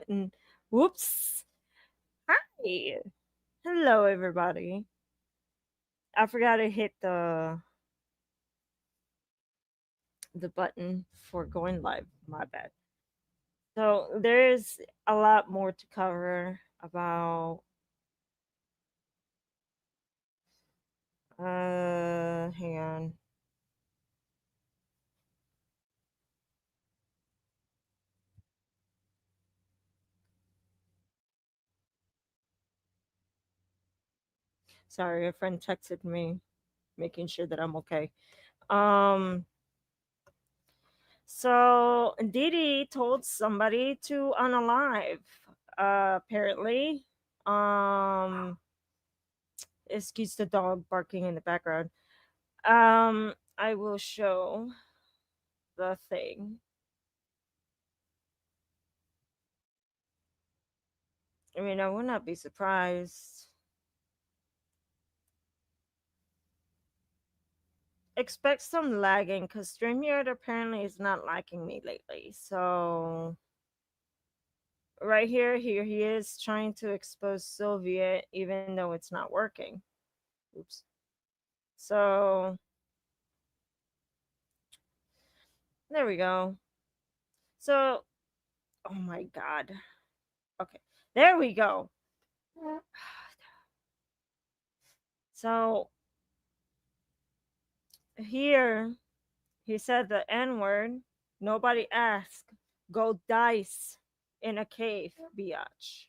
button. Whoops. Hi. Hello, everybody. I forgot to hit the button for going live. My bad. So there's a lot more to cover about hang on. Sorry, a friend texted me making sure that I'm okay. Um so Didi told somebody to unalive. Apparently. Um Excuse the dog barking in the background. I will show the thing. I mean, I would not be surprised. Expect some lagging because StreamYard apparently is not liking me lately. So right here he is trying to expose Soviet even though it's not working. Oops. So there we go. So oh my god. Okay. There we go. So here he said the N word. Nobody asked. Go dice in a cave, biatch.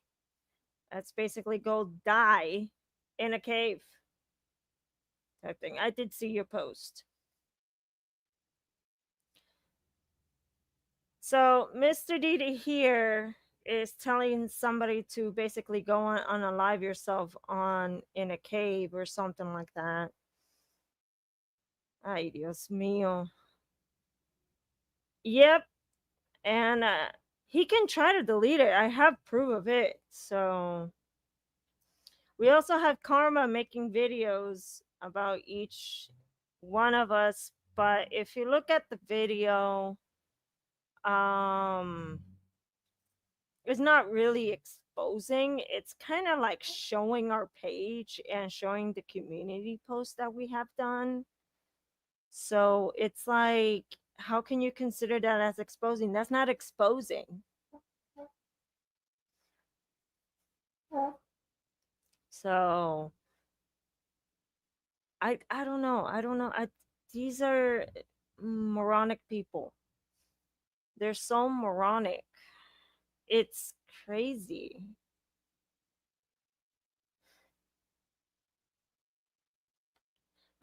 That's basically go die in a cave type thing. I did see your post. So Mr. Didi here is telling somebody to basically go on unalive yourself on in a cave or something like that. Ay, Dios mío. Yep, and he can try to delete it. I have proof of it. So we also have Karma making videos about each one of us. But if you look at the video, um, it's not really exposing. It's kind of like showing our page and showing the community posts that we have done. So it's like, how can you consider that as exposing? That's not exposing. So I don't know. I don't know. These are moronic people. They're so moronic. It's crazy.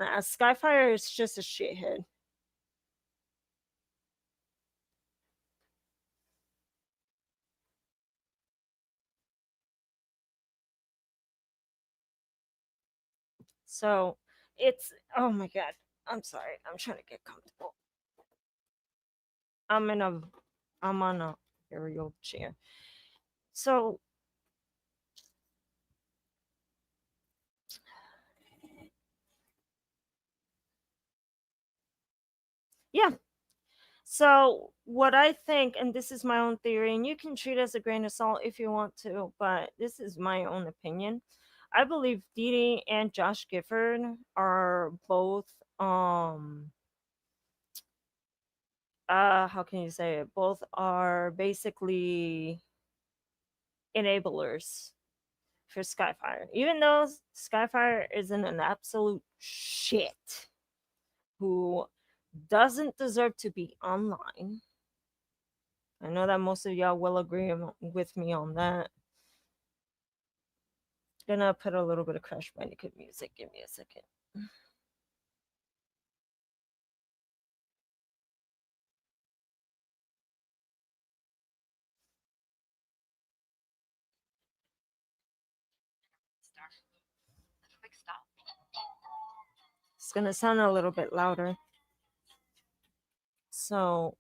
Skyfire is just a shithead. So it's oh my god. I'm sorry. I'm trying to get comfortable. I'm in a I'm on a aerial chair. So yeah. So what I think, and this is my own theory, and you can treat it as a grain of salt if you want to, but this is my own opinion. I believe Dee and Josh Gifford are both how can you say it? Both are basically enablers for Skyfire. Even though Skyfire isn't an absolute shit who doesn't deserve to be online. I know that most of y'all will agree with me on that. Gonna put a little bit of Crash Bandicoot music. Give me a second. It's gonna sound a little bit louder. So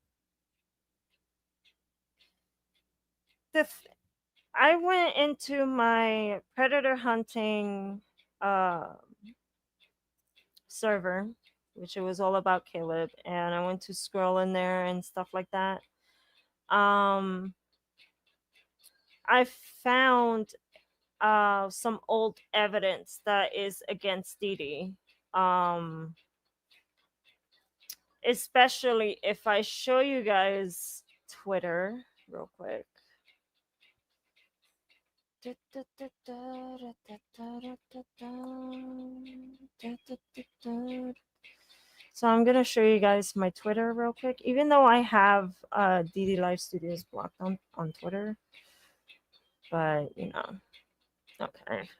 the I went into my predator hunting server, which it was all about Caleb, and I went to scroll in there and stuff like that. Um I found some old evidence that is against Didi. Um, Especially if I show you guys Twitter real quick. So I'm gonna show you guys my Twitter real quick. Even though I have DD Live Studios blocked on Twitter, but you know, okay.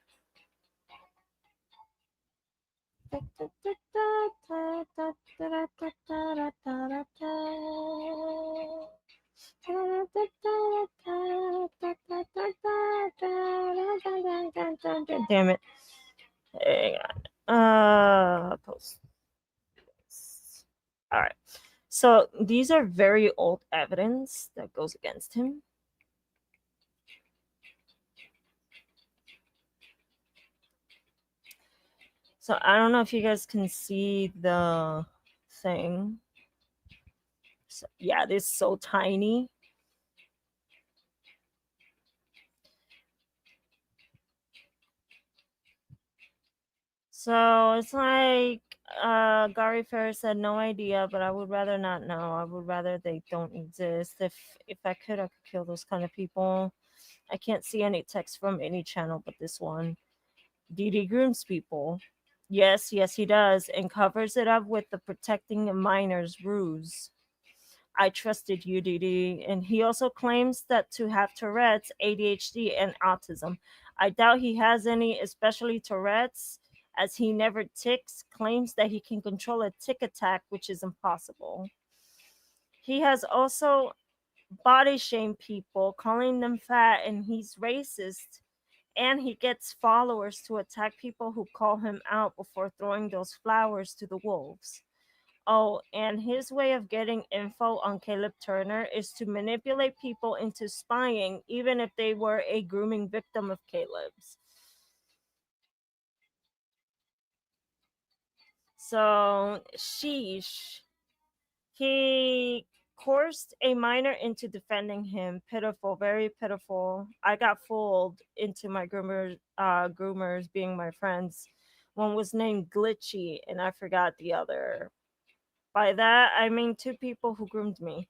Damn it. Hang on. Post. All right. So these are very old evidence that goes against him. So I don't know if you guys can see the thing. So, yeah, this is so tiny. So it's like Gary Ferris said, no idea, but I would rather not know. I would rather they don't exist. If I could kill those kind of people. I can't see any text from any channel but this one. DD grooms people. Yes, yes, he does, and covers it up with the protecting the minors ruse. I trusted you, DD. And he also claims that to have Tourette's, ADHD, and autism. I doubt he has any, especially Tourette's, as he never ticks, claims that he can control a tick attack, which is impossible. He has also body shamed people, calling them fat, and he's racist. And he gets followers to attack people who call him out before throwing those flowers to the wolves. Oh, and his way of getting info on Caleb Turner is to manipulate people into spying, even if they were a grooming victim of Caleb's. So, sheesh. He coerced a minor into defending him. Pitiful, very pitiful. I got fooled into my groomers being my friends. One was named Glitchy, and I forgot the other. By that, I mean two people who groomed me.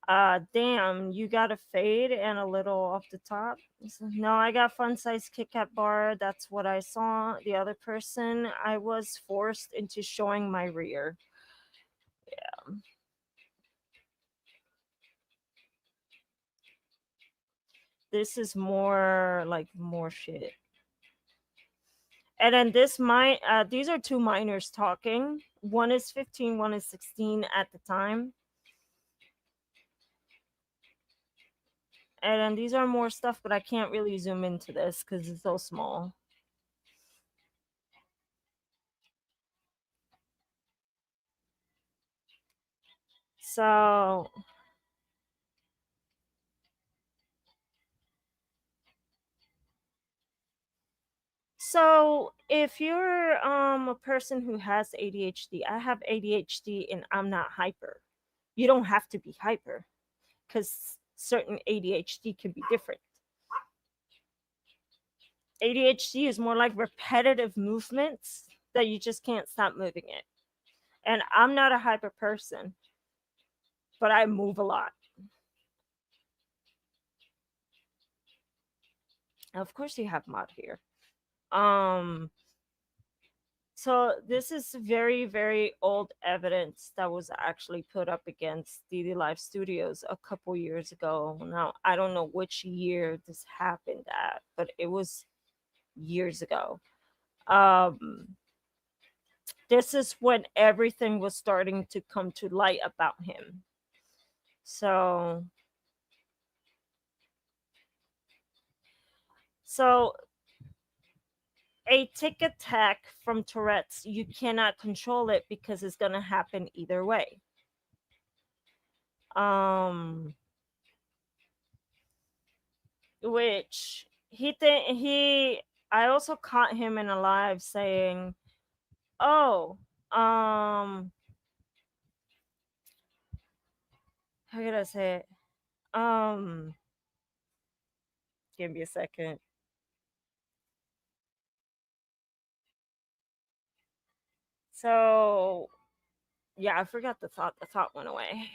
Damn, you got a fade and a little off the top. No, I got fun size Kit Kat bar. That's what I saw. The other person, I was forced into showing my rear. Yeah. This is more like more shit. And then these are two minors talking. One is 15, one is 16 at the time. And then these are more stuff, but I can't really zoom into this because it's so small. So if you're a person who has ADHD, I have ADHD and I'm not hyper. You don't have to be hyper because certain ADHD can be different. ADHD is more like repetitive movements that you just can't stop moving it. And I'm not a hyper person, but I move a lot. Of course you have mod here. Um so this is very, very old evidence that was actually put up against DD Live Studios a couple years ago. Now I don't know which year this happened at, but it was years ago. Um this is when everything was starting to come to light about him. So so a tick attack from Tourette's, you cannot control it because it's gonna happen either way. Um which he I also caught him in a live saying, "Oh, how could I say it? Um Give me a second. So yeah, I forgot the thought. The thought went away.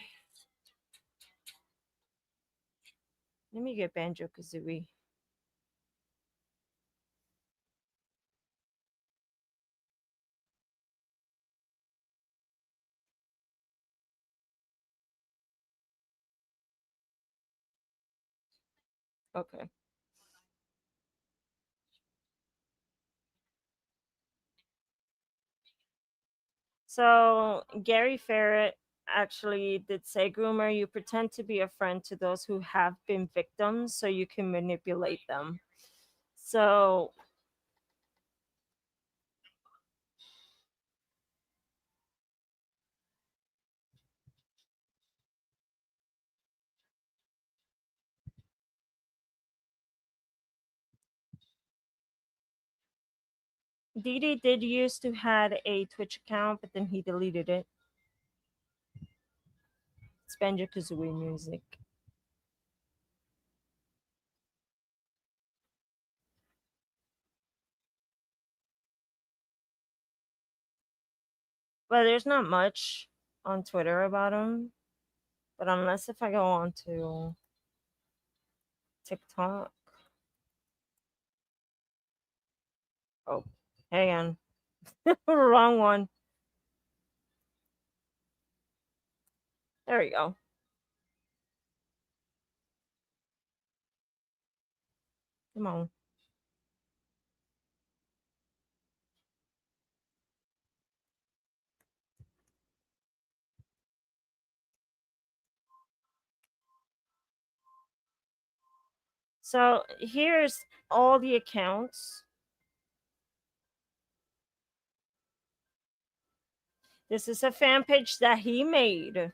Let me get Banjo Kazooie. Okay. So Gary Ferret actually did say, Groomer, you pretend to be a friend to those who have been victims so you can manipulate them. So Didi did used to had a Twitch account, but then he deleted it. It's Banjo Kazooie music. But there's not much on Twitter about him. But unless if I go on to TikTok. Oh, hang on. Wrong one. There we go. Come on. So here's all the accounts. This is a fan page that he made.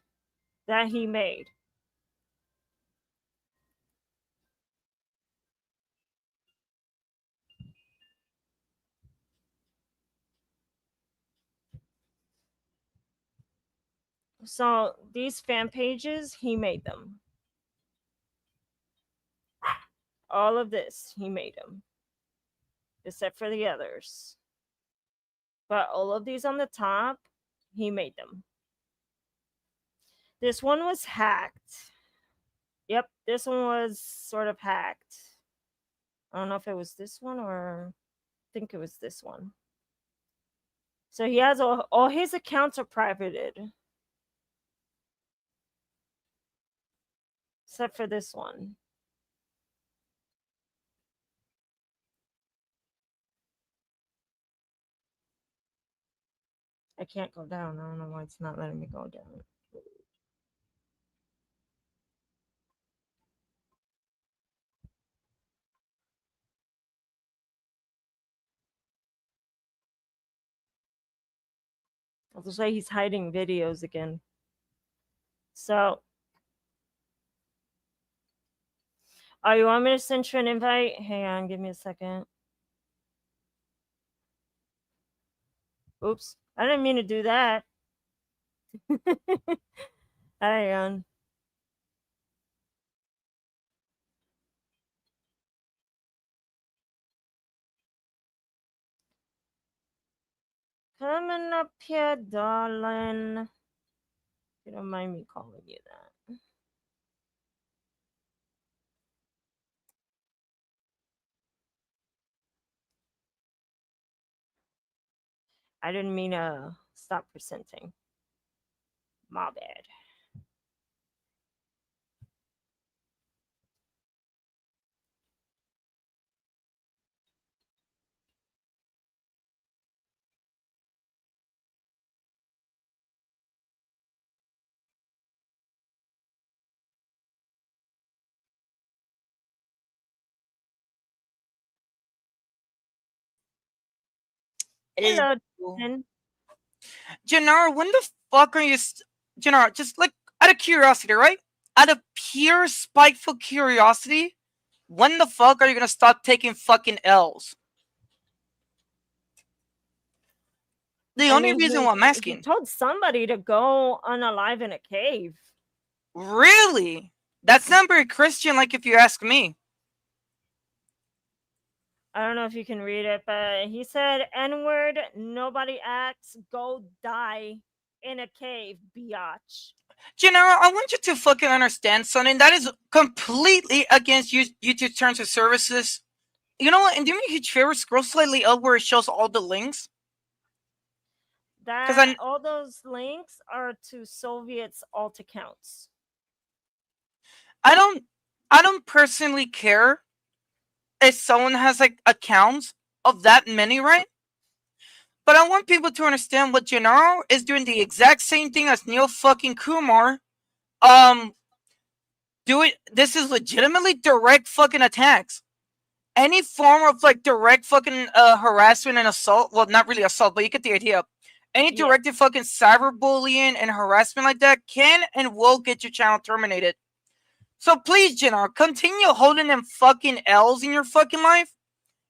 So these fan pages, he made them. All of this, he made them. Except for the others. But all of these on the top, he made them. This one was hacked. Yep, this one was sort of hacked. I don't know if it was this one or I think it was this one. So he has all his accounts are privated. Except for this one. I can't go down. I don't know why it's not letting me go down. I'll just say he's hiding videos again. So, oh, you want me to send you an invite? Hang on, give me a second. Oops, I didn't mean to do that. Hang on. Coming up here, darling. You don't mind me calling you that. I didn't mean to stop presenting. My bad. Hello, Dan. Gennaro, when the fuck are you, Gennaro? Just like out of curiosity, right? Out of pure spiteful curiosity, when the fuck are you gonna stop taking fucking L's? The I only mean, reason why I'm he asking. told somebody to go unalive in a cave. Really? That's not very Christian, like if you ask me. I don't know if you can read it, but he said, N word, nobody acts, go die in a cave, biatch. General, I want you to fucking understand something that is completely against YouTube terms of services. You know what? And do me a huge favor, scroll slightly up where it shows all the links. Because That all those links are to Soviets alt accounts. I don't I don't personally care if someone has like accounts of that many, right? But I want people to understand what Gennaro is doing the exact same thing as Neil fucking Kumar. Um, do it. This is legitimately direct fucking attacks. Any form of like direct fucking harassment and assault. Well, not really assault, but you get the idea. Any Yeah. directed fucking cyberbullying and harassment like that can and will get your channel terminated. So please, Gennaro, continue holding them fucking L's in your fucking life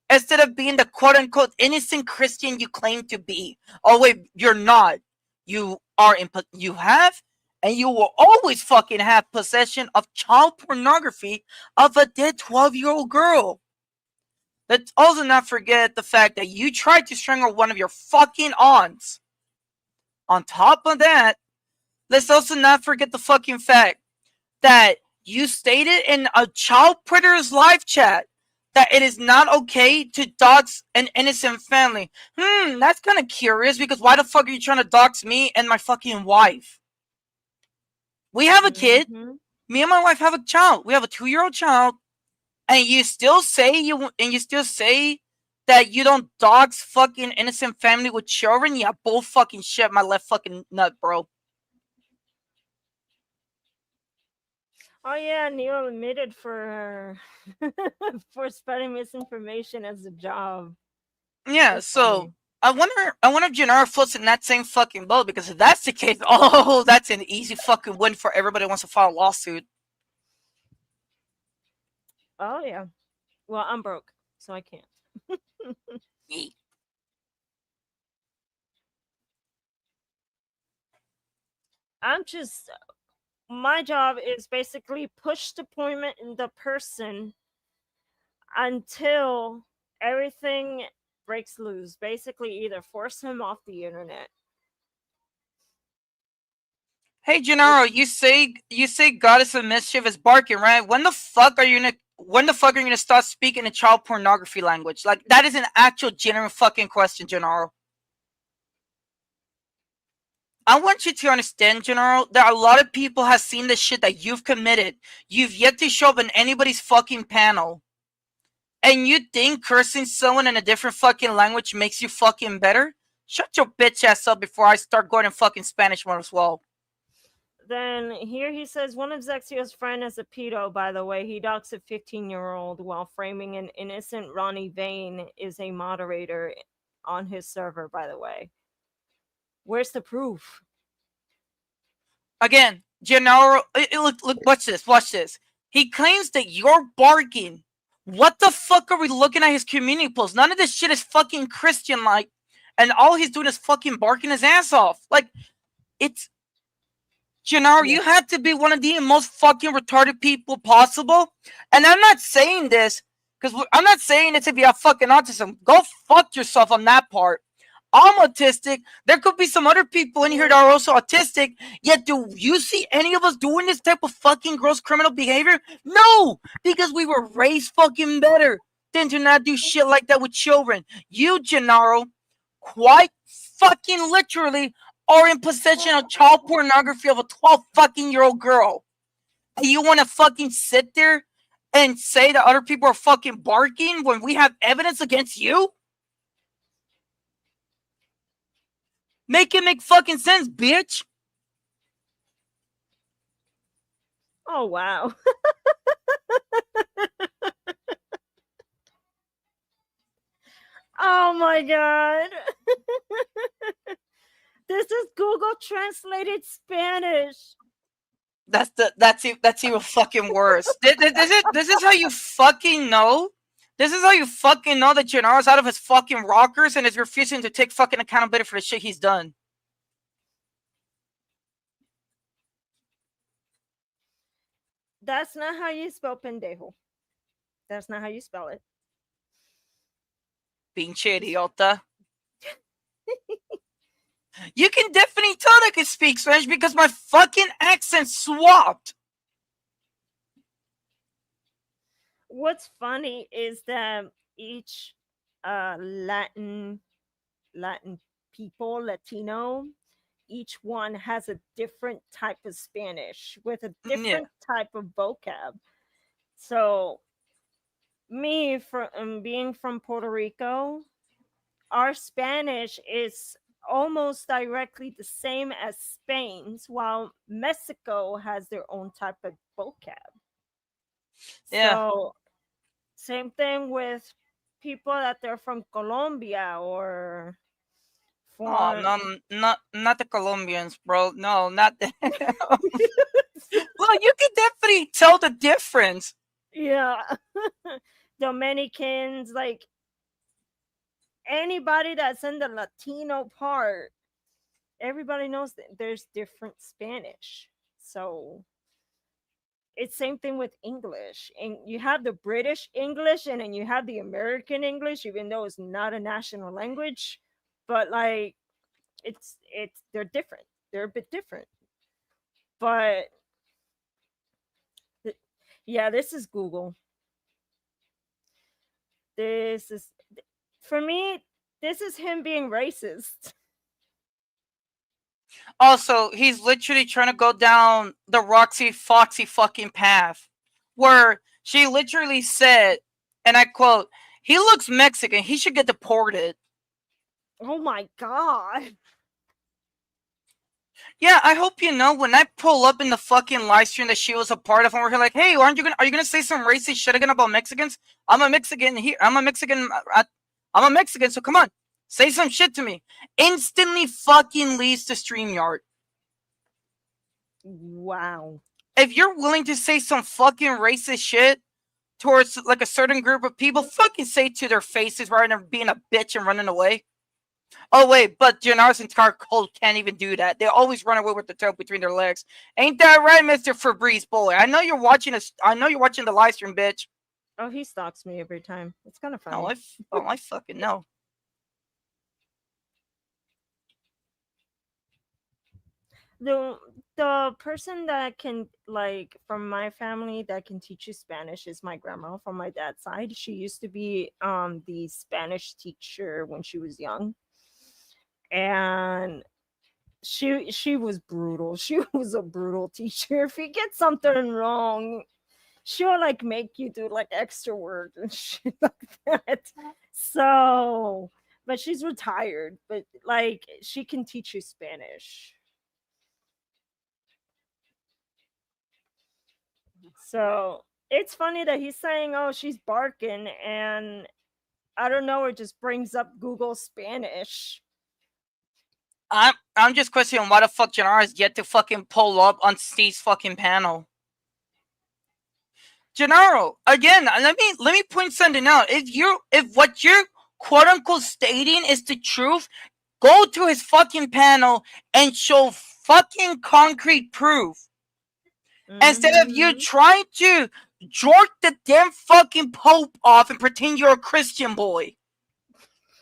instead of being the quote unquote innocent Christian you claim to be. Oh wait, you're not. You are you have and you will always fucking have possession of child pornography of a dead 12-year-old girl. Let's also not forget the fact that you tried to strangle one of your fucking aunts. On top of that, let's also not forget the fucking fact that you stated in a child predator's live chat that it is not okay to dox an innocent family. That's kind of curious because why the fuck are you trying to dox me and my fucking wife? We have a kid. Mm-hmm. Me and my wife have a child. We have a 2-year-old child, and you still say that you don't dox fucking innocent family with children. Yeah, bull fucking shit. My left fucking nut, bro. Oh yeah, Neil admitted for for spreading misinformation as a job. Yeah, That's so funny. I wonder if Gennaro floats in that same fucking boat because if that's the case, oh, that's an easy fucking win for everybody who wants to file a lawsuit. Oh yeah. Well, I'm broke, so I can't. I'm just my job is basically push deployment in the person until everything breaks loose. Basically, either force him off the internet. Hey Which Gennaro, you say Goddess of Mischief is barking, right? When the fuck are you gonna start speaking in child pornography language? Like that is an actual genuine fucking question, Gennaro. I want you to understand, Gennaro, that a lot of people have seen the shit that you've committed. You've yet to show up in anybody's fucking panel. And you think cursing someone in a different fucking language makes you fucking better? Shut your bitch ass up before I start going in fucking Spanish mode as well. then here he says one of Zexio's friend is a pedo. By the way, he doxed a 15-year-old while framing an innocent Ronnie Vane is a moderator on his server. By the way, where's the proof? Again, Gennaro, look, watch this. He claims that you're barking. What the fuck are we looking at his community posts? None of this shit is fucking Christian like, and all he's doing is fucking barking his ass off. Like, it's Gennaro, Yeah. you have to be one of the most fucking retarded people possible. And I'm not saying this because I'm not saying it if you have fucking autism. Go fuck yourself on that part. I'm autistic. There could be some other people in here that are also autistic. Yet, do you see any of us doing this type of fucking gross criminal behavior? No, because we were raised fucking better than to not do shit like that with children. You, Gennaro, quite fucking literally are in possession of child pornography of a 12 fucking year old girl. And you want to fucking sit there and say that other people are fucking barking when we have evidence against you? Make it make fucking sense, bitch. Oh wow. Oh my god. This is Google translated Spanish. That's even fucking worse. This is how you fucking know. This is how you fucking know that Gennaro's out of his fucking rockers and is refusing to take fucking accountability for the shit he's done. That's not how you spell pendejo. That's not how you spell it. Pinche idiota. You can definitely tell I can speak Spanish because my fucking accent swapped. What's funny is that each Latin people, Latino, each one has a different type of Spanish with a Yeah, different type of vocab. So me, from being from Puerto Rico, our Spanish is almost directly the same as Spain's, while Mexico has their own type of vocab. yeah. So same thing with people that they're from Colombia or Oh for no, not the Colombians, bro. No, not the. Well, you can definitely tell the difference. yeah, Dominicans, like anybody that's in the Latino part, everybody knows that there's different Spanish. So it's same thing with English. And you have the British English and then you have the American English, even though it's not a national language. But like it's they're different. They're a bit different. But yeah, this is Google. This is for me, this is him being racist. Also, he's literally trying to go down the Roxy Foxy fucking path, where she literally said, and I quote, "He looks Mexican. He should get deported." Oh my god. Yeah, I hope you know when I pull up in the fucking live stream that she was a part of, and we're like, "Hey, are you gonna say some racist shit again about Mexicans? I'm a Mexican here. I'm a Mexican. I'm a Mexican. So come on, say some shit to me." Instantly, fucking leaves the StreamYard. Wow. If you're willing to say some fucking racist shit towards like a certain group of people, fucking say it to their faces rather than being a bitch and running away. Oh wait, but Gennar's entire cult can't even do that. They always run away with the tail between their legs. Ain't that right, Mister Febreze boy? I know you're watching us. I know you're watching the live stream, bitch. Oh, he stalks me every time. It's kind of Oh, funny. I fucking know. the the person that can, like, from my family that can teach you Spanish is my grandma from my dad's side. She used to be the Spanish teacher when she was young, and she was brutal. She was a brutal teacher. If you get something wrong, she'll like make you do like extra work and shit like that. So, but she's retired, but like she can teach you Spanish. So it's funny that he's saying, "Oh, she's barking," and I don't know. It just brings up Google Spanish. I'm just questioning why the fuck Gennar has yet to fucking pull up on Steve's fucking panel. Gennaro, again, let me point something out. If what you're quote unquote stating is the truth, go to his fucking panel and show fucking concrete proof. Instead of you Mm-hmm. trying to jork the damn fucking Pope off and pretend you're a Christian boy.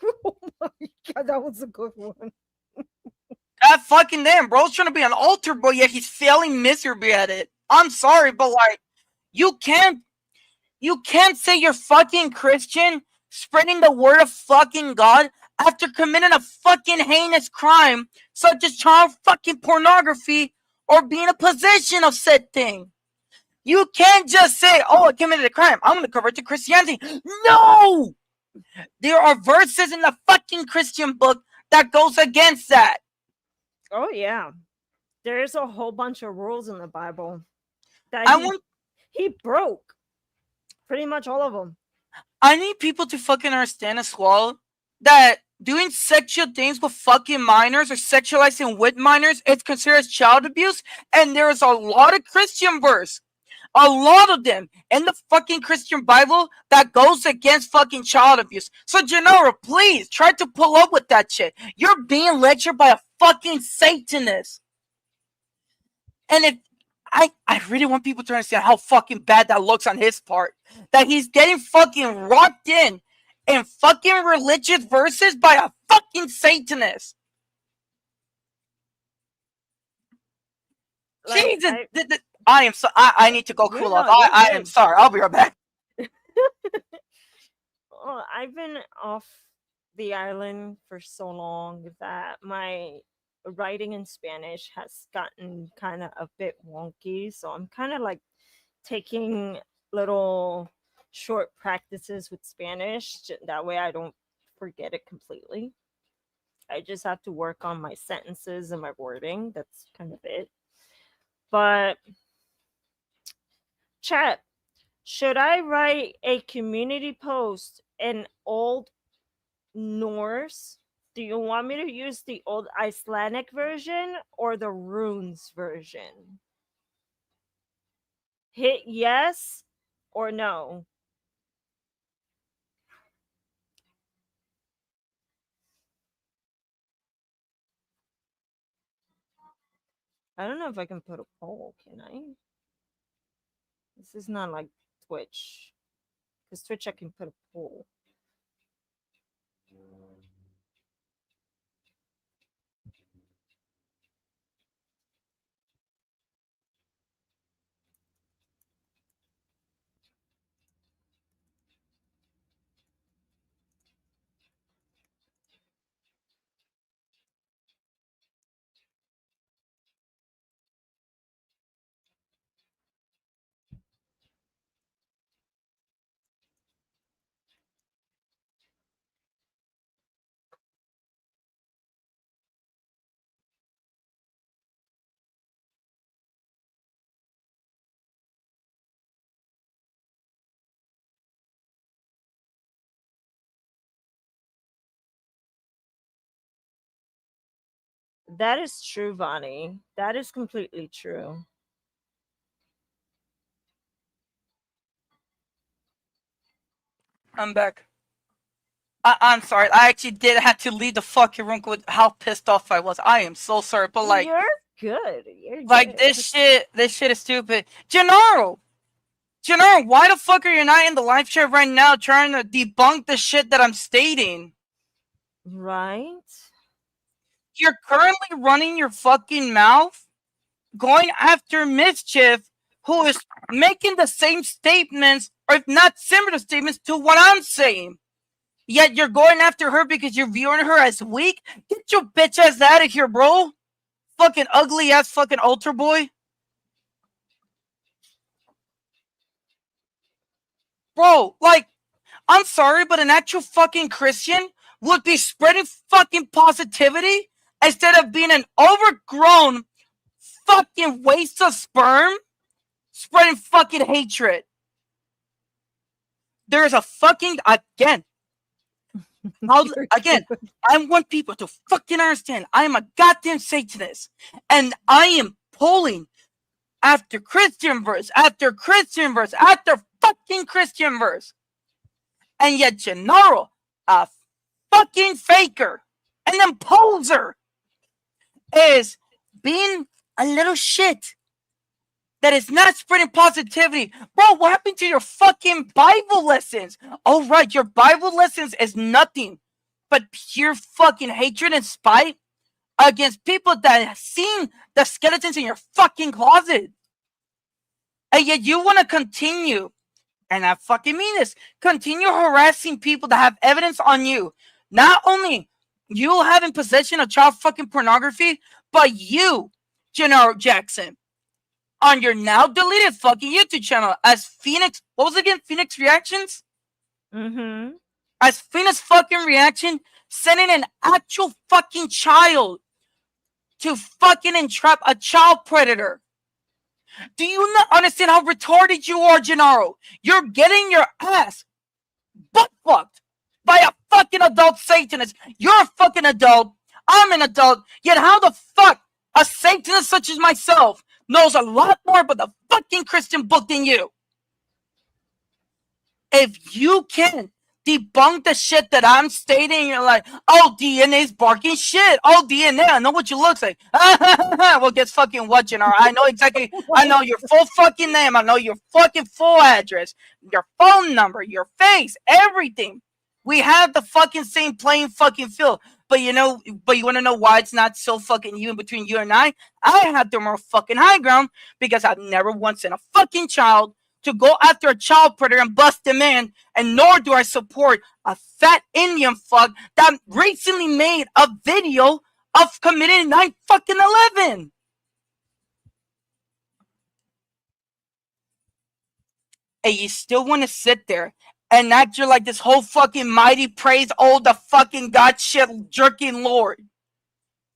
Oh my god, that was a good one. God fucking damn, bro's trying to be an altar boy, yet he's failing miserably at it. I'm sorry, but like, you can't You can't say you're fucking Christian, spreading the word of fucking God after committing a fucking heinous crime such as child fucking pornography or being a possession of said thing. You can't just say, "Oh, I committed a crime. I'm going to convert to Christianity." No! There are verses in the fucking Christian book that goes against that. Oh yeah, there's a whole bunch of rules in the Bible that I he want he broke. Pretty much all of them. I need people to fucking understand as well that doing sexual things with fucking minors or sexualizing with minors is considered as child abuse, and there is a lot of Christian verse, a lot of them in the fucking Christian Bible that goes against fucking child abuse. So Gennaro, please try to pull up with that shit. You're being lectured by a fucking Satanist. And if I really want people to understand how fucking bad that looks on his part. That he's getting fucking rocked in in fucking religious verses by a fucking Satanist. Like Jesus, I am so. I need to go you're cool off. no, you're I am good. sorry. I'll be right back. Well, I've been off the island for so long that my writing in Spanish has gotten kind of a bit wonky. So I'm kind of like taking little short practices with Spanish. That way I don't forget it completely. I just have to work on my sentences and my wording. That's kind of it. But, chat, should I write a community post in Old Norse? Do you want me to use the old Icelandic version or the runes version? Hit yes or no. I don't know if I can put a poll, can I? This is not like Twitch. Because Twitch I can put a poll. That is true, Vonnie. That is completely true. I'm back. I'm sorry. I actually did have to leave the fucking room with how pissed off I was. I am so sorry, but You're good. You're like good. this shit is stupid. Gennaro, why the fuck are you not in the live chat right now trying to debunk the shit that I'm stating? Right? You're currently running your fucking mouth, going after Mischief, who is making the same statements, or if not similar statements, to what I'm saying. Yet you're going after her because you're viewing her as weak? Get your bitch ass out of here, bro. Fucking ugly ass fucking altar boy. Bro, like, I'm sorry, but an actual fucking Christian would be spreading fucking positivity instead of being an overgrown fucking waste of sperm spreading fucking hatred. There's a fucking, again, I want people to fucking understand I am a goddamn Satanist and I am pulling after Christian verse after Christian verse after fucking Christian verse. And yet Gennaro, a fucking faker, an imposer, is being a little shit that is not spreading positivity. Bro, what happened to your fucking Bible lessons? Oh, right, your Bible lessons is nothing but pure fucking hatred and spite against people that have seen the skeletons in your fucking closet. And yet you want to continue, and I fucking mean this, continue harassing people that have evidence on you. Not only you have in possession of child fucking pornography, but you, Gennaro Jackson, on your now deleted fucking YouTube channel as Phoenix, what was it again? Phoenix Reactions? Mm-hmm. As Phoenix fucking Reaction, sending an actual fucking child to fucking entrap a child predator. Do you not understand how retarded you are, Gennaro? You're getting your ass butt fucked by a fucking adult Satanist. You're a fucking adult. I'm an adult. Yet how the fuck a Satanist such as myself knows a lot more about the fucking Christian book than you? If you can debunk the shit that I'm stating, you're like, oh, DNA's barking shit. Oh, DNA, I know what you look like. Well, guess fucking what, Gennaro? I know exactly. I know your full fucking name. I know your fucking full address, your phone number, your face, everything. We have the fucking same playing fucking field. But you want to know why it's not so fucking even between you and I? I have the more fucking high ground because I've never once seen a fucking child to go after a child predator and bust him in, and nor do I support a fat Indian fuck that recently made a video of committing 9-11. And you still want to sit there and act you're like this whole fucking mighty praise, oh, the fucking God shit jerking Lord.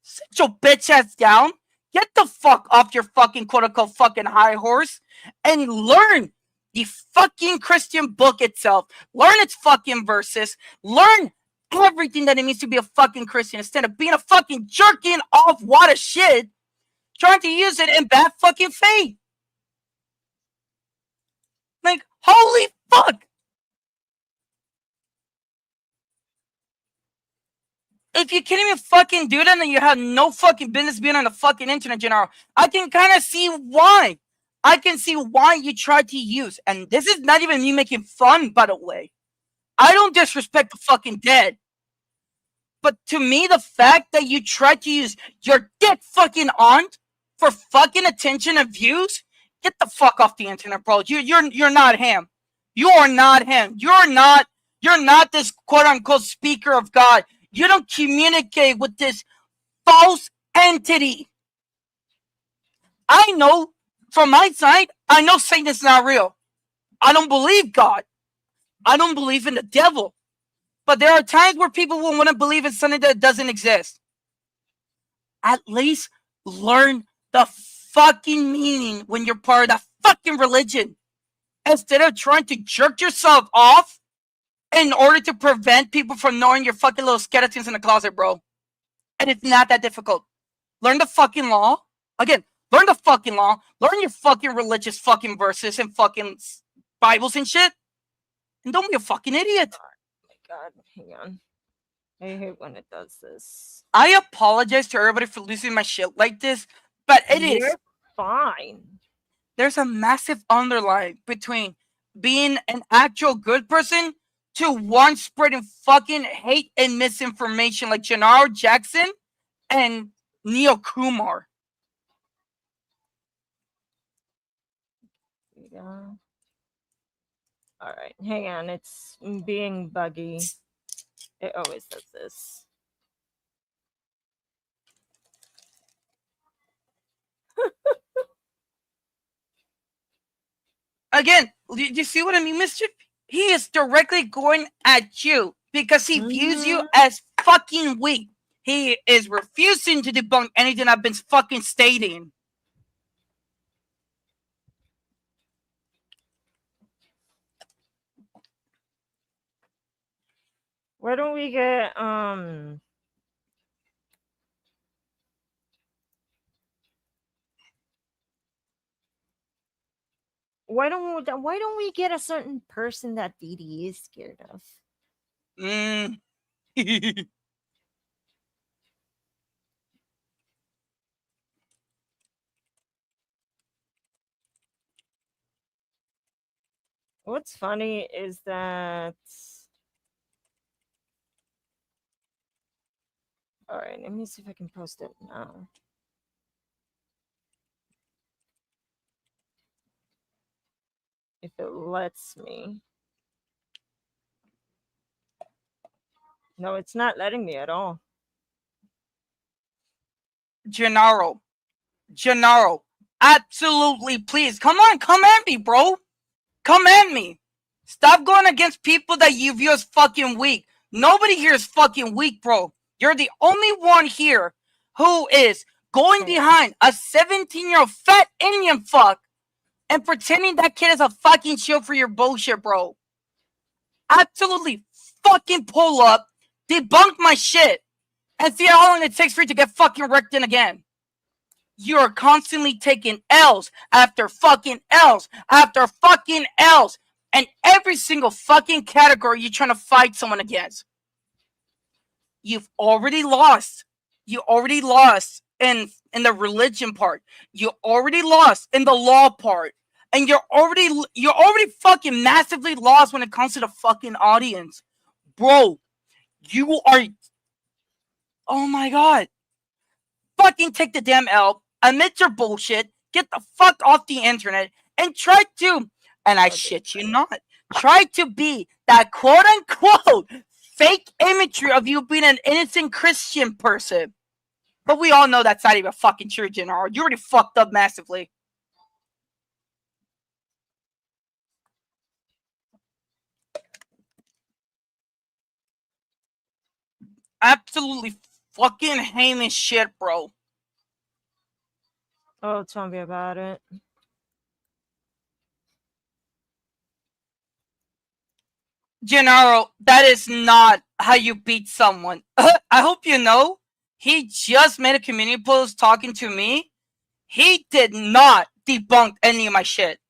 Sit your bitch ass down. Get the fuck off your fucking quote unquote fucking high horse and learn the fucking Christian book itself. Learn its fucking verses. Learn everything that it means to be a fucking Christian instead of being a fucking jerking off wad of shit trying to use it in bad fucking faith. Like, holy fuck. If you can't even fucking do that, then you have no fucking business being on the fucking internet, General. I can kind of see why. I can see why you tried to use, and this is not even me making fun, by the way. I don't disrespect the fucking dead. But to me, the fact that you tried to use your dead fucking aunt for fucking attention and views, get the fuck off the internet, bro. You're not him. You are not him. You're not this quote unquote speaker of God. You don't communicate with this false entity. I know from my side, I know Satan is not real. I don't believe God. I don't believe in the devil. But there are times where people will want to believe in something that doesn't exist. At least learn the fucking meaning when you're part of that fucking religion. Instead of trying to jerk yourself off in order to prevent people from knowing your fucking little skeletons in the closet, bro. And it's not that difficult. Learn the fucking law. Again, learn the fucking law. Learn your fucking religious fucking verses and fucking Bibles and shit. And don't be a fucking idiot. Oh my god, hang on. I hate when it does this. I apologize to everybody for losing my shit like this, but You're fine. There's a massive underline between being an actual good person to one spreading fucking hate and misinformation like Gennaro Jackson and Neil Kumar. Yeah. All right, hang on. It's being buggy. It always does this. Again, do you see what I mean, Mischief? He is directly going at you because he views you as fucking weak. He is refusing to debunk anything I've been fucking stating. Why don't we get why don't we get a certain person that DD is scared of? What's funny is that all right, let me see if I can post it now. If it lets me. No, it's not letting me at all. Gennaro, absolutely, please. Come on, come at me, bro. Come at me. Stop going against people that you view as fucking weak. Nobody here is fucking weak, bro. You're the only one here who is going behind a 17-year-old fat Indian fuck and pretending that kid is a fucking shield for your bullshit, bro. Absolutely fucking pull up, debunk my shit, and see how long it takes for you to get fucking wrecked in again. You're constantly taking L's after fucking L's after fucking L's. And every single fucking category you're trying to fight someone against. You've already lost. You already lost in the religion part. You already lost in the law part. And you're already fucking massively lost when it comes to the fucking audience. Bro, you are. Oh my god. Fucking take the damn L, admit your bullshit, get the fuck off the internet, and try to, and I shit you not, try to be that quote unquote fake imagery of you being an innocent Christian person. But we all know that's not even fucking true, General. You already fucked up massively. Absolutely fucking heinous shit, bro. Oh, tell me about it. Gennaro, that is not how you beat someone. I hope you know, he just made a community post talking to me. He did not debunk any of my shit.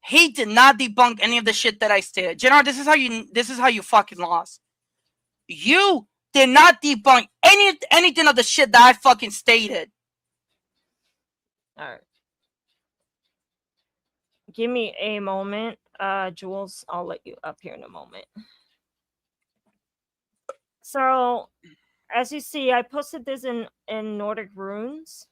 He did not debunk any of the shit that I stated. Gennaro, this is how you fucking lost. You did not debunk anything of the shit that I fucking stated. Alright. Give me a moment. Jules, I'll let you up here in a moment. So, as you see, I posted this in Nordic Runes.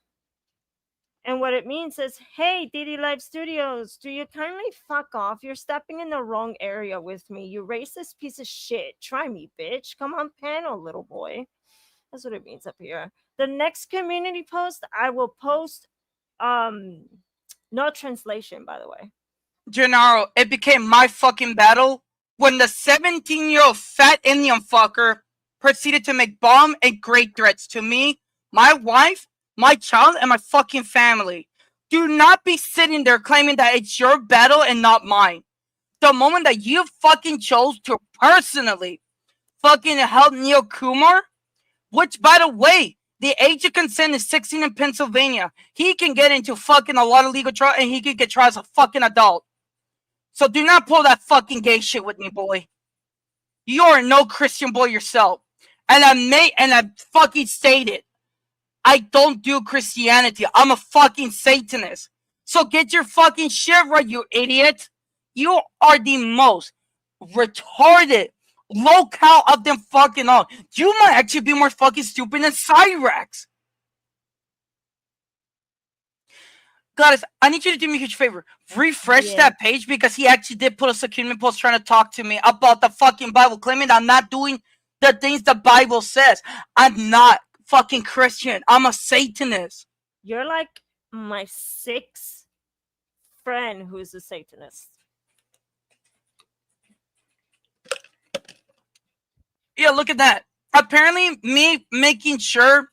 And what it means is, hey, DD Live Studios, do you kindly fuck off? You're stepping in the wrong area with me. You racist piece of shit. Try me, bitch. Come on panel, little boy. That's what it means up here. The next community post, I will post no translation, by the way. Gennaro, it became my fucking battle when the 17-year-old fat Indian fucker proceeded to make bomb and great threats to me, my wife, my child, and my fucking family. Do not be sitting there claiming that it's your battle and not mine. The moment that you fucking chose to personally fucking help Neil Kumar, which, by the way, the age of consent is 16 in Pennsylvania. He can get into fucking a lot of legal trouble and he can get tried as a fucking adult. So do not pull that fucking gay shit with me, boy. You are no Christian boy yourself. And I fucking stated, I don't do Christianity. I'm a fucking Satanist. So get your fucking shit right, you idiot. You are the most retarded locale of them fucking all. You might actually be more fucking stupid than Cyrax. Goddess, I need you to do me a huge favor. Refresh that page because he actually did put a community post trying to talk to me about the fucking Bible, claiming that I'm not doing the things the Bible says. I'm not fucking Christian. I'm a Satanist. You're like my sixth friend who's a Satanist. Yeah, look at that. Apparently, me making sure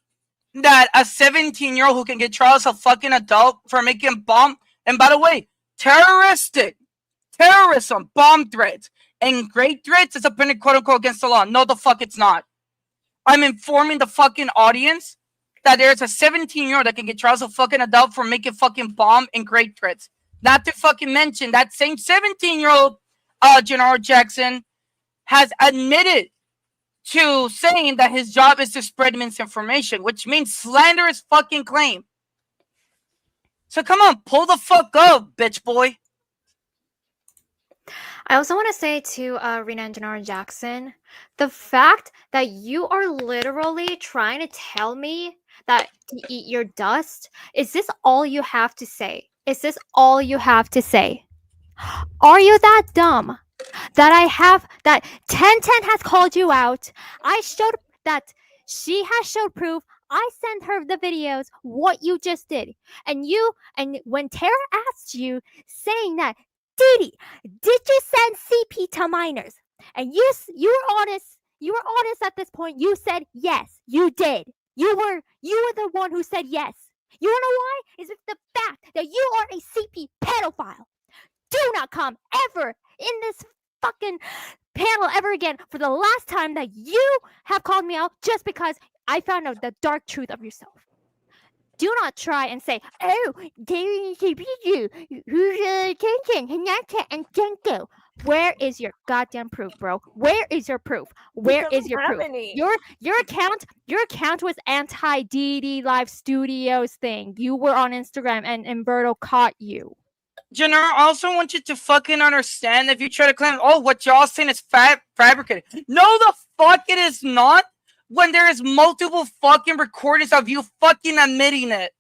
that a 17-year-old who can get tried as a fucking adult for making bomb, and by the way, terrorism, bomb threats, and great threats is a quote unquote against the law. No, the fuck it's not. I'm informing the fucking audience that there's a 17-year-old that can get tried as a fucking adult for making fucking bomb and great threats. Not to fucking mention that same 17-year-old, Gennaro Jackson, has admitted to saying that his job is to spread misinformation, which means slanderous fucking claim. So come on, pull the fuck up, bitch boy. I also want to say to Rena and Gennaro Jackson, the fact that you are literally trying to tell me that to eat your dust, is this all you have to say? Is this all you have to say? Are you that dumb that 1010 has called you out? I showed that she has showed proof. I sent her the videos, what you just did. And when Tara asked you, saying that, Didi, did you send CP to minors? And you were honest. You were honest at this point. You said yes, you did. You were the one who said yes. You wanna know why? Is it the fact that you are a CP pedophile. Do not come ever in this fucking panel ever again for the last time that you have called me out just because I found out the dark truth of yourself. Do not try and say, oh, who's and Jenko. Where is your goddamn proof, bro? Where is your proof? Where is your proof? Your account was anti DD Live Studios thing. You were on Instagram and Berto caught you. Jenner, I also want you to fucking understand if you try to claim, oh, what y'all saying is fabricated. No, the fuck it is not. When there is multiple fucking recordings of you fucking admitting it.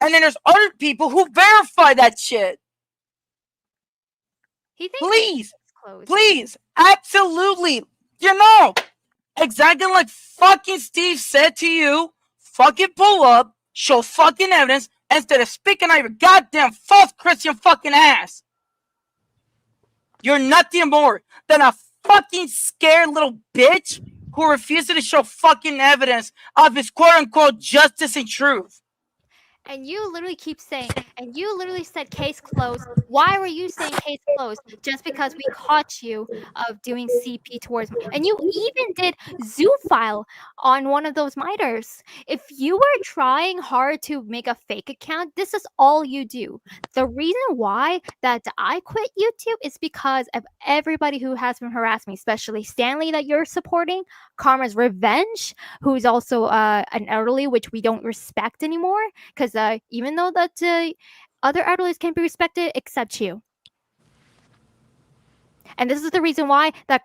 And then there's other people who verify that shit. He thinks Please. it's closed. Please. Absolutely. You know, exactly like fucking Steve said to you, fucking pull up, show fucking evidence, instead of speaking out your goddamn false Christian fucking ass. You're nothing more than a fucking scared little bitch who refuses to show fucking evidence of his quote-unquote justice and truth. And you literally keep saying, and you literally said case closed. Why were you saying case closed? Just because we caught you of doing CP towards me. And you even did Zoofile on one of those miters. If you were trying hard to make a fake account, this is all you do. The reason why that I quit YouTube is because of everybody who has been harassing me, especially Stanley that you're supporting, Karma's Revenge, who's also an elderly, which we don't respect anymore. Because even though that other elderlies can be respected except you. And this is the reason why that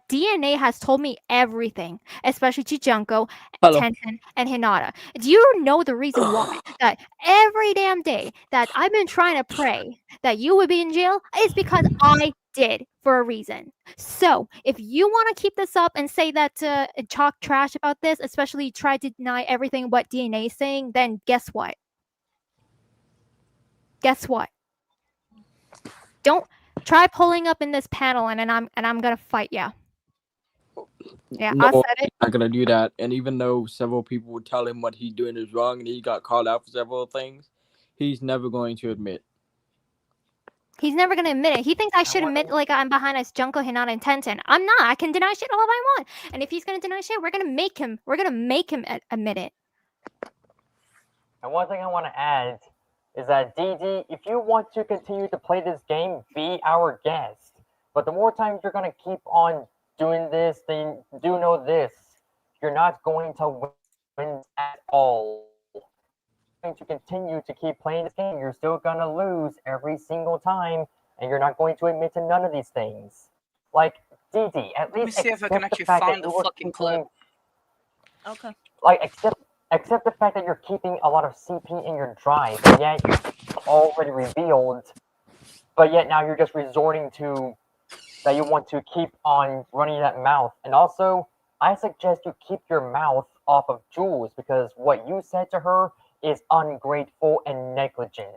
DNA has told me everything, especially Chijunko, Tenten, and Hinata. Do you know the reason why that every damn day that I've been trying to pray that you would be in jail is because I did for a reason. So if you want to keep this up and say that talk trash about this, especially try to deny everything what DNA is saying, then guess what? Guess what? Don't try pulling up in this panel, and I'm gonna fight you. Yeah, No, I said it. he's not gonna do that. And even though several people would tell him what he's doing is wrong, and he got called out for several things, he's never going to admit. He's never gonna admit it. He thinks I should admit like I'm behind us, Junko, Hinata, and Tenten. I'm not. I can deny shit all I want. And if he's gonna deny shit, we're gonna make him. We're gonna make him admit it. And one thing I want to add is that DD, if you want to continue to play this game, be our guest. But the more times you're going to keep on doing this, then do know this. You're not going to win at all. You're going to continue to keep playing this game. You're still going to lose every single time, and you're not going to admit to none of these things. Like, DD, at least Let me see if I can actually find the fucking clip. Okay. Like, except the fact that you're keeping a lot of CP in your drive, and yet you've already revealed, but yet now you're just resorting to that you want to keep on running that mouth. And also, I suggest you keep your mouth off of Jules, because what you said to her is ungrateful and negligent.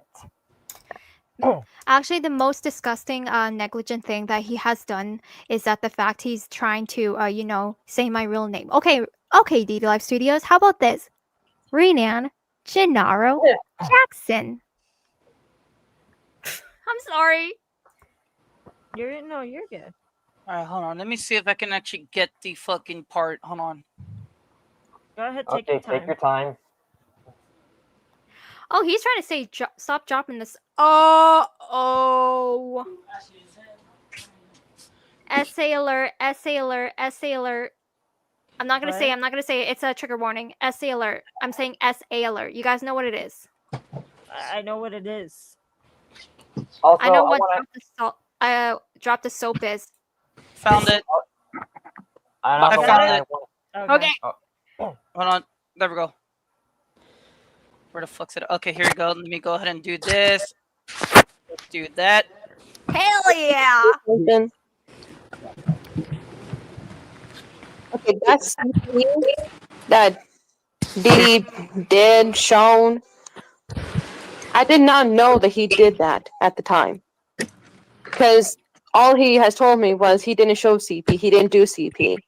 Actually, the most disgusting, negligent thing that he has done is that the fact he's trying to, say my real name. Okay, DD Live Studios, how about this? Renan Gennaro Jackson. I'm sorry. You're good. Alright, hold on. Let me see if I can actually get the fucking part. Hold on. Go ahead, take your time. Take your time. Oh, he's trying to say stop dropping this. Oh. Essay alert, essay alert, essay alert. I'm not gonna say it. It's a trigger warning. Essay alert. I'm saying SA alert. You guys know what it is. I know what it is. Also, I know what drop the soap is. Found it. I found it. Okay. Hold on. There we go. Where the fuck's it? Okay, here we go. Let me go ahead and do this. Let's do that. Hell yeah! Okay, that's that Diddy did shown. I did not know that he did that at the time, because all he has told me was he didn't show CP, he didn't do CP.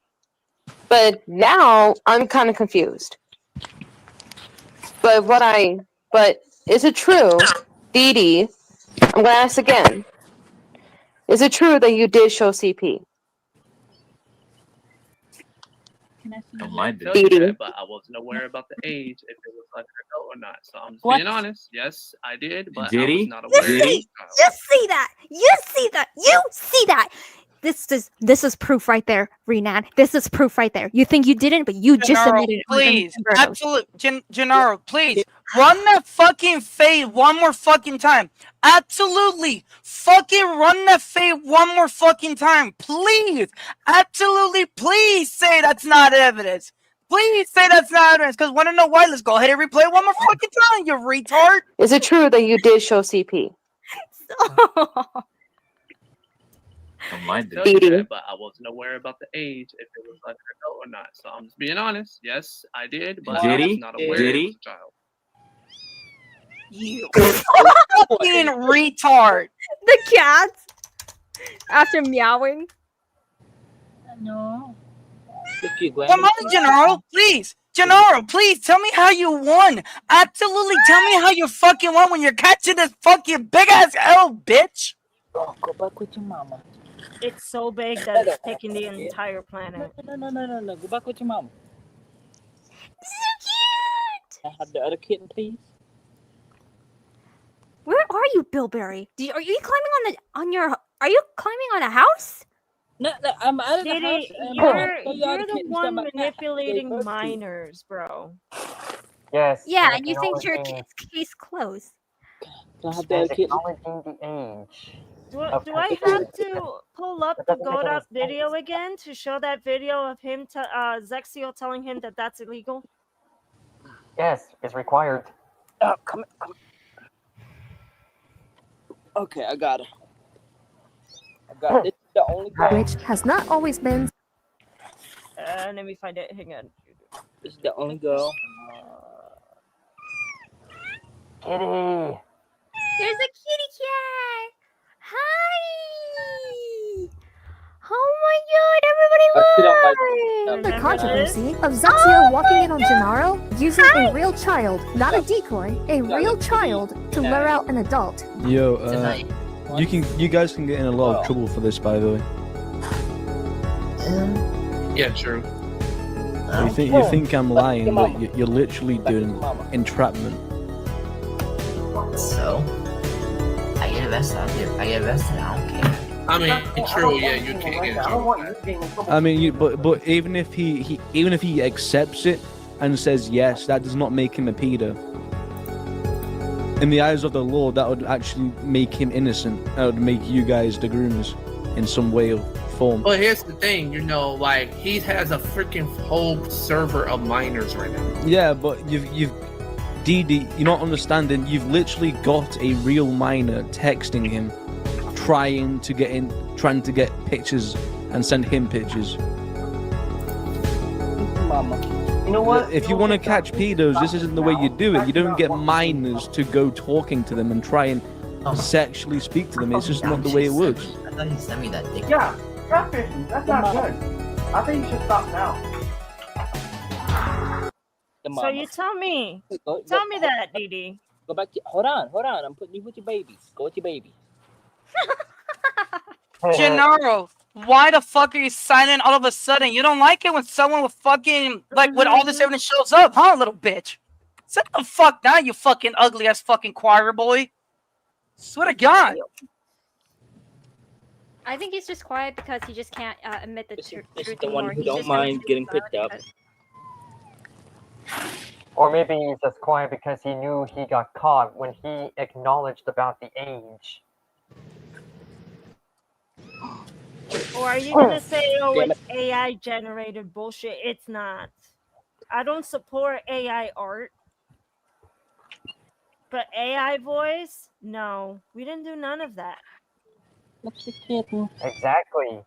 But now I'm kind of confused. But is it true, Didi? I'm gonna ask again. Is it true that you did show CP? I might tell you that, but I wasn't aware about the age, if it was like an adult or not. So I'm just being honest. Yes, I did, but I was not aware. You see that? You see that? You see that? This is proof right there, Renan. This is proof right there. You think you didn't, but you just Gennaro, admitted it. please, absolutely, Gennaro, please run that fucking fade one more fucking time. Absolutely, fucking run that fade one more fucking time, please. Absolutely, please say that's not evidence. Please say that's not evidence, because want to know why? Let's go ahead and replay it one more fucking time, you retard. Is it true that you did show CP? I told Dee you Dee. that, but I wasn't aware about the age, if it was like an adult or not. So I'm just being honest. Yes, I did, but I was not aware it was a child. You fucking retard. The cat, after meowing. No. Come on, Gennaro, please. Gennaro, please tell me how you won. Absolutely, tell me how you fucking won when you're catching this fucking big ass L, bitch. Oh, go back with your mama. It's so big that it's taking the entire planet. No. Go back with your mama. So cute. Can I have the other kitten, please? Where are you, Billberry? Are you climbing Are you climbing on a house? No, I'm out of the house. Diddy, you're the one manipulating minors, bro. Yes. Yeah, and you think your case closed. Can I have the other kitten? Acknowledging the age. Do I have to pull up the Cocodot video again to show that video of him, Zexio telling him that that's illegal? Yes, it's required. Oh, come. Okay, I got it. This is the only girl. Which has not always been. Let me find it. Hang on. This is the only girl. Kitty. There's a kitty cat. Hi. Oh my god, everybody The look! controversy of Zexio walking in on Gennaro using a real child, not a decoy, a real child to lure out an adult. Yo, you guys can get in a lot of trouble for this, by the way. Yeah, true. You think I'm lying, but you're literally doing entrapment. So, I get arrested. I don't care. I mean, true. Yeah, you can't get in trouble. I mean, but even if he accepts it and says yes, that does not make him a pedo. In the eyes of the law, that would actually make him innocent. That would make you guys the groomers in some way or form. But here's the thing, like he has a freaking whole server of minors right now. Yeah, but you've Didi, you're not understanding. You've literally got a real minor texting him, trying to get pictures and send him pictures. Mama. You know what? If you want to catch pedos, this isn't the way you do it. You don't get minors to go talking to them and try and sexually speak to them. It's just not the way it works. I thought he sent me that dick. Yeah, catfishing. That's not good. I think you should stop now. So you tell me that, Didi. Go back to. Hold on. I'm putting you with your babies. Go with your baby. Gennaro, why the fuck are you silent all of a sudden? You don't like it when someone with fucking, when all this evidence shows up, huh, little bitch? Sit the fuck down, you fucking ugly ass fucking choir boy. Swear to God. I think he's just quiet because he just can't admit the truth This is the one anymore. who He don't just mind knows getting about it picked up. because- Or maybe he's just quiet because he knew he got caught when he acknowledged about the age. Or are you gonna say, oh, it's AI generated bullshit? It's not. I don't support AI art. But AI voice? No. We didn't do none of that. What's the kitten? Exactly.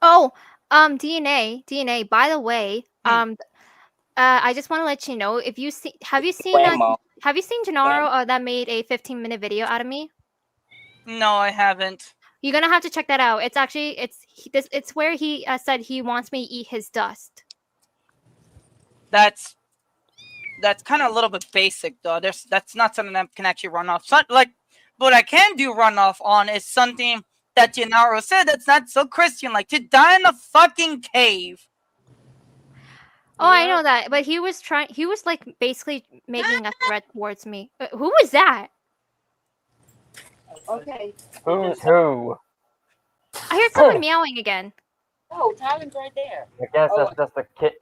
Oh, DNA. By the way, I just want to let you know if you see, have you seen Gennaro that made a 15-minute video out of me? No, I haven't. You're gonna have to check that out. It's actually it's where he said he wants me to eat his dust. That's kind of a little bit basic, though. That's not something that can actually run off. What I can do run off on is something that Gennaro said that's not so Christian, like to die in a fucking cave. Oh, I know that, but he was like basically making a threat towards me. Who was that? Okay. Who's who? I heard someone meowing again. No, Talon's right there. I guess that's just a kid.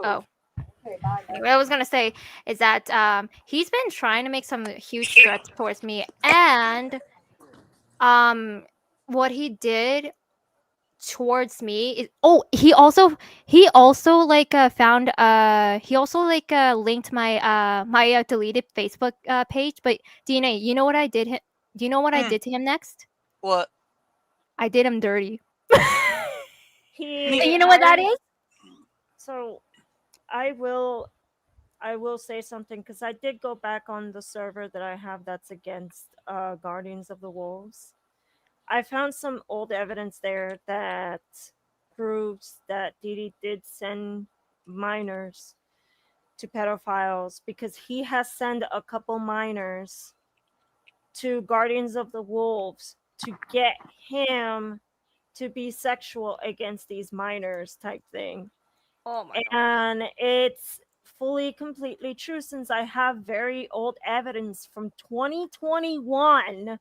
Oh. What I was gonna say is that he's been trying to make some huge threats towards me, and what he did towards me is he also like found he also like linked my my deleted Facebook page. But DNA, you know what I did? Do you know what I did to him next? What? I did him dirty. He, And you know what that is? So, I will say something because I did go back on the server that I have that's against Guardians of the Wolves. I found some old evidence there that proves that Didi did send minors to pedophiles because he has sent a couple minors to Guardians of the Wolves to get him to be sexual against these minors type thing. Oh my god. And it's fully completely true since I have very old evidence from 2021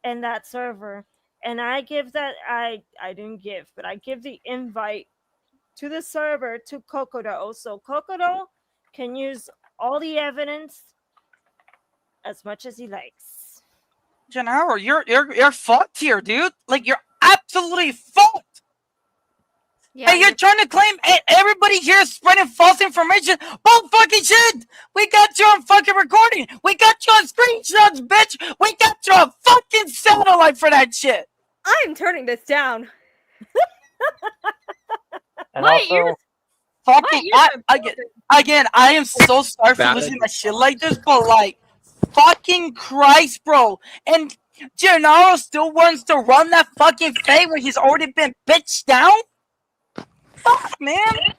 in that server. And I give that I didn't give, but I give the invite to the server to Cocodot. So Cocodot can use all the evidence as much as he likes. Gennaro, you're fucked here, dude. Like you're absolutely fucked. Yeah, Hey, you're trying to claim everybody here is spreading false information. Bull fucking shit! We got you on fucking recording. We got you on screenshots, bitch. We got you on fucking satellite for that shit. I'm turning this down. And My also, ears. Fucking, again, I am so sorry for losing my shit like this, but like, fucking Christ, bro. And Gennaro still wants to run that fucking fade when he's already been bitched down? Fuck, man.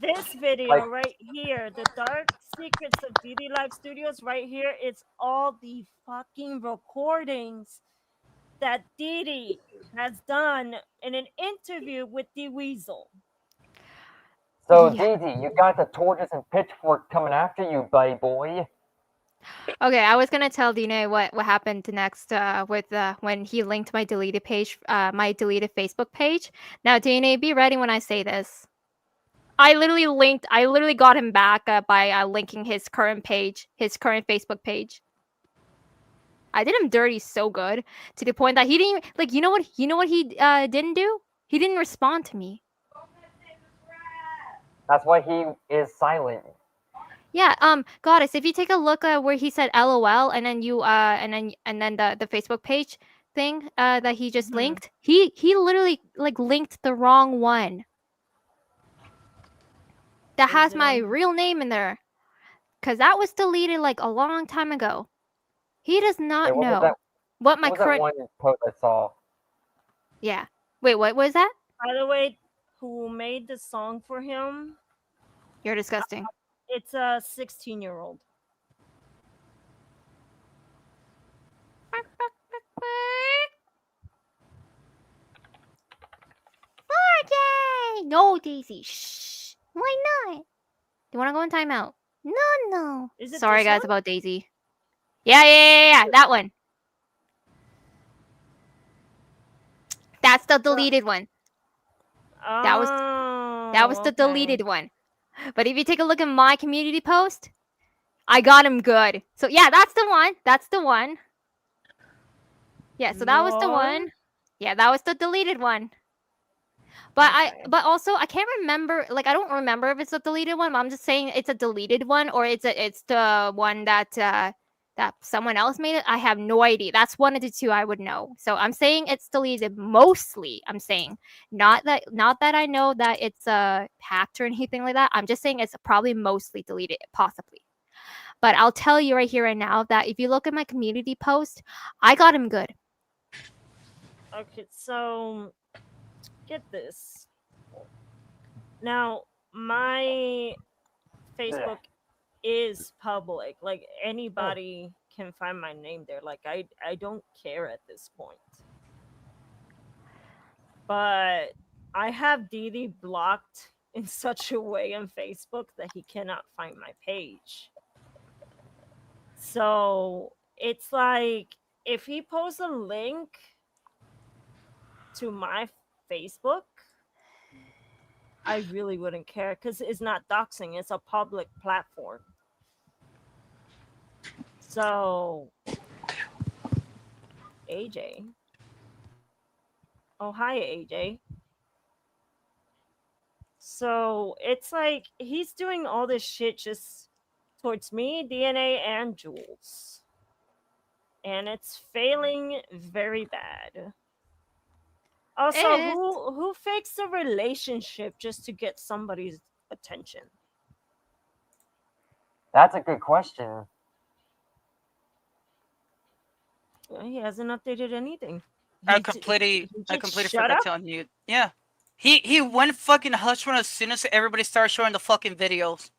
This video right here, the dark secrets of DD Live Studios right here, it's all the fucking recordings that Didi has done in an interview with the Weasel. so Didi, you got the torches and pitchfork coming after you, buddy boy. Okay, I was gonna tell Dina what happened next with when he linked my deleted page, my deleted Facebook page. Now, Dina, be ready when I say this. I literally got him back by linking his current page, his current Facebook page. I did him dirty so good to the point that he didn't even, like. You know what he didn't do? He didn't respond to me. That's why he is silent. Yeah, Goddess, if you take a look at where he said LOL and then you and then the Facebook page thing that he just linked, he literally like linked the wrong one. That has my real name in there. Cuz that was deleted like a long time ago. He does not know what my current What was that one post I saw? Yeah. Wait, what was that? By the way, who made the song for him? You're disgusting. It's a 16-year-old. Yay! No, Daisy. Shh. Why not? Do you want to go in timeout? No. Is it Sorry, this guys, one? about Daisy. Yeah. That one. That's the deleted one. That was the deleted one. But if you take a look at my community post, I got him good. So yeah, that's the one. That's the one. Yeah, so that was the one. Yeah, that was the deleted one. But but also I can't remember. Like I don't remember if it's a deleted one. But I'm just saying it's a deleted one or it's the one that that someone else made it. I have no idea. That's one of the two I would know. So I'm saying it's deleted mostly. I'm saying not that I know that it's hacked or anything like that. I'm just saying it's probably mostly deleted, possibly. But I'll tell you right here and now that if you look at my community post, I got him good. Okay, so get this. Now, my Facebook is public. Like anybody can find my name there. Like I don't care at this point. But I have Didi blocked in such a way on Facebook that he cannot find my page. So it's like if he posts a link to my Facebook, I really wouldn't care because it's not doxing, it's a public platform. So, AJ. Oh, hi, AJ. So, it's like he's doing all this shit just towards me, DNA, and Jules. And it's failing very bad. Also, It is. who fakes a relationship just to get somebody's attention? That's a good question. He hasn't updated anything. I completely shut forgot up. to unmute. Yeah. He went fucking hush when as soon as everybody started showing the fucking videos.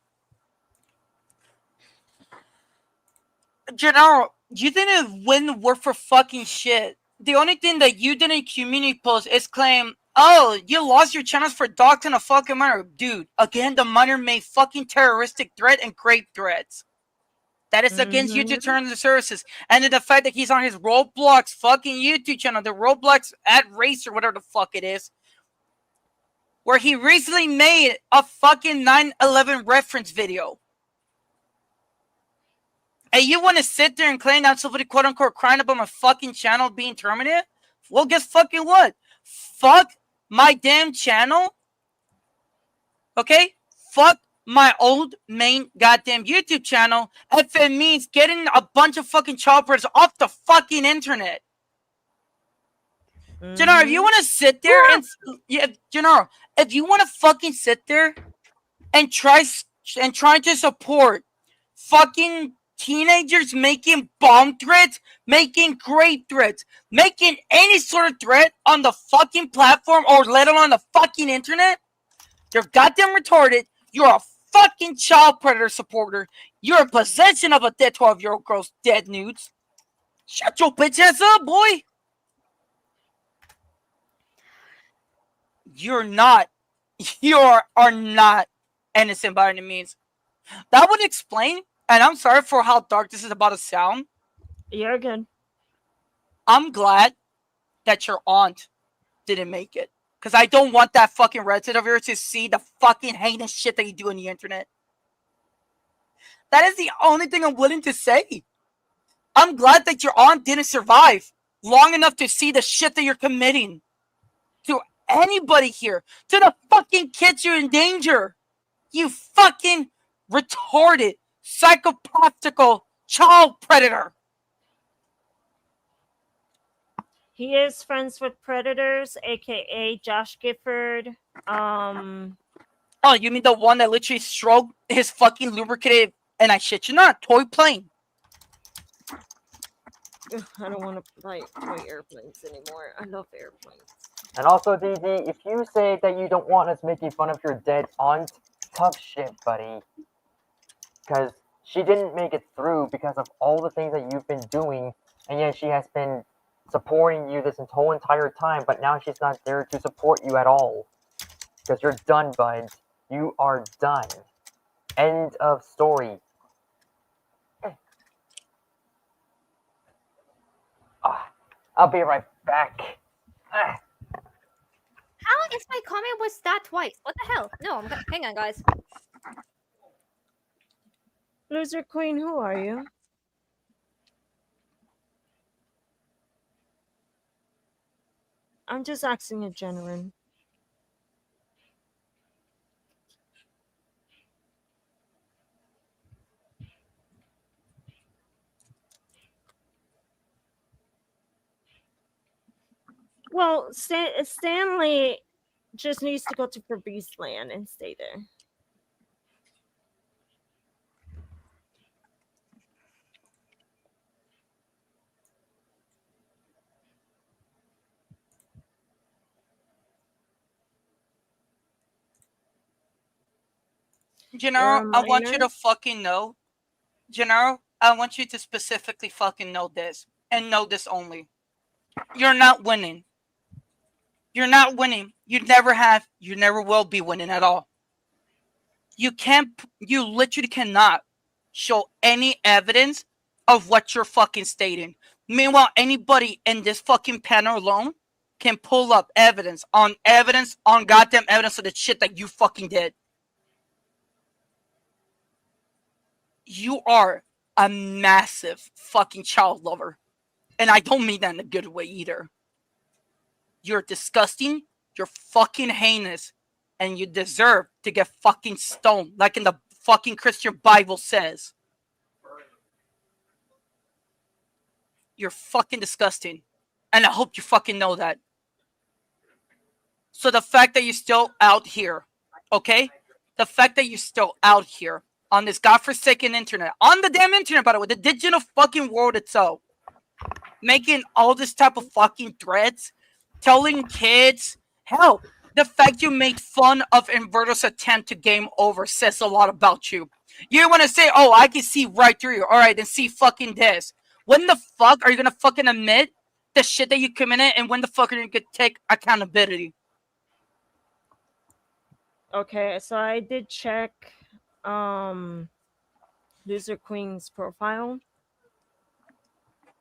General, you didn't win work for fucking shit. The only thing that you didn't community post is claim, oh, you lost your channels for doxing a fucking minor. Dude, again, the minor made fucking terroristic threat and grape threats. That is against YouTube terms and services. And then the fact that he's on his Roblox fucking YouTube channel, the Roblox at race or whatever the fuck it is, where he recently made a fucking 9/11 reference video. And you want to sit there and claim that somebody quote unquote crying about my fucking channel being terminated? Well, guess fucking what? Fuck my damn channel. Okay? Fuck my old main goddamn YouTube channel if it means getting a bunch of fucking choppers off the fucking internet. Gennaro, if you want to sit there and Gennaro, if you want to fucking sit there and try to support fucking teenagers making bomb threats, making grape threats, making any sort of threat on the fucking platform or let alone the fucking internet, you're goddamn retarded. You're a fucking child predator supporter. You're a possession of a dead 12-year-old girl's dead nudes. Shut your bitch ass up, boy. You are not innocent by any means. That would explain, and I'm sorry for how dark this is about to sound. You're good. I'm glad that your aunt didn't make it. Because I don't want that fucking relative of yours to see the fucking heinous shit that you do on the internet. That is the only thing I'm willing to say. I'm glad that your aunt didn't survive long enough to see the shit that you're committing to anybody here, to the fucking kids you endanger. You fucking retarded, psychopathical child predator. He is friends with predators, aka Josh Gifford. Oh, you mean the one that literally stroked his fucking lubricated, and I shit you not, toy plane? I don't want to fly toy airplanes anymore. I love airplanes. And also, DD, if you say that you don't want us making fun of your dead aunt, tough shit, buddy. Because she didn't make it through because of all the things that you've been doing, and yet she has been supporting you this whole entire time, but now she's not there to support you at all. Because you're done, bud. You are done. End of story. I'll be right back. How is my comment was that twice? What the hell? No, hang on, guys. Loser Queen, who are you? I'm just asking a genuine. Well, Stanley just needs to go to Beast Land and stay there. Gennaro, I want you to fucking know. Gennaro, I want you to specifically fucking know this. And know this only. You're not winning. You're not winning. You never have. You never will be winning at all. You literally cannot show any evidence of what you're fucking stating. Meanwhile, anybody in this fucking panel alone can pull up evidence on goddamn evidence of the shit that you fucking did. You are a massive fucking child lover. And I don't mean that in a good way either. You're disgusting, you're fucking heinous, and you deserve to get fucking stoned, like in the fucking Christian Bible says. You're fucking disgusting. And I hope you fucking know that. So the fact that you're still out here, okay? The fact that you're still out here on this godforsaken internet, on the damn internet, by the way, the digital fucking world itself, making all this type of fucking threats, telling kids, hell, the fact you made fun of Inverter's attempt to game over says a lot about you. You want to say, oh, I can see right through you. All right, then see fucking this. When the fuck are you going to fucking admit the shit that you committed, and when the fuck are you going to take accountability? Okay, so I did check Loser Queen's profile.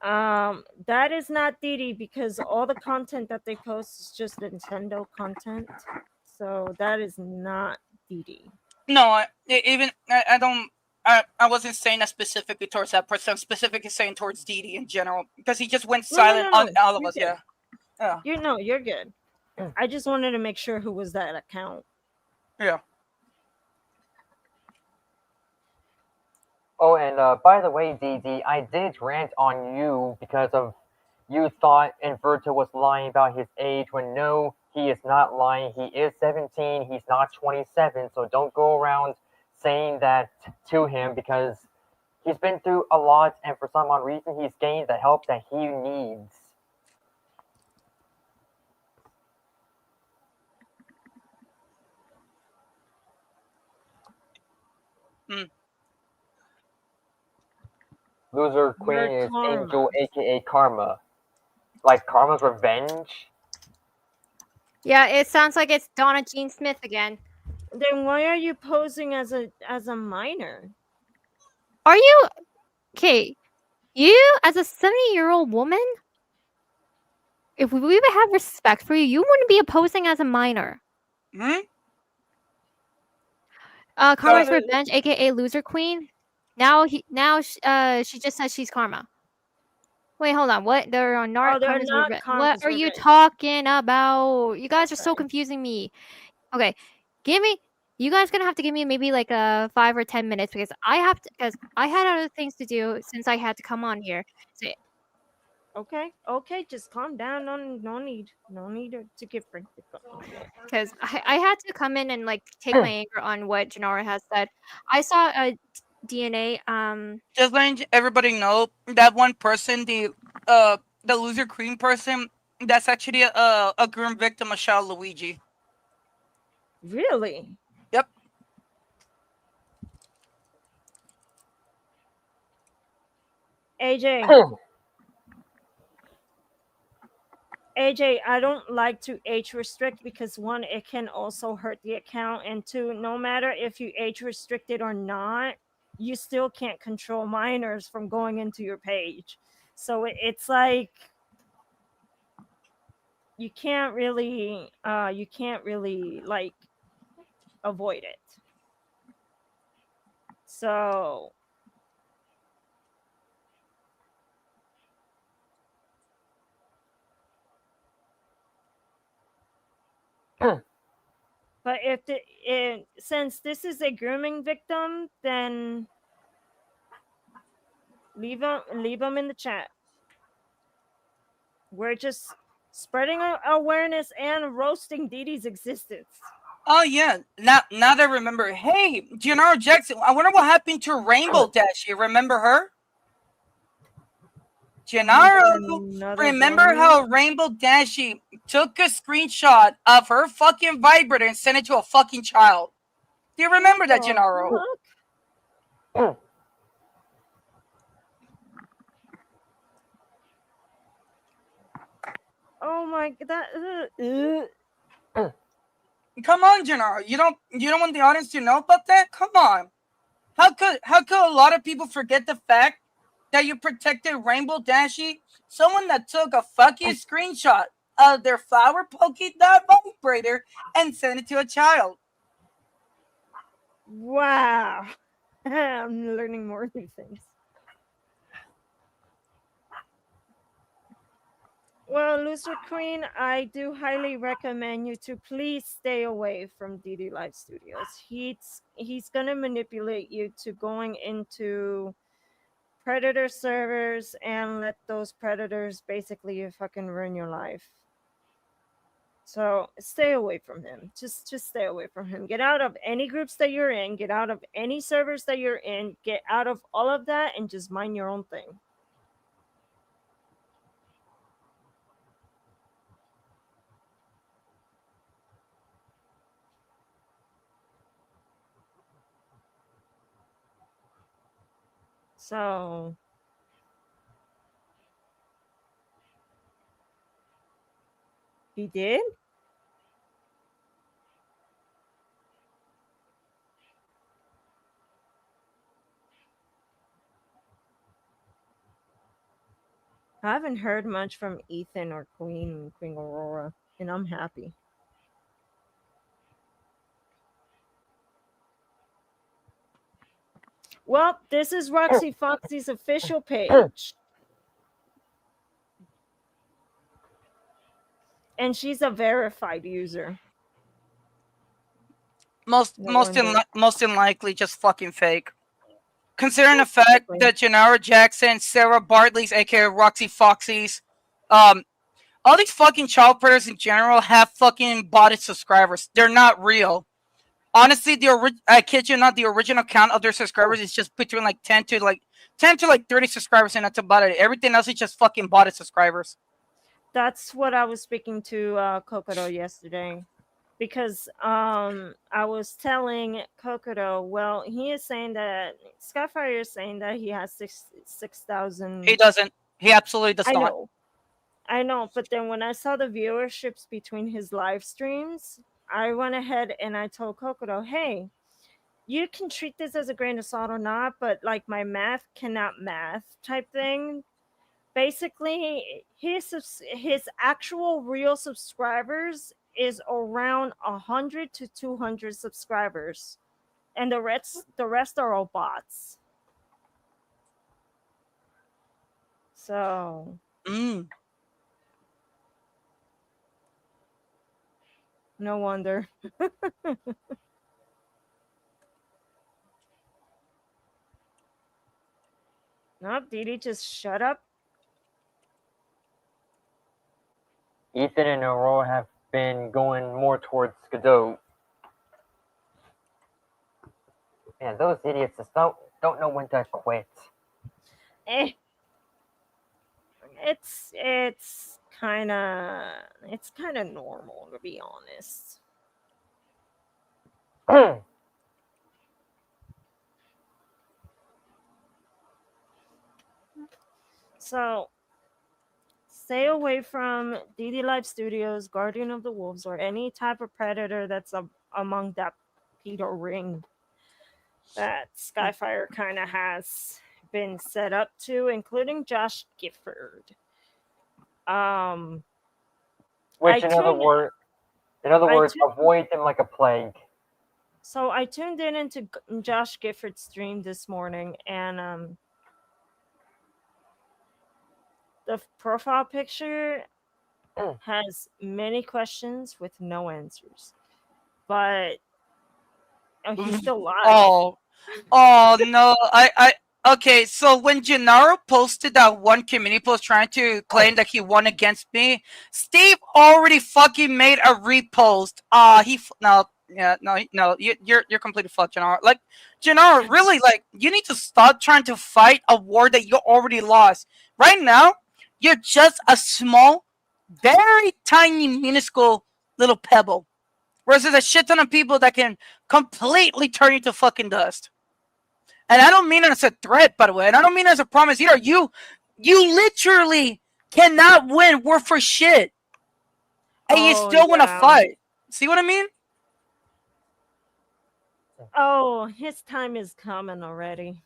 That is not Didi because all the content that they post is just Nintendo content. So that is not Didi. No, I wasn't saying that specifically towards that person. I'm specifically saying towards Didi in general because he just went silent on all of us. Good. Yeah. You're good. I just wanted to make sure who was that account. Yeah. Oh, and by the way, DD, I did rant on you because of you thought Inverter was lying about his age when no, he is not lying. He is 17. He's not 27. So don't go around saying that to him because he's been through a lot, and for some odd reason, he's gained the help that he needs. Loser Queen is Angel, aka Karma. Like Karma's revenge? Yeah, it sounds like it's Donna Jean Smith again. Then why are you posing as a minor? Are you okay? You as a 70-year-old woman? If we would have respect for you, you wouldn't be posing as a minor. Karma's Revenge, aka Loser Queen. Now she just says she's Karma. Wait, hold on. What? They're not Karma's Revenge. What are you talking about? You guys are so confusing me. Okay, you guys gonna have to give me maybe like 5 or 10 minutes because I had other things to do since I had to come on here. So, Okay, just calm down. No need to get frantic. Because I had to come in and like take my anger on what Janara has said. I saw a DNA. Just letting everybody know that one person, the Loser Queen person, that's actually a groom victim of Shao Luigi. Really? Yep. AJ, I don't like to age restrict because one, it can also hurt the account, and two, no matter if you age restricted or not, you still can't control minors from going into your page. So it's like you can't really like avoid it. So but since this is a grooming victim, then leave them in the chat. We're just spreading awareness and roasting Didi's existence. Oh yeah, now that I remember. Hey, Gennaro Jackson, I wonder what happened to Rainbow Dash. You remember her? Gennaro, remember how Rainbow Dashie took a screenshot of her fucking vibrator and sent it to a fucking child? Do you remember that, Gennaro? Oh my god! Come on, Gennaro. You don't want the audience to know about that? Come on. How could a lot of people forget the fact that you protected Rainbow Dashie, someone that took a fucking screenshot of their flower polka dot vibrator and send it to a child. Wow. I'm learning more new things. Well, Loser Queen, I do highly recommend you to please stay away from DD Live Studios. He's gonna manipulate you to going into predator servers and let those predators basically fucking ruin your life. So stay away from him. Just stay away from him. Get out of any groups that you're in. Get out of any servers that you're in. Get out of all of that and just mind your own thing. So he did? I haven't heard much from Ethan or Queen Aurora, and I'm happy. Well, this is Roxy Foxy's official page. And she's a verified user. Most than likely just fucking fake. Considering the fact that Gennaro Jackson, Sarah Bartley's, aka Roxy Foxy's, all these fucking child predators in general have fucking botted subscribers. They're not real. Honestly, I kid you not, the original count of their subscribers is just between like 10 to 30 subscribers, and that's about it. Everything else is just fucking botted subscribers. That's what I was speaking to Cocodot yesterday. Because I was telling Cocodot, well, he is saying that Skyfire is saying that he has 6,000. He doesn't. He absolutely does not. I know, but then when I saw the viewerships between his live streams, I went ahead and I told Cocodot, hey, you can treat this as a grain of salt or not, but like my math cannot math type thing. Basically, his actual real subscribers is around 100 to 200 subscribers, and the rest are all bots. So no wonder. Nope, Didi just shut up. Ethan and Aurora have been going more towards Cocodot. Man, those idiots just don't know when to quit. It's kind of normal, to be honest. So stay away from DD Live Studios, Guardian of the Wolves, or any type of predator that's among that pedo ring that Skyfire kind of has been set up to, including Josh Gifford. Which, in other words, avoid them like a plague. So I tuned into Josh Gifford's stream this morning, and the profile picture has many questions with no answers, but he's still alive. Oh no! Okay. So when Gennaro posted that one community post trying to claim that he won against me, Steve already fucking made a repost. You're completely fucked, Gennaro. Like, Gennaro, really, like, you need to stop trying to fight a war that you already lost. Right now, you're just a small, very tiny, minuscule little pebble. Whereas there's a shit ton of people that can completely turn you to fucking dust. And I don't mean it as a threat, by the way. And I don't mean it as a promise either. You literally cannot win war for shit. And you still want to fight. See what I mean? Oh, his time is coming already.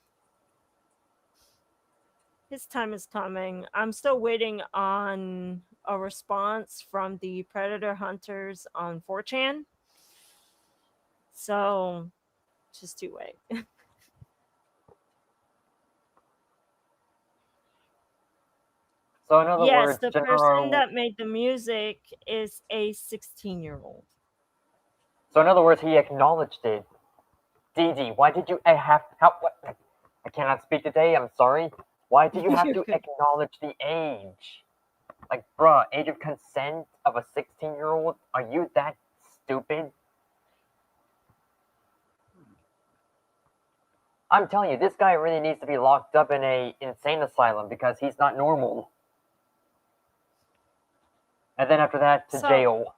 His time is coming. I'm still waiting on a response from the predator hunters on 4chan. So just do it. So in other Yes, words, the person General. that made the music is a 16-year-old. So in other words, he acknowledged it. DD, why did you have how what? I cannot speak today. I'm sorry. Why do you have You're to good. acknowledge the age? Like, bruh, age of consent of a 16-year-old? Are you that stupid? I'm telling you, this guy really needs to be locked up in a insane asylum because he's not normal. And then after that, to So jail.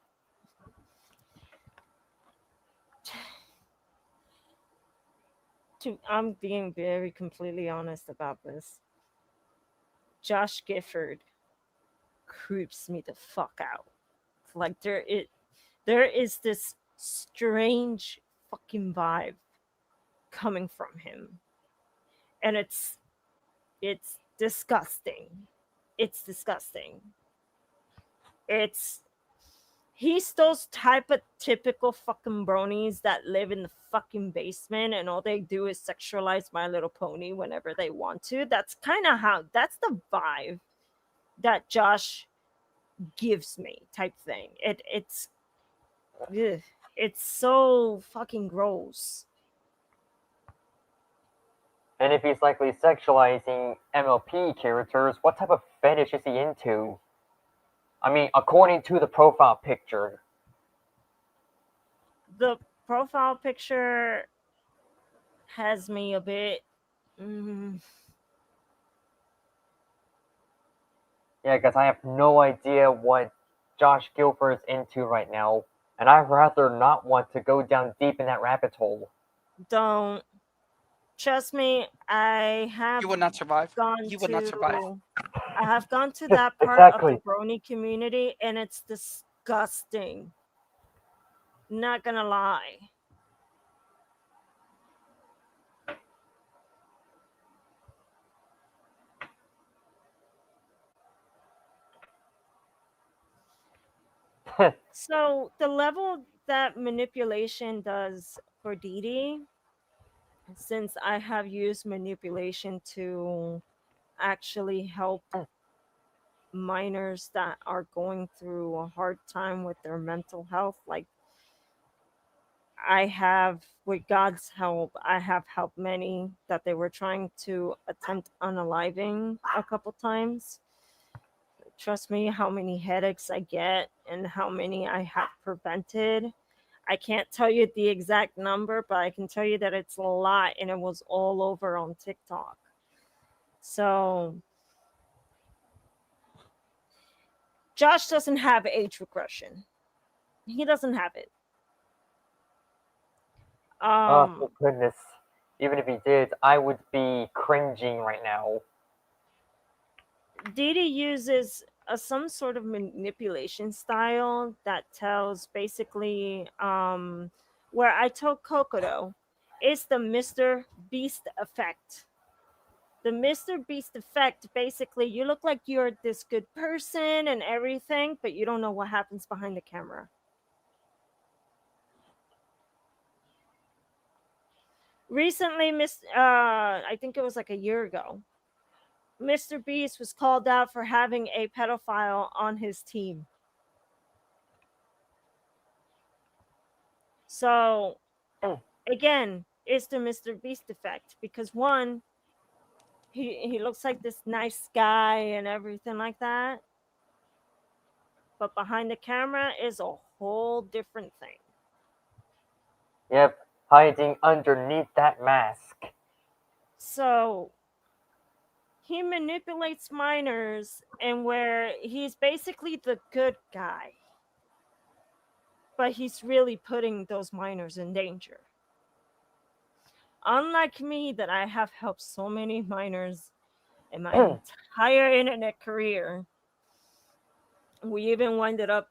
I'm being very completely honest about this. Josh Gifford creeps me the fuck out. Like there is this strange fucking vibe coming from him. And it's disgusting. It's disgusting. It's he's those type of typical fucking bronies that live in the fucking basement and all they do is sexualize My Little Pony whenever they want to. That's kind of how that's the vibe that Josh gives me type thing. Ugh, it's so fucking gross. And if he's likely sexualizing MLP characters, what type of fetish is he into? I mean, according to the profile picture. The profile picture has me a bit. Mm, Yeah, because I have no idea what Josh Guilford is into right now, and I'd rather not want to go down deep in that rabbit hole. don't trust me. You would not survive. Gone You would not survive. to I have gone to that part of the Exactly. brony community and it's disgusting. Not gonna lie. So the level that manipulation does for Dee Dee, since I have used manipulation to actually help minors that are going through a hard time with their mental health, like I have, with God's help, I have helped many that they were trying to attempt unaliving a couple times. Trust me, how many headaches I get and how many I have prevented. I can't tell you the exact number, but I can tell you that it's a lot and it was all over on TikTok. So, Josh doesn't have age regression. He doesn't have it. Oh, for goodness. Even if he did, I would be cringing right now. Didi uses some sort of manipulation style that tells basically where I told Cocodot it's the Mr. Beast effect. The Mr. Beast effect basically you look like you're this good person and everything, but you don't know what happens behind the camera. Recently, I think it was like a year ago, Mr. Beast was called out for having a pedophile on his team. So, again, it's the Mr. Beast effect because one, he looks like this nice guy and everything like that, but behind the camera is a whole different thing. Yep, hiding underneath that mask. So, he manipulates minors and where he's basically the good guy, but he's really putting those minors in danger. Unlike me, that I have helped so many minors in my entire internet career, we even winded up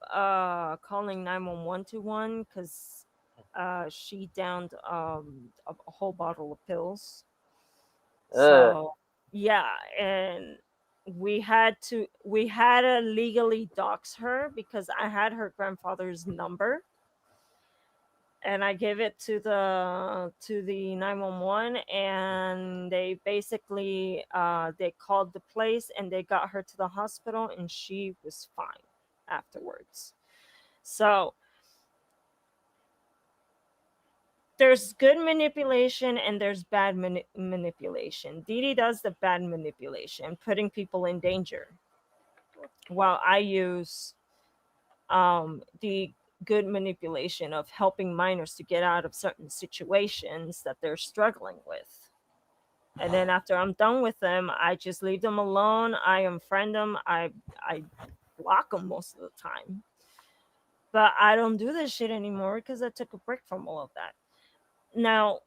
calling 911 to one because she downed a whole bottle of pills. Ugh. So yeah, and we had to legally dox her because I had her grandfather's number, and I gave it to the 911, and they basically they called the place and they got her to the hospital, and she was fine afterwards. So there's good manipulation and there's bad manipulation. Dee Dee does the bad manipulation, putting people in danger, while I use the good manipulation of helping minors to get out of certain situations that they're struggling with. And then after I'm done with them, I just leave them alone. I unfriend them. I block them most of the time. But I don't do this shit anymore because I took a break from all of that. Now,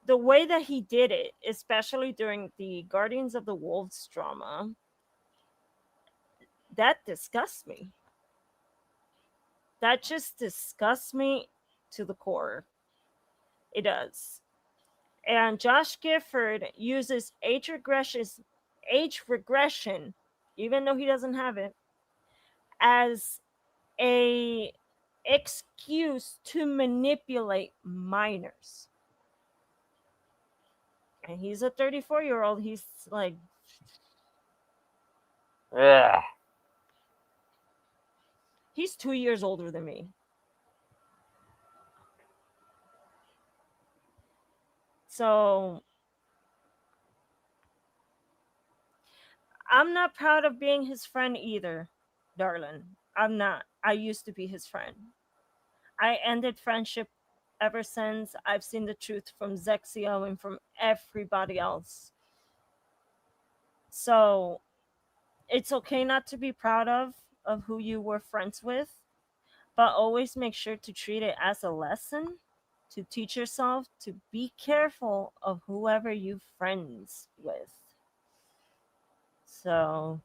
the way that he did it, especially during the Guardians of the Wolves drama, that disgusts me. That just disgusts me to the core. It does. And Josh Gifford uses age regression, even though he doesn't have it, as a excuse to manipulate minors. And he's a 34-year-old. He's like, Yeah. he's 2 years older than me. So I'm not proud of being his friend either, darling. I'm not. I used to be his friend. I ended friendship ever since. I've seen the truth from Zexio and from everybody else. So it's okay not to be proud of who you were friends with, but always make sure to treat it as a lesson to teach yourself to be careful of whoever you friends with. So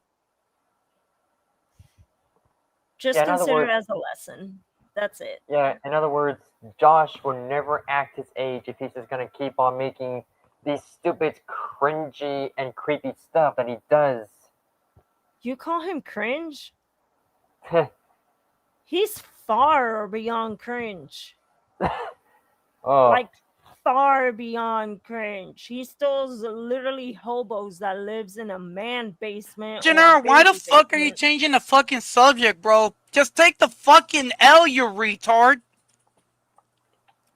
just In other consider words, it as a lesson. That's it. yeah, in other words, Josh will never act his age if he's just gonna keep on making these stupid, cringy, and creepy stuff that he does. You call him cringe? He's far beyond cringe. Oh, Like far beyond cringe. He still literally hobos that lives in a man basement or a Jenner, why the baby fuck are you basement changing the fucking subject, bro? Just take the fucking L, you retard.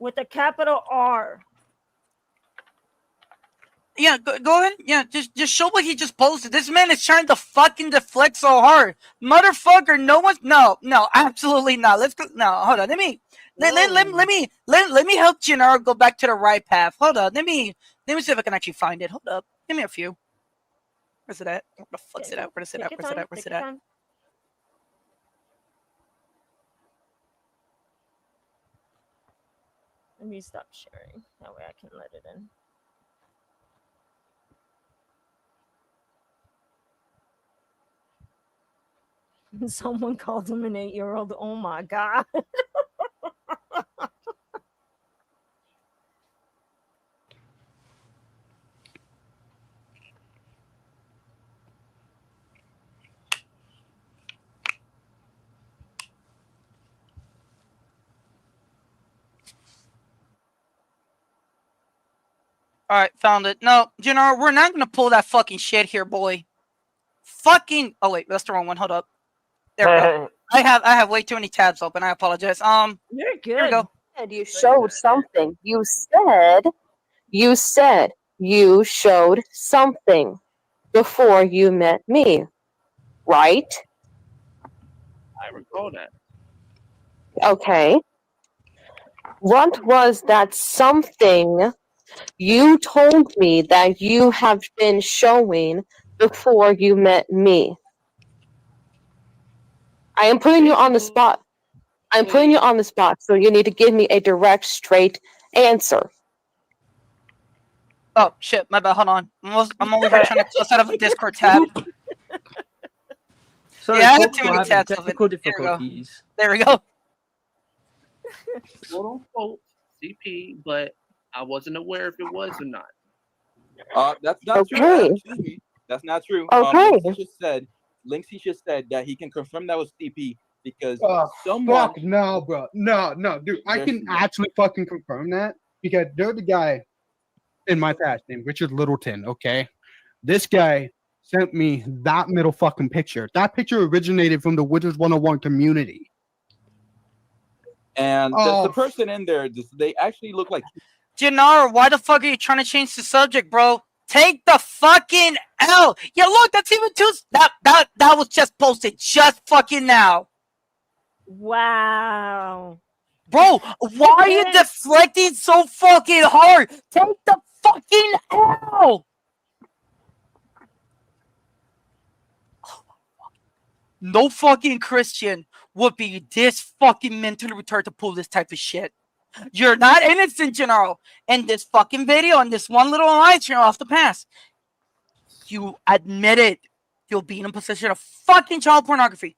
with a capital R. Yeah, go ahead. Yeah, just show what he just posted. This man is trying to fucking deflect so hard. Motherfucker, no, absolutely not. Let's go. No, hold on. Let me help Gennaro go back to the right path. Hold on. Let me see if I can actually find it. Hold up. Give me a few. Where's it at? Where the fuck's it at? Where's it at? Where's it at? Where's it at? Let me stop sharing. That way I can let it in. Someone called him an 8-year-old. Oh my god. Alright, found it. No, Gennaro, we're not gonna pull that fucking shit here, boy. Fucking. Oh wait, that's the wrong one. Hold up. There we go. I have way too many tabs open. I apologize. You're good. Here we go. You showed something. You said you showed something before you met me, right? I recall that. Okay. What was that something you told me that you have been showing before you met me? I am putting you on the spot. I'm putting you on the spot, so you need to give me a direct, straight answer. Oh shit, my bad. Hold on. I'm over here trying to close out of a Discord tab. Sorry, Yeah, I had folks, too we're many having tabs open. technical There we go. difficulties. There we go. Quote unquote CP, but I wasn't aware if it was or not. That's not true. Okay. Excuse me. That's not true. Okay. Linksy just said that he can confirm that was TP because Fuck no, bro. No, dude. I can actually fucking confirm that because there's a guy in my past named Richard Littleton. Okay, this guy sent me that middle fucking picture. That picture originated from the Wizards 101 community. And the person in there, they actually look like. Gennaro, why the fuck are you trying to change the subject, bro? Take the fucking L. Yeah, look, that's even too. That was just posted just fucking now. Wow. Bro, why are you deflecting so fucking hard? Take the fucking L. No fucking Christian would be this fucking mentally retarded to pull this type of shit. You're not innocent, Gennaro. In this fucking video, in this one little line off the pass, you admitted you'll be in a position of fucking child pornography.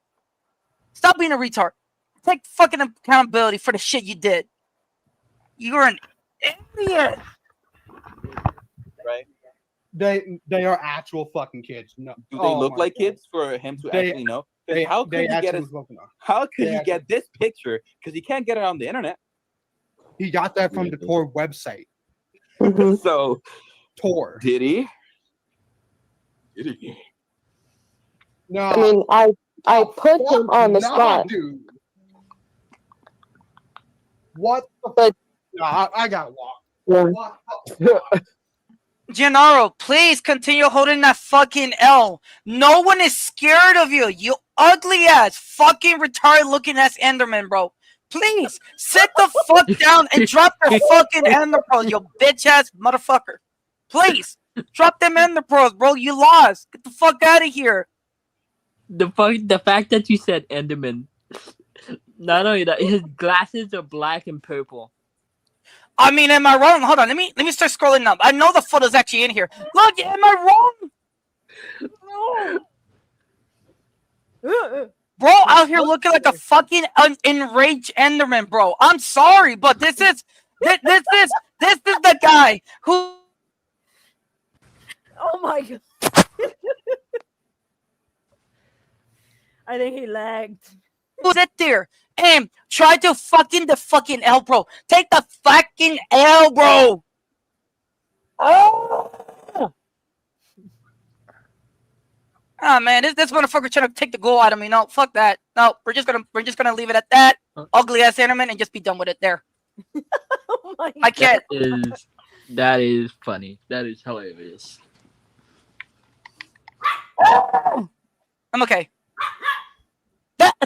Stop being a retard. Take fucking accountability for the shit you did. You're an idiot. Right? They are actual fucking kids. No. Do they look like kids for him to actually know? How could he get this picture? Because he can't get it on the internet. He got that from the Tor website. So, Tor. Did he? No. I mean, I put him on the spot. Dude. What the fuck? No, I got lost. Yeah. Gennaro, please continue holding that fucking L. No one is scared of you. You ugly ass, fucking retarded looking ass Enderman, bro. Please sit the fuck down and drop your fucking Ender Pearls, you bitch ass motherfucker. Please drop them Ender Pearls, bro. You lost. Get the fuck out of here. The fact that you said Enderman. Not only that, his glasses are black and purple. I mean, am I wrong? Hold on, let me start scrolling up. I know the photo's actually in here. Look, am I wrong? No. Bro, out here looking like a fucking enraged Enderman, bro. I'm sorry, but this is the guy who. Oh my god. I think he lagged. Sit there and try to fucking the fucking L, bro. Take the fucking L, bro. Oh man, this motherfucker trying to take the goal out of me. No, fuck that. No, we're just gonna leave it at that. Ugly ass Enderman and just be done with it there. Oh my I can't. That is funny. That is hilarious. I'm okay.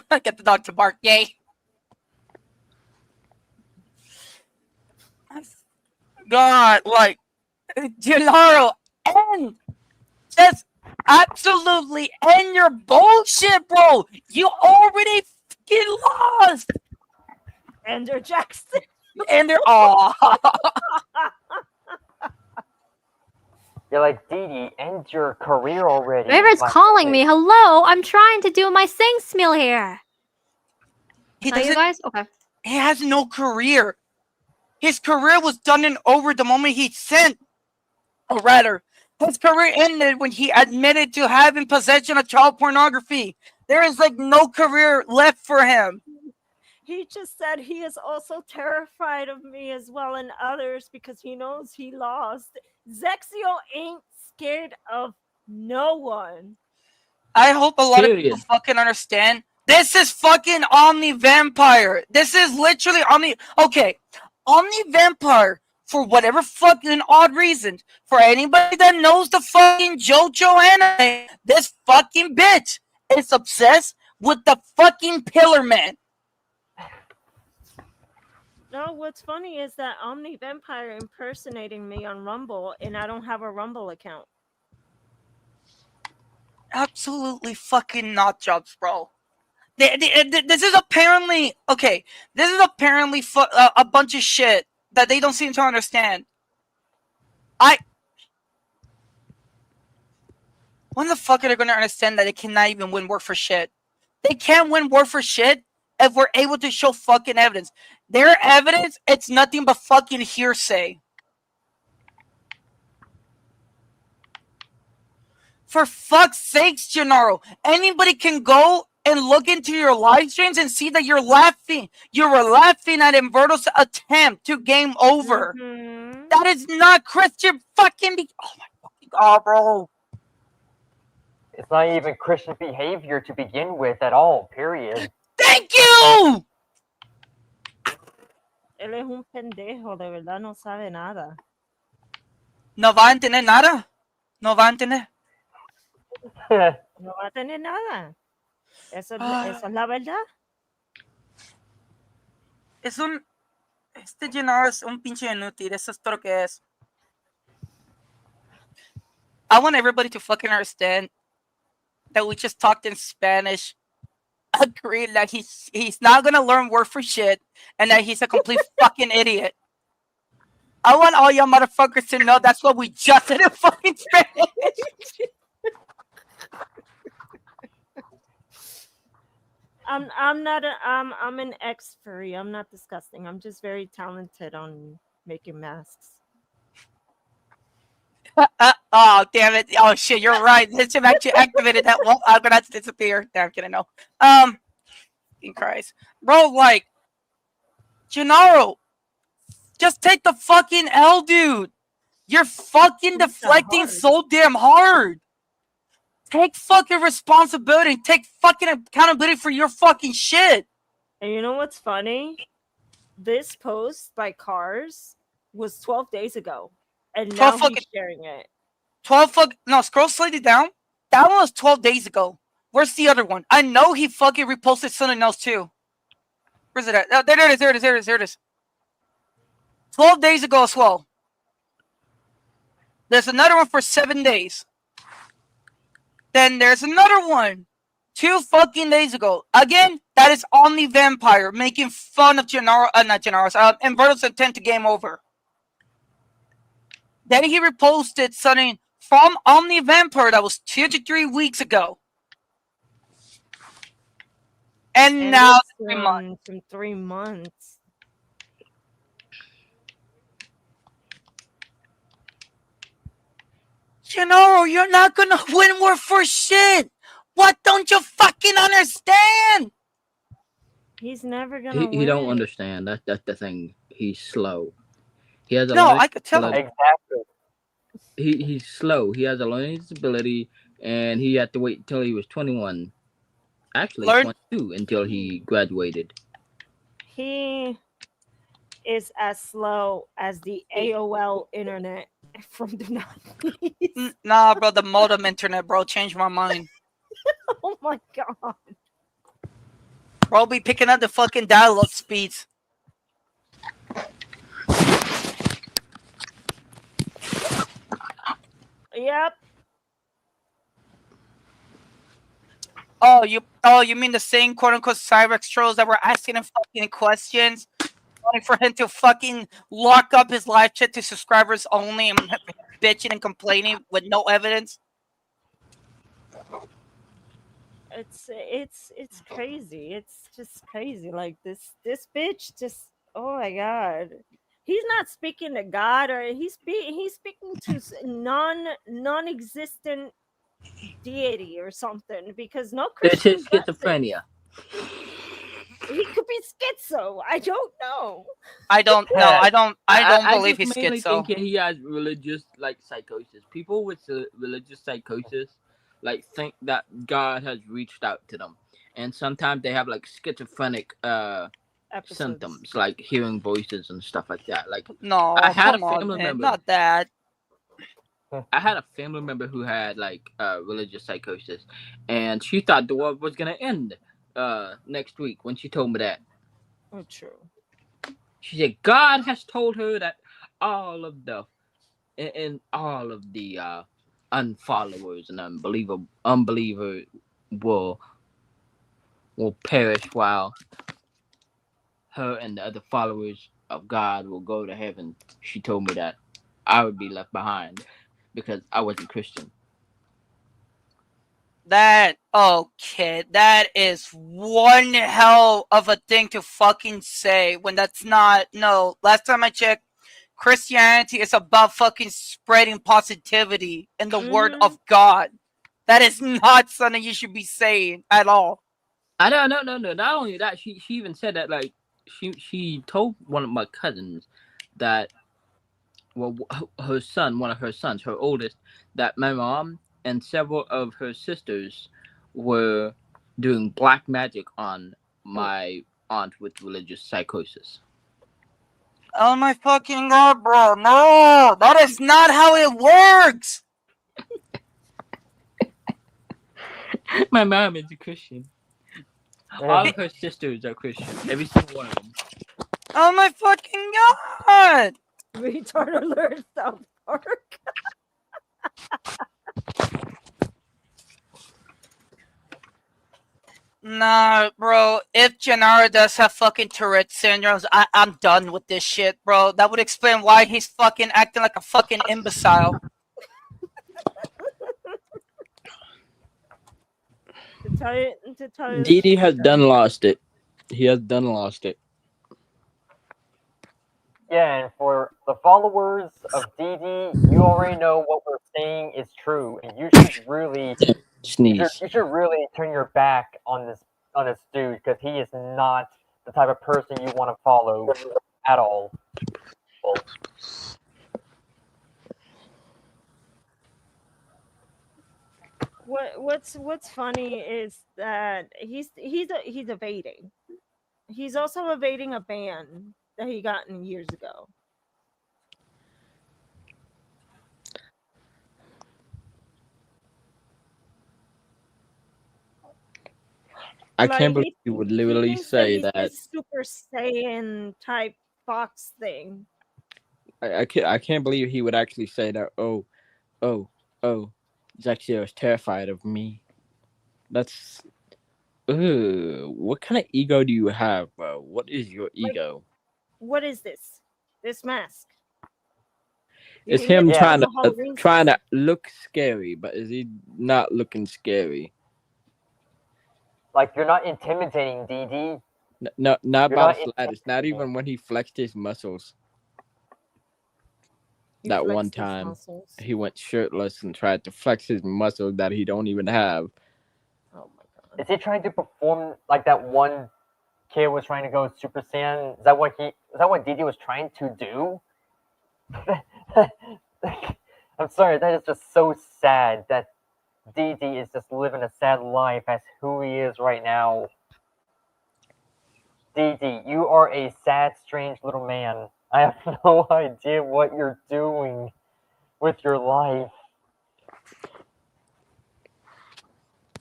Get the dog to bark. Yay. God, like, Gennaro, and just absolutely end your bullshit, bro. You already fucking lost. Ender Jackson. Ender, oh. You're like, Dee, end your career already. River's calling me. Hello, I'm trying to do my sing smeal here. He Are you guys? Okay. He has no career. His career was done and over the moment he sent. Or rather, his career ended when he admitted to having possession of child pornography. There is like no career left for him. He just said he is also terrified of me as well and others because he knows he lost. Zexio ain't scared of no one. I hope a lot of people fucking understand. This is fucking Omni Vampire. This is literally Omni. Okay, Omni Vampire, for whatever fucking odd reason, for anybody that knows the fucking JoJo anime, this fucking bitch is obsessed with the fucking Pillar Man. No, what's funny is that Omni Vampire impersonating me on Rumble, and I don't have a Rumble account. Absolutely fucking nut jobs, bro. This is apparently okay. This is apparently a bunch of shit that they don't seem to understand. When the fuck are they going to understand that they cannot even win war for shit? They can't win war for shit if we're able to show fucking evidence. Their evidence, it's nothing but fucking hearsay. For fuck's sakes, Gennaro. Anybody can go and look into your live streams and see that you're laughing. You were laughing at Inverto's attempt to game over. That is not Christian fucking. Oh my fucking god, bro. It's not even Christian behavior to begin with at all. Period. Thank you. Él es un pendejo, de verdad no sabe nada. No va a entender nada. No va a entender. No va a tener nada. Esa es la verdad. Este Gennaro es un pinche inútil. Eso es todo lo que es. I want everybody to fucking understand that we just talked in Spanish. Agreed that he's not gonna learn word for shit and that he's a complete fucking idiot. I want all y'all motherfuckers to know that's what we just said in fucking Spanish. I'm an ex-furry. I'm not disgusting. I'm just very talented on making masks. Oh, damn it. Oh, shit, you're right. This have actually activated that. Well, I'm gonna have to disappear. Damn, I'm kidding. No. In Christ. Bro, like, Gennaro, just take the fucking L, dude. You're fucking deflecting so damn hard. Take fucking responsibility. Take fucking accountability for your fucking shit. And you know what's funny? This post by Cars was 12 days ago. And now he's sharing it. 12 no, scroll slightly down. That one was 12 days ago. Where's the other one? I know he fucking reposted something else too. Where's it at? Oh, there it is. 12 days ago as well. There's another one for 7 days. Then there's another one 2 fucking days ago. Again, that is Omni Vampire making fun of Inverto's attempt to game over. Then he reposted something from Omni Vampire that was 2 to 3 weeks ago. And now 3 months. From 3 months. Gennaro, you're not gonna win war for shit. What don't you fucking understand? He's never gonna win. He don't understand. That's the thing. He's slow. He has a I could tell. Exactly. He's slow. He has a learning disability, and he had to wait until he was 21. Actually, 22 until he graduated. He is as slow as the AOL internet from the 90s. Nah, bro, the modem internet, bro, changed my mind. Oh my god. Bro, be picking up the fucking dial-up speeds. Yep. Oh, you mean the same quote-unquote Cyrex trolls that were asking him fucking questions? Wanting for him to fucking lock up his live chat to subscribers only and bitching and complaining with no evidence? It's crazy. It's just crazy. Like this bitch just, oh my god. He's not speaking to God, or he's speaking to non-existent deity or something, because no Christian It's his schizophrenia. He could be schizo. I don't know. I don't know. I don't believe he's I mainly schizo. think he has religious psychosis. People with religious psychosis think that God has reached out to them, and sometimes they have schizophrenic symptoms, like hearing voices and stuff like that. No, I had come a family on, man. member. Not that. I had a family member who had religious psychosis, and she thought the world was gonna end next week when she told me that. Oh, true. She said God has told her that all of the unfollowers and unbelievers will perish, while her and the other followers of God will go to heaven. She told me that I would be left behind because I wasn't Christian. That is one hell of a thing to fucking say when that's not. No, last time I checked, Christianity is about fucking spreading positivity in the word of God. That is not something you should be saying at all. I know, no. Not only that, she even said that like she told one of my cousins that well her son, one of her sons, her oldest, that my mom and several of her sisters were doing black magic on my aunt with religious psychosis. Oh my fucking god, bro! No, that is not how it works. My mom is a Christian. All of her sisters are Christian. Every single one of them. Oh my fucking god! Retard alert, South Park. Nah, bro. If Gennaro does have fucking Tourette syndrome, I'm done with this shit, bro. That would explain why he's fucking acting like a fucking imbecile. To tell you Didi has done lost it. He has done lost it. Yeah, and for the followers of DD, you already know what we're saying is true, and you should really Sneeze. you should really turn your back on this dude because he is not the type of person you want to follow at all. What's funny is that he's evading. He's also evading a ban that he gotten years ago. I can't believe he would literally say that. This Super Saiyan type fox thing. I can't believe he would actually say that. Oh, Zexia was terrified of me. That's what kind of ego do you have, bro? What is your ego? What is this? This mask? It's him trying to look scary, but is he not looking scary? Like, you're not intimidating, DD. No, not by the slightest. Not even when he flexed his muscles. That one time, he went shirtless and tried to flex his muscles that he don't even have. Oh my god! Is he trying to perform like that one kid was trying to go Super Saiyan? Is that what DD was trying to do? I'm sorry, that is just so sad that DD is just living a sad life as who he is right now. DD, you are a sad, strange little man. I have no idea what you're doing with your life.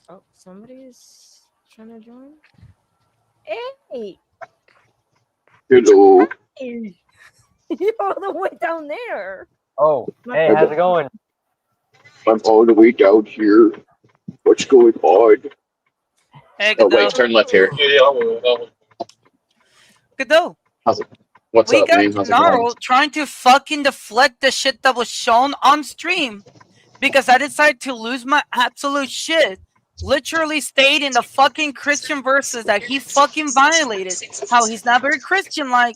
Oh, somebody's trying to join. Hey! Hello. Hey. You're all the way down there. Oh, hey, how's it going? I'm all the way down here. What's going on? Hey, oh, wait, turn left here. Godot. How's it? What's we up, got man? How's it going? Gennaro trying to fucking deflect the shit that was shown on stream because I decided to lose my absolute shit. Literally stating the fucking Christian verses that he fucking violated. How he's not very Christian-like.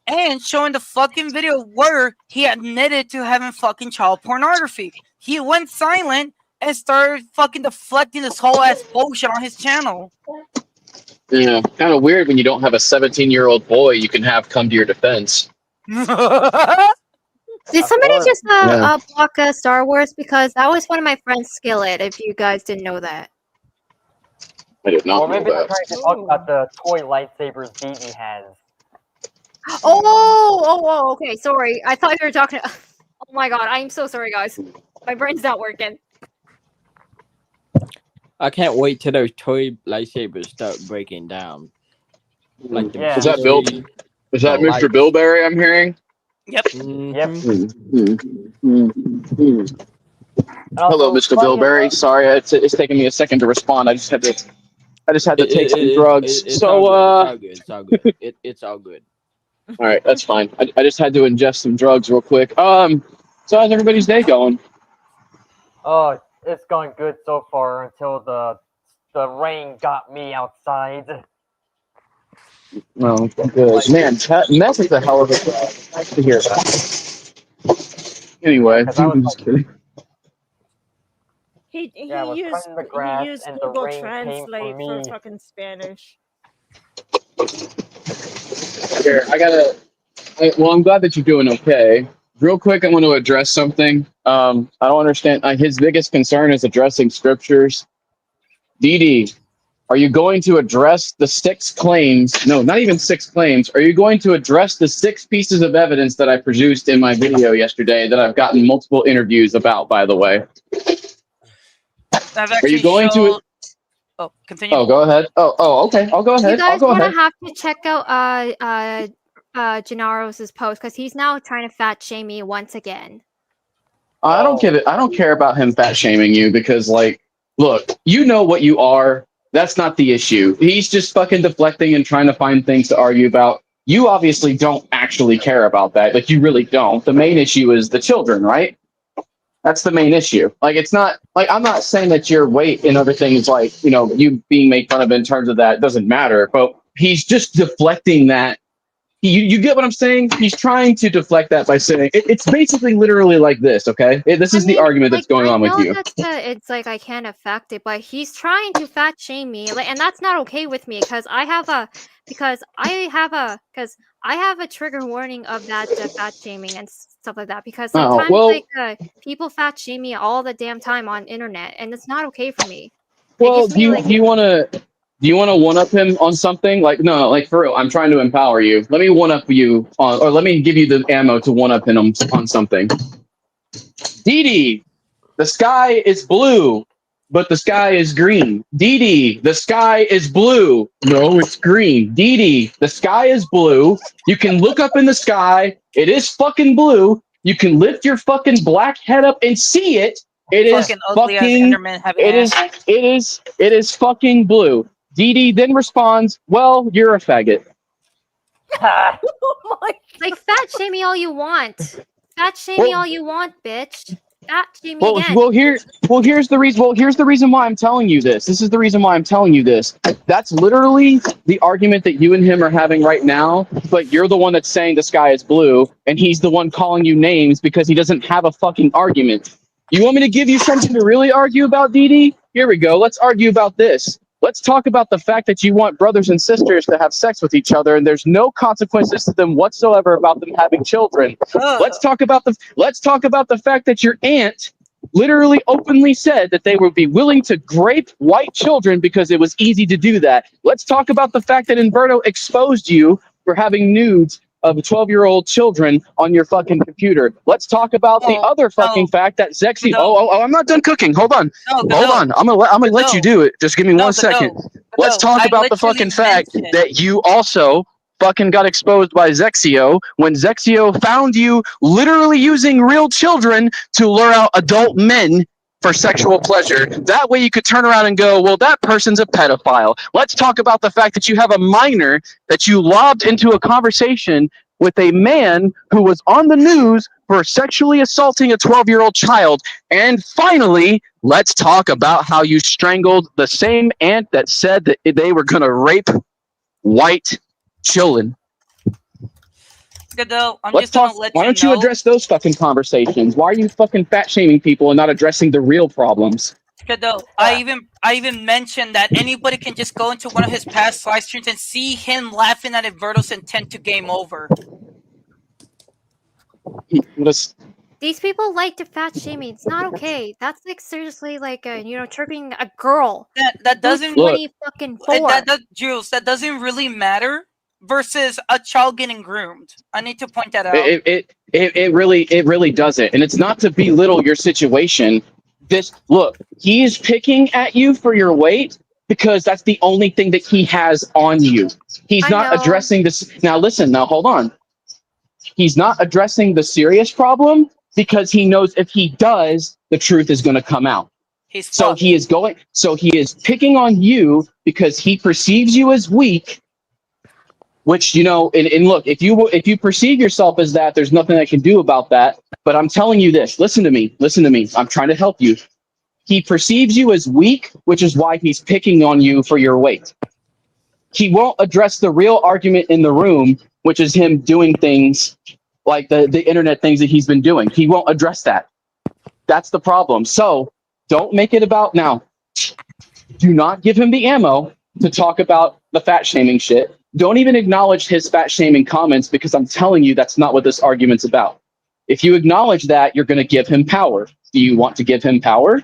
And showing the fucking video where he admitted to having fucking child pornography. He went silent and started fucking deflecting this whole ass bullshit on his channel. Yeah, kind of weird when you don't have a 17-year-old boy you can have come to your defense. Did somebody just block Star Wars? Because that was one of my friends' skillet, if you guys didn't know that. I did not Or maybe know they're that. trying to talk about the toy lightsabers DD has. Oh, okay. Sorry. I thought you were talking. Oh my god. I'm so sorry, guys. My brain's not working. I can't wait till those toy lightsabers start breaking down. Like the Is that Bill? Is that Mr. Billberry I'm hearing? Yep. Hello, Mr. Billberry. Sorry, it's taking me a second to respond. I just had to take some drugs. It's all good. It's all good. All right, that's fine. I just had to ingest some drugs real quick. So how's everybody's day going? Oh, it's going good so far until the rain got me outside. Oh, good. Man, meth is a hell of a job. Nice to hear that. Anyway, I'm just kidding. Yeah, I was cutting the he grass used and the Google rain came for Translate for me. fucking Spanish. Here, well, I'm glad that you're doing okay. Real quick, I want to address something. I don't understand. His biggest concern is addressing scriptures. Didi, are you going to address the 6 claims? No, not even 6 claims. Are you going to address the 6 pieces of evidence that I produced in my video yesterday that I've gotten multiple interviews about, by the way? I've Are you actually going showed. to? Oh, continue. Oh, go ahead. Okay. I'll go You ahead. I'll guys go want to ahead. have to check out Gennaro's post because he's now trying to fat shame me once again. I don't give it. I don't care about him fat shaming you because, like, look, you know what you are. That's not the issue. He's just fucking deflecting and trying to find things to argue about. You obviously don't actually care about that. Like, you really don't. The main issue is the children, right? That's the main issue. Like, it's not like I'm not saying that your weight and everything is like, you being made fun of in terms of that doesn't matter. But he's just deflecting that. You get what I'm saying? He's trying to deflect that by saying it's basically literally like this. Okay, this is the argument that's going I on with know you. it's like I can't affect it, but he's trying to fat shame me, like, and that's not okay with me because I have a trigger warning of that fat shaming and stuff like that. Because Oh, sometimes well, people fat shame me all the damn time on internet, and it's not okay for me. well, do you want to one up him on something? Like, no, like for real, I'm trying to empower you. Let me one up you on, or let me give you the ammo to one up him on something. Didi, the sky is blue, but the sky is green. Didi, the sky is blue. No, it's green. Didi, the sky is blue. You can look up in the sky. It is fucking blue. You can lift your fucking black head up and see it. It is Fucking ugly as fucking. Enderman having It is. ass. It is fucking blue. Didi then responds, "Well, you're a faggot." Like, fat shame me all you want. Fat shame me all you want, bitch. Fat shame me Well, again. here's the reason. Well, here's the reason why I'm telling you this. This is the reason why I'm telling you this. That's literally the argument that you and him are having right now. But you're the one that's saying the sky is blue, and he's the one calling you names because he doesn't have a fucking argument. You want me to give you something to really argue about, Didi? Here we go. Let's argue about this. Let's talk about the fact that you want brothers and sisters to have sex with each other, and there's no consequences to them whatsoever about them having children. Let's talk about the fact that your aunt literally openly said that they would be willing to grape white children because it was easy to do that. Let's talk about the fact that Inverto exposed you for having nudes of 12-year-old children on your fucking computer. Let's talk about the other fucking fact that Zexy. Oh, I'm not done cooking. Hold on. Hold on. I'm gonna let you do it. Just give me 1 second. Let's talk about the fucking fact that you also fucking got exposed by Zexio when Zexio found you literally using real children to lure out adult men for sexual pleasure. That way you could turn around and go, well, that person's a pedophile. Let's talk about the fact that you have a minor that you lobbed into a conversation with a man who was on the news for sexually assaulting a 12-year-old child. And finally, let's talk about how you strangled the same aunt that said that they were going to rape white children. Godot, I'm Let's just gonna talk. let Why you don't you know. address those fucking conversations? Why are you fucking fat shaming people and not addressing the real problems? Godot, I even mentioned that anybody can just go into one of his past live streams and see him laughing at Inverto's intent to game over. These people like to fat shame me. It's not okay. That's like seriously like triggering a girl. That doesn't who's 20 fucking 4. Jules, that doesn't really matter versus a child getting groomed. I need to point that out. It really doesn't, and it's not to belittle your situation. Look, he is picking at you for your weight because that's the only thing that he has on you. He's not addressing this. Now listen. Now hold on. He's not addressing the serious problem because he knows if he does, the truth is going to come out. He is picking on you because he perceives you as weak, which, and look, if you perceive yourself as that, there's nothing I can do about that. But I'm telling you this, listen to me. I'm trying to help you. He perceives you as weak, which is why he's picking on you for your weight. He won't address the real argument in the room, which is him doing things like the internet things that he's been doing. He won't address that. That's the problem. So Don't make it about now. Do not give him the ammo to talk about the fat shaming shit. Don't even acknowledge his fat shaming comments because I'm telling you that's not what this argument's about. If you acknowledge that, you're going to give him power. Do you want to give him power?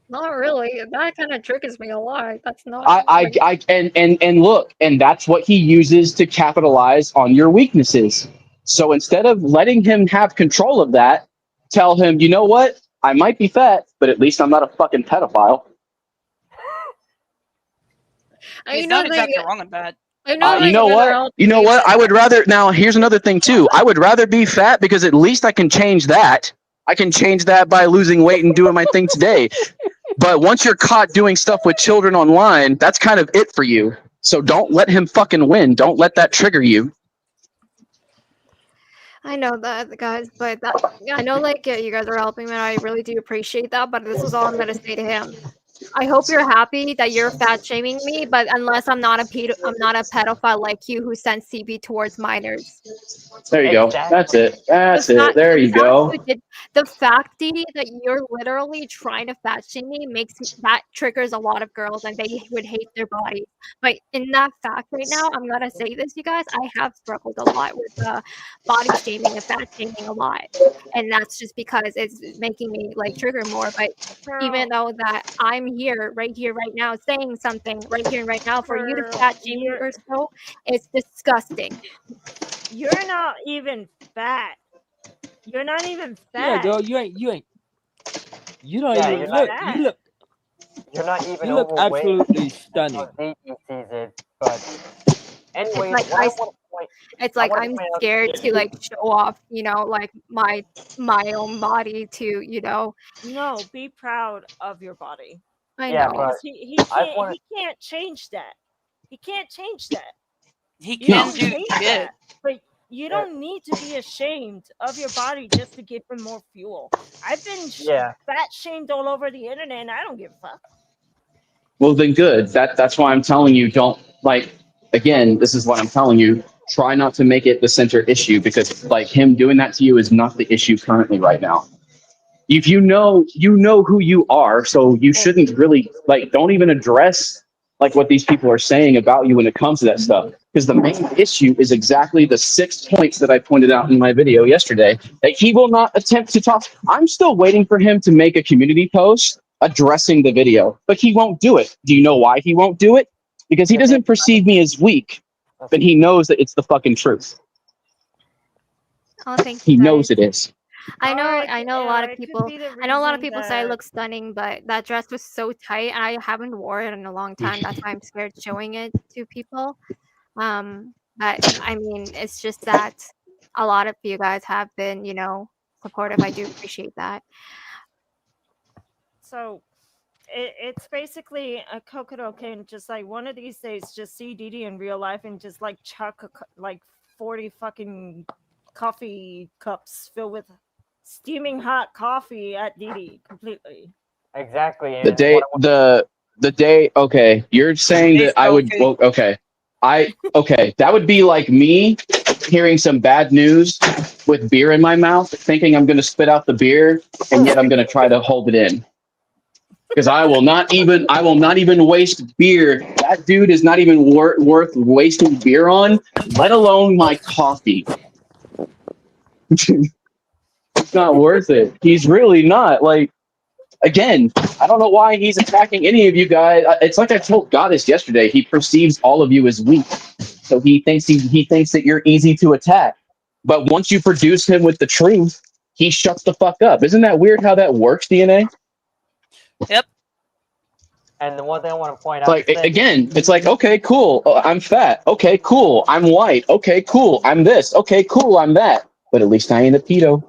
Not really. That kind of triggers me a lot. That's not. Like, And look, and that's what he uses to capitalize on your weaknesses. So instead of letting him have control of that, tell him, you know what? I might be fat, but at least I'm not a fucking pedophile. He's not exactly wrong on that. I know. You know what? You know what? I would rather. Now, here's another thing too. I would rather be fat because at least I can change that. I can change that by losing weight and doing my thing today. But once you're caught doing stuff with children online, that's kind of it for you. So don't let him fucking win. Don't let that trigger you. I know that, guys, but I know, like, you guys are helping me, and I really do appreciate that. But this is all I'm gonna say to him. I hope you're happy that you're fat shaming me, but unless I'm not a pedophile like you who sends CB towards minors. There you go. That's it. That's it. There you go. The fact, Dee, that you're literally trying to fat shame me that triggers a lot of girls, and they would hate their bodies. But in that fact, right now, I'm gonna say this, you guys. I have struggled a lot with body shaming and fat shaming a lot, and that's just because it's making me like trigger more. But even though that I'm here, right now, saying something right here and right now for you to fat shame me or so, it's disgusting. You're not even fat. You're not even fat. Yeah, girl, you ain't. You don't Yeah, even look. You look. You're not even You look overweight. absolutely stunning. He sees it, but anyway, It's like I'm scared to like show off, like my own body to, No, be proud of your body. I know. Because he can't change that. He can't change that. He You can don't do change shit. that, but you don't need to be ashamed of your body just to give him more fuel. I've been fat shamed all over the internet, and I don't give a fuck. Well, then good. That's why I'm telling you, don't, like, again, this is what I'm telling you. Try not to make it the center issue because, like, him doing that to you is not the issue currently right now. If you know who you are, so you shouldn't really, like, don't even address, like, what these people are saying about you when it comes to that stuff. Because the main issue is exactly the 6 points that I pointed out in my video yesterday, that he will not attempt to talk. I'm still waiting for him to make a community post addressing the video, but he won't do it. Do you know why he won't do it? Because he doesn't perceive me as weak, but he knows that it's the fucking truth. Oh, thank He you. knows it is. I know a lot of people. I know a lot of people say I look stunning, but that dress was so tight, and I haven't worn it in a long time. That's why I'm scared showing it to people. But I mean, it's just that a lot of you guys have been, supportive. I do appreciate that. So it's basically a Cocodot can just like one of these days just see Didi in real life and just like chuck like 40 fucking coffee cups filled with steaming hot coffee at Didi completely. Exactly. The day. Okay, you're saying that I would. Well, okay, that would be like me hearing some bad news with beer in my mouth, thinking I'm going to spit out the beer, and yet I'm going to try to hold it in. Because I will not even waste beer. That dude is not even worth wasting beer on, let alone my coffee. It's not worth it. He's really not. Like, again, I don't know why he's attacking any of you guys. It's like I told Goddess yesterday. He perceives all of you as weak, so he thinks that you're easy to attack. But once you produce him with the truth, he shuts the fuck up. Isn't that weird how that works, DNA? Yep. And the one thing I want to point out, Like, again, it's like, okay, cool, I'm fat. Okay, cool, I'm white. Okay, cool, I'm this. Okay, cool, I'm that. But at least I ain't a pedo.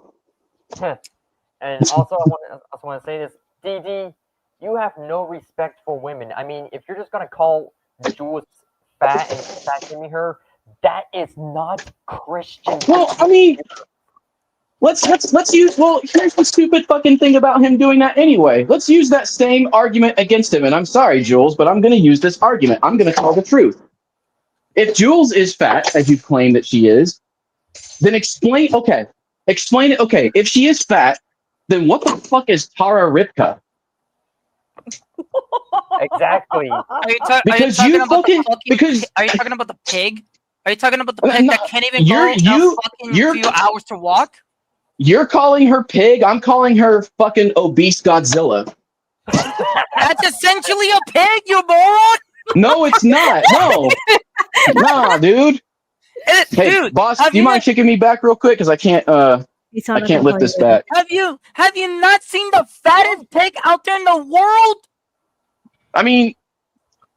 And also, I also want to say this, DD, you have no respect for women. I mean, if you're just gonna call Jules fat and fat shaming her, that is not Christian. Well, I mean, let's use. Well, here's the stupid fucking thing about him doing that anyway. Let's use that same argument against him. And I'm sorry, Jules, but I'm going to use this argument. I'm going to tell the truth. If Jules is fat, as you claim that she is, then explain it. Okay, if she is fat, then what the fuck is Tara Ripka? Exactly. Because you fucking because Are you talking about the pig? Are you talking about the pig no, that can't even go a fucking few hours to walk? You're calling her pig. I'm calling her fucking obese Godzilla. That's essentially a pig, you moron. No, it's not. No, nah, dude. Hey, Dude, boss, do you mind kicking me back real quick? Because I can't lift this back. Have you not seen the fattest pig out there in the world? I mean,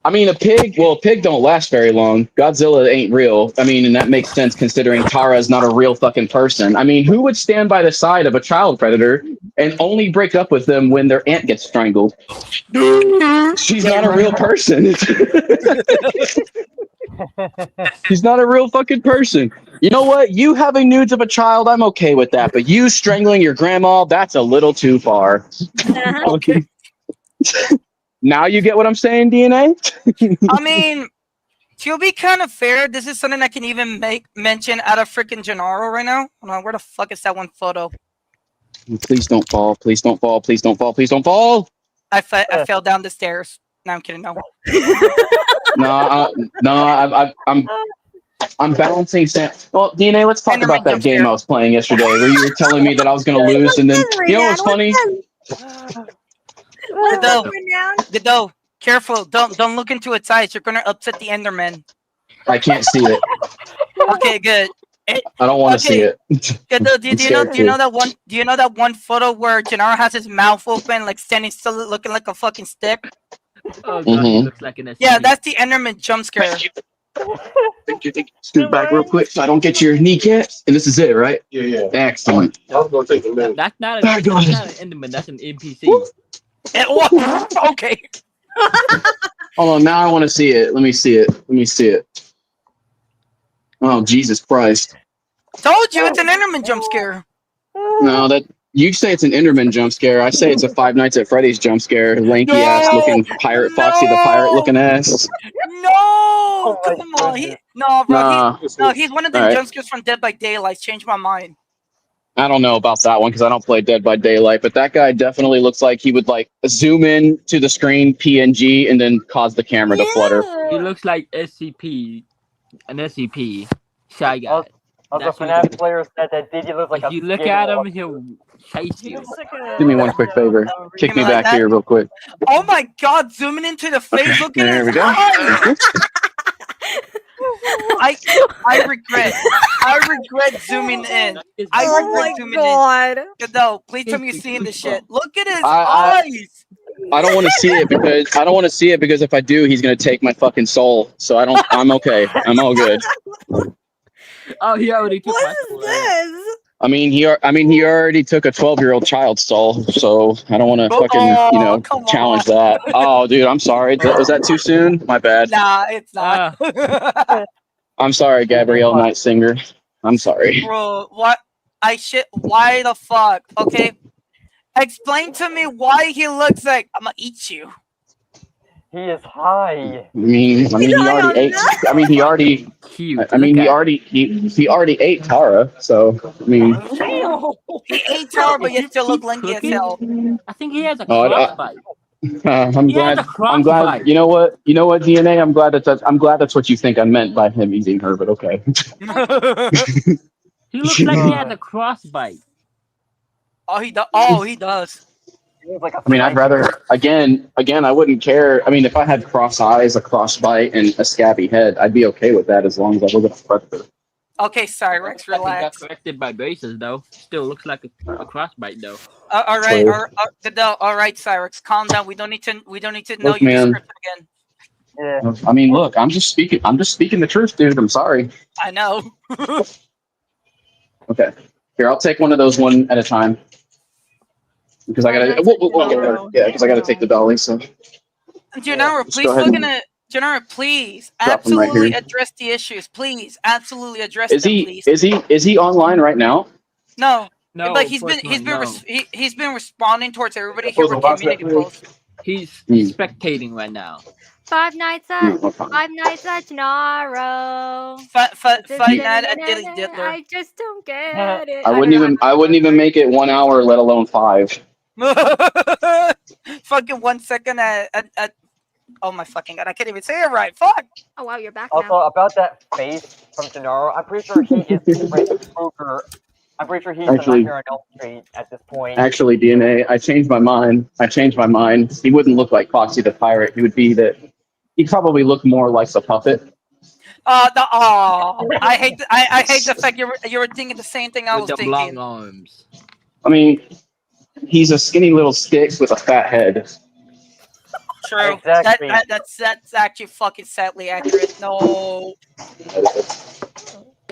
a pig. Well, a pig don't last very long. Godzilla ain't real. I mean, and that makes sense considering Tara is not a real fucking person. I mean, who would stand by the side of a child predator and only break up with them when their aunt gets strangled? She's not a real person. She's not a real fucking person. You know what? You having nudes of a child, I'm okay with that. But you strangling your grandma, that's a little too far. Okay. Now you get what I'm saying, DNA? I mean, to be kind of fair, this is something I can even make mention out of freaking Gennaro right now. Hold on, where the fuck is that one photo? Please don't fall. Please don't fall. Please don't fall. Please don't fall. I fell down the stairs. No, I'm kidding. No. I'm balancing. Well, DNA, let's talk about that game I was playing yesterday, where you were telling me that I was going to lose, and then you know what's funny? Godot, careful! Don't look into its eyes. You're gonna upset the Enderman. I can't see it. Okay, good. I don't want to see it. Godot, do you know that one photo where Gennaro has his mouth open, like standing still, looking like a fucking stick? Oh god, he looks like an SCP. Yeah, that's the Enderman jump scare. Scoot back real quick so I don't get your kneecaps. And this is it, right? Yeah. Excellent. That's not an Enderman, that's an NPC. Okay. Hold on, now I want to see it. Let me see it. Oh, Jesus Christ. Told you it's an Enderman jump scare. No, that you say it's an Enderman jump scare. I say it's a Five Nights at Freddy's jump scare. Lanky ass looking pirate, Foxy the pirate looking ass. No, come on. He's one of the All right. jump scares from Dead by Daylight. Changed my mind. I don't know about that one because I don't play Dead by Daylight, but that guy definitely looks like he would like zoom in to the screen PNG and then cause the camera to flutter. He looks like an SCP, Shy Guy. Also, FNAF player said that Diddy looks like if you look at him, he'll chase you. Do me one quick favor. Kick me back here real quick. Oh my god, zooming into the face, look at There his we go. eyes. I regret zooming in. I regret zooming in. Godot, please tell me you're seeing this shit. Look at his eyes. I don't want to see it because if I do, he's gonna take my fucking soul. So I'm okay. I'm all good. Oh, he already took my soul. I mean, he already took a 12-year-old child's soul, so I don't want to fucking challenge that. Oh, dude, I'm sorry. Was that too soon? My bad. Nah, it's not. I'm sorry, Gabrielle Night Singer. I'm sorry. Bro, what? Why the fuck? Okay, explain to me why he looks like I'm gonna eat you. He is high. I mean, he already ate. I mean, he already. He already ate Tara. So I mean. He ate Tara, but you still look lanky as hell. I think he has a crossbite. I'm glad. You know what, DNA. I'm glad that's what you think I meant by him eating her. But okay. He looks like he has a crossbite. Oh, he does. I mean, I'd rather again. I wouldn't care. I mean, if I had cross eyes, a cross bite, and a scabby head, I'd be okay with that as long as I wasn't a predator. Okay, sorry, Rex, relax. He got corrected by braces, though. Still looks like a crossbite, though. All right, all right, Cyrix, calm down. We don't need to know Look, your man. description again. Yeah. I mean, look, I'm just speaking the truth, dude. I'm sorry. I know. Okay, here, I'll take one of those one at a time because I gotta. We'll get there. Yeah, because I gotta take the dolly. So. Gennaro, please Gennaro, please Drop him right absolutely here. address the issues. Please, absolutely address Is them, he? please. Is he online right now? No. No, but he's been responding towards everybody here with community posts. He's spectating right now. Five Nights at Gennaro. Fight Night at Dilly Diddler. I just don't get it. I don't wouldn't know even. how I wouldn't even make it 1 hour, let alone 5. Fucking 1 second at oh my fucking god, I can't even say it right. Fuck. Oh wow, you're back Also, now. about that face from Gennaro, I'm pretty sure he is Freddy Krueger. I'm pretty sure he's the Actually- Nightmare on Elm Street at this point. Actually, DNA. I changed my mind. He wouldn't look like Foxy the Pirate. He would be that. He'd probably look more like the puppet. I hate the fact you were thinking the same thing I was With them long thinking. arms. I mean, he's a skinny little stick with a fat head. True. Exactly. That's actually fucking sadly accurate. No.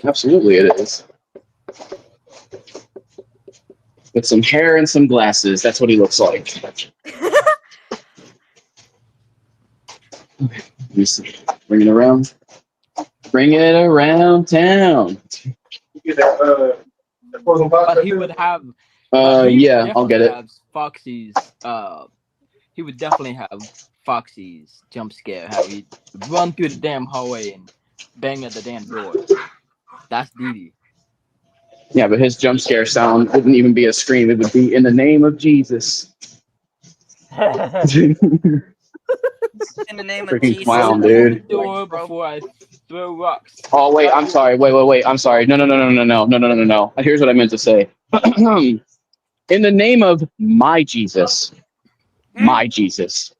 Absolutely, it is. With some hair and some glasses, that's what he looks like. Let me see. Bring it around. Bring it around town. But he would have. Yeah, I'll get it. Have Foxy's. He would definitely have Foxy's jump scare. How he run through the damn hallway and bang at the damn door. That's Dee. Yeah, but his jump scare sound wouldn't even be a scream. It would be in the name of Jesus. In the name of Freaking Jesus. clown, dude. Door before I throw rocks. Oh wait, I'm sorry. Wait. I'm sorry. No. Here's what I meant to say. In the name of my Jesus. My Jesus.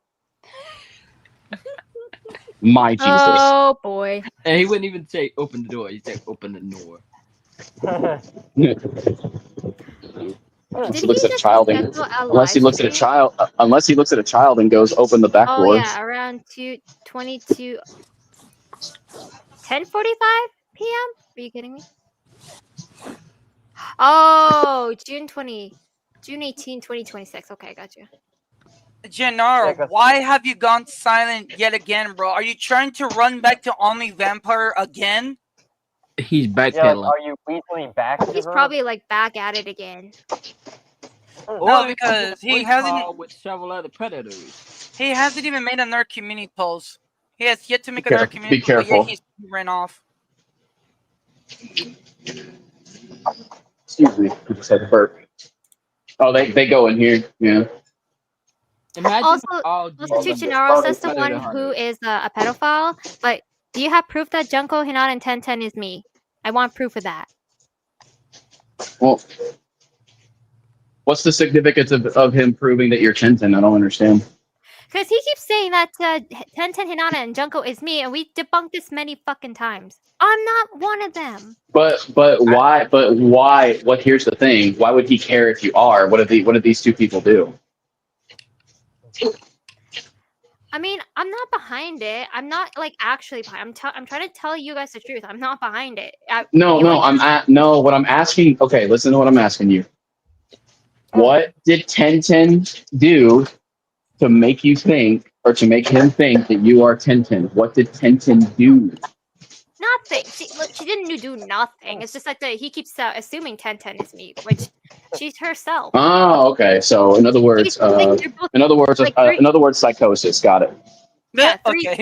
My Jesus. Oh boy. And he wouldn't even say open the door. He'd say open the door. Unless he looks at a child and goes open the back Oh door. yeah, around 10:45 p.m. Are you kidding me? Oh, June 18, 2026. Okay, I got you. Gennaro, why have you gone silent yet again, bro? Are you trying to run back to Omni Vampire again? He's Yeah, like, backpedaling. are you weaseling back to He's her? probably like back at it again. No, because he hasn't. With several other predators. He hasn't even made another community post. He has yet to make Be another careful. community Be post. But careful. yeah, he ran off. Excuse me. I just had to burp. Oh, they go in here. Yeah. Imagine Also, Gennaro says the one who is a pedophile, but do you have proof that Junko, Hinata, and Tenten is me? I want proof of that. Well, what's the significance of him proving that you're Tenten? I don't understand. Because he keeps saying that Tenten, Hinata, and Junko is me, and we debunked this many fucking times. I'm not one of them. But why? But why? What? Here's the thing. Why would he care if you are? What did these two people do? I mean, I'm not behind it. I'm not like actually behind. I'm trying to tell you guys the truth. I'm not behind it. No. What I'm asking. Okay, listen to what I'm asking you. What did Tenten do to make you think, or to make him think that you are Tenten? What did Tenten do? Nothing. She didn't do nothing. It's just like he keeps assuming Tenten is me, which she's herself. Oh, okay. So in other words, psychosis. Got it. Yeah, three of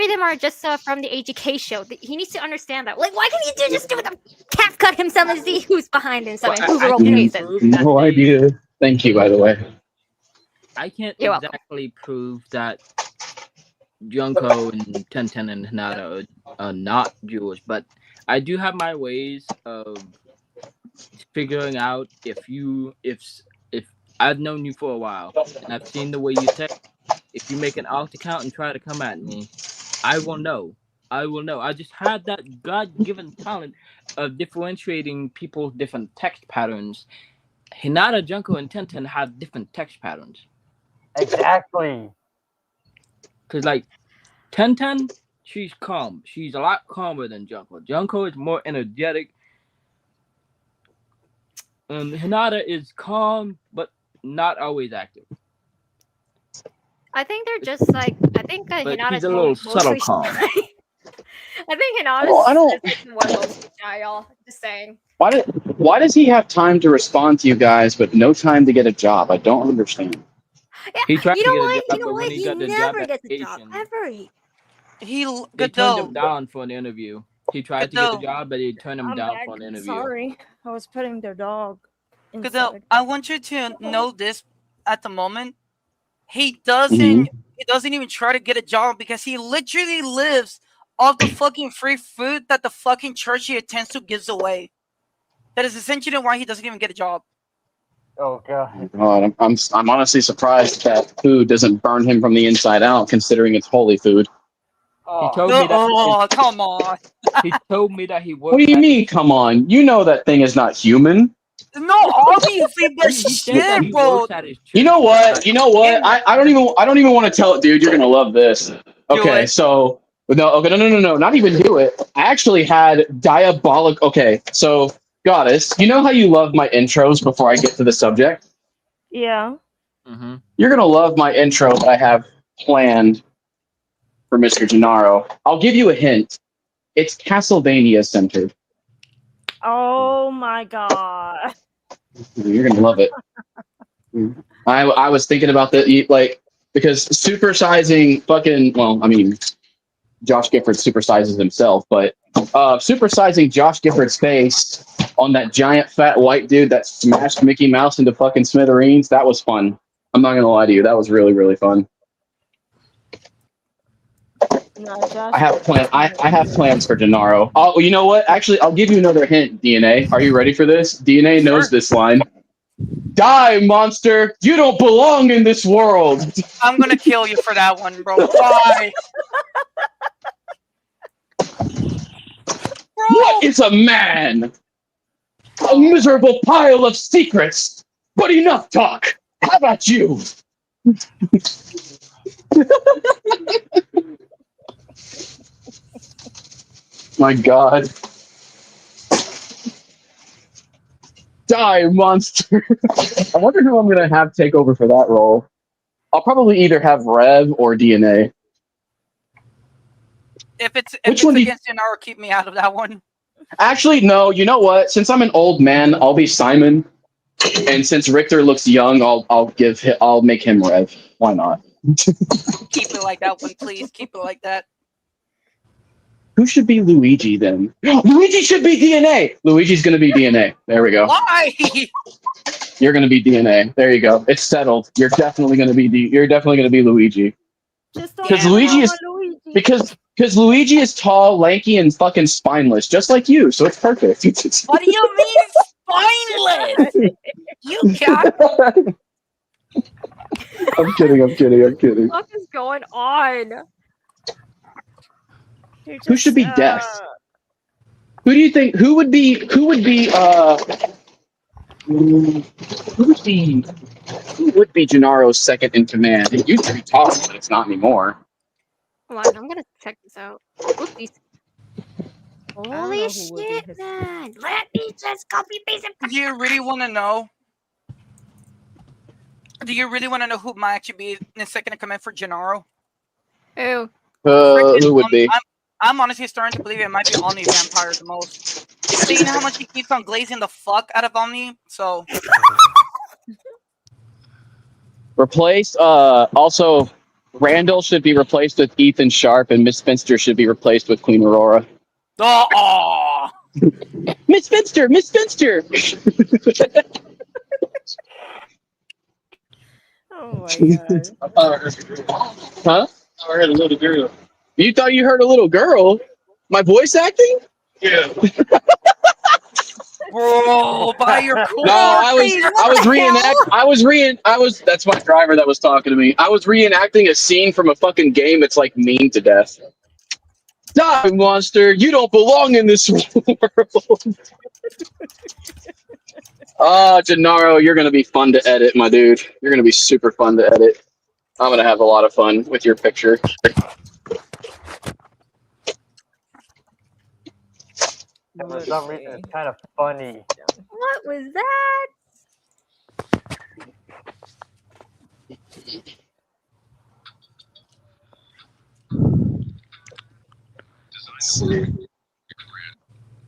them are just from the AGK show. He needs to understand that. Like, why can't he just do the cat cut himself and see who's behind him? No idea. Thank you, by the way. I can't You're exactly prove that Junko and Tenten and Hinata are not Jewish, but I do have my ways of figuring out if I've known you for a while and I've seen the way you text. If you make an alt account and try to come at me, I will know. I just had that God-given talent of differentiating people's different text patterns. Hinata, Junko, and Tenten have different text patterns. Exactly. Because, like, Tenten, she's calm. She's a lot calmer than Junko. Junko is more energetic. Hinata is calm, but not always active. I think they're just like Hinata's she's a little subtle calm. I think Hinata's is one mostly shy, y'all. Just saying. Why does he have time to respond to you guys, but no time to get a job? I don't understand. He tried You to know get a what? job, You know but when what? he He got the job never at gets a job Asian, ever. they turned Godot, him down for an interview. He tried to get the Godot, job, but they turned him I'm down back. for an interview. Sorry, I was putting their dog Godot. inside. I want you to know this at the moment. He Mhm. doesn't even try to get a job because he literally lives off the fucking free food that the fucking church he attends to gives away. That is essentially why he doesn't even get a job. Oh god. God, I'm honestly surprised that food doesn't burn him from the inside out, considering it's holy food. He Oh. told me that. Oh, come on. He told me that he What works do you at. mean? Come on, you know that thing is not human. No, obviously, but He said that shit, he bro. works at his You church. know But what? You know what? I don't even want to tell it, dude. You're gonna love this. Do Okay, it. so no, not even do it. I actually had diabolic. Okay, so goddess, you know how you love my intros before I get to the subject? Yeah. mm-hmm. You're gonna love my intro that I have planned for Mr. Gennaro. I'll give you a hint. It's Castlevania centered. Oh my god. You're gonna love it. I was thinking about that, like, because supersizing fucking, well, I mean, Josh Gifford supersizes himself, but supersizing Josh Gifford's face on that giant fat white dude that smashed Mickey Mouse into fucking smithereens, that was fun. I'm not gonna lie to you, that was really, really fun. No, Josh. I have I have plans for Gennaro. Oh, you know what? Actually, I'll give you another hint. DNA, are you ready for this? DNA knows Sure. this line. Die, monster! You don't belong in this world. I'm gonna kill you for that one, bro. Why? What is a man? A miserable pile of secrets. But enough talk. How about you? My God. Die, monster. I wonder who I'm going to have take over for that role. I'll probably either have Rev or DNA. If it's Which one do you... against Gennaro, keep me out of that one. Actually, no. You know what? Since I'm an old man, I'll be Simon. And since Richter looks young, I'll make him Rev. Why not? Keep it like that one, please. Keep it like that. Who should be Luigi then? Luigi should be DNA. Luigi's gonna be DNA. There we go. Why? You're gonna be DNA. There you go. It's settled. You're definitely gonna be Luigi. Just don't Because tell me I Luigi is want Luigi. because Luigi is tall, lanky, and fucking spineless, just like you. So it's perfect. What do you mean spineless? You cat. I'm kidding. What is going on? Who should be Death? Who do you think? Who would be? Who would be Gennaro's second in command? It used to be Toss, but it's not anymore. Hold on, I'm gonna check this out. Oopsies. Holy shit, man! Let me just copy paste it. Do you really want to know? Do you really want to know who might actually be in second in command for Gennaro? Ew. Who would be? I'm honestly starting to believe it might be Omni Vampire the most. Seeing how much he keeps on glazing the fuck out of Omni, so. Replaced. Also, Randall should be replaced with Ethan Sharp, and Miss Finster should be replaced with Queen Aurora. Oh! Miss Finster! Miss Finster! Oh my god. Huh? I heard a little girl. You thought you heard a little girl? My voice acting? Yeah. Bro, by your cool. No, that's my driver that was talking to me. I was reenacting a scene from a fucking game that's like mean to death. Die, monster! You don't belong in this world. Gennaro, you're gonna be fun to edit, my dude. You're gonna be super fun to edit. I'm gonna have a lot of fun with your picture. For some reason, it's kind of funny. What was that? Let's see.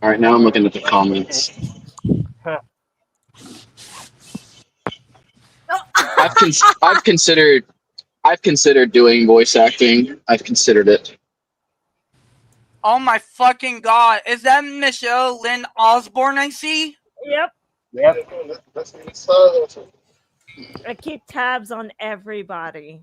All right, now I'm looking at the comments. I've considered doing voice acting. I've considered it. Oh my fucking god. Is that Michelle Lynn Osborne I see? Yep. Yep. I keep tabs on everybody.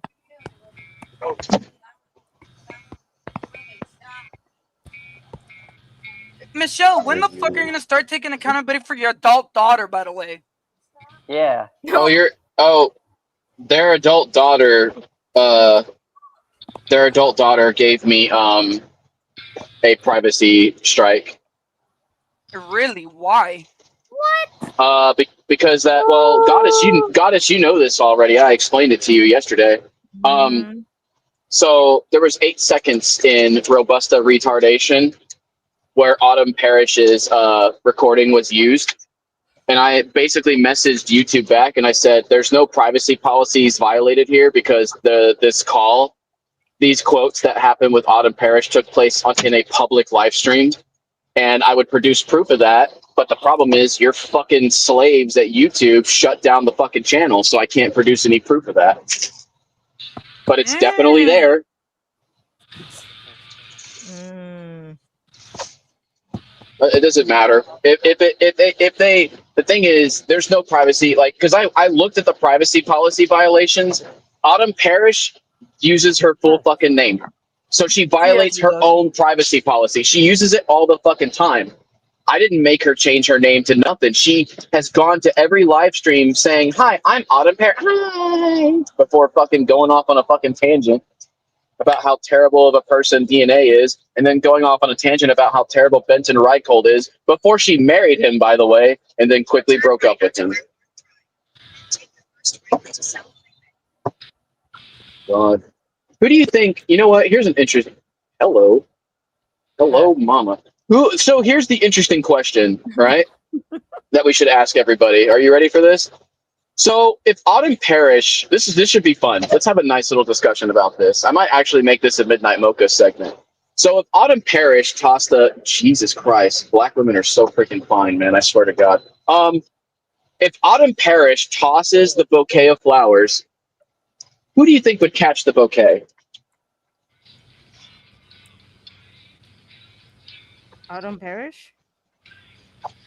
Michelle, when the fuck are you gonna start taking accountability for your adult daughter, by the way? Yeah. Their adult daughter gave me a privacy strike. Really? Why? Because that Goddess, you know this already. I explained it to you yesterday. So there was 8 seconds in Robusta retardation where Autumn Parrish's recording was used. And I basically messaged YouTube back and I said, there's no privacy policies violated here because these quotes that happened with Autumn Parrish took place in a public live stream. And I would produce proof of that. But the problem is your fucking slaves at YouTube shut down the fucking channel. So I can't produce any proof of that. But it's definitely there. It doesn't matter if they. The thing is, there's no privacy. Like, because I looked at the privacy policy violations. Autumn Parrish uses her full fucking name, so she violates her own privacy policy. She uses it all the fucking time. I didn't make her change her name to nothing. She has gone to every live stream saying, "Hi, I'm Autumn Parrish," hi, before fucking going off on a fucking tangent about how terrible of a person DNA is, and then going off on a tangent about how terrible Benton Reichhold is before she married him, by the way, and then quickly broke up with him. God. Who do you think, you know what, here's an interesting, hello, mama. So here's the interesting question, right, that we should ask everybody. Are you ready for this? So if Autumn Parrish, this should be fun. Let's have a nice little discussion about this. I might actually make this a Midnight Mocha segment. So if Autumn Parrish tossed the, Jesus Christ, black women are so freaking fine, man. I swear to God. If Autumn Parrish tosses the bouquet of flowers, who do you think would catch the bouquet? Autumn Parrish?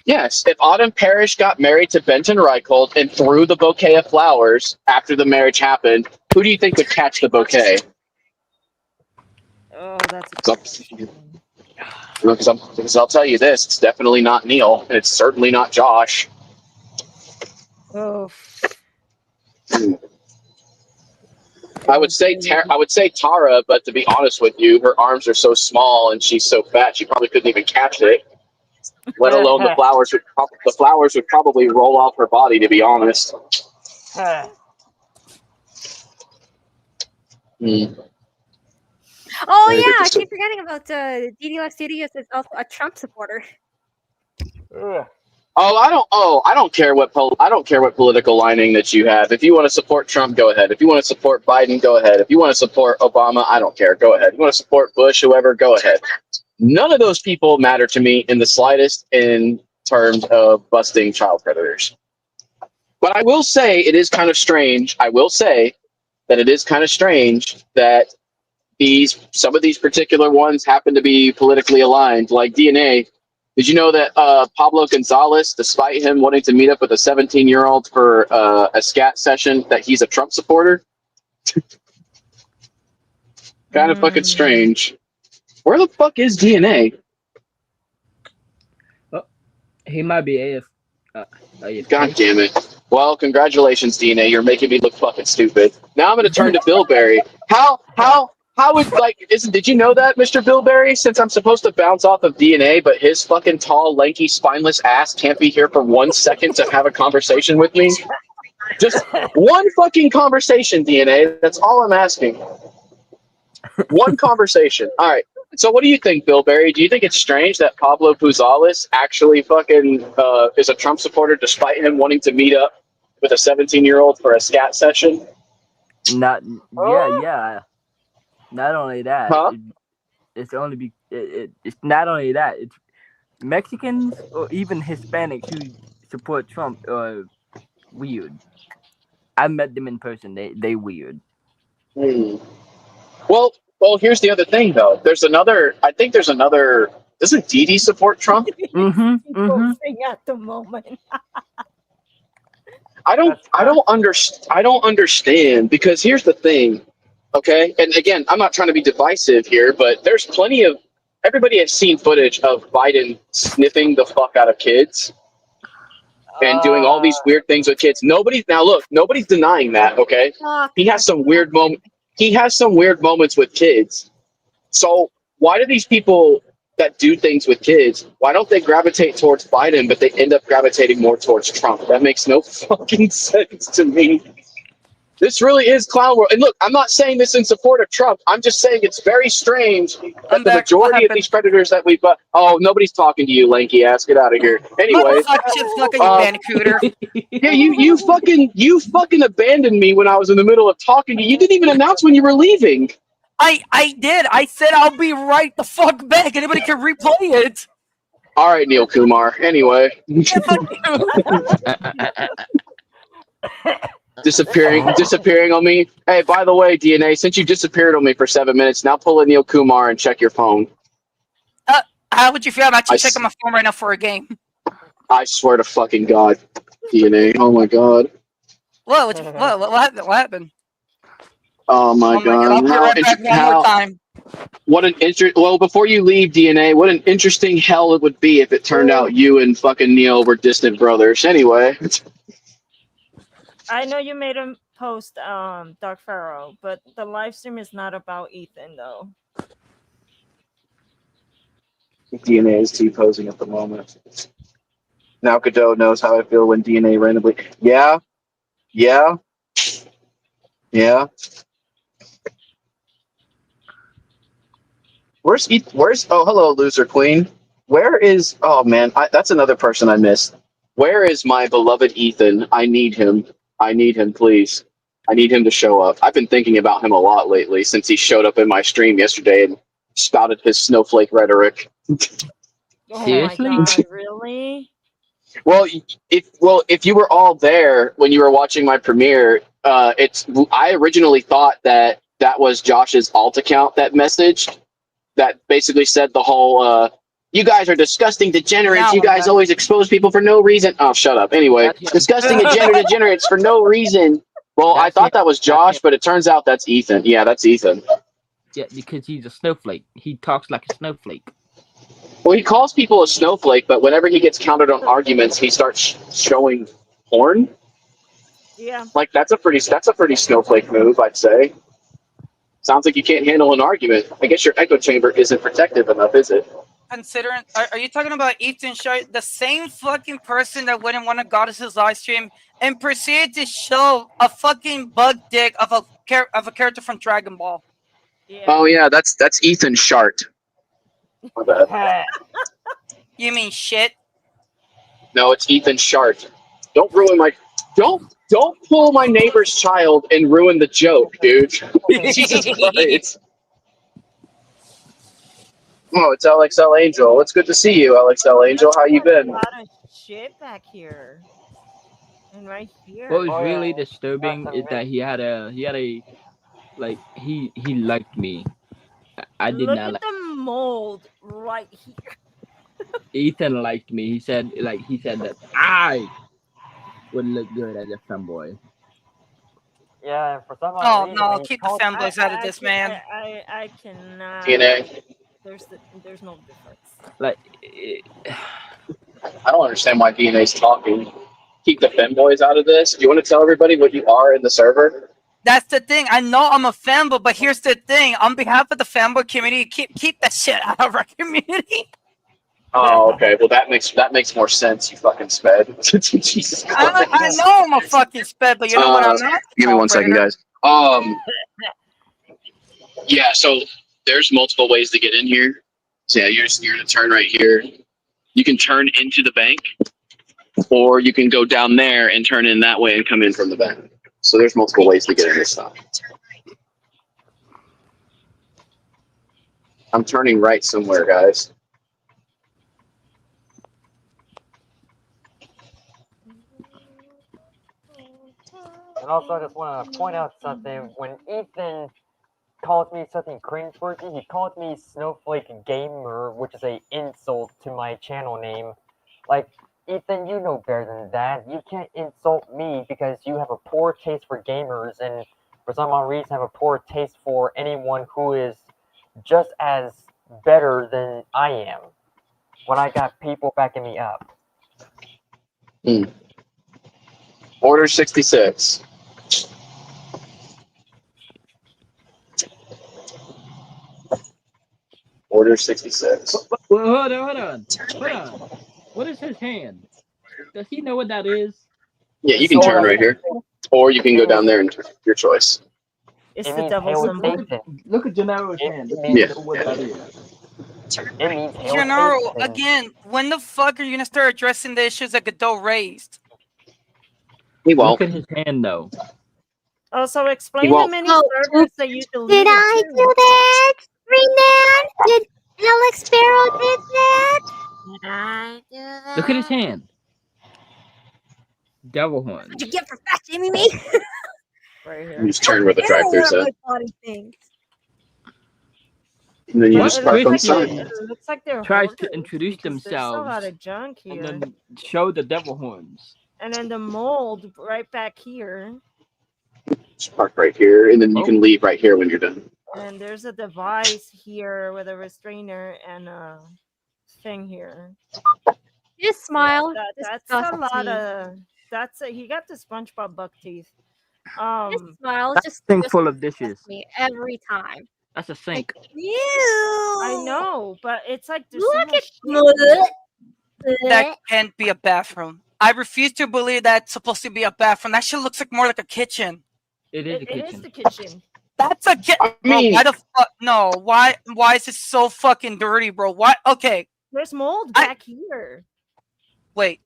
Yes, if Autumn Parrish got married to Benton Reichhold and threw the bouquet of flowers after the marriage happened, who do you think would catch the bouquet? Oh, that's Because I'll tell you this, it's definitely not Neil, and it's certainly not Josh. Oh. I would say Tara, but to be honest with you, her arms are so small and she's so fat, she probably couldn't even catch it. Let alone the flowers would probably roll off her body, to be honest. Oh yeah, I keep forgetting about DD Live Studios is also a Trump supporter. I don't care what political lining that you have. If you want to support Trump, go ahead. If you want to support Biden, go ahead. If you want to support Obama, I don't care. Go ahead. If you want to support Bush, whoever, go ahead. None of those people matter to me in the slightest in terms of busting child predators. But I will say it is kind of strange. I will say that it is kind of strange that some of these particular ones happen to be politically aligned, like DNA. Did you know that Pablo Gonzalez, despite him wanting to meet up with a 17-year-old for a scat session, that he's a Trump supporter? Kind of fucking strange. Where the fuck is DNA? He might be AF. God damn it. Well, congratulations, DNA. You're making me look fucking stupid. Now I'm going to turn to Billberry. How would, did you know that, Mr. Billberry? Since I'm supposed to bounce off of DNA, but his fucking tall, lanky, spineless ass can't be here for 1 second to have a conversation with me? Just one fucking conversation, DNA. That's all I'm asking. One conversation. All right. So what do you think, Billberry? Do you think it's strange that Pablo Puzales actually fucking is a Trump supporter despite him wanting to meet up with a 17-year-old for a scat session? Yeah. Not only that, it's not only that. It's Mexicans or even Hispanics who support Trump are weird. I met them in person. They weird. Hmm. Well, here's the other thing, though. There's another. I think there's another. Doesn't Dee Dee support Trump? Posting at the moment. I don't understand because here's the thing, okay? And again, I'm not trying to be divisive here, but there's plenty of everybody has seen footage of Biden sniffing the fuck out of kids and doing all these weird things with kids. Nobody's denying that, okay? He has some weird moments with kids. So why do these people that do things with kids, why don't they gravitate towards Biden, but they end up gravitating more towards Trump? That makes no fucking sense to me. This really is clown world. And look, I'm not saying this in support of Trump. I'm just saying it's very strange that the majority of these predators that we've oh, nobody's talking to you, lanky ass. Get out of here. Anyway. Yeah, you fucking abandoned me when I was in the middle of talking to you. You didn't even announce when you were leaving. I did. I said I'll be right the fuck back. Anybody can replay it. All right, Neil Kumar. Anyway. Disappearing on me. Hey, by the way, DNA, since you disappeared on me for 7 minutes, now pull a Neil Kumar and check your phone. How would you feel? I'm actually checking my phone right now for a game. I swear to fucking God, DNA. Oh my God. What happened? What happened? Oh my God. I'll be right back one more time. What an well, before you leave, DNA, what an interesting hell it would be if it turned out you and fucking Neil were distant brothers. Anyway. I know you made a post, Dark Pharaoh, but the live stream is not about Ethan, though. DNA is T-posing at the moment. Now Godot knows how I feel when DNA randomly... Yeah? Where's oh, hello, loser queen. Where is... Oh, man, that's another person I missed. Where is my beloved Ethan? I need him. I need him, please. I need him to show up. I've been thinking about him a lot lately since he showed up in my stream yesterday and spouted his snowflake rhetoric. Seriously? Oh my God, really? Well, if you were all there when you were watching my premiere, I originally thought that was Josh's alt account that messaged that basically said the whole you guys are disgusting degenerates. You guys always expose people for no reason. Oh, shut up. Anyway, disgusting degenerates for no reason. Well, I thought that was Josh, but it turns out that's Ethan. Yeah, that's Ethan. Yeah, because he's a snowflake. He talks like a snowflake. Well, he calls people a snowflake, but whenever he gets countered on arguments, he starts showing porn. Yeah. Like that's a pretty snowflake move, I'd say. Sounds like you can't handle an argument. I guess your echo chamber isn't protective enough, is it? Considering, are you talking about Ethan Show, the same fucking person that went in one of Goddess's live stream and proceeded to show a fucking bug dick of a character from Dragon Ball? Yeah. Oh yeah, that's Ethan Shart. My bad. You mean shit? No, it's Ethan Shart. Don't ruin my don't pull my neighbor's child and ruin the joke, dude. Jesus Christ. Oh, it's LXL Angel. It's good to see you, LXL Angel. How you been? A lot of shit back here. And right here. What was really disturbing is that he had a like he liked me. I did Look not at like the mold right here. Ethan liked me. He said that I would look good as a femboy. Yeah, for some Oh reason, no, he's keep the called- fanboys out of this, man. I cannot. DNA. There's no difference. Like, I don't understand why DNA's talking. Keep the femboys out of this. Do you want to tell everybody what you are in the server? That's the thing. I know I'm a fanboy, but here's the thing. On behalf of the fanboy community, keep that shit out of our community. Oh, okay. Well, that makes more sense. You fucking sped. Jesus Christ. I know I'm a fucking sped, but you know what I'm not? Give me 1 second, guys. Yeah. So there's multiple ways to get in here. So yeah, you're gonna turn right here. You can turn into the bank, or you can go down there and turn in that way and come in from the bank. So there's multiple ways to get in this stuff. I'm turning right somewhere, guys. And also, I just want to point out something. When Ethan called me something cringeworthy, he called me Snowflake Gamer, which is a insult to my channel name. Like, Ethan, you know better than that. You can't insult me because you have a poor taste for gamers, and for some odd reason have a poor taste for anyone who is just as better than I am. When I got people backing me up. Order 66. Order 66. Well, hold on. What is his hand? Does he know what that is? Yeah, you can turn right here. Or you can go down there and turn. Your choice. It's the devil symbol. Look at Gennaro's hand. Does he Yeah. know what that is? It means Gennaro, again, when the fuck are you gonna start addressing the issues that Godot raised? He won't. Look at his hand, though. Also, explain the won't. many servers that you deleted. Did I do that, Renan? Did Alex Sparrow did that? Did I do that? Look at his hand. Devil horn. What'd you get for fat shaming me? Right here. You just turn where the drive-thru's at. Body things. And then you What? just park on the side. It looks like they're Tries hoarders to introduce because there's a lot themselves of junk here. and then show the devil horns. And then the mold right back here. Just park right here, and then you can leave right here when you're done. And there's a device here with a restrainer and a thing here. Just smile. That's a lot of. He got the SpongeBob buck teeth. Just smile. That's a sink full of dishes. Me every time. That's a sink. You. I know, but it's like there's Look so much That can't be a bathroom. I refuse to believe that's supposed to be a bathroom. That shit looks like more like a kitchen. It is a kitchen. It is the kitchen. That's a kitchen. Why the fuck? No. Why is it so fucking dirty, bro? Why? Okay. There's mold back here. Wait.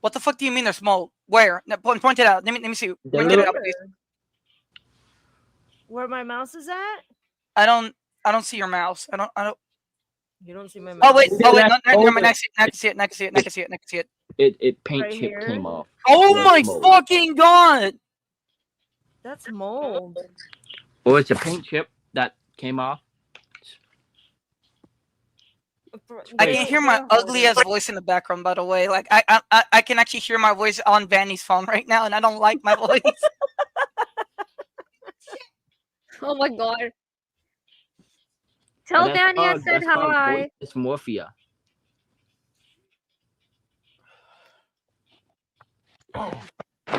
What the fuck do you mean there's mold? Where? No, point it out. Let me see. Bring it up, please. Where my mouse is at? I don't see your mouse. I don't. You don't see my mouse. Oh wait. No, never mind. I can see it. It paint Right chip here? came off. Oh That's my mold. fucking god! That's mold. Or it's a paint chip that came off. I can hear my ugly ass voice in the background. By the way, like I can actually hear my voice on Vanny's phone right now, and I don't like my voice. Oh my god. Tell Danny I said hi. Dysmorphia.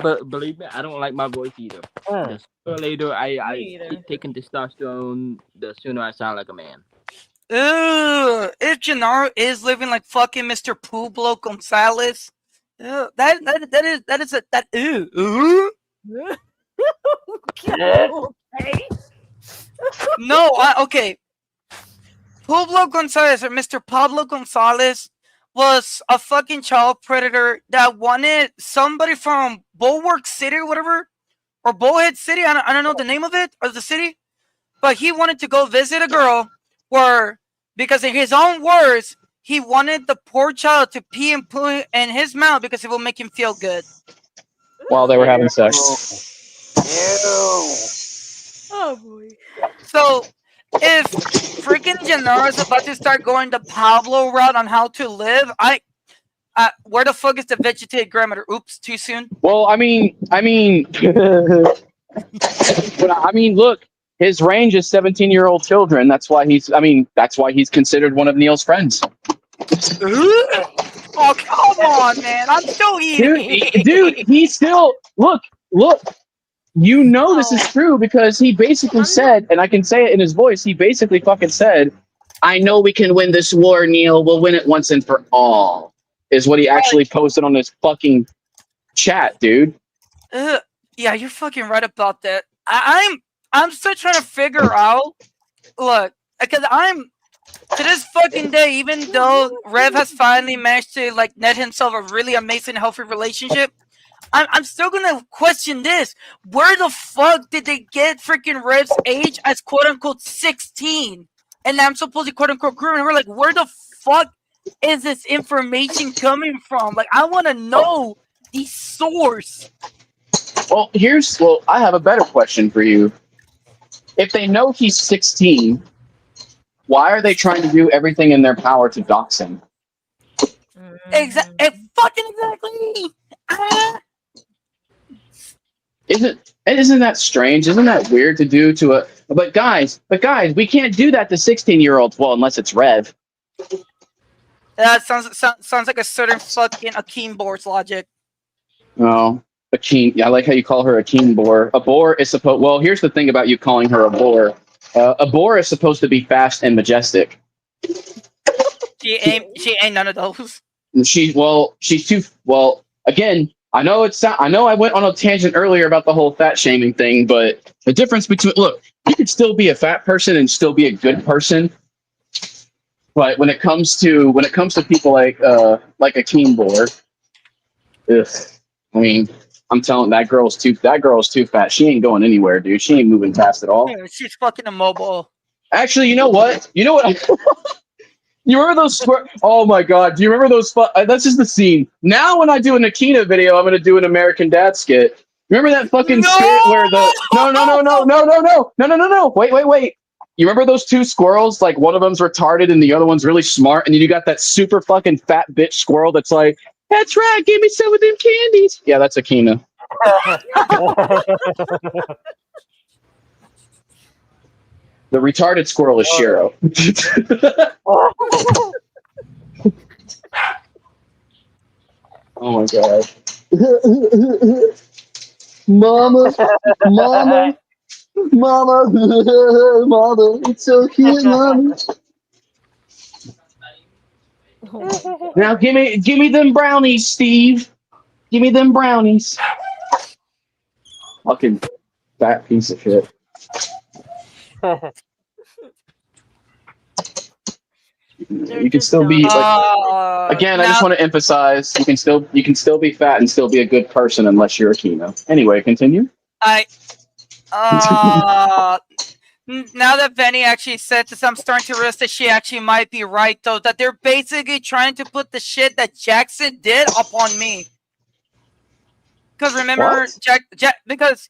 But believe me, I don't like my voice either. The sooner or later I keep taking testosterone, the sooner I sound like a man. Ugh, if Gennaro is living like fucking Mr. Pueblo Gonzalez, that is that Okay. No, okay. Pueblo Gonzalez or Mr. Pablo Gonzalez was a fucking child predator that wanted somebody from Bulwark City or whatever, or Bullhead City. I don't know the name of it or the city, but he wanted to go visit a girl where, because in his own words, he wanted the poor child to pee and poo in his mouth because it will make him feel good. While they were having sex. Oh boy. So, if freaking Gennaro is about to start going the Pablo route on how to live, where the fuck is the vegetated grammar? Oops, too soon. Well, I mean, but look, his range is 17-year-old children. That's why he's considered one of Neil's friends. Oh, come on, man. I'm still eating. Dude, he still, look. You know this is true because he basically said, and I can say it in his voice, he basically fucking said, I know we can win this war, Neil. We'll win it once and for all. Is what he actually posted on his fucking chat, dude. Yeah, you're fucking right about that. I'm still trying to figure out, look, because to this fucking day, even though Rev has finally managed to like net himself a really amazing, healthy relationship, I'm still gonna question this. Where the fuck did they get freaking Rev's age as quote unquote 16? And I'm supposed to quote unquote groom. And we're like, where the fuck is this information coming from? Like, I want to know the source. Well, I have a better question for you. If they know he's 16, why are they trying to do everything in their power to dox him? Fucking exactly. Isn't that strange? Isn't that weird to do to a? But guys, we can't do that to 16-year-olds. Well, unless it's Rev. That sounds like a certain fucking Akeem Board's logic. Oh, Akeem. I like how you call her Akeem Boar. A boar is supposed. Well, here's the thing about you calling her a boar. A boar is supposed to be fast and majestic. She ain't none of those. She's too. Well, again, I know I went on a tangent earlier about the whole fat shaming thing, but the difference between you could still be a fat person and still be a good person. But when it comes to people like Akeem Boar, I mean, I'm telling that girl's too fat. She ain't going anywhere, dude. She ain't moving fast at all. Yeah, she's fucking immobile. Actually, you know what? You remember those oh my god, do you remember those that's just the scene. Now when I do an Akina video, I'm gonna do an American Dad skit. Remember that fucking skit where the no. Wait. You remember those two squirrels? Like one of them's retarded and the other one's really smart, and then you got that super fucking fat bitch squirrel that's like, that's right, give me some of them candies. Yeah, that's Akina. The retarded squirrel is Shiro. Oh my god. Mama, it's okay, mama. Now give me them brownies, Steve. Give me them brownies. Fucking fat piece of shit. You can still be again. I just want to emphasize you can still be fat and still be a good person unless you're a chemo. Anyway, continue. Now that Benny actually said this, I'm starting to realize that she actually might be right, though. That they're basically trying to put the shit that Jackson did upon me. Because remember, because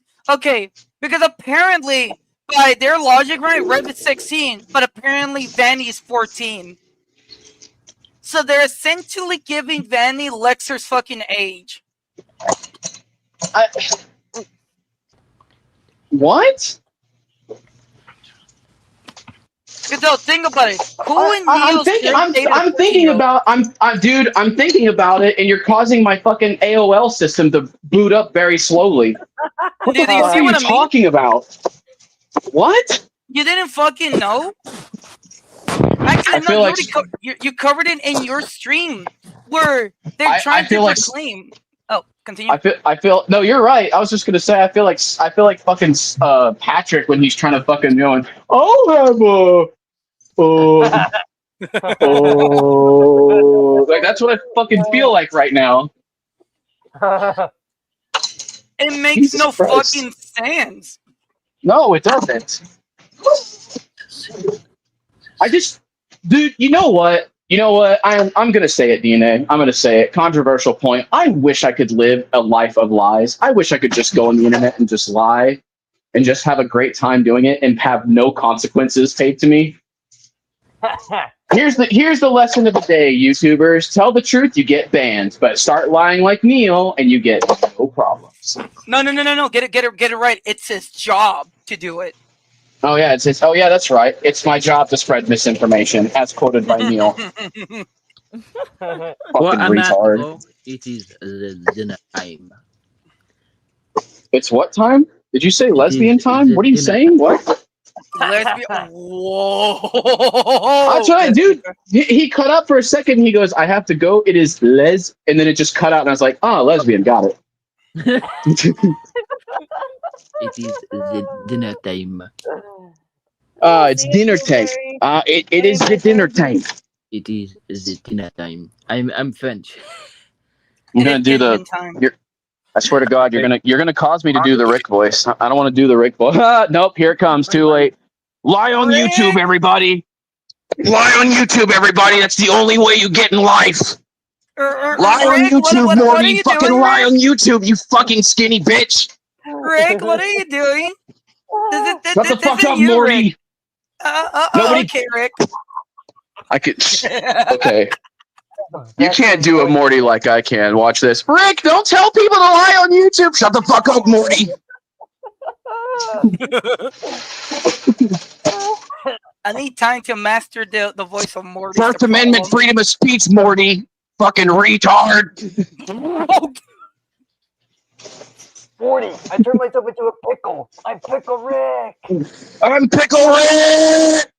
apparently, by their logic, right, Rev is 16, but apparently Vanny is 14. So they're essentially giving Vanny Lexer's fucking age. What? Because think about it. I'm thinking about it, and you're causing my fucking AOL system to boot up very slowly. What the fuck are you talking about? What? You didn't fucking know? Actually, you covered it in your stream where they're trying to proclaim. Oh, continue. I feel no, you're right. I was just gonna say I feel like fucking Patrick when he's trying to fucking going, I'll have like that's what I fucking feel like right now. It makes no fucking sense. No, it doesn't. Dude, you know what? I'm gonna say it, DNA. I'm gonna say it. Controversial point. I wish I could live a life of lies. I wish I could just go on the internet and just lie and just have a great time doing it and have no consequences paid to me. Here's the lesson of the day, YouTubers. Tell the truth, you get banned, but start lying like Neil and you get no problems. No. Get it right. It's his job to do it. Oh yeah, that's right. It's my job to spread misinformation, as quoted by Neil. Fucking retard. It is dinner time. It's what time? Did you say lesbian time? What are you saying? What? Lesbian? Whoa! I'll try, dude. He cut up for a second. He goes, "I have to go. It is and then it just cut out, and I was like, "Oh, lesbian, got it." It is the dinner time. It's dinner time. It is the dinner time. It is the dinner time. I'm French. I'm gonna do I swear to God, you're gonna cause me to do the Rick voice. I don't want to do the Rick voice. Nope, here it comes. Too late. Lie on YouTube, everybody. Lie on YouTube, everybody. That's the only way you get in life. Lie on YouTube, Morty. Fucking lie on YouTube, you fucking skinny bitch. Rick, what are you doing? Shut the fuck up, Morty. Rick. Nobody. Okay, Rick. I could. Okay. You can't do a Morty like I can. Watch this. Rick, don't tell people to lie on YouTube. Shut the fuck up, Morty. I need time to master the voice of Morty. First Amendment freedom of speech, Morty. Fucking retard. Morty, I turned myself into a pickle. I'm Pickle Rick. I'm Pickle Rick.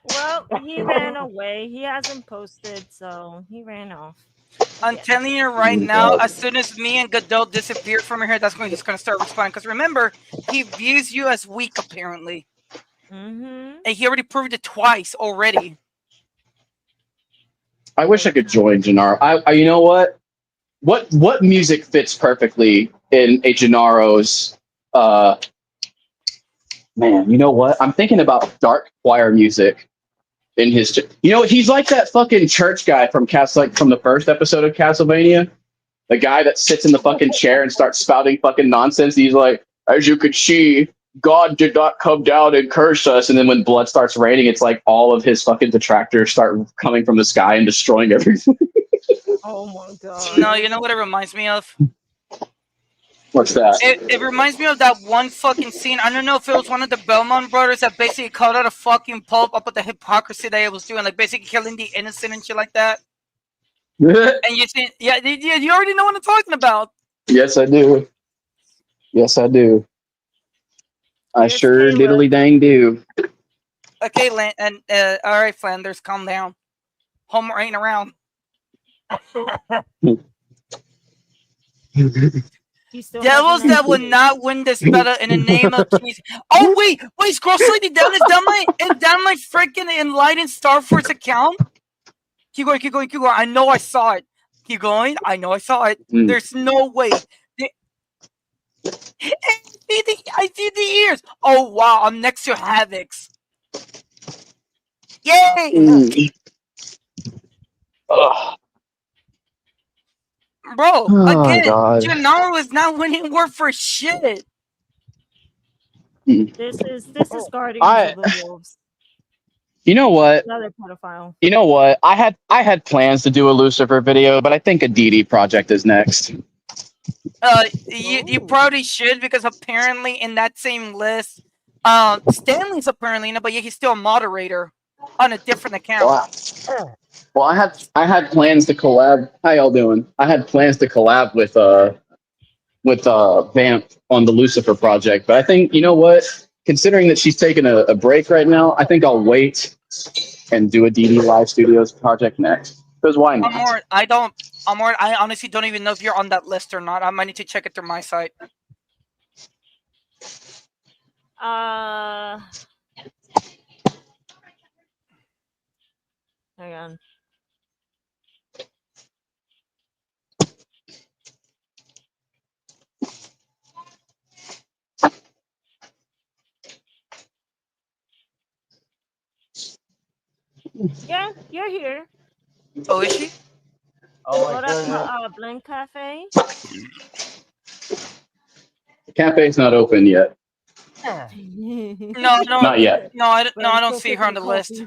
Well, he ran away. He hasn't posted, so he ran off. I'm telling you right now, as soon as me and Godot disappear from here, that's when he's going to start responding. Because remember, he views you as weak, apparently. Mm-hmm. And he already proved it twice already. I wish I could join Gennaro. I you know what? What music fits perfectly in a Gennaro's man, you know what? I'm thinking about dark choir music in his you know, he's like that fucking church guy from from the first episode of Castlevania. The guy that sits in the fucking chair and starts spouting fucking nonsense. He's like, as you could see, God did not come down and curse us. And then when blood starts raining, it's like all of his fucking detractors start coming from the sky and destroying everything. Oh my god. No, you know what it reminds me of? What's that? It reminds me of that one fucking scene. I don't know if it was one of the Belmont brothers that basically called out a fucking pulp up with the hypocrisy that it was doing, like basically killing the innocent and shit like that. And you see, yeah, you already know what I'm talking about. Yes, I do. Yes, I do. I sure diddly dang do. Okay, and all right, Flanders, calm down. Homer ain't around. Devils that would not win this battle in the name of Jesus. Oh wait, scroll slightly down. Is down my freaking enlightened Star Force account? Keep going. I know I saw it. Keep going. I know I saw it. There's no way. I see the ears. Oh wow, I'm next to Havoc's. Yay! Bro, again, Gennaro is not winning war for shit. This is Guardians of the Wolves. You know what? Another pedophile. You know what? I had plans to do a Lucifer video, but I think a DD project is next. You probably should, because apparently in that same list, Stanley's apparently in it, but yeah, he's still a moderator on a different account. Well, I had plans to collab. How y'all doing? I had plans to collab with Vamp on the Lucifer project, but I think, you know what? Considering that she's taking a break right now, I think I'll wait and do a DD Live Studios project next. Because why not? I honestly don't even know if you're on that list or not. I might need to check it through my site. Hang on. Yeah, you're here. Oh, is she? Oh my god. Blend Cafe. The cafe's not open yet. No, Not yet. No, I don't see her on the list.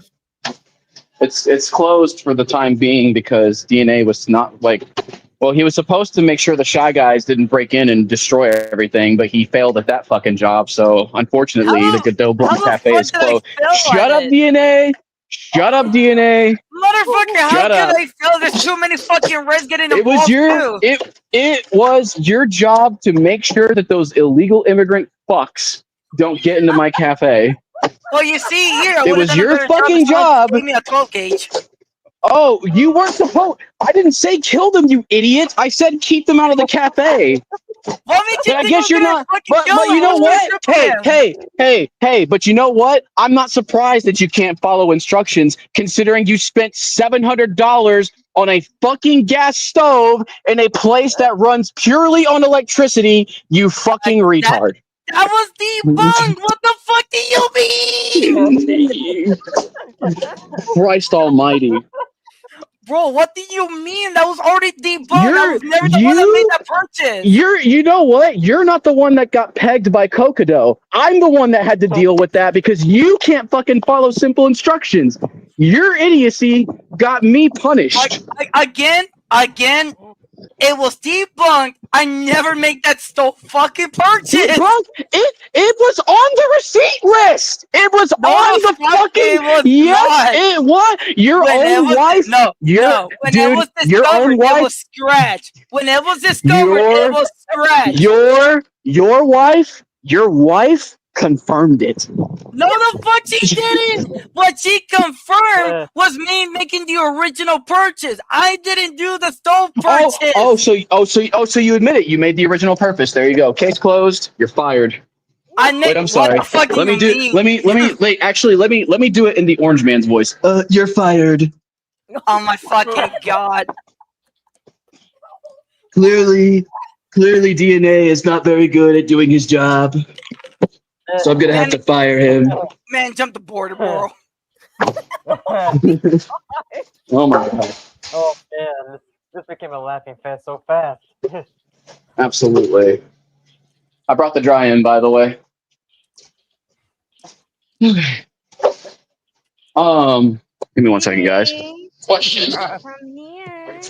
It's closed for the time being because DNA was not like. Well, he was supposed to make sure the Shy Guys didn't break in and destroy everything, but he failed at that fucking job. So, unfortunately, the Godot Blend Cafe is closed. Shut up, DNA! Shut up, DNA! Motherfucker, how could I fail? There's too many fucking Reds getting involved. It was your job to make sure that those illegal immigrant fucks don't get into my cafe. Well, you see here, it was your fucking job. Give me a 12 gauge. Oh, you weren't supposed. I didn't say kill them, you idiot. I said keep them out of the cafe. What makes you I guess you're not. But you know what? Hey! But you know what? I'm not surprised that you can't follow instructions, considering you spent $700 on a fucking gas stove in a place that runs purely on electricity. You fucking retard. That was debunked. What the fuck do you mean? Christ Almighty. Bro, what do you mean? That was already debunked. I was never the one that made that purchase. You know what? You're not the one that got pegged by Cocodot. I'm the one that had to deal with that because you can't fucking follow simple instructions. Your idiocy got me punished. Again, it was debunked. I never make that fucking purchase. Debunked? It was on the receipt list. It was on the fucking. It was yes, not. it was. Your When it own was, wife. no. When dude, it was your own discovered, wife. it was scratched. When it was discovered, it was scratched. Your wife confirmed it. No, the fuck she didn't. What she confirmed was me making the original purchase. I didn't do the stove purchase. So you admit it. You made the original purpose. There you go. Case closed. You're fired. Wait, I'm sorry. What the fuck Let me do. mean? Let me. Wait. Actually, let me do it in the orange man's voice. You're fired. Oh my fucking god. Clearly, DNA is not very good at doing his job. So I'm gonna have to fire him. Man, jump the border, bro. Oh my god. Oh man, this became a laughing fest so fast. Absolutely. I brought the dry in, by the way. Okay. Give me 1 second, guys. Question. From here.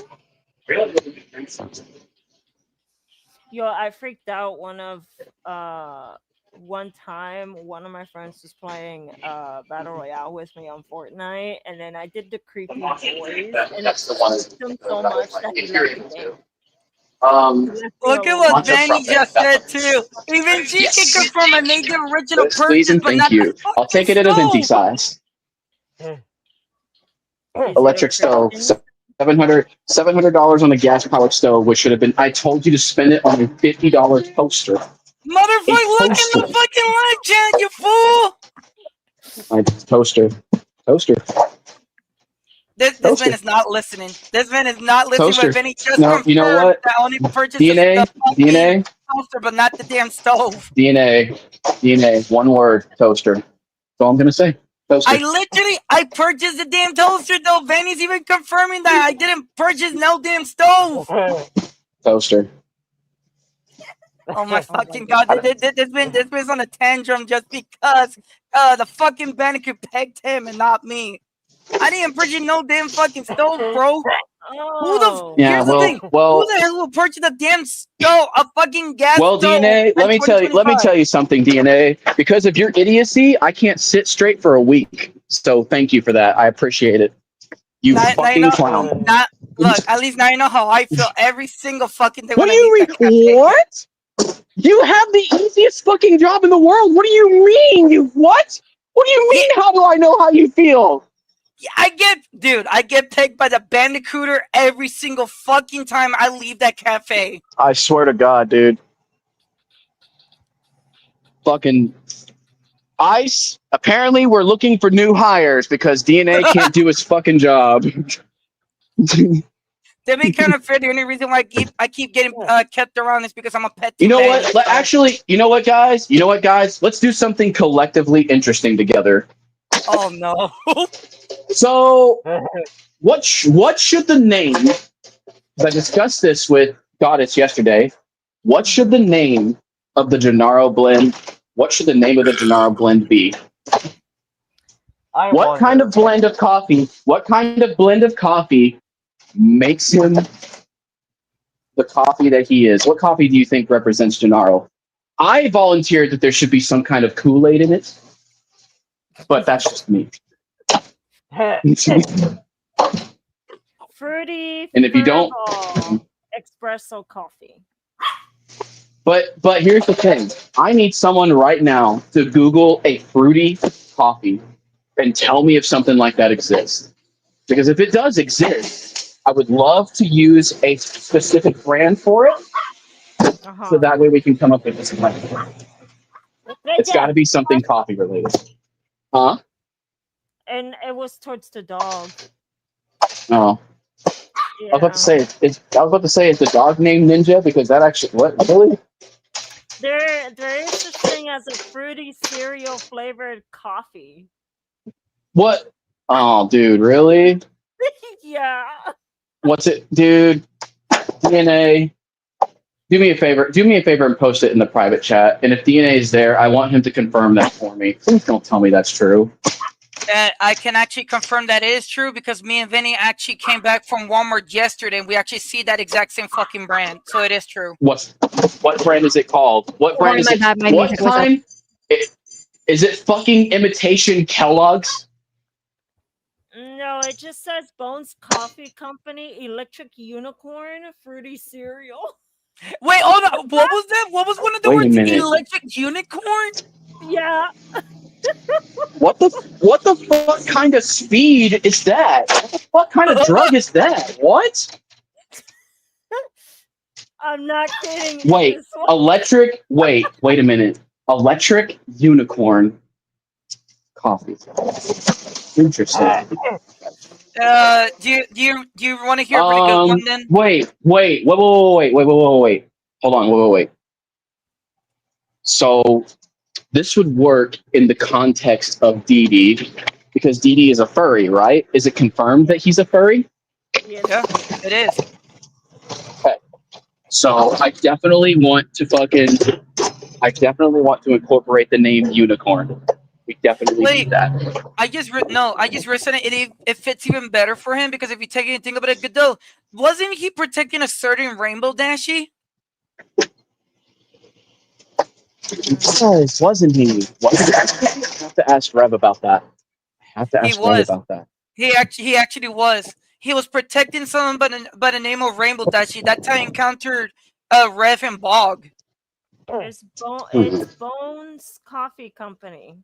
Yo, I freaked out one time one of my friends was playing Battle Royale with me on Fortnite, and then I did the creepy voice, and it spooked him so much that he left the game. Look at what Vanny just said too. Even she can confirm I made the original Please purchase, and but thank not you. the I'll take it at a venti size. Electric stove. $700 on a gas powered stove, which should have been. I told you to spend it on a $50 toaster. Motherfucker, look in the fucking live chat, you fool! My toaster. This man is not listening. This man is not listening. Toaster. But Vinny just No, confirmed you know what? that only purchased DNA. the fucking toaster, but not the damn stove. DNA. One word. Toaster. That's all I'm gonna say. Toaster. I purchased the damn toaster though. Vanny's even confirming that I didn't purchase no damn stove. Toaster. Oh my fucking god! This man's on a tantrum just because the fucking Bandicoot pegged him and not me. I didn't purchase no damn fucking stove, bro. Here's the thing. Who the hell will purchase a damn stove, a fucking gas stove? DNA, let me tell you something, DNA. Because of your idiocy, I can't sit straight for a week. So thank you for that. I appreciate it. You fucking clown. Look, at least now you know how I feel every single fucking day What when do I you leave that cafe. What? You have the easiest fucking job in the world. What do you mean? What? What do you mean? How do I know how you feel? I get pegged by the Bandicooter every single fucking time I leave that cafe. I swear to God, dude. Fucking ICE. Apparently, we're looking for new hires because DNA can't do his fucking job. To be kind of fair, the only reason why I keep getting kept around is because I'm a pet. You know what? Actually, you know what, guys? Let's do something collectively interesting together. Oh no. So, what should the name? Because I discussed this with Goddess yesterday. What should the name of the Gennaro blend? What should the name of the Gennaro blend be? What kind of blend of coffee? What kind of blend of coffee makes him the coffee that he is? What coffee do you think represents Gennaro? I volunteered that there should be some kind of Kool-Aid in it, but that's just me. Fruity. And if you don't, espresso coffee. but here's the thing: I need someone right now to Google a fruity coffee and tell me if something like that exists. Because if it does exist, I would love to use a specific brand for it, so that way we can come up with this blend. It's got to be something coffee related, huh? And it was towards the dog. Oh. Yeah. I was about to say, is the dog named Ninja? Because that actually, what, really? There is such thing as a fruity cereal flavored coffee. What? Oh, dude, really? Yeah. What's it, dude? DNA. Do me a favor. Do me a favor and post it in the private chat. And if DNA is there, I want him to confirm that for me. Please don't tell me that's true. I can actually confirm that it is true because me and Vinny actually came back from Walmart yesterday and we actually see that exact same fucking brand. So it is true. What brand is it called? What brand is it? What kind? Is it fucking imitation Kellogg's? No, it just says Bones Coffee Company, Electric Unicorn, Fruity Cereal. Wait, hold on. What was that? What was one of the Wait a words? minute. Electric unicorn? Yeah. What the fuck kind of speed is that? What kind of drug is that? What? I'm not kidding. Wait, This one- electric. Wait a minute. Electric unicorn coffee. Interesting. Do you want to hear a really good one then? Wait. Hold on. Wait. So this would work in the context of Dee Dee because Dee Dee is a furry, right? Is it confirmed that he's a furry? Yeah, it is. Okay. So I definitely want to incorporate the name unicorn. We definitely need that. I just listened. It fits even better for him because if you take it and think about it, Godot, wasn't he protecting a certain rainbow Dashie? Yes, wasn't he? I have to ask Rev about that. He actually was. He was protecting someone by the name of Rainbow Dashie. That's how he encountered Rev and Bog. It's Bones Coffee Company.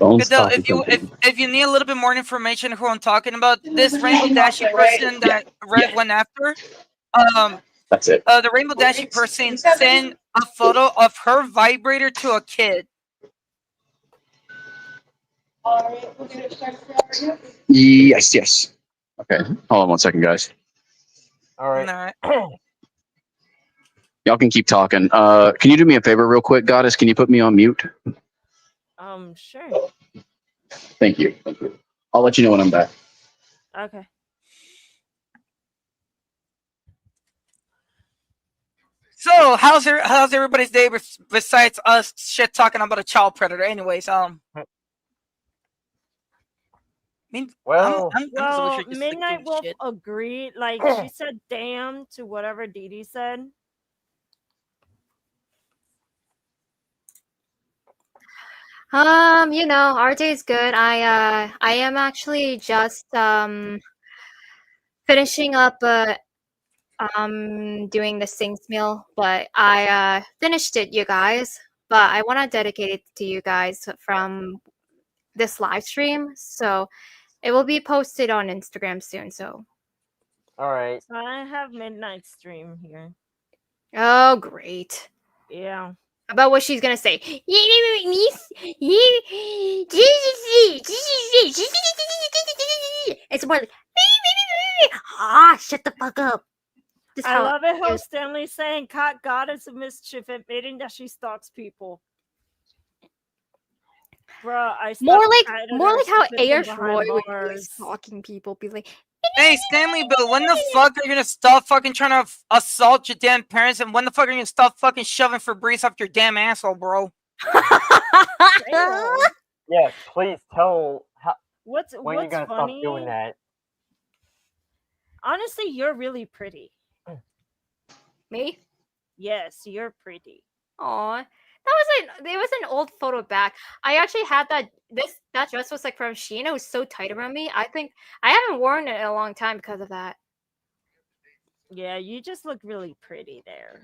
If you need a little bit more information who I'm talking about, this Rainbow Dashie person that Rev went after, that's it. The Rainbow Dashie person sent a photo of her vibrator to a kid. Yes. Okay, hold on 1 second, guys. All right. Y'all can keep talking. Can you do me a favor real quick, Goddess? Can you put me on mute? Sure. Thank you. I'll let you know when I'm back. Okay. So how's everybody's day besides us shit talking about a child predator? Anyways, Midnight Wolf agreed. Like she said, "Damn" to whatever Dee Dee said. Our day's good. I am actually just finishing up doing the Sings meal, but I finished it, you guys. But I want to dedicate it to you guys from this live stream, so it will be posted on Instagram soon. So, all right. So I have midnight stream here. Oh, great. Yeah. About what she's gonna say. It's more like, shut the fuck up. I love it how Stanley's saying Cat Goddess of Mischief, admitting that she stalks people. Bruh, more like how Ayers Roy would be stalking people, be like, hey Stanley, but when the fuck are you gonna stop fucking trying to assault your damn parents, and when the fuck are you gonna stop fucking shoving Febreze up your damn asshole, bro? Yeah, please tell when what's you're gonna funny, stop doing that. Honestly, you're really pretty. Me? Yes, you're pretty. Aw. It was an old photo back. I actually had that dress was like from Shein. It was so tight around me. I think I haven't worn it in a long time because of that. Yeah, you just look really pretty there.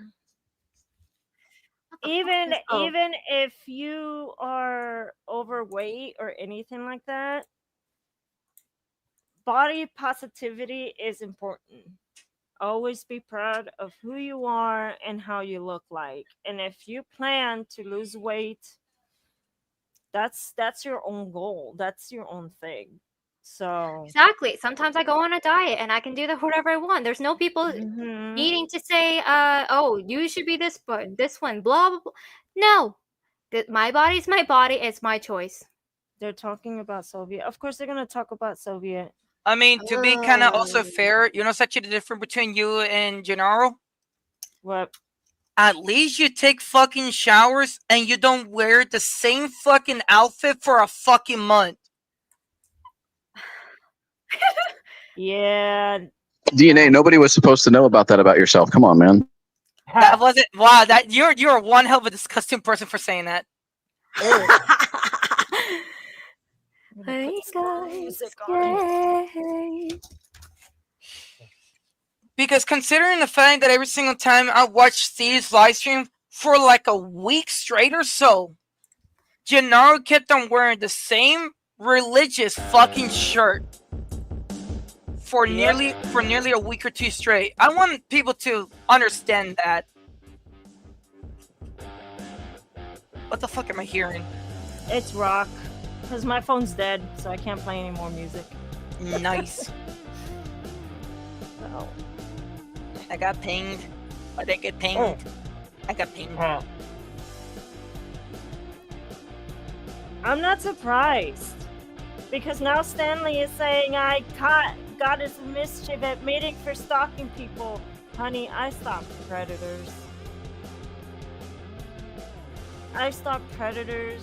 Even if you are overweight or anything like that, body positivity is important. Always be proud of who you are and how you look like. And if you plan to lose weight, that's your own goal. That's your own thing. So exactly. Sometimes I go on a diet and I can do whatever I want. There's no people needing to say, "Oh, you should be this one, blah blah blah." No, my body's my body. It's my choice. They're talking about Soviet. Of course, they're gonna talk about Soviet. I mean, to be kind of also fair, you know, such a difference between you and Gennaro? What? At least you take fucking showers and you don't wear the same fucking outfit for a fucking month. Yeah. DNA, nobody was supposed to know about that about yourself. Come on, man. That wasn't. Wow, that you're one hell of a disgusting person for saying that. Hey guys, Because considering the fact that every single time I watch Steve's live stream for like a week straight or so, Gennaro kept on wearing the same religious fucking shirt for nearly a week or two straight. I want people to understand that. What the fuck am I hearing? It's rock. Because my phone's dead, so I can't play any more music. Nice. Oh. I got pinged. I didn't get pinged. I got pinged. I'm not surprised. Because now Stanley is saying I caught goddess of mischief at mating for stalking people. Honey, I stalk predators. I stalk predators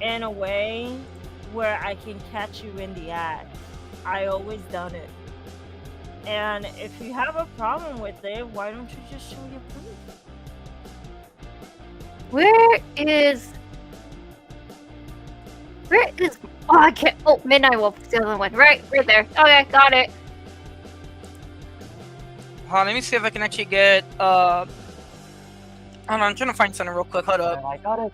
in a way where I can catch you in the act. I always done it. And if you have a problem with it, why don't you just show your proof? Where is? Oh, I can't. Oh, Midnight Wolf is the other one. Right there. Okay, got it. Hold on, let me see if I can actually get. Hold on, I'm trying to find something real quick. Hold up. I got it.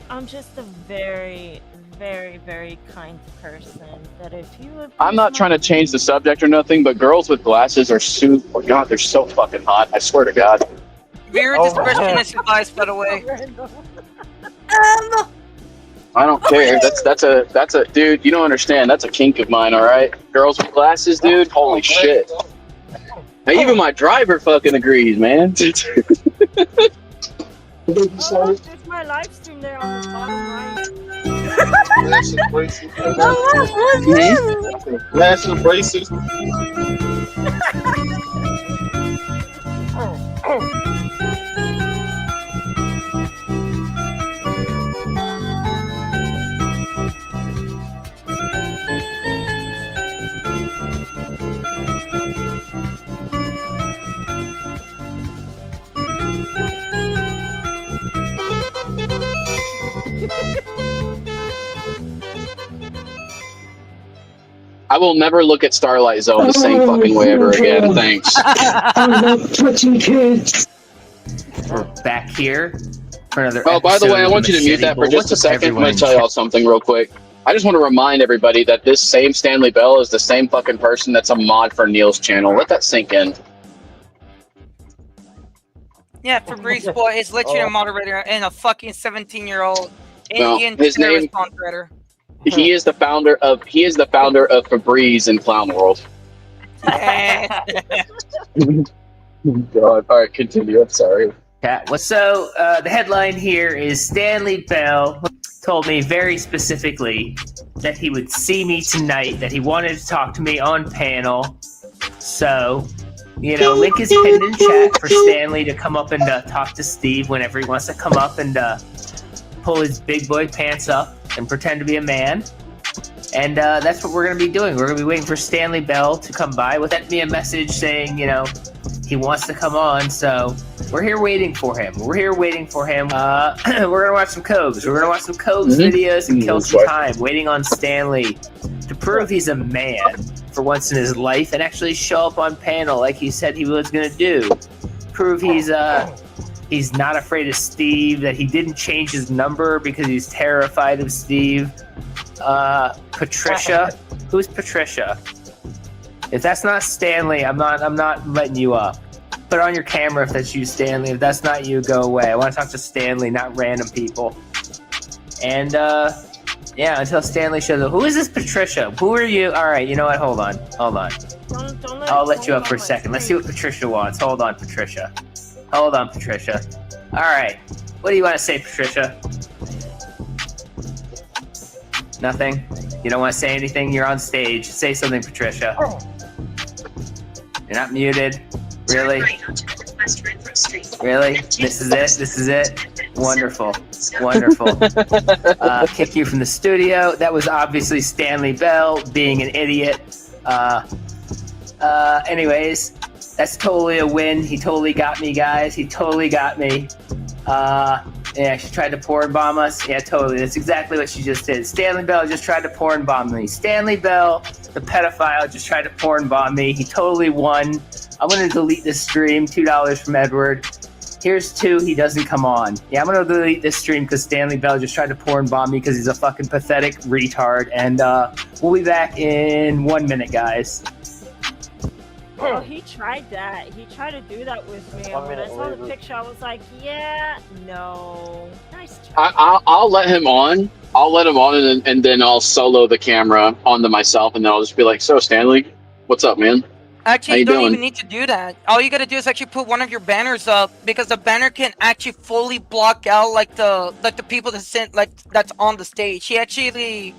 I'm just a very, very, very kind person. That if you would I'm not trying to change the subject or nothing, but girls with glasses are super. God, they're so fucking hot. I swear to God. Viewer discretion is advised, by the way. I don't care. That's a dude. You don't understand. That's a kink of mine. All right. Girls with glasses, dude. Holy shit. Now, even my driver fucking agrees, man. Oh, there's my live stream there on the bottom right. Glasses, braces. I will never look at Starlight Zone the same fucking way ever again. Thanks. I love touching kids. We're back here for another. Oh, by the way, I want you to mute that for just a second. I'm going to tell y'all something real quick. I just want to remind everybody that this same Stanley Bell is the same fucking person that's a mod for Neil's channel. Let that sink in. Yeah, Fabrice Boy is literally a moderator and a fucking 17-year-old No, Indian his name- response creator. He is the founder of Febreze in Clown World. God, all right, continue. I'm sorry. Yeah, well, so the headline here is Stanley Bell told me very specifically that he would see me tonight, that he wanted to talk to me on panel. So, you know, link is pinned in chat for Stanley to come up and talk to Steve whenever he wants to come up and pull his big boy pants up and pretend to be a man. And that's what we're going to be doing. We're going to be waiting for Stanley Bell to come by. Will send me a message saying, you know, he wants to come on. So we're here waiting for him. We're going to watch some Coves. We're going to watch some Coves videos and kill some time waiting on Stanley to prove he's a man for once in his life and actually show up on panel like he said he was going to do. Prove he's not afraid of Steve, that he didn't change his number because he's terrified of Steve. Patricia. Who's Patricia? If that's not Stanley, I'm not letting you up. Put it on your camera if that's you, Stanley. If that's not you, go away. I want to talk to Stanley, not random people. And yeah, until Stanley shows up. Who is this Patricia? Who are you? All right, you know what? Hold on. I'll let you up for a second. Let's see what Patricia wants. Hold on, Patricia. All right. What do you want to say, Patricia? Nothing? You don't want to say anything? You're on stage. Say something, Patricia. You're not muted. Really? Really? This is it? This is it? Wonderful. Wonderful. Kick you from the studio. That was obviously Stanley Bell being an idiot. Anyways, that's totally a win. He totally got me, guys. He totally got me. Yeah, she tried to porn bomb us. Yeah, totally. That's exactly what she just did. Stanley Bell just tried to porn bomb me. Stanley Bell, the pedophile, just tried to porn bomb me. He totally won. I'm going to delete this stream. $2 from Edward. Here's 2. He doesn't come on. Yeah, I'm going to delete this stream because Stanley Bell just tried to porn bomb me because he's a fucking pathetic retard. And we'll be back in 1 minute, guys. Oh, he tried that. He tried to do that with me. And when I saw the picture, I was like, yeah, no. Nice try. I'll let him on. I'll let him on, and then I'll solo the camera onto myself, and then I'll just be like, "So, Stanley, what's up, man? Actually, you don't even need to do that. All you gotta do is actually put one of your banners up, because the banner can actually fully block out like the people that's on the stage. He actually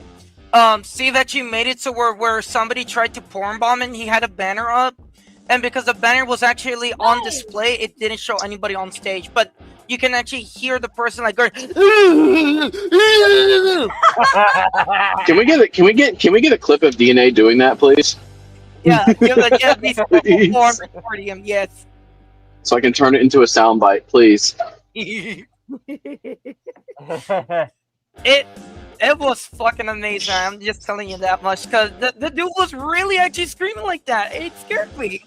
see that you made it to where somebody tried to porn bomb and he had a banner up, and because the banner was actually on display, it didn't show anybody on stage, but you can actually hear the person like going. Can we get a clip of DNA doing that, please? Yeah, these recording him, yes. So I can turn it into a soundbite, please. It was fucking amazing. I'm just telling you that much, because the dude was really actually screaming like that. It scared me.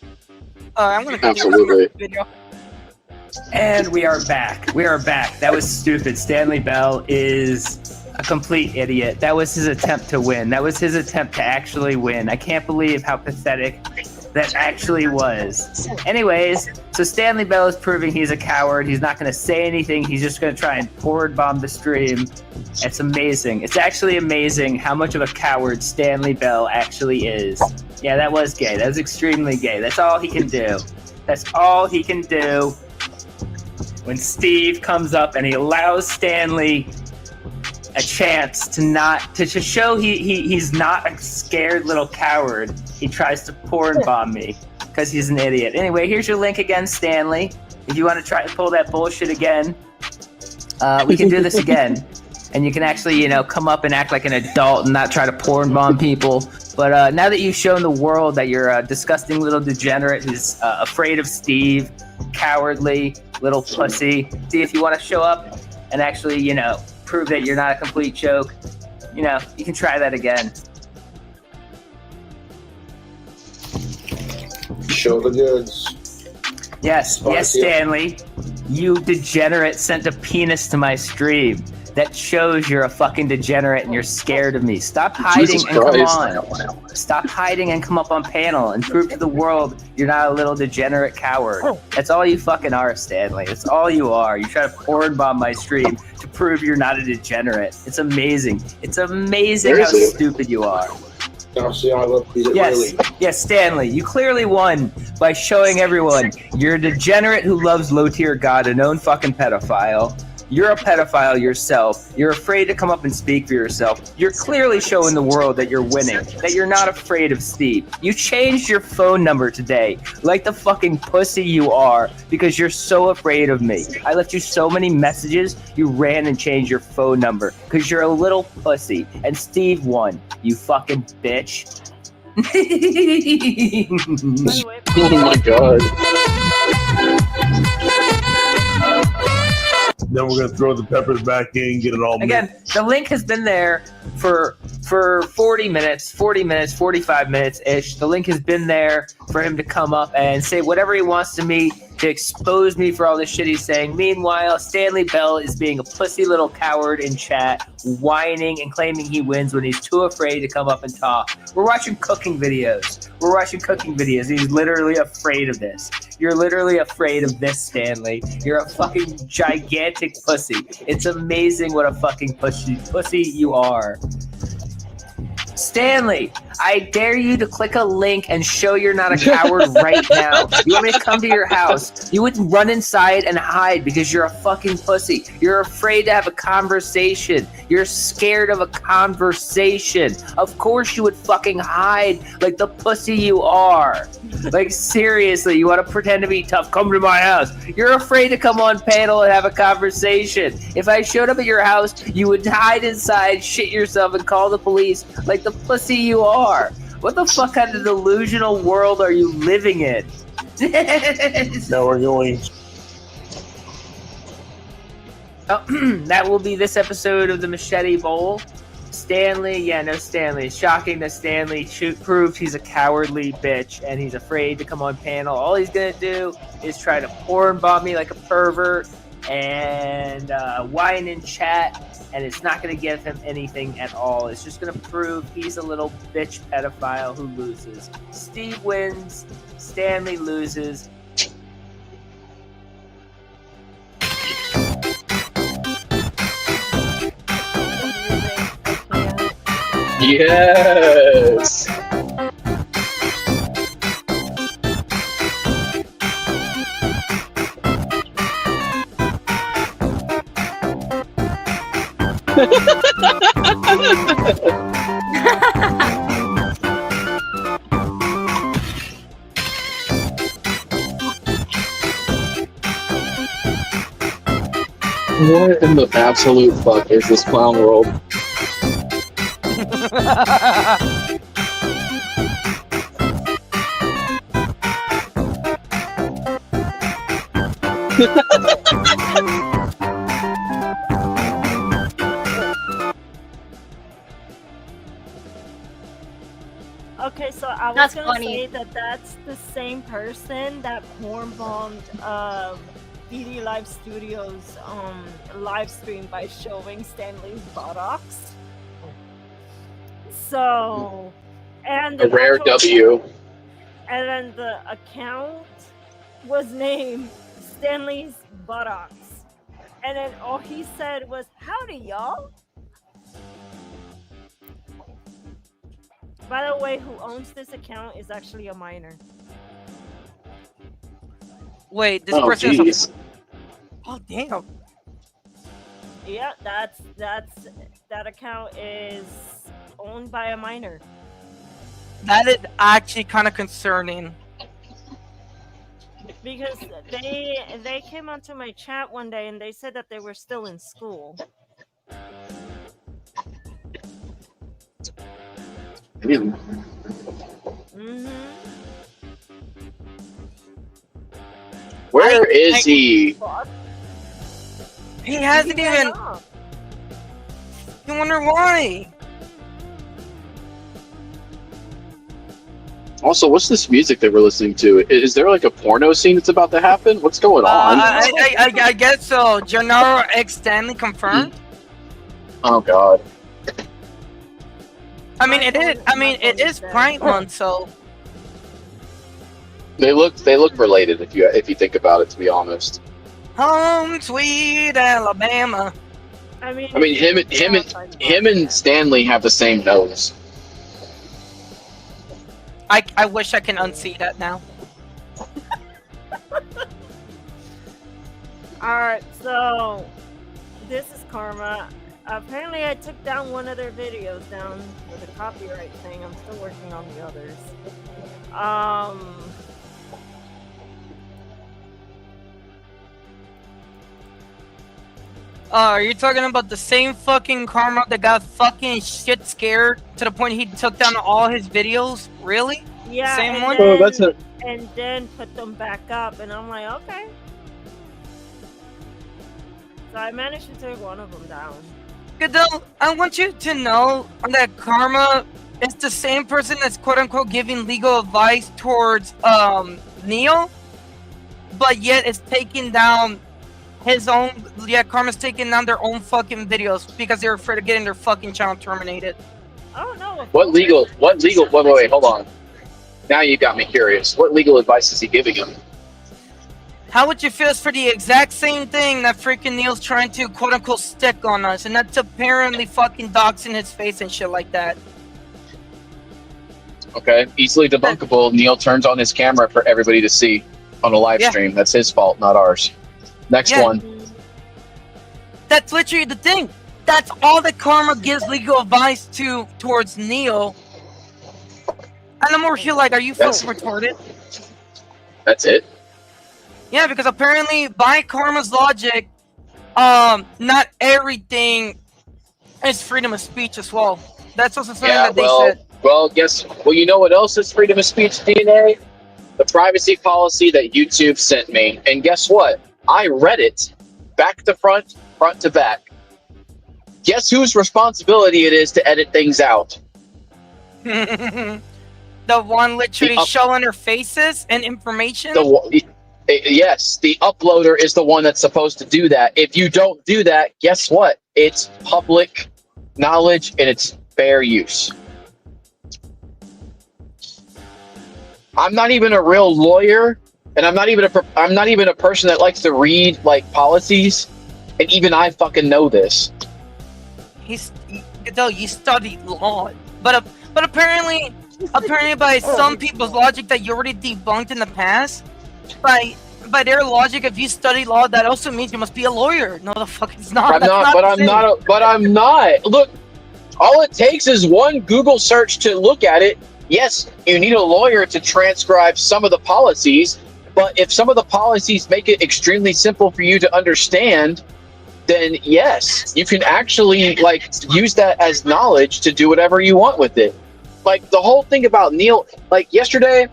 I'm gonna absolutely. Video. And we are back. We are back. That was stupid. Stanley Bell is a complete idiot. That was his attempt to win. That was his attempt to actually win. I can't believe how pathetic that actually was. Anyways, so Stanley Bell is proving he's a coward. He's not going to say anything. He's just going to try and porn bomb the stream. It's amazing. It's actually amazing how much of a coward Stanley Bell actually is. Yeah, that was gay. That was extremely gay. That's all he can do. That's all he can do. When Steve comes up and he allows Stanley a chance to show he's not a scared little coward, he tries to porn bomb me because he's an idiot. Anyway, here's your link again, Stanley. If you want to try to pull that bullshit again, we can do this again. And you can actually, come up and act like an adult and not try to porn bomb people. But now that you've shown the world that you're a disgusting little degenerate who's afraid of Steve, cowardly little pussy, see if you want to show up and actually, prove that you're not a complete joke. You can try that again. Show the goods. Yes, Stanley. You degenerate sent a penis to my stream. That shows you're a fucking degenerate and you're scared of me. Stop hiding and come on. Stop hiding and come up on panel and prove to the world you're not a little degenerate coward. That's all you fucking are, Stanley. That's all you are. You try to porn bomb my stream to prove you're not a degenerate. It's amazing. It's amazing how stupid you are. Yes, Stanley, you clearly won by showing everyone you're a degenerate who loves low-tier god, a known fucking pedophile. You're a pedophile yourself. You're afraid to come up and speak for yourself. You're clearly showing the world that you're winning, that you're not afraid of Steve. You changed your phone number today, like the fucking pussy you are, because you're so afraid of me. I left you so many messages, you ran and changed your phone number, because you're a little pussy, and Steve won, you fucking bitch. Oh my god. Then we're gonna throw the peppers back in, get it all again. mixed. The link has been there for 40 minutes, 45 minutes ish. The link has been there for him to come up and say whatever he wants to me, to expose me for all the shit he's saying. Meanwhile, Stanley Bell is being a pussy little coward in chat, whining and claiming he wins when he's too afraid to come up and talk. We're watching cooking videos. He's literally afraid of this. You're literally afraid of this, Stanley. You're a fucking gigantic pussy. It's amazing what a fucking pussy you are. Stanley, I dare you to click a link and show you're not a coward right now. You want me to come to your house? You would run inside and hide because you're a fucking pussy. You're afraid to have a conversation. You're scared of a conversation. Of course you would fucking hide like the pussy you are. Like, seriously, you want to pretend to be tough? Come to my house. You're afraid to come on panel and have a conversation. If I showed up at your house, you would hide inside, shit yourself, and call the police like the pussy you are. What the fuck kind of delusional world are you living in? Now we're going. Oh, that will be this episode of the Machete Bowl. Stanley, yeah, no Stanley. It's shocking that Stanley proved he's a cowardly bitch and he's afraid to come on panel. All he's gonna do is try to porn bomb me like a pervert and whine in chat, and it's not gonna give him anything at all. It's just gonna prove he's a little bitch pedophile who loses. Steve wins, Stanley loses. Yes. What in the absolute fuck is this clown world? Okay, so I was That's gonna funny. say that that's the same person that porn bombed BD Live Studios live stream by showing Stanley's buttocks. So, and A rare W. And then the account was named Stanley's buttocks, and then all he said was "Howdy, y'all." By the way, who owns this account is actually a minor. Wait, this Oh, person jeez. is a... Oh, damn. Yeah, that account is owned by a minor. That is actually kind of concerning. Because they came onto my chat one day and they said that they were still in school. Where is he? He hasn't even... You wonder why? Also, what's this music that we're listening to? Is there like a porno scene that's about to happen? What's going on? I guess so. Gennaro X Stanley confirmed. Oh god. I mean, it is Pride Month, so They look related if you think about it. To be honest. home sweet Alabama. I mean, him and Stanley have the same nose. I wish I can unsee that now. Alright, so this is Karma. Apparently I took down one of their videos down for the copyright thing. I'm still working on the others. Are you talking about the same fucking Karma that got fucking shit scared to the point he took down all his videos? Really? Yeah, Same and one? then, Oh, that's a- and then put them back up, and I'm like, okay. So I managed to take one of them down. Godot, I want you to know that Karma is the same person that's quote-unquote giving legal advice towards Neo, but yet it's taking down his own... Yeah, Karma's taking down their own fucking videos because they're afraid of getting their fucking channel terminated. Oh, no. What legal? Wait, hold on. Now you got me curious. What legal advice is he giving him? How would you feel for the exact same thing that freaking Neil's trying to quote-unquote stick on us, and that's apparently fucking doxing his face and shit like that? Okay, easily debunkable. Neil turns on his camera for everybody to see on a live stream. That's his fault, not ours. Next one. That's literally the thing. That's all that Karma gives legal advice towards Neil. And I'm more here like, are you fucking retarded? That's it. Yeah, because apparently by Karma's logic, not everything is freedom of speech as well. That's also something that they said. Well, you know what else is freedom of speech, DNA? The privacy policy that YouTube sent me. And guess what? I read it back to front, front to back. Guess whose responsibility it is to edit things out? The one literally showing their faces and information? Yes, the uploader is the one that's supposed to do that. If you don't do that, guess what? It's public knowledge and it's fair use. I'm not even a real lawyer, and I'm not even a person that likes to read like policies, and even I fucking know this. You studied law, but apparently by some people's logic that you already debunked in the past, by their logic, if you study law, that also means you must be a lawyer. No, the fuck it's not. I'm not. Look, all it takes is one Google search to look at it. Yes, you need a lawyer to transcribe some of the policies, but if some of the policies make it extremely simple for you to understand, then yes, you can actually like use that as knowledge to do whatever you want with it. Like the whole thing about Neil, like yesterday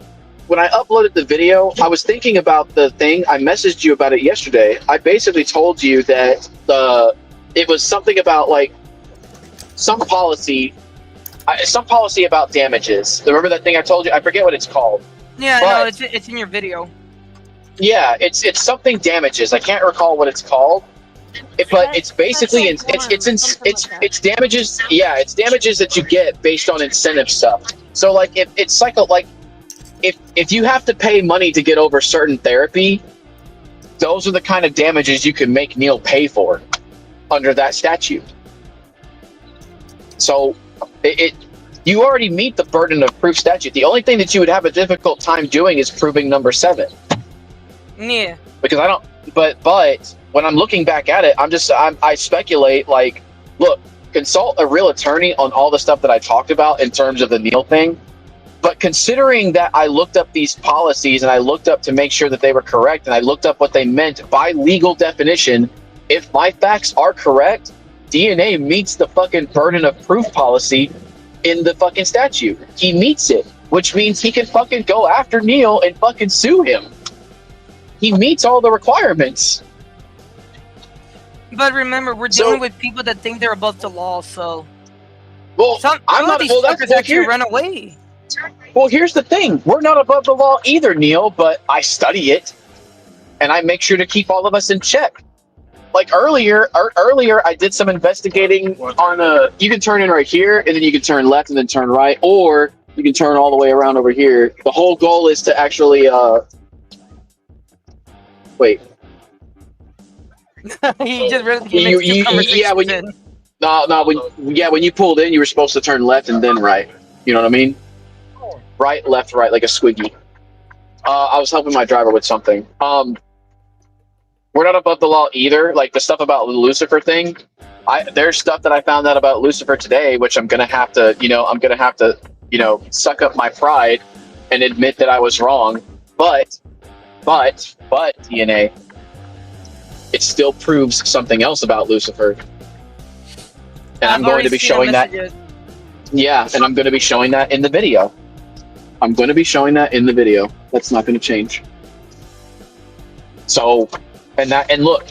when I uploaded the video, I was thinking about the thing. I messaged you about it yesterday. I basically told you that it was something about like some policy about damages. Remember that thing I told you? I forget what it's called. Yeah, no, it's in your video. Yeah, it's something damages. I can't recall what it's called. But it's basically it's damages. Yeah, it's damages that you get based on incentive stuff. So like if you have to pay money to get over certain therapy, those are the kind of damages you can make Neil pay for under that statute. So you already meet the burden of proof statute. The only thing that you would have a difficult time doing is proving number 7. Yeah. Because I don't. But when I'm looking back at it, I speculate like, look, consult a real attorney on all the stuff that I talked about in terms of the Neil thing. But considering that I looked up these policies and I looked up to make sure that they were correct and I looked up what they meant by legal definition, if my facts are correct, DNA meets the fucking burden of proof policy in the fucking statute. He meets it, which means he can fucking go after Neil and fucking sue him. He meets all the requirements. But remember, we're dealing with people that think they're above the law, so... Well, some of these fuckers actually run away. Well, here's the thing. We're not above the law either, Neil, but I study it, and I make sure to keep all of us in check. Like earlier, I did some investigating on you can turn in right here, and then you can turn left and then turn right, or you can turn all the way around over here. The whole goal is to actually, wait. He just really when you pulled in, you were supposed to turn left and then right. You know what I mean? Right, left, right, like a squiggy. I was helping my driver with something. We're not above the law either. Like the stuff about the Lucifer thing. There's stuff that I found out about Lucifer today, which I'm gonna have to, suck up my pride and admit that I was wrong. But DNA, it still proves something else about Lucifer. And I'm going to be showing that. Yeah, and I'm going to be showing that in the video. That's not going to change. So, and look,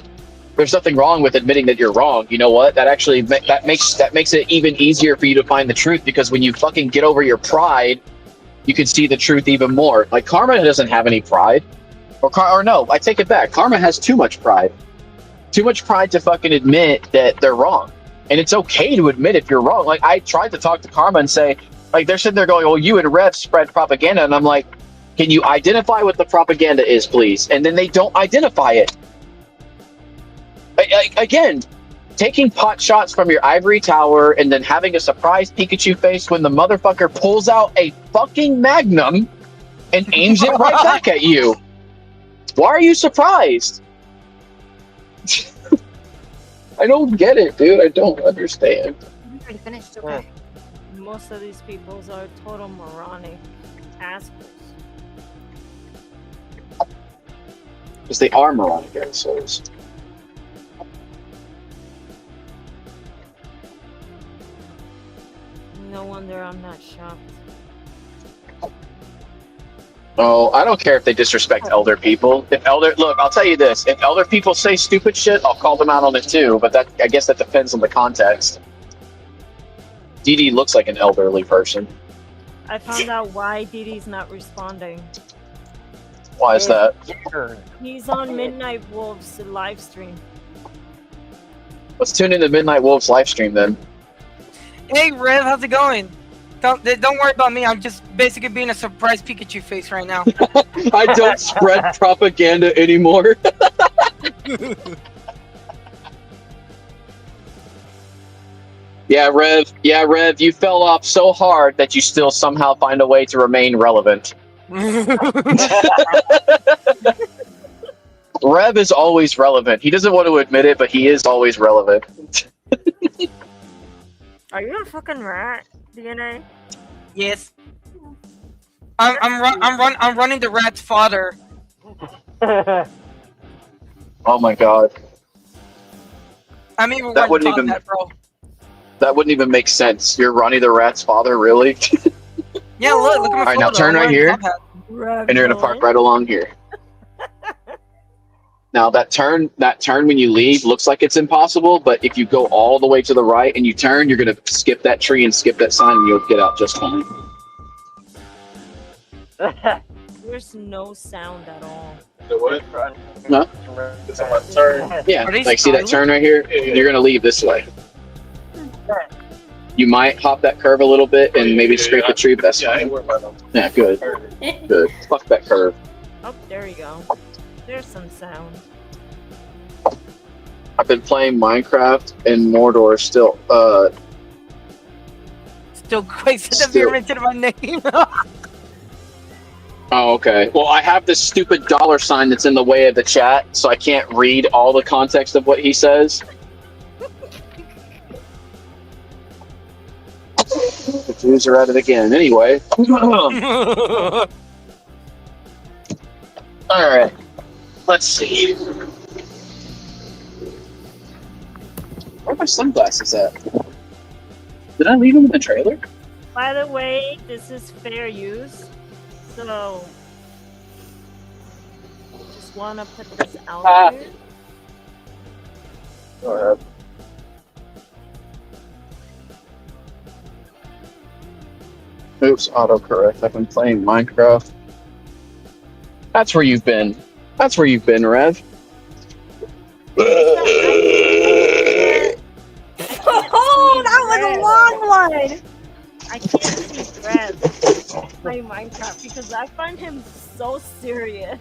there's nothing wrong with admitting that you're wrong. You know what? That actually that makes it even easier for you to find the truth, because when you fucking get over your pride, you can see the truth even more. Like Karma doesn't have any pride, or no, I take it back. Karma has too much pride. Too much pride to fucking admit that they're wrong. And it's okay to admit if you're wrong. Like, I tried to talk to Karma and say, like, they're sitting there going, well, you and Rev spread propaganda. And I'm like, can you identify what the propaganda is, please? And then they don't identify it. Again, taking pot shots from your ivory tower and then having a surprise Pikachu face when the motherfucker pulls out a fucking Magnum and aims it right back at you. Why are you surprised? I don't get it, dude. I don't understand. I'm already finished. Okay. Most of these people are total moronic assholes. Because they are moronic assholes. No wonder I'm not shocked. Oh, I don't care if they disrespect elder people. Look, I'll tell you this: if elder people say stupid shit, I'll call them out on it too. But I guess that depends on the context. Dee Dee looks like an elderly person. I found out why Dee Dee's not responding. Why is that? He's on Midnight Wolf's live stream. Let's tune into Midnight Wolf's live stream then. Hey, Rev, how's it going? Don't worry about me. I'm just basically being a surprise Pikachu face right now. I don't spread propaganda anymore. Yeah, Rev, you fell off so hard that you still somehow find a way to remain relevant. Rev is always relevant. He doesn't want to admit it, but he is always relevant. Are you a fucking rat, DNA? Yes. I'm running the rat's father. Oh my god. I mean, That wouldn't even bro. That wouldn't even make sense. You're Ronnie the Rat's father, really? Yeah, look at my Alright, now photo. turn I'm right wearing here, a top hat. and you're gonna park right along here. Now that turn when you leave looks like it's impossible, but if you go all the way to the right and you turn, you're gonna skip that tree and skip that sign, and you'll get out just fine. There's no sound at all. The what? No? Turn. Yeah, like see that turn right here? You're gonna leave this way. You might hop that curve a little bit and maybe scrape the tree, but that's fine. Yeah, good. Good. Fuck that curve. Oh, there you go. There's some sound. I've been playing Minecraft and Mordor still. Still quite severe mention of my name. Oh, okay. Well, I have this stupid dollar sign that's in the way of the chat, so I can't read all the context of what he says. The Jews are at it again. Anyway. Alright. Let's see. Where are my sunglasses at? Did I leave them in the trailer? By the way, this is fair use, so just want to put this out here. Go ahead. Oops, autocorrect. I've been playing Minecraft. That's where you've been. That's where you've been, Rev. Oh, that was a long one! I can't see Brad play Minecraft because I find him so serious.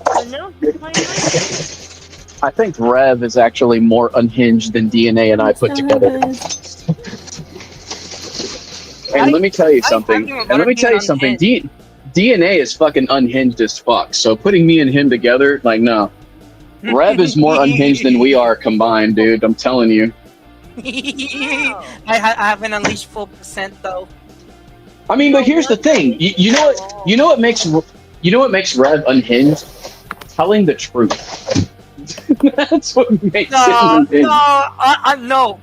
But no, he's playing Minecraft. I think Rev is actually more unhinged than DNA and I put together. And let me tell you something. DNA is fucking unhinged as fuck. So putting me and him together, like, no. Rev is more unhinged than we are combined, dude. I'm telling you. I haven't unleashed full percent though. I mean, but here's the thing. You know what makes Rev unhinged? Telling the truth. That's what makes it unhinged. No.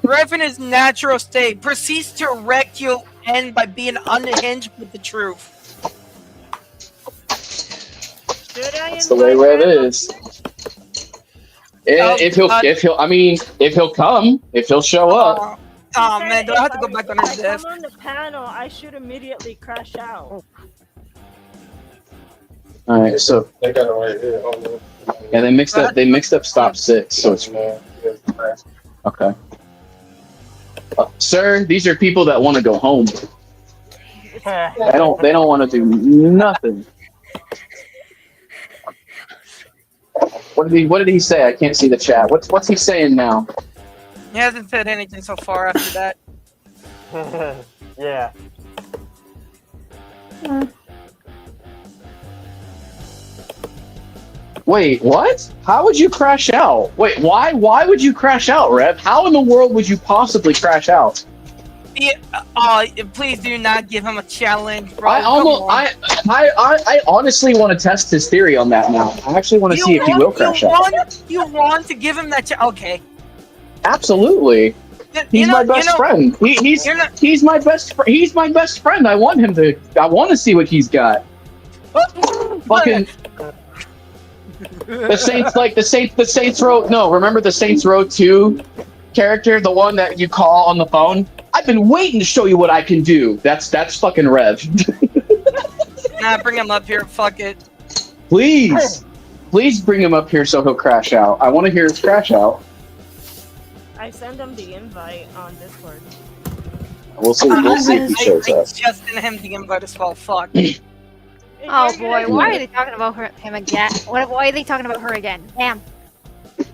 Rev in his natural state proceeds to wreck you end by being unhinged with the truth. That's the way Rev is. If he'll come, if he'll show up. Oh man, do I have to go back on his If desk? I'm on the panel, I should immediately crash out. All right, so yeah, they mixed up stop 6, so it's okay. Sir, these are people that want to go home. They don't want to do nothing. What did he say? I can't see the chat. What's he saying now? He hasn't said anything so far after that. Yeah. Wait, what? How would you crash out? Wait, why? Why would you crash out, Rev? How in the world would you possibly crash out? Yeah, please do not give him a challenge, bro. I honestly want to test his theory on that now. I actually want to see if he will crash out. You want to give him that okay. Absolutely. He's my best friend. He's my best friend. He's my best friend. I want him to. I want to see what he's got. Fucking. The Saints Row. No, remember the Saints Row 2 character, the one that you call on the phone. I've been waiting to show you what I can do. That's fucking Rev. Nah, bring him up here. Fuck it. Please bring him up here so he'll crash out. I want to hear his crash out. I send him the invite on Discord. We'll see if he shows up. Just in him the invite as well. Fuck. Oh boy, why are they talking about him again? Why are they talking about her again? Damn.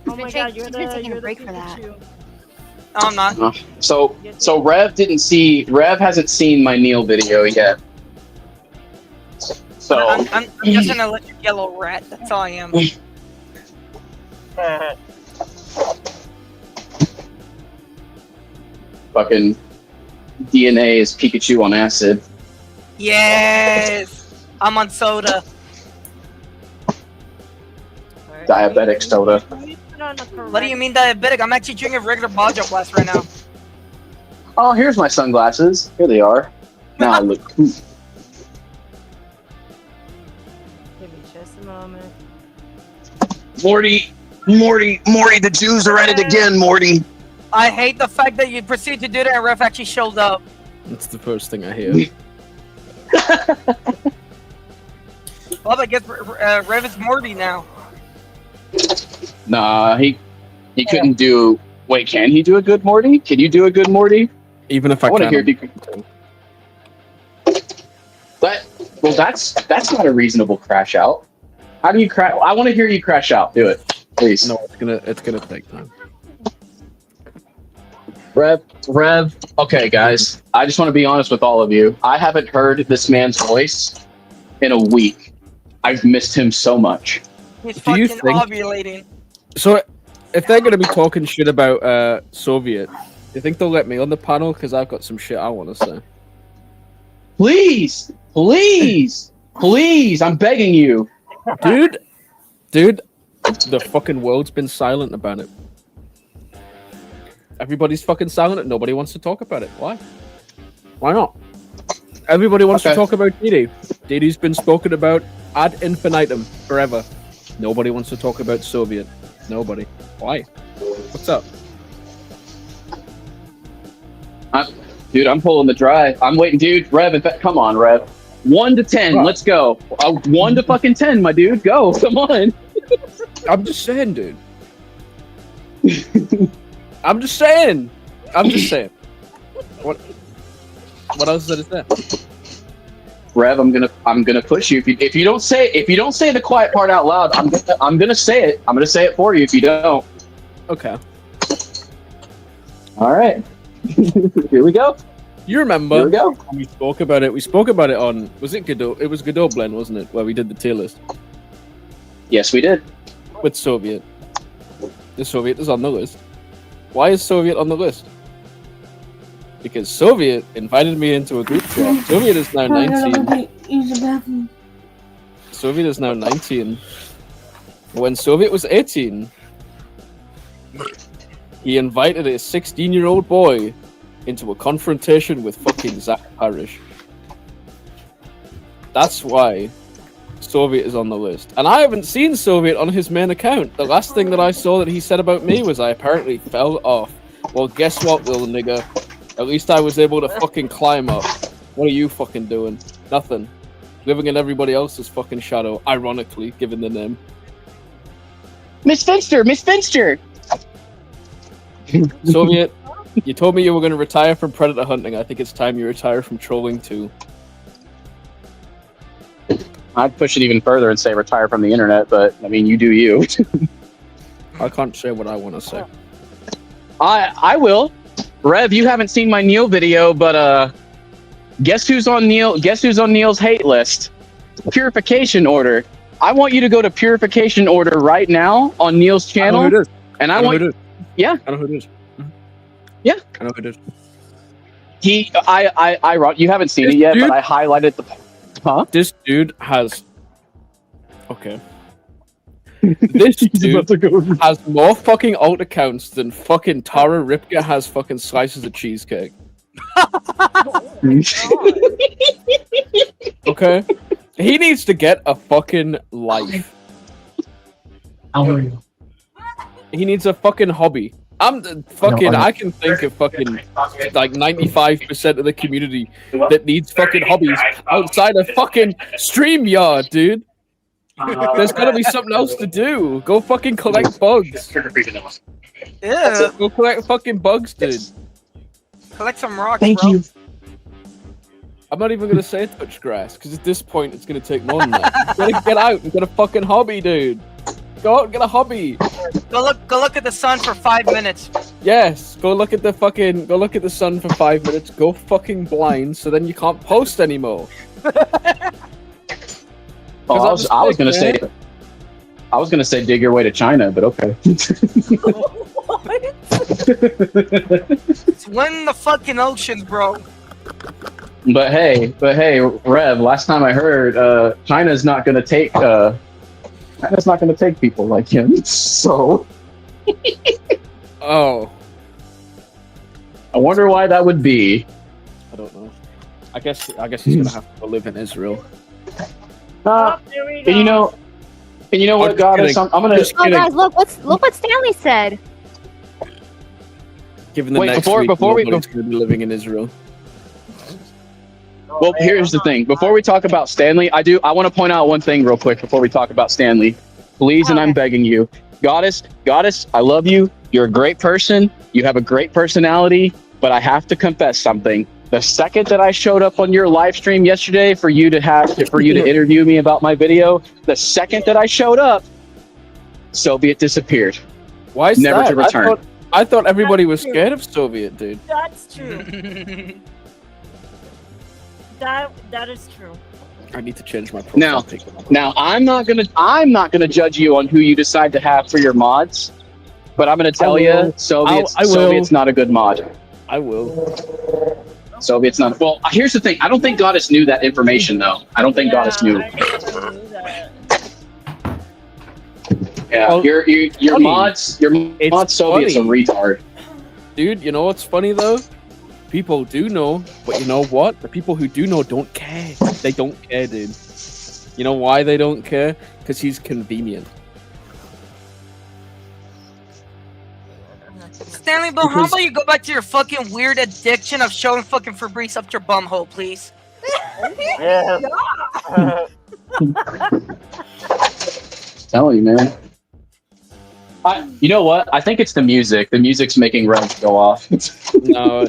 Oh my god, you're taking a break for that. No, I'm not. So Rev hasn't seen my Neil video yet. So I'm just gonna let you yellow rat. That's all I am. Fucking DNA is Pikachu on acid. Yes. I'm on soda. Diabetic soda. What do you mean diabetic? I'm actually drinking regular Baja Blast right now. Oh, here's my sunglasses. Here they are. Now I look cool. Give me just a moment. Morty, the Jews are at it again, Morty. I hate the fact that you proceeded to do that and Ref actually showed up. That's the first thing I hear. Well, I guess Rev is Morty now. Nah, he couldn't do. Wait, can he do a good Morty? Can you do a good Morty? Even if I want to can. hear if you can. Well, that's not a reasonable crash out. How do you crash? I want to hear you crash out. Do it, please. No, it's gonna take time. Rev. Okay, guys. I just want to be honest with all of you. I haven't heard this man's voice in a week. I've missed him so much. He's Do you fucking think- ovulating. So, if they're gonna be talking shit about Soviet, do you think they'll let me on the panel? Because I've got some shit I want to say. Please, I'm begging you, dude. The fucking world's been silent about it. Everybody's fucking silent. Nobody wants to talk about it. Why? Why not? Everybody wants to talk about Didi. Didi's been spoken about ad infinitum forever. Nobody wants to talk about Soviet. Nobody. Why? What's up? Dude, I'm pulling the drive. I'm waiting, dude. Rev, come on, Rev. 1 to 10, let's go. 1 to fucking 10, my dude. Go, come on. I'm just saying, dude. I'm just saying. What else is there? Rev, I'm gonna push you. If you don't say the quiet part out loud, I'm gonna say it. I'm gonna say it for you if you don't. Okay. All right. Here we go. You remember? Here we go. We spoke about it. We spoke about it on. Was it Godot? It was Godot Blend, wasn't it? Where we did the tier list. Yes, we did. With Soviet. The Soviet is on the list. Why is Soviet on the list? Because Soviet invited me into a group chat. Soviet is now 19. Soviet is now 19. When Soviet was 18, he invited a 16-year-old boy into a confrontation with fucking Zach Parrish. That's why Soviet is on the list. And I haven't seen Soviet on his main account. The last thing that I saw that he said about me was I apparently fell off. Well, guess what, little nigga? At least I was able to fucking climb up. What are you fucking doing? Nothing. Living in everybody else's fucking shadow, ironically, given the name. Miss Finster! Soviet, you told me you were going to retire from predator hunting. I think it's time you retire from trolling too. I'd push it even further and say retire from the internet, but I mean, you do you. I can't say what I want to say. I will. Rev, you haven't seen my Neil video, but guess who's on Neil's hate list? Purification Order. I want you to go to Purification Order right now on Neil's channel. I know who it is. And I know who it is. Yeah. I know who it is. Yeah. I know who it is. You haven't seen it yet, but I highlighted the. Huh? This dude has. Okay. This dude has more fucking alt accounts than fucking Tara Ripka has fucking slices of cheesecake. Okay? He needs to get a fucking life. How are you? He needs a fucking hobby. I can think of fucking like 95% of the community that needs fucking hobbies outside of fucking StreamYard, dude. There's gotta be something else to do. Go fucking collect bugs. Yeah. Go collect fucking bugs, dude. Collect some rocks, Thank bro. you. I'm not even gonna say touch grass, because at this point it's gonna take more than that. You gotta get out and get a fucking hobby, dude. Go out and get a hobby. Go look at the sun for 5 minutes. Yes, go look at the sun for 5 minutes. Go fucking blind, so then you can't post anymore. Oh, I was gonna say dig your way to China, but okay. Swim the fucking oceans, bro. But hey, Rev. Last time I heard, China's not gonna take people like him. So. Oh. I wonder why that would be. I don't know. I guess he's gonna have to go live in Israel. And you know what, Goddess? I'm gonna. Oh, guys, look what Stanley said. Given the Wait, next before week, we nobody's gonna be living in Israel. Well, here's the thing. Before we talk about Stanley, I want to point out one thing real quick before we talk about Stanley. Please, and I'm begging you. Goddess, I love you. You're a great person. You have a great personality, but I have to confess something. The second that I showed up on your live stream yesterday for you to interview me about my video, the second that I showed up, Soviet disappeared. Why is never that? to return? I thought everybody was scared of Soviet, dude. That's true. That is true. I need to change my profile picture. Now I'm not gonna judge you on who you decide to have for your mods, but I'm gonna tell you, Soviet's not a good mod. I will. Soviet's not. Well, here's the thing. I don't think Goddess knew that information, though. I don't think Goddess knew. Yeah, Well, your mods Soviet's a retard. Dude, you know what's funny though? People do know, but you know what? The people who do know don't care. They don't care, dude. You know why they don't care? Because he's convenient. Stanley, Bill, how about you go back to your fucking weird addiction of showing fucking Febreze up your bumhole, please? Yeah. Telling you, man. You know what? I think it's the music. The music's making Rev go off. No.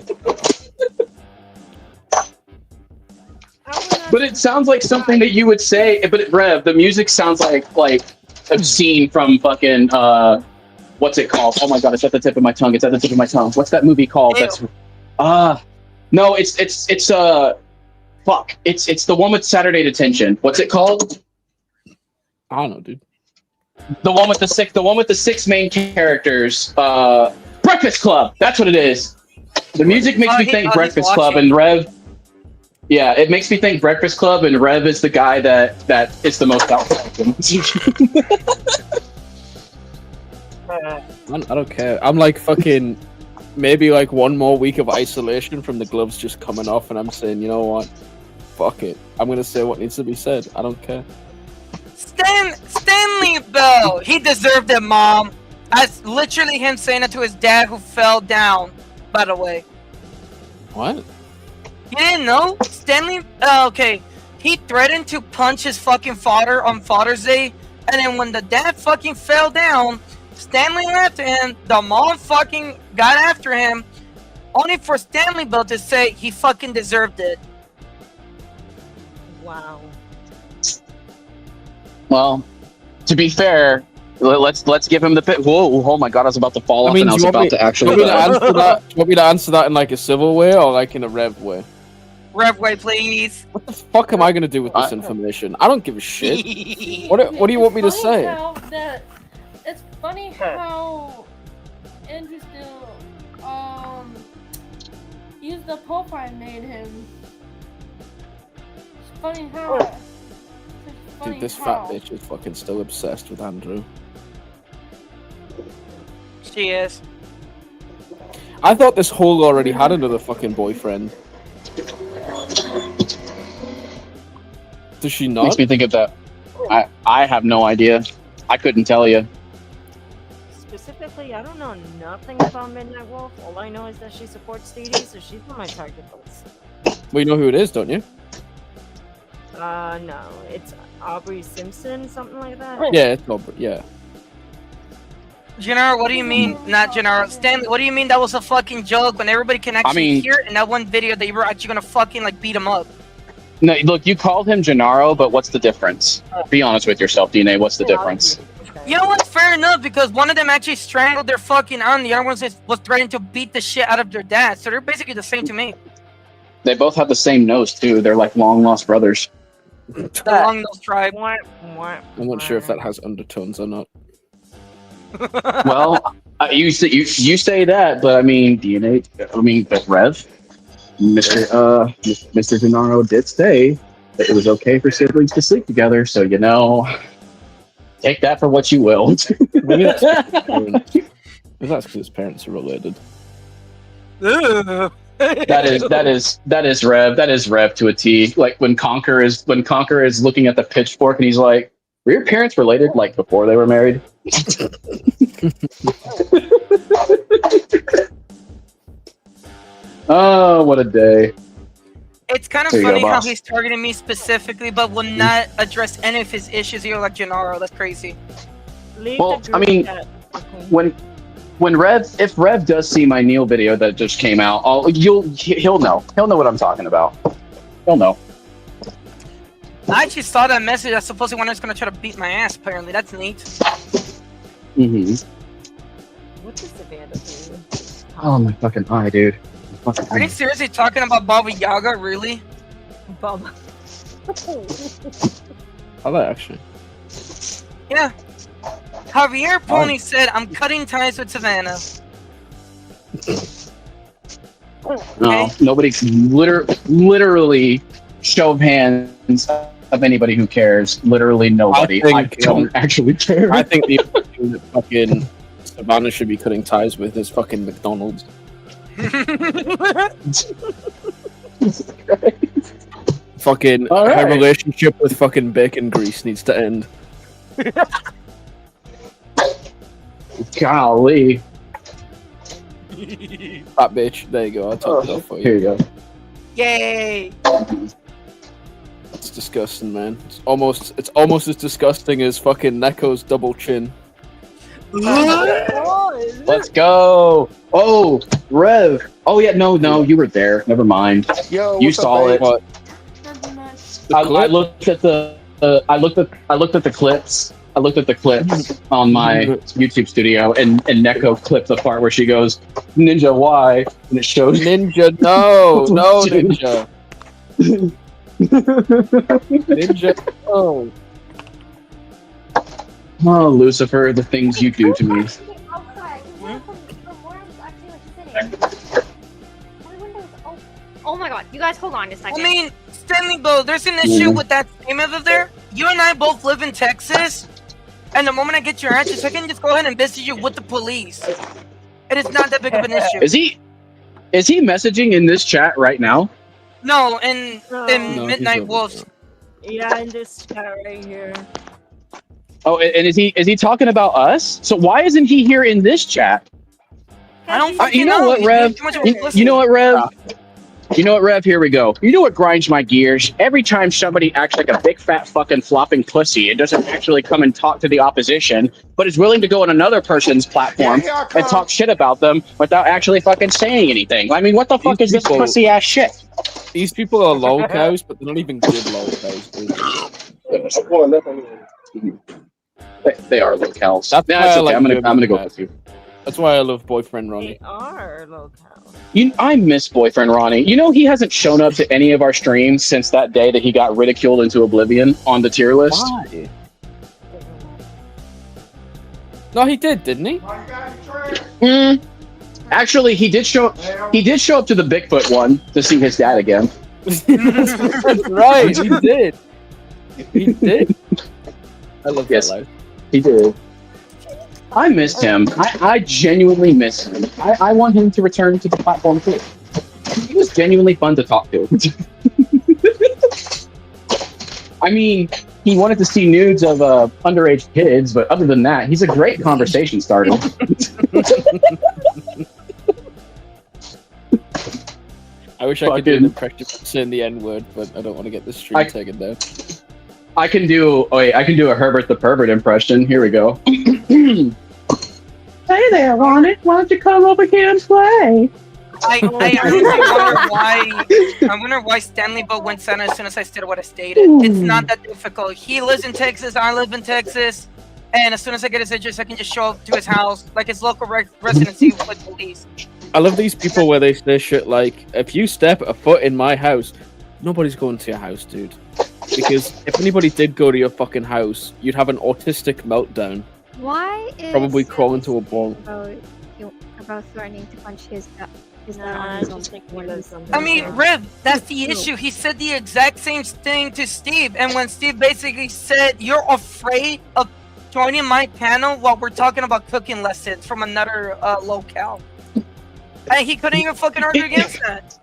But it sounds like something that you would say. But Rev, the music sounds like a scene from fucking what's it called? Oh my god, it's at the tip of my tongue. It's at the tip of my tongue. What's that movie called? Ew. That's no, it's fuck. It's the one with Saturday Detention. What's it called? I don't know, dude. The one with the six main characters. Breakfast Club. That's what it is. The music makes me think Breakfast Club, and Rev. Yeah, it makes me think Breakfast Club, and Rev is the guy that is the most outspoken. I don't care. I'm like fucking maybe like one more week of isolation from the gloves just coming off, and I'm saying, you know what? Fuck it. I'm gonna say what needs to be said. I don't care. Stanley Bell, he deserved it, Mom. That's literally him saying it to his dad who fell down, by the way. What? You didn't know? Stanley, okay. He threatened to punch his fucking father on Father's Day, and then when the dad fucking fell down, Stanley left him, the mom fucking got after him, only for Stanley Bell to say he fucking deserved it. Wow. Well, to be fair, let's give him the pit. Whoa! Oh my God! I was about to fall off, I mean, and I do was you want about me to actually. do you want me to answer that? Do you want me to answer that in like a civil way or like in a rev way? Rev way, please. What the fuck am I gonna do with this information? I don't give a shit. What do you want me to It's funny say? It's funny how Andrew still used the profile and made him. It's funny how. Dude, this fat bitch is fucking still obsessed with Andrew. She is. I thought this hole already had another fucking boyfriend. Does she not? Makes me think of that. I have no idea. I couldn't tell you. Specifically, I don't know nothing about Midnight Wolf. All I know is that she supports DD, so she's on my target list. Well, you know who it is, don't you? No, it's Aubrey Simpson, something like that. Yeah, it's Aubrey, yeah. Gennaro, what do you mean? Not Gennaro. Stanley, what do you mean that was a fucking joke when everybody can actually hear it in that one video that you were actually gonna fucking like beat him up? No, look, you called him Gennaro, but what's the difference? Be honest with yourself, DNA. What's the difference? You know what? Fair enough, because one of them actually strangled their fucking aunt, the other one was threatening to beat the shit out of their dad, so they're basically the same to me. They both have the same nose too. They're like long lost brothers. The long nose tribe. I'm not sure if that has undertones or not. Well, you say that, but I mean DNA. I mean, but Rev, Mr. Gennaro did say that it was okay for siblings to sleep together. So take that for what you will. Maybe that's because his parents are related. That is Rev. That is Rev to a T. Like when Conquer is looking at the pitchfork and he's like, "Were your parents related? Like before they were married?" Oh, what a day! It's kind of There you funny go, how boss. he's targeting me specifically, but will not address any of his issues. You're like Gennaro, that's crazy. Well, I mean, when if Rev does see my Neil video that just came out, he'll know what I'm talking about. He'll know. I actually saw that message. I suppose one is gonna try to beat my ass. Apparently, that's neat. Mm-hmm. What does Savannah do? Oh my fucking eye, dude. Are you seriously talking about Baba Yaga? Really? Baba. How about actually? Yeah. Javier Pony said, "I'm cutting ties with Savannah." No, nobody literally show of hands of anybody who cares. Literally nobody. I don't actually care. I think the only thing that fucking Savannah should be cutting ties with is fucking McDonald's. Fucking her relationship with fucking bacon grease needs to end. Golly. Fat bitch. There you go. I topped it off for you. Here you go. Yay! It's disgusting, man. It's almost as disgusting as fucking Neko's double chin. Let's go. Oh, Rev. Oh yeah, no, you were there. Never mind. Yo, You saw it. What? I looked at the I looked at the clips. I looked at the clips on my YouTube studio, and Neko clipped the part where she goes, "Ninja, why?" and it showed Ninja. No, Ninja. Ninja. Oh. Oh, Lucifer, the things you do to me. Oh my god, you guys hold on a second. I mean, Stanley, Bo, there's an issue with that statement over there. You and I both live in Texas, and the moment I get your answers, I can just go ahead and visit you with the police. It is not that big of an issue. Is he messaging in this chat right now? No, in Midnight Wolves. Yeah, in this chat right here. Oh, and is he talking about us? So why isn't he here in this chat? I don't You know what, Rev? You know what, Rev? You know what, Rev? Here we go. You know what grinds my gears? Every time somebody acts like a big fat fucking flopping pussy and doesn't actually come and talk to the opposition, but is willing to go on another person's platform and talk shit about them without actually fucking saying anything. I mean, what the fuck is this pussy ass shit? These people are lol cows, but they're not even good lol cows, dude. They are locales. That's Yeah, why it's I okay. like I'm gonna German go guys. with you. That's why I love boyfriend Ronnie. They are locale. I miss boyfriend Ronnie. You know he hasn't shown up to any of our streams since that day that he got ridiculed into oblivion on the tier list. Why? No, he did, didn't he? Actually, he did show up. He did show up to the Bigfoot one to see his dad again. That's right, he did. He did. I love that life. He did. I missed him. I genuinely miss him. I want him to return to the platform too. He was genuinely fun to talk to. I mean, he wanted to see nudes of underage kids, but other than that, he's a great conversation starter. I wish I could do an impression saying the N word, but I don't want to get the stream taken down. I can do a Herbert the Pervert impression. Here we go. Hey there, Ronnie. Why don't you come over here and play? I wonder why Stanley Boat went silent as soon as I stated what I stated. It's not that difficult. He lives in Texas, I live in Texas, and as soon as I get his address, I can just show up to his house, like his local residency with police. I love these people where they say shit like, if you step a foot in my house, nobody's going to your house, dude. Because if anybody did go to your fucking house, you'd have an autistic meltdown. Why is Probably crawl into a ball. about threatening to punch his dad Nah, on his I own? just think he does something. I mean, Rev, that's the issue. He said the exact same thing to Steve, and when Steve basically said, you're afraid of joining my panel while we're talking about cooking lessons from another locale. And he couldn't even fucking argue against that.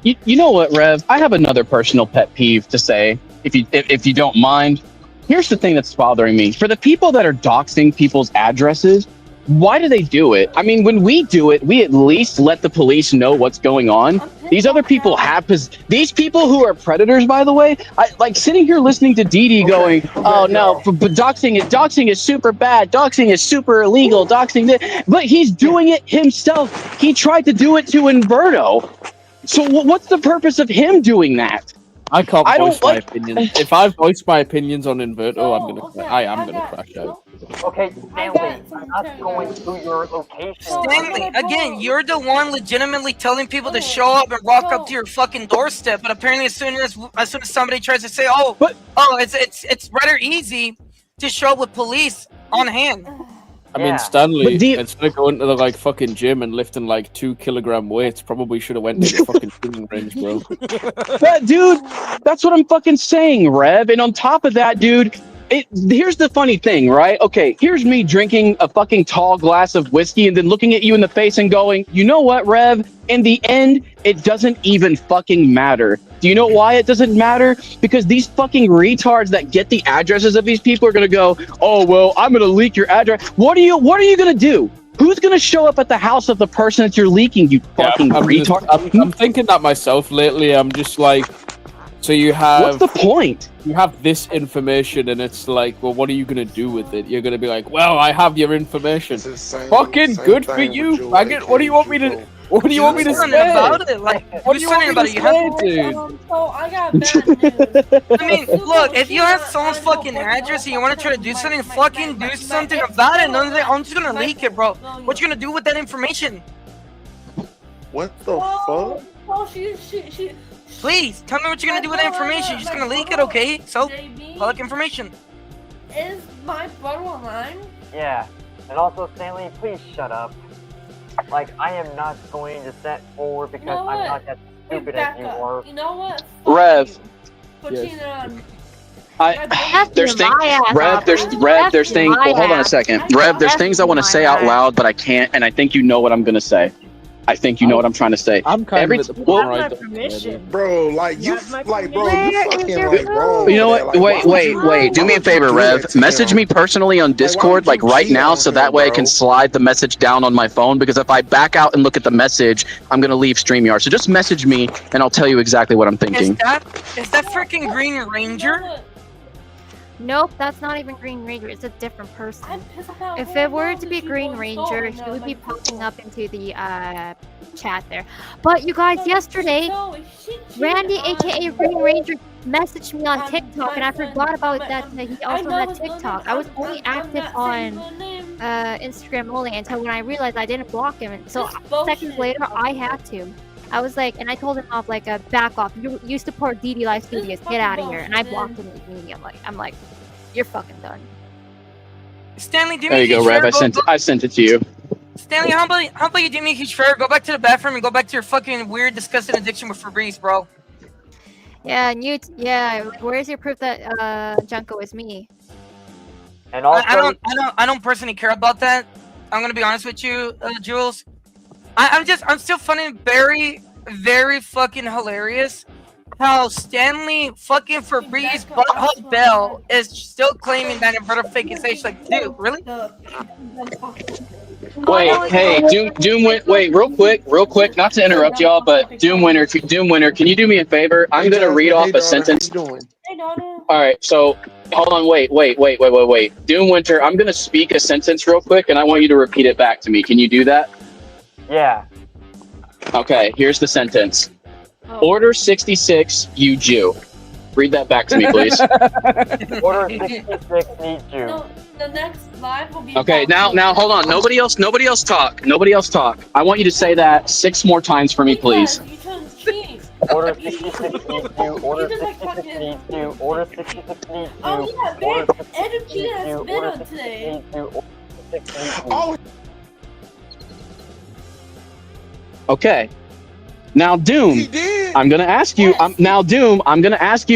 You know what, Rev? I have another personal pet peeve to say, if you don't mind. Here's the thing that's bothering me. For the people that are doxing people's addresses, why do they do it? I mean, when we do it, we at least let the police know what's going on. These other people these people who are predators, by the way, like sitting here listening to Dee going, oh no, but doxing is super bad. Doxing is super illegal. Doxing this, but he's doing it himself. He tried to do it to Inverto. So what's the purpose of him doing that? I can't voice my opinions. If I voice my opinions on Inverto, I am gonna crash out. Okay, Stanley, I'm not going to your location. Stanley, again, you're the one legitimately telling people to show up and walk up to your fucking doorstep, but apparently as soon as somebody tries to say, it's rather easy to show up with police on hand. I mean, Stanley, instead of going to the fucking gym and lifting 2 kilogram weights, probably should have went to the fucking shooting range, bro. Dude, that's what I'm fucking saying, Rev. And on top of that, dude, here's the funny thing, right? Okay, here's me drinking a fucking tall glass of whiskey and then looking at you in the face and going, you know what, Rev? In the end, it doesn't even fucking matter. Do you know why it doesn't matter? Because these fucking retards that get the addresses of these people are gonna go, oh well, I'm gonna leak your address. What are you gonna do? Who's gonna show up at the house of the person that you're leaking, you fucking retard? I'm thinking that myself lately. I'm just like, so you have... What's the point? You have this information and it's like, well, what are you gonna do with it? You're gonna be like, well, I have your information. Fucking good for you, faggot. What do you want me to... What do you want me to say? About it? Like, what do you want me to say, dude? So I got bad news. I mean, look, if you have someone's fucking address and you want to try to do something, fucking do something about it. I'm just gonna leak it, bro. What you gonna do with that information? What the fuck? Oh, she. Please, tell me what you're gonna do with that information. You're just gonna leak it, okay? So, public information. Is my photo online? Yeah, and also, Stanley, please shut up. Like, I am not going to set forward because I'm not that stupid as you are. You know what? Rev. Putting on. There's things, Rev, there's things, well, hold on a second. Rev, there's things I want to say out loud, but I can't, and I think you know what I'm going to say. I think you know what I'm trying to say. I'm kind of at the point where I permission. Bro, you fucking wrong. You know what? Wait. Do me a favor, Rev. Message me personally on Discord, right now, so that way I can slide the message down on my phone, because if I back out and look at the message, I'm going to leave StreamYard. So just message me, and I'll tell you exactly what I'm thinking. Is that freaking Green Ranger? Nope, that's not even Green Ranger. It's a different person. If it were to be Green Ranger, he would be popping up into the chat there. But you guys, yesterday, Randy, aka Green Ranger, messaged me on TikTok, and I forgot about that. He also had TikTok. I was only active on Instagram only until when I realized I didn't block him. And so seconds later, I had to. I was like, and I told him off like, back off. You support DD Live Studios. Get out of here. And I blocked him immediately. I'm like, you're fucking done. Stanley, do me There a you go, huge Rev. favor. I sent it to you. Stanley, how about you do me a huge favor? Go back to the bathroom and go back to your fucking weird, disgusting addiction with Febreze, bro. Yeah, where's your proof that Junko is me? And also, I don't personally care about that. I'm gonna be honest with you, Jules. I'm still finding very, very fucking hilarious how Stanley fucking Febreze Butthole Bell is still claiming that inverted fake is age. Like, dude, really? Wait, hey, Doom wait, real quick, not to interrupt y'all, but Doom Winter, can you do me a favor? I'm gonna read off a sentence. Alright, so hold on, wait. Doom Winter, I'm gonna speak a sentence real quick and I want you to repeat it back to me. Can you do that? Yeah. Okay, here's the sentence. Order 66, you Jew. Read that back to me, please. Order 66 needs you. No, the next live will be. Okay, now hold on. Nobody else talk. I want you to say that 6 more times for me, please. Order 66 needs you. Order 66 needs you. Order 66 needs you. Oh yeah, Order man. Edit has been on today. Oh. Okay. Now, Doom, I'm gonna ask you. Doom, I'm gonna ask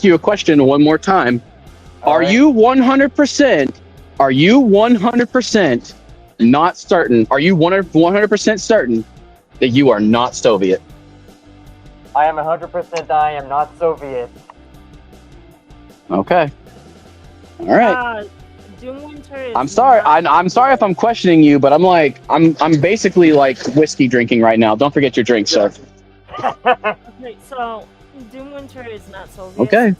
you a question one more time. Are you 100%? Are you 100% not certain? Are you 100% certain that you are not Soviet? I am 100% I am not Soviet. Okay. All right. Doom Winter is I'm sorry. I'm sorry if I'm questioning you, but I'm basically like whiskey drinking right now. Don't forget your drink, sir. Okay, so Doom Winter is not Soviet. Okay.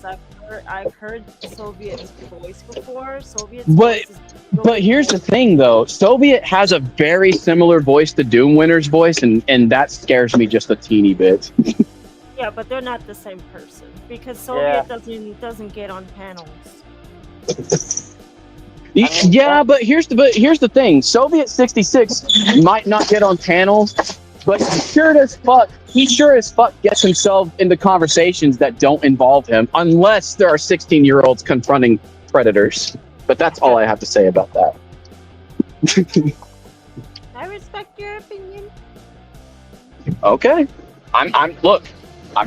I've heard Soviet's voice before. But here's the thing, though. Soviet has a very similar voice to Doom Winter's voice, and that scares me just a teeny bit. Yeah, but they're not the same person because Soviet doesn't get on panels. Yeah, but here's the thing. Soviet 66 might not get on panels, but he sure as fuck gets himself into conversations that don't involve him, unless there are 16-year-olds confronting predators. But that's all I have to say about that. I respect your opinion. Okay. I'm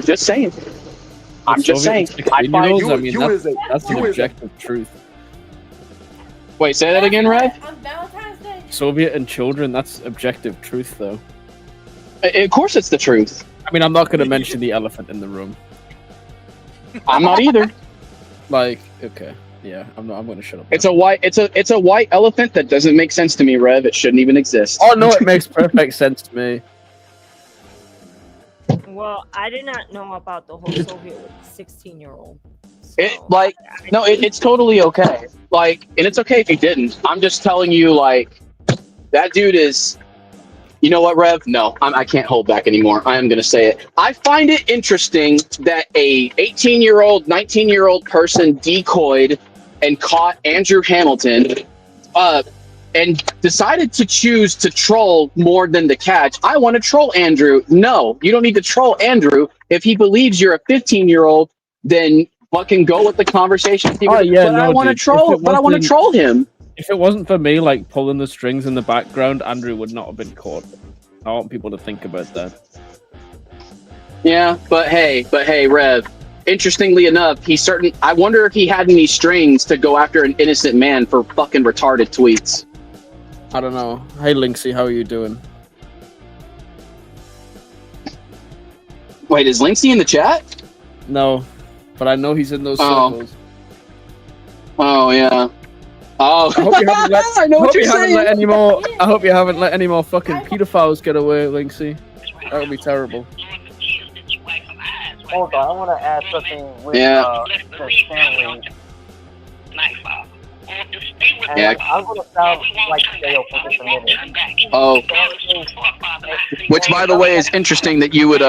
just saying. I find I mean, that's an objective truth. Wait, say that again, Rev? On Valentine's Day. Soviet and children, that's objective truth, though. Of course it's the truth. I mean, I'm not going to mention the elephant in the room. I'm not either. Like, okay. Yeah, I'm going to shut up. It's a white elephant that doesn't make sense to me, Rev. It shouldn't even exist. Oh, no, it makes perfect sense to me. Well, I did not know about the whole Soviet with 16-year-old. It's totally okay. Like, and it's okay if you didn't. I'm just telling you, like, that dude is. You know what, Rev? No, I can't hold back anymore. I am going to say it. I find it interesting that a 18-year-old, 19-year-old person decoyed and caught Andrew Hamilton, and decided to choose to troll more than to catch. I want to troll Andrew. No, you don't need to troll Andrew. If he believes you're a 15-year-old, then fucking go with the conversation. Oh, yeah, I want to troll him. If it wasn't for me, like, pulling the strings in the background, Andrew would not have been caught. I want people to think about that. Yeah, but hey, Rev. Interestingly enough, I wonder if he had any strings to go after an innocent man for fucking retarded tweets. I don't know. Hey, Linksy, how are you doing? Wait, is Linksy in the chat? No, but I know he's in those circles. Oh, yeah. Oh, I hope you haven't let, I know what you're saying. I hope you haven't let any more fucking pedophiles get away, Linksy. That would be terrible. hold on, I want to add something with the Stanley. And Yeah. I'm gonna sound like Dale for just a minute. Oh, which by the way is interesting that you would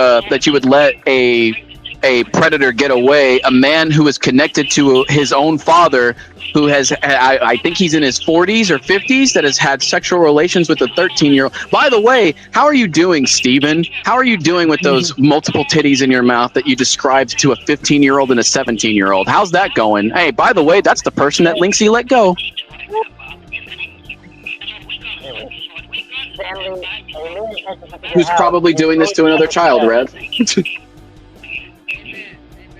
let a predator get away, a man who is connected to his own father, who has I think he's in his 40s or 50s, that has had sexual relations with a 13-year-old. By the way, how are you doing, Steven? How are you doing with those multiple titties in your mouth that you described to a 15-year-old and a 17-year-old? How's that going? Hey, by the way, that's the person that Lynxie let go. Who's probably doing this to another child, Rev?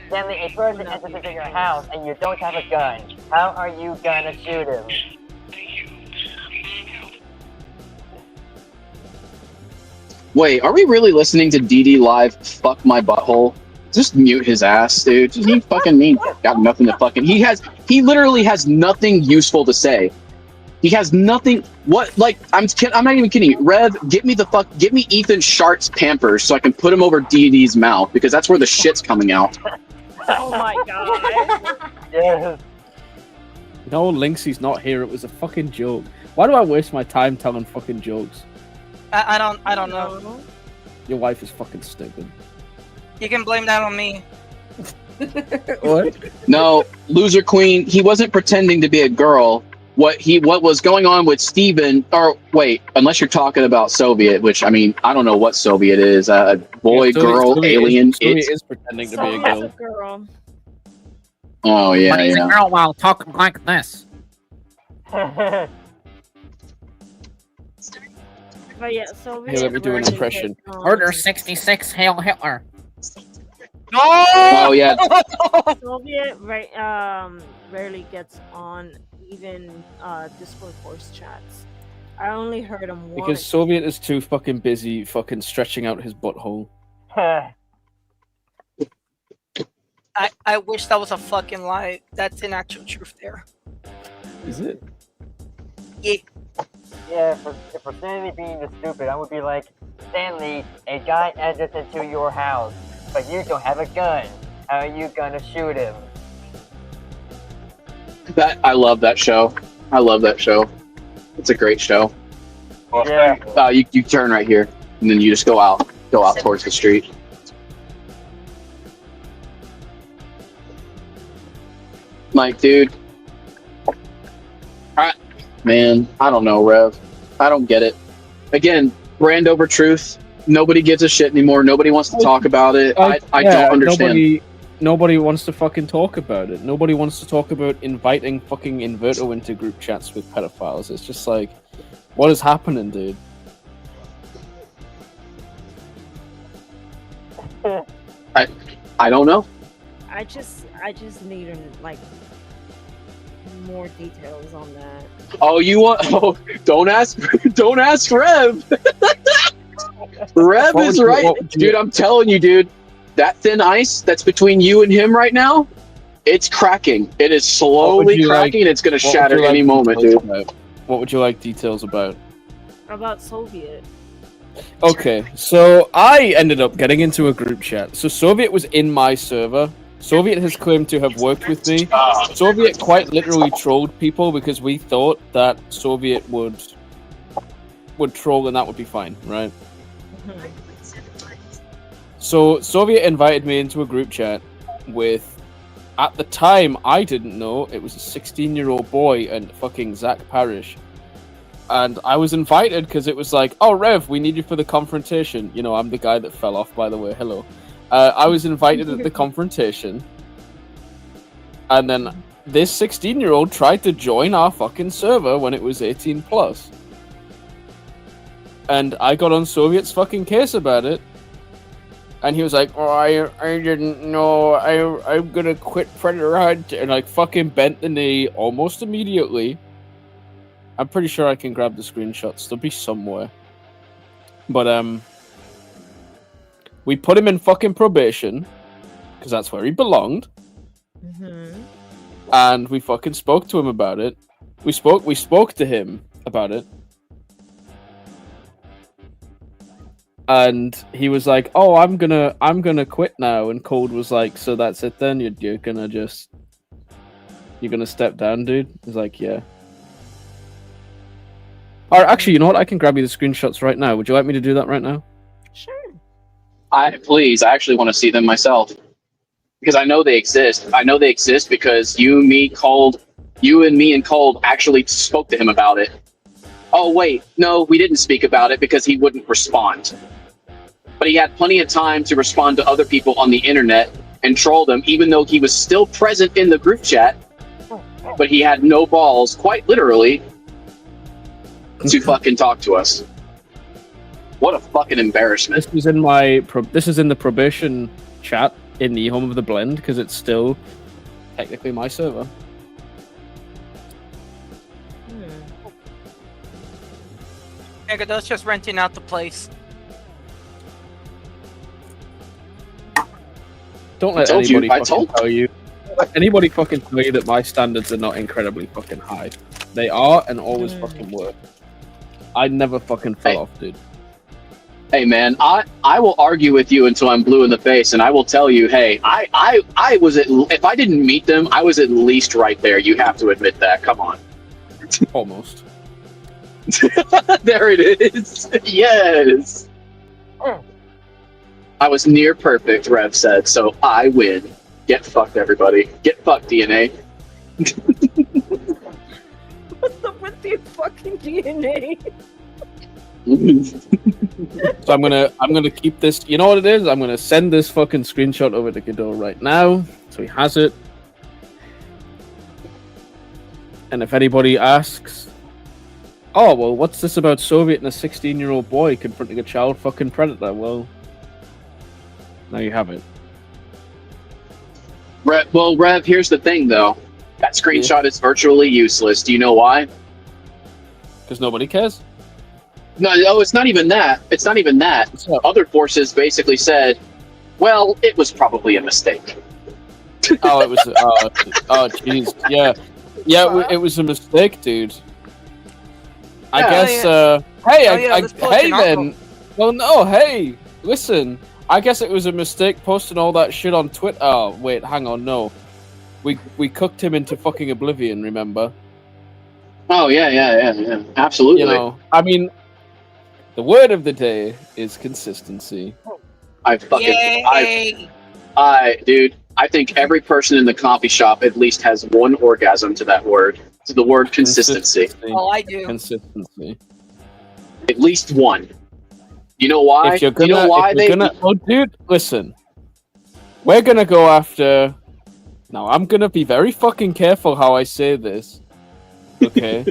Stanley, a person enters into your house and you don't have a gun. How are you gonna shoot him? Wait, are we really listening to DD live? Fuck my butthole. Just mute his ass, dude. He fucking mean. Got nothing to fucking. He literally has nothing useful to say. He has nothing. What? Like, I'm not even kidding you. Rev, get me Ethan Sharp's Pampers so I can put him over DD's mouth, because that's where the shit's coming out. Oh my god. Yes. No, Lynxie's not here. It was a fucking joke. Why do I waste my time telling fucking jokes? I don't know. Your wife is fucking stupid. You can blame that on me. What? No, loser queen. He wasn't pretending to be a girl. What was going on with Steven, or wait, unless you're talking about Soviet, which I mean, I don't know what Soviet is. Boy, girl, alien. Soviet is pretending to be a girl. Oh yeah, But he's yeah. a girl while talking like this. But yeah, Soviet. Here, let me do an impression. Order 66, Hail Hitler. No! Oh yeah. Soviet rarely gets on even Discord voice chats. I only heard him once. Because Soviet is too fucking busy fucking stretching out his butthole. I wish that was a fucking lie. That's an actual truth there. Is it? Yeah. Yeah, for Stanley being the stupid, I would be like, Stanley, a guy enters into your house, but you don't have a gun. How are you gonna shoot him? I love that show. I love that show. It's a great show. Yeah. You turn right here, and then you just go out towards the street. Like, dude, man, I don't know, Rev. I don't get it. Again, brand over truth. Nobody gives a shit anymore. Nobody wants to talk about it. I don't understand. Nobody wants to fucking talk about it. Nobody wants to talk about inviting fucking Inverto into group chats with pedophiles. It's just like, what is happening, dude? I don't know. I just need like more details on that. Oh, you want? Oh, don't ask Rev. Rev is right, dude. I'm telling you, dude. That thin ice that's between you and him right now, it's cracking. It is slowly cracking, and it's gonna shatter any moment, dude. What would you like details about? About Soviet. Okay, so I ended up getting into a group chat. So Soviet was in my server. Soviet has claimed to have worked with me. Soviet quite literally trolled people because we thought that Soviet would troll and that would be fine, right? So Soviet invited me into a group chat with, at the time, I didn't know, it was a 16-year-old boy and fucking Zach Parrish. And I was invited because it was like, oh, Rev, we need you for the confrontation. You know, I'm the guy that fell off, by the way. Hello. I was invited at the confrontation. And then this 16-year-old tried to join our fucking server when it was 18 plus. And I got on Soviet's fucking case about it. And he was like, oh, I didn't know, I'm gonna quit Predator Hunt. And like fucking bent the knee almost immediately. I'm pretty sure I can grab the screenshots. They'll be somewhere. But, we put him in fucking probation. Because that's where he belonged. And we fucking spoke to him about it. We spoke to him about it. and he was like, "Oh, I'm gonna quit now." And Cold was like, "So that's it then? You're gonna step down, dude?" He's like, "Yeah." All right, actually, you know what? I can grab you the screenshots right now. Would you like me to do that right now? Sure. Please, I actually want to see them myself because I know they exist. I know they exist because you and me and Cold actually spoke to him about it. Oh wait, no, we didn't speak about it because he wouldn't respond. But he had plenty of time to respond to other people on the internet and troll them, even though he was still present in the group chat. But he had no balls, quite literally, to fucking talk to us. What a fucking embarrassment. This is in the probation chat in the home of the blend because it's still technically my server. Cocodot's just renting out the place. Don't let anybody fucking tell you. Anybody fucking tell you that my standards are not incredibly fucking high. They are and always fucking were. I never fucking fell off, dude. Hey man, I will argue with you until I'm blue in the face, and I will tell you, hey, I was if I didn't meet them, I was at least right there. You have to admit that. Come on. Almost. There it is. Yes. I was near perfect, Rev said, so I win. Get fucked, everybody. Get fucked, DNA. What's up with the fucking DNA? So I'm gonna keep this. You know what it is? I'm gonna send this fucking screenshot over to Godot right now, so he has it. And if anybody asks, "Oh well, what's this about Soviet and a 16-year-old boy confronting a child fucking predator?" Well, now you have it. Rev, here's the thing though. That screenshot is virtually useless. Do you know why? Because nobody cares. No, it's not even that. It's not even that. So, other forces basically said, well, it was probably a mistake. Oh, it was. Oh, jeez. Yeah. Yeah, it was a mistake, dude. I guess. Hey, then. Well, no, hey. Listen. I guess it was a mistake posting all that shit on Twitter. Oh, wait, hang on, no. We cooked him into fucking oblivion, remember? Oh, yeah. Absolutely. You know, I mean, the word of the day is consistency. Dude, I think every person in the coffee shop at least has one orgasm to that word. To the word consistency. Oh, I do. Consistency. At least one. You know why? If you're gonna, oh, dude, listen. We're gonna go after. Now, I'm gonna be very fucking careful how I say this. Okay?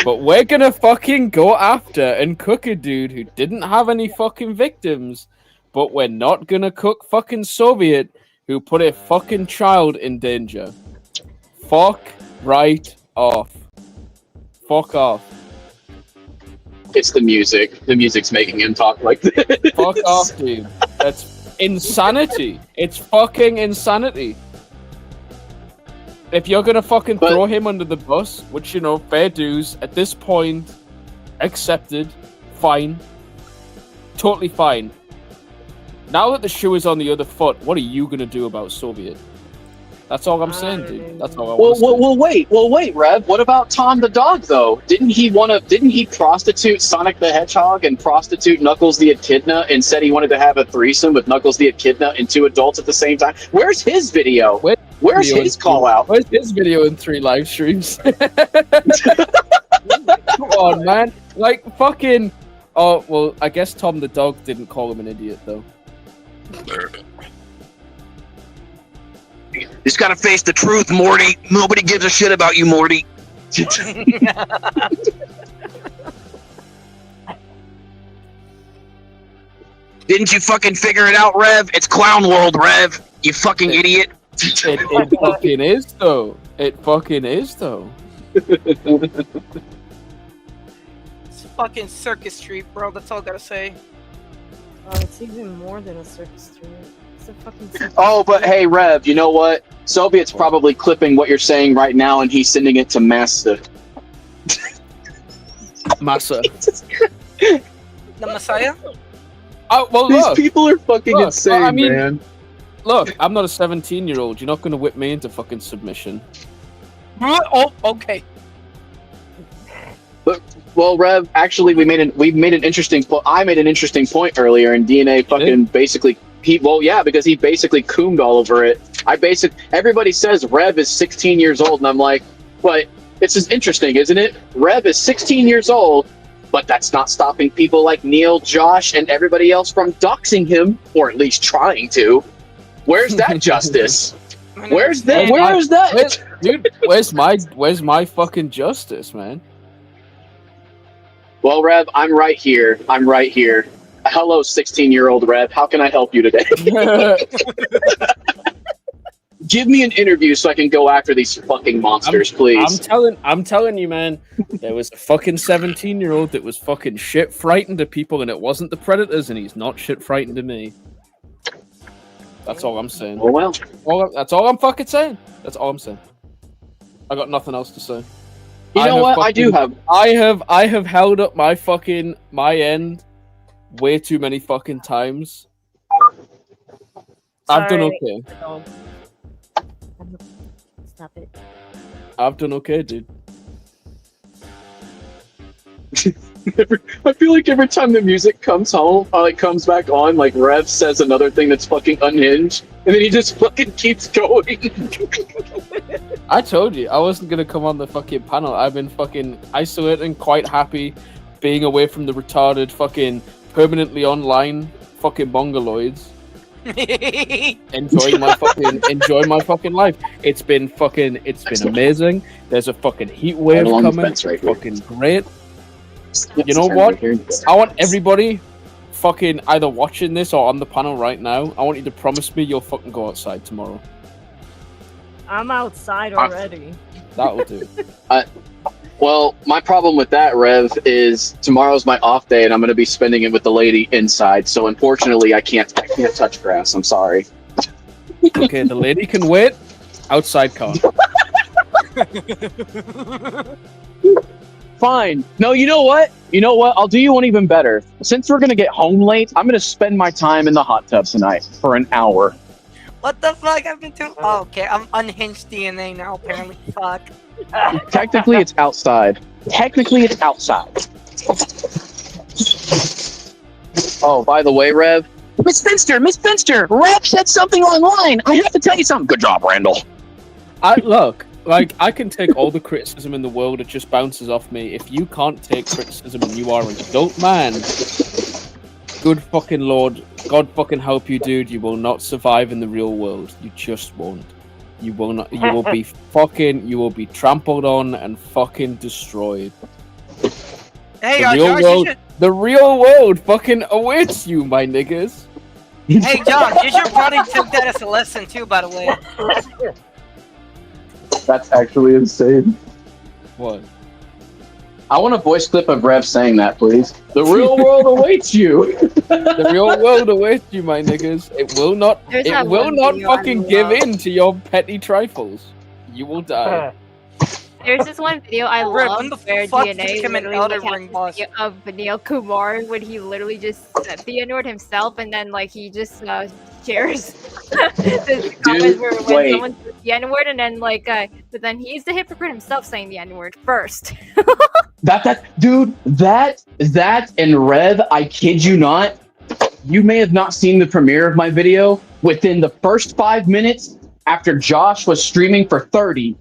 But we're gonna fucking go after and cook a dude who didn't have any fucking victims. But we're not gonna cook fucking Soviet who put a fucking child in danger. Fuck right off. Fuck off. It's the music. The music's making him talk like this. Fuck off, dude. That's insanity. It's fucking insanity. If you're gonna fucking throw him under the bus, which, you know, fair dues, at this point, accepted, fine. Totally fine. Now that the shoe is on the other foot, what are you gonna do about Soviet? That's all I'm saying, dude. That's all I want to say. Well, wait, Rev. What about Tom the dog, though? Didn't he prostitute Sonic the Hedgehog and prostitute Knuckles the Echidna and said he wanted to have a threesome with Knuckles the Echidna and two adults at the same time? Where's his video? Where's his call out? Where's his video in 3 live streams? Come on, man. Like, fucking... Oh, well, I guess Tom the dog didn't call him an idiot, though. He's got to face the truth, Morty. Nobody gives a shit about you, Morty. Didn't you fucking figure it out, Rev? It's Clown World, Rev. You fucking idiot. It fucking is, though. It fucking is, though. It's fucking Circus Street, bro. That's all I gotta say. Oh, it's even more than a circus street. It's a fucking circus Oh, but hey, Rev, you know what? Soviet's probably clipping what you're saying right now, and he's sending it to Massa. Massa. The Messiah? Well, These look, people are fucking look, insane, I mean, man. Look, I'm not a 17-year-old. You're not going to whip me into fucking submission. Oh, okay. Well, Rev, actually, we made an interesting. I made an interesting point earlier, and DNA fucking basically. Because he basically coomed all over it. Everybody says Rev is 16 years old, and I'm like, but this is interesting, isn't it? Rev is 16 years old, but that's not stopping people like Neil, Josh, and everybody else from doxing him, or at least trying to. Where's that justice? Where's that? Dude, where's my fucking justice, man? Well, Rev, I'm right here. Hello, 16-year-old Rev. How can I help you today? Give me an interview so I can go after these fucking monsters, please. I'm telling you, man. There was a fucking 17-year-old that was fucking shit frightened of people, and it wasn't the predators, and he's not shit frightened of me. That's all I'm saying. Oh well. That's all I'm fucking saying. That's all I'm saying. I got nothing else to say. You know what? I have held up my end way too many fucking times. I've done okay. Stop it. I've done okay, dude. I feel like every time the music comes back on, like Rev says another thing that's fucking unhinged, and then he just fucking keeps going. I told you I wasn't gonna come on the fucking panel. I've been fucking isolated and quite happy being away from the retarded fucking permanently online fucking mongoloids. enjoying my fucking life. It's been amazing. There's a fucking heat wave coming. Fucking great. You know what? I want everybody fucking either watching this or on the panel right now. I want you to promise me you'll fucking go outside tomorrow. I'm outside already. That'll do. Well, my problem with that, Rev, is tomorrow's my off day, and I'm going to be spending it with the lady inside. So unfortunately, I can't touch grass. I'm sorry. Okay, the lady can wait. Outside can't. Fine. No, you know what? I'll do you one even better. Since we're going to get home late, I'm going to spend my time in the hot tub tonight for an hour. What the fuck? I've been doing. Oh, okay, I'm unhinged DNA now. Apparently, fuck. Technically, it's outside. Oh, by the way, Rev. Miss Finster, Rev said something online. I have to tell you something. Good job, Randall. I can take all the criticism in the world. It just bounces off me. If you can't take criticism and you are an adult man, good fucking lord, God fucking help you, dude. You will not survive in the real world. You just won't. You will not. You will be fucking. You will be trampled on and fucking destroyed. Hey, the real world fucking awaits you, my niggas. Hey, Josh, you should probably take that as a lesson too. By the way. That's actually insane. What? I want a voice clip of Rev saying that, please. The real world awaits you. The real world awaits you, my niggas. It will not. It will not fucking give in to your petty trifles. You will die. There's this one video I love where DNA became an literally Elden has Ring a boss. video of Neil Kumar when he literally just said the N-word himself, and then like he just shares the comments where when someone says the N-word, and then like but then he's the hypocrite himself saying the N-word first. That and Rev, I kid you not, you may have not seen the premiere of my video. Within the first 5 minutes after Josh was streaming for 30,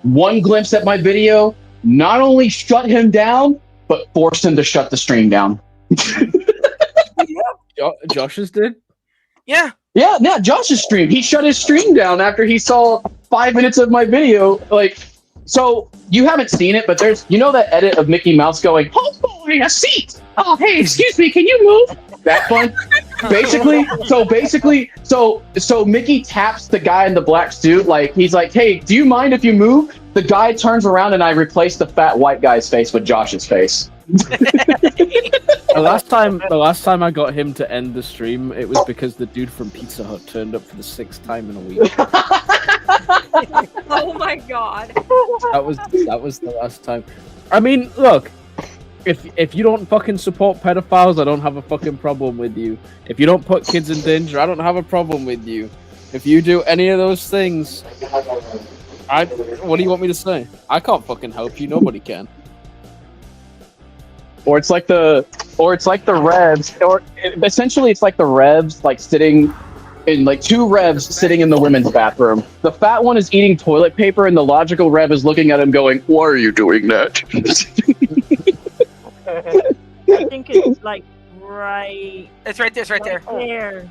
one glimpse at my video not only shut him down, but forced him to shut the stream down. Josh's did? Yeah. Yeah, Josh's stream. He shut his stream down after he saw 5 minutes of my video. Like, so you haven't seen it, but there's, that edit of Mickey Mouse going, "Oh boy, a seat! Oh, hey, excuse me, can you move?" That one. So Mickey taps the guy in the black suit, like he's like, "Hey, do you mind if you move?" The guy turns around and I replace the fat white guy's face with Josh's face. The last time I got him to end the stream, it was because the dude from Pizza Hut turned up for the 6th time in a week. Oh my god. That was the last time. I mean, look, if you don't fucking support pedophiles, I don't have a fucking problem with you. If you don't put kids in danger, I don't have a problem with you. If you do any of those things, what do you want me to say? I can't fucking help you. Nobody can. Or it's like the revs, or essentially it's like the revs like sitting in like two revs sitting in the women's bathroom. The fat one is eating toilet paper, and the logical rev is looking at him, going, "Why are you doing that?" I think it's like right. It's right there. It's right there. There.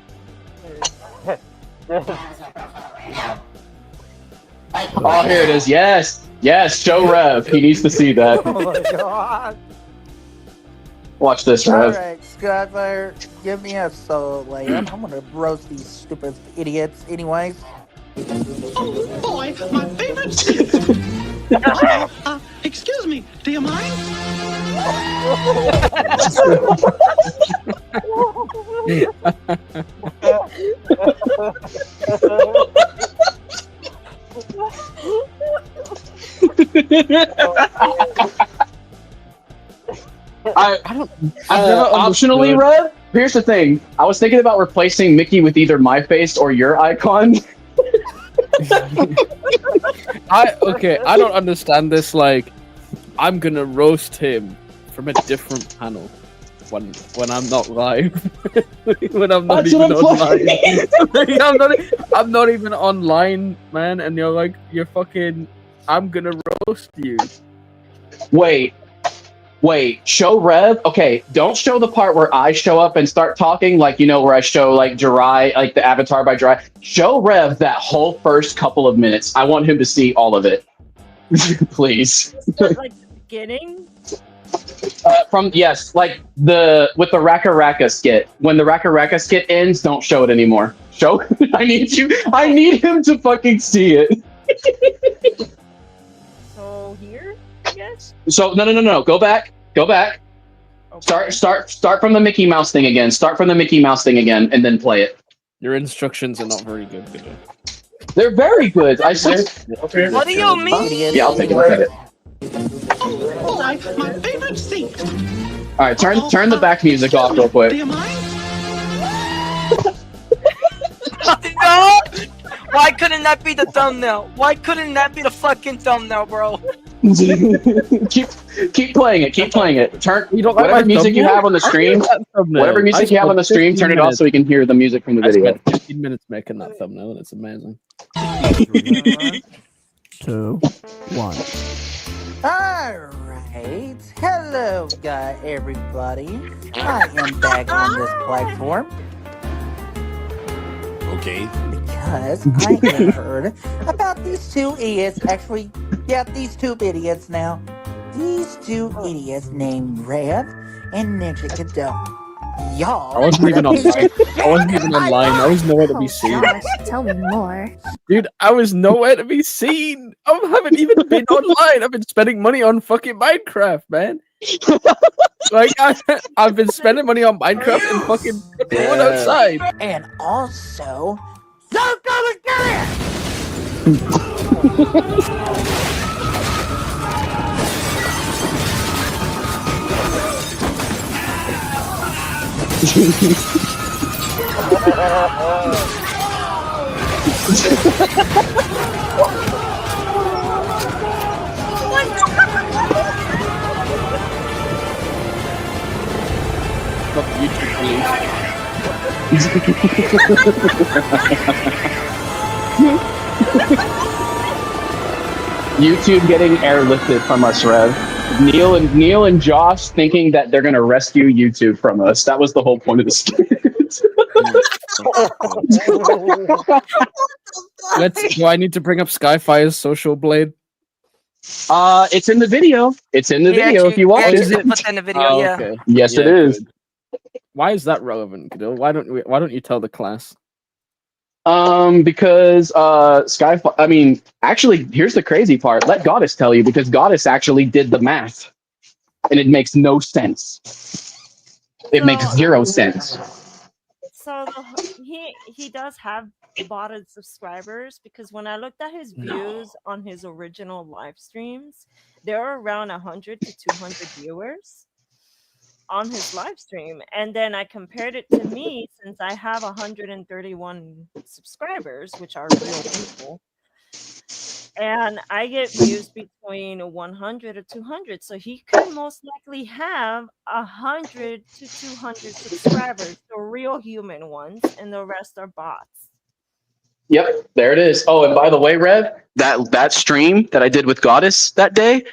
Oh, here it is. Yes, show Rev. He needs to see that. Oh my god. Watch this, Rev. Alright, Skyfire, give me a solo layup. I'm gonna roast these stupid idiots anyways. Oh boy, my favorite. Excuse me, do you mind? Optionally, Rev. Here's the thing. I was thinking about replacing Mickey with either my face or your icon. I don't understand this. Like, I'm gonna roast him from a different panel when I'm not live. When I'm not even online. I'm not even online, man. And you're fucking. I'm gonna roast you. Wait, show Rev. Okay, don't show the part where I show up and start talking, like, you know, where I show like Jirai, like the avatar by Jirai. Show Rev that whole first couple of minutes. I want him to see all of it. Please. Like the beginning? Like with the Raka Raka skit. When the Raka Raka skit ends, don't show it anymore. I need him to fucking see it. So here, I guess? So no. Go back. Okay. Start from the Mickey Mouse thing again. And then play it. Your instructions are not very good, Peter. They're very good. I said. What do you mean? Yeah, I'll take it. Oh, my favorite seat. All right, turn the back music off real quick. Do you mind? No! Why couldn't that be the thumbnail? Why couldn't that be the fucking thumbnail, bro? keep playing it. Turn whatever music you have on the stream. Turn it off so we can hear the music from the video. I spent 15 minutes making that thumbnail, and it's amazing. 2, 1. Alright, hello everybody. I am back on this platform. Okay. Because I have heard about these two idiots, these two idiots now. These two idiots named Rev and Ninja Cocodot. Y'all. I wasn't even online. I was nowhere to be seen. Gosh, tell me more. Dude, I was nowhere to be seen. I haven't even been online. I've been spending money on fucking Minecraft, man. I've been spending money on Minecraft and fucking going outside. And also, you're gonna get it! YouTube getting airlifted from us, Rev. Neil and Josh thinking that they're gonna rescue YouTube from us. That was the whole point of the skit. Do I need to bring up Skyfire's social blade? It's in the video. It's in the video if you watch it. Put in the video, yeah. Okay. Yes, it is. Good. Why is that relevant, Cadil? Why don't you tell the class? Because Skyfire. I mean, actually, here's the crazy part. Let Goddess tell you, because Goddess actually did the math, and it makes no sense. It makes zero sense. So he does have botted subscribers, because when I looked at his views on his original live streams, there are around 100 to 200 viewers. on his live stream, and then I compared it to me since I have 131 subscribers, which are real people, and I get views between 100 or 200. So he could most likely have 100 to 200 subscribers, the real human ones, and the rest are bots. Yep, there it is. Oh, and by the way, Rev, that stream that I did with Goddess that day,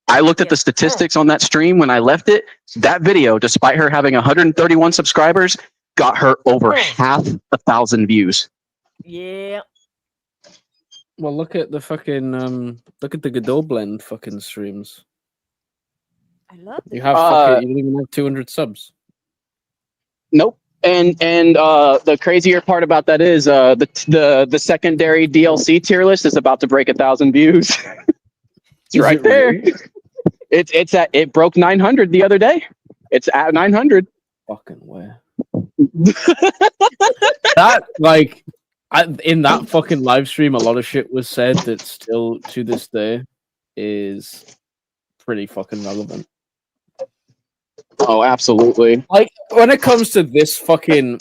I looked at the statistics on that stream when I left it. That video, despite her having 131 subscribers, got her over 500,000 views. Yeah. Well, look at the fucking look at the Godot blend fucking streams. I love You have fucking, you don't even have 200 subs. Nope. And the crazier part about that is the secondary DLC tier list is about to break 1,000 views. It's right there. Really? It broke 900 the other day. It's at 900. Fucking way. That like in that fucking live stream, a lot of shit was said that still to this day is pretty fucking relevant. Oh, absolutely. Like when it comes to this fucking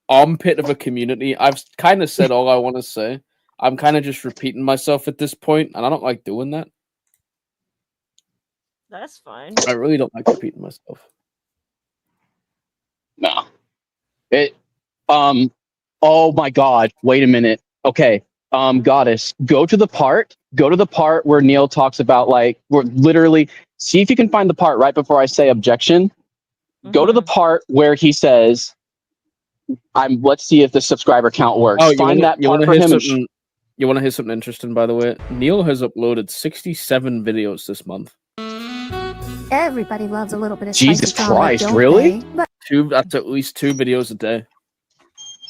armpit of a community, I've kind of said all I want to say. I'm kind of just repeating myself at this point, and I don't like doing that. That's fine. I really don't like repeating myself. No. Oh my God. Wait a minute. Okay. Goddess, go to the part where Neil talks about we're literally see if you can find the part right before I say objection. Go to the part where he says, let's see if the subscriber count works. Oh, Find that part for him. You want to hear something interesting, by the way? Neil has uploaded 67 videos this month. Everybody loves a little bit of Jesus spicy drama, Christ, don't really? they? But That's at least 2 videos a day.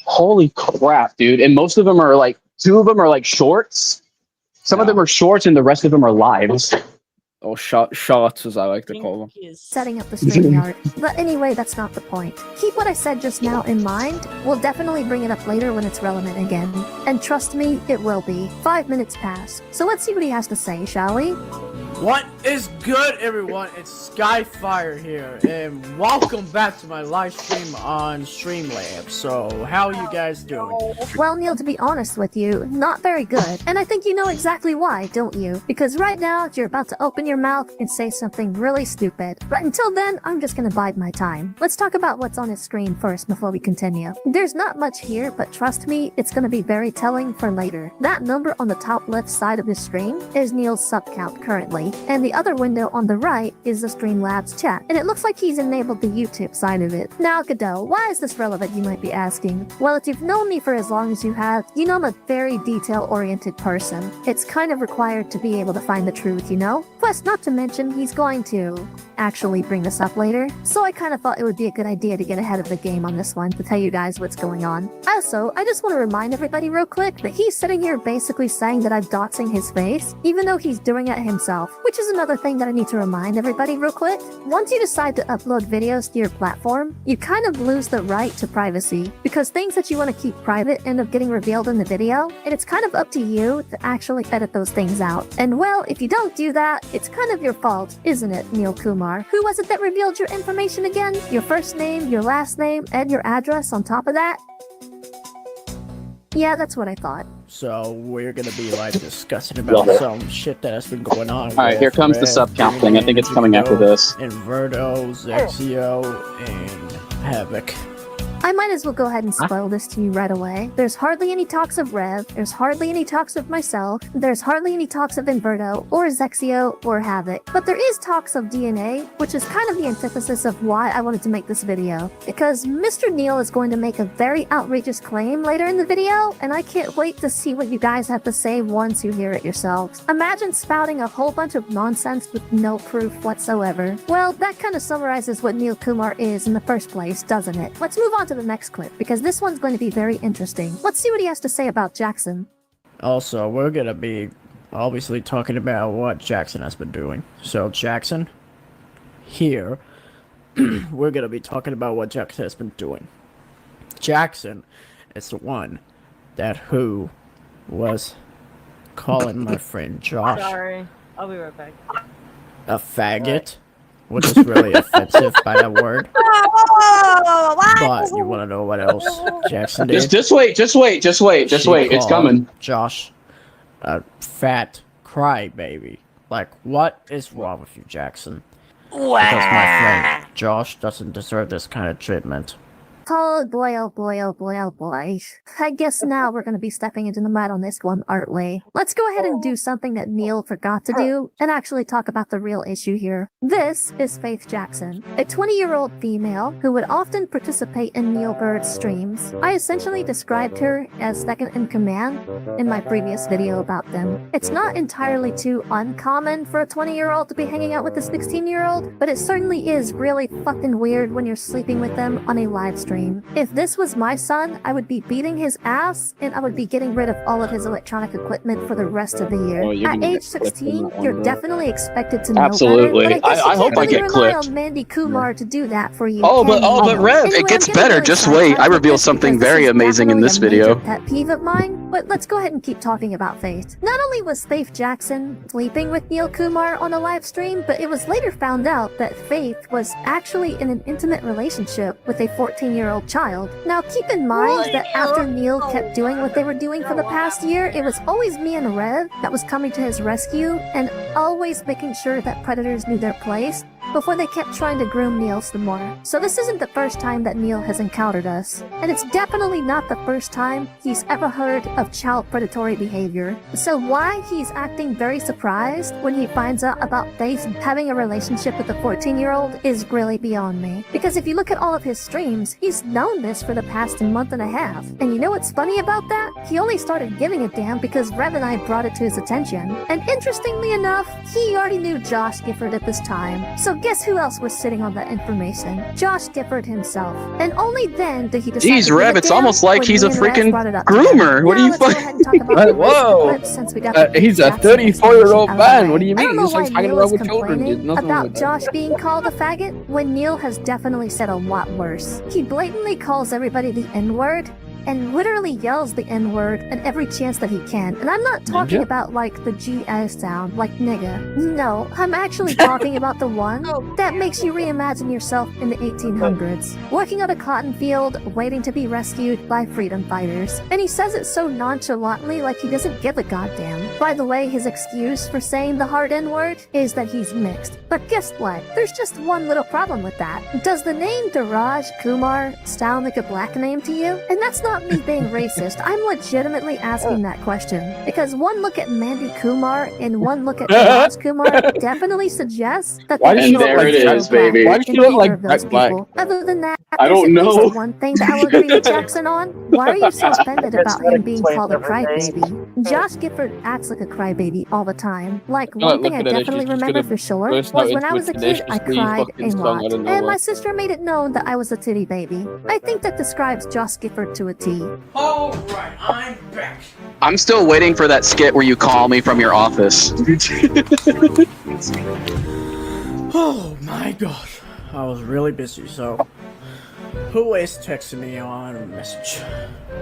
Holy crap, dude. And most of them are like, 2 of them are like shorts. Some of them are shorts and the rest of them are lives. Or shorts, as I like to call them. setting up the StreamYard. But anyway, that's not the point. Keep what I said just now in mind. We'll definitely bring it up later when it's relevant again. And trust me, it will be. 5 minutes past. So let's see what he has to say, shall we? What is good, everyone? It's Skyfire here, and welcome back to my live stream on Streamlabs. So, how are you guys doing? Well, Neil, to be honest with you, not very good. And I think you know exactly why, don't you? Because right now, you're about to open your mouth and say something really stupid. But until then, I'm just gonna bide my time. Let's talk about what's on his screen first before we continue. There's not much here, but trust me, it's gonna be very telling for later. That number on the top left side of his screen is Neil's sub count currently. And the other window on the right is the Streamlabs chat, and it looks like he's enabled the YouTube side of it. Now, Godot, why is this relevant, you might be asking? Well, if you've known me for as long as you have, you know I'm a very detail-oriented person. It's kind of required to be able to find the truth, you know? Plus, not to mention, he's going to actually bring this up later, so I kind of thought it would be a good idea to get ahead of the game on this one to tell you guys what's going on. Also, I just want to remind everybody real quick that he's sitting here basically saying that I'm doxing his face, even though he's doing it himself, which is another thing that I need to remind everybody real quick. Once you decide to upload videos to your platform, you kind of lose the right to privacy, because things that you want to keep private end up getting revealed in the video, and it's kind of up to you to actually edit those things out. And well, if you don't do that, it's kind of your fault, isn't it, Neil Kumar? Who was it that revealed your information again? Your first name, your last name, and your address on top of that? Yeah, that's what I thought. So, we're gonna be discussing about some shit that has been going on. Alright, here comes the sub count thing. I think it's coming after this. Inverto, Zexio, and Havoc. I might as well go ahead and spoil this to you right away. There's hardly any talks of Rev, there's hardly any talks of myself, there's hardly any talks of Inverto, or Zexio, or Havoc. But there is talks of DNA, which is kind of the antithesis of why I wanted to make this video. Because Mr. Neil is going to make a very outrageous claim later in the video, and I can't wait to see what you guys have to say once you hear it yourselves. Imagine spouting a whole bunch of nonsense with no proof whatsoever. Well, that kind of summarizes what Neil Kumar is in the first place, doesn't it? Let's move on to the next clip, because this one's going to be very interesting. Let's see what he has to say about Jackson. Also, we're gonna be obviously talking about what Jackson has been doing. So, Jackson, here, we're gonna be talking about what Jackson has been doing. Jackson is the one who was calling my friend Josh Sorry, I'll be right back. a faggot which is really offensive by that word. But you want to know what else Jackson did? Just wait. It's coming. Josh, a fat crybaby. Like, what is wrong with you, Jackson? Because my friend Josh doesn't deserve this kind of treatment. Oh boy, oh boy, oh boy, oh boy. I guess now we're gonna be stepping into the mud on this one, aren't we? Let's go ahead and do something that Neil forgot to do, and actually talk about the real issue here. This is Faith Jackson, a 20-year-old female who would often participate in Neil Bird's streams. I essentially described her as second in command in my previous video about them. It's not entirely too uncommon for a 20-year-old to be hanging out with a 16-year-old, but it certainly is really fucking weird when you're sleeping with them on a live stream. If this was my son, I would be beating his ass, and I would be getting rid of all of his electronic equipment for the rest of the year. At age 16, you're definitely expected to know Absolutely. better. But I hope I get rely clipped. on Mandy Kumar to do that for you. But Rev, Anyway, it gets I'm getting better. really Just sidetracked wait. I with reveal this something because very this is amazing in this definitely a video. major pet peeve of mine, but let's go ahead and keep talking about Faith. Not only was Faith Jackson sleeping with Neil Kumar on a live stream, but it was later found out that Faith was actually in an intimate relationship with a 14-year-old child. Now, keep in mind that after Neil kept doing what they were doing for the past year, it was always me and Rev that was coming to his rescue and always making sure that predators knew their place before they kept trying to groom Neil some more. So this isn't the first time that Neil has encountered us, and it's definitely not the first time he's ever heard of child predatory behavior. So why he's acting very surprised when he finds out about Faith having a relationship with a 14-year-old is really beyond me. Because if you look at all of his streams, he's known this for the past month and a half. And you know what's funny about that? He only started giving a damn because Rev and I brought it to his attention. And interestingly enough, he already knew Josh Gifford at this time. So guess who else was sitting on that information? Josh Gifford himself. And only then did he decide Jeez, to give Rev, a it's damn almost like when he's a me and Rev freaking brought it up groomer. together. What are Now you let's go ahead and talk about the Whoa. clips since we got the He's a Jackson 34-year-old out of the man. way. What do you I mean? don't He know just why likes hanging Neil around is with children. There's complaining nothing wrong about with that. Josh being called a faggot when Neil has definitely said a lot worse. He blatantly calls everybody the N-word and literally yells the N-word at every chance that he can. And I'm not talking Ninja? about like the GS sound, like nigga. No, I'm actually talking about the one that makes you reimagine yourself in the 1800s, working on a cotton field, waiting to be rescued by freedom fighters. And he says it so nonchalantly like he doesn't give a goddamn. By the way, his excuse for saying the hard N-word is that he's mixed. But guess what? There's just one little problem with that. Does the name Daraj Kumar sound like a black name to you? And that's not me being racist. I'm legitimately asking that question. Because one look at Mandy Kumar and one look at Daraj Kumar definitely suggests that Why there's does no there white it or is, black baby? Why does she in look either like of those black? people. Other than that, I there's don't at know. least one thing that I will agree with Jackson on. Why are you so offended about him being called a crybaby? Josh Gifford acts like a crybaby all the time. Like, Not one thing I looking at it, definitely she's just remember gonna for sure burst was out when I into was a a kid, I tenaciously cried fucking a song lot. out of And nowhere. my sister made it known that I was a titty baby. I think that describes Josh Gifford to a T. Alright, I'm back. I'm still waiting for that skit where you call me from your office. Oh my god. I was really busy, so who is texting me on a message?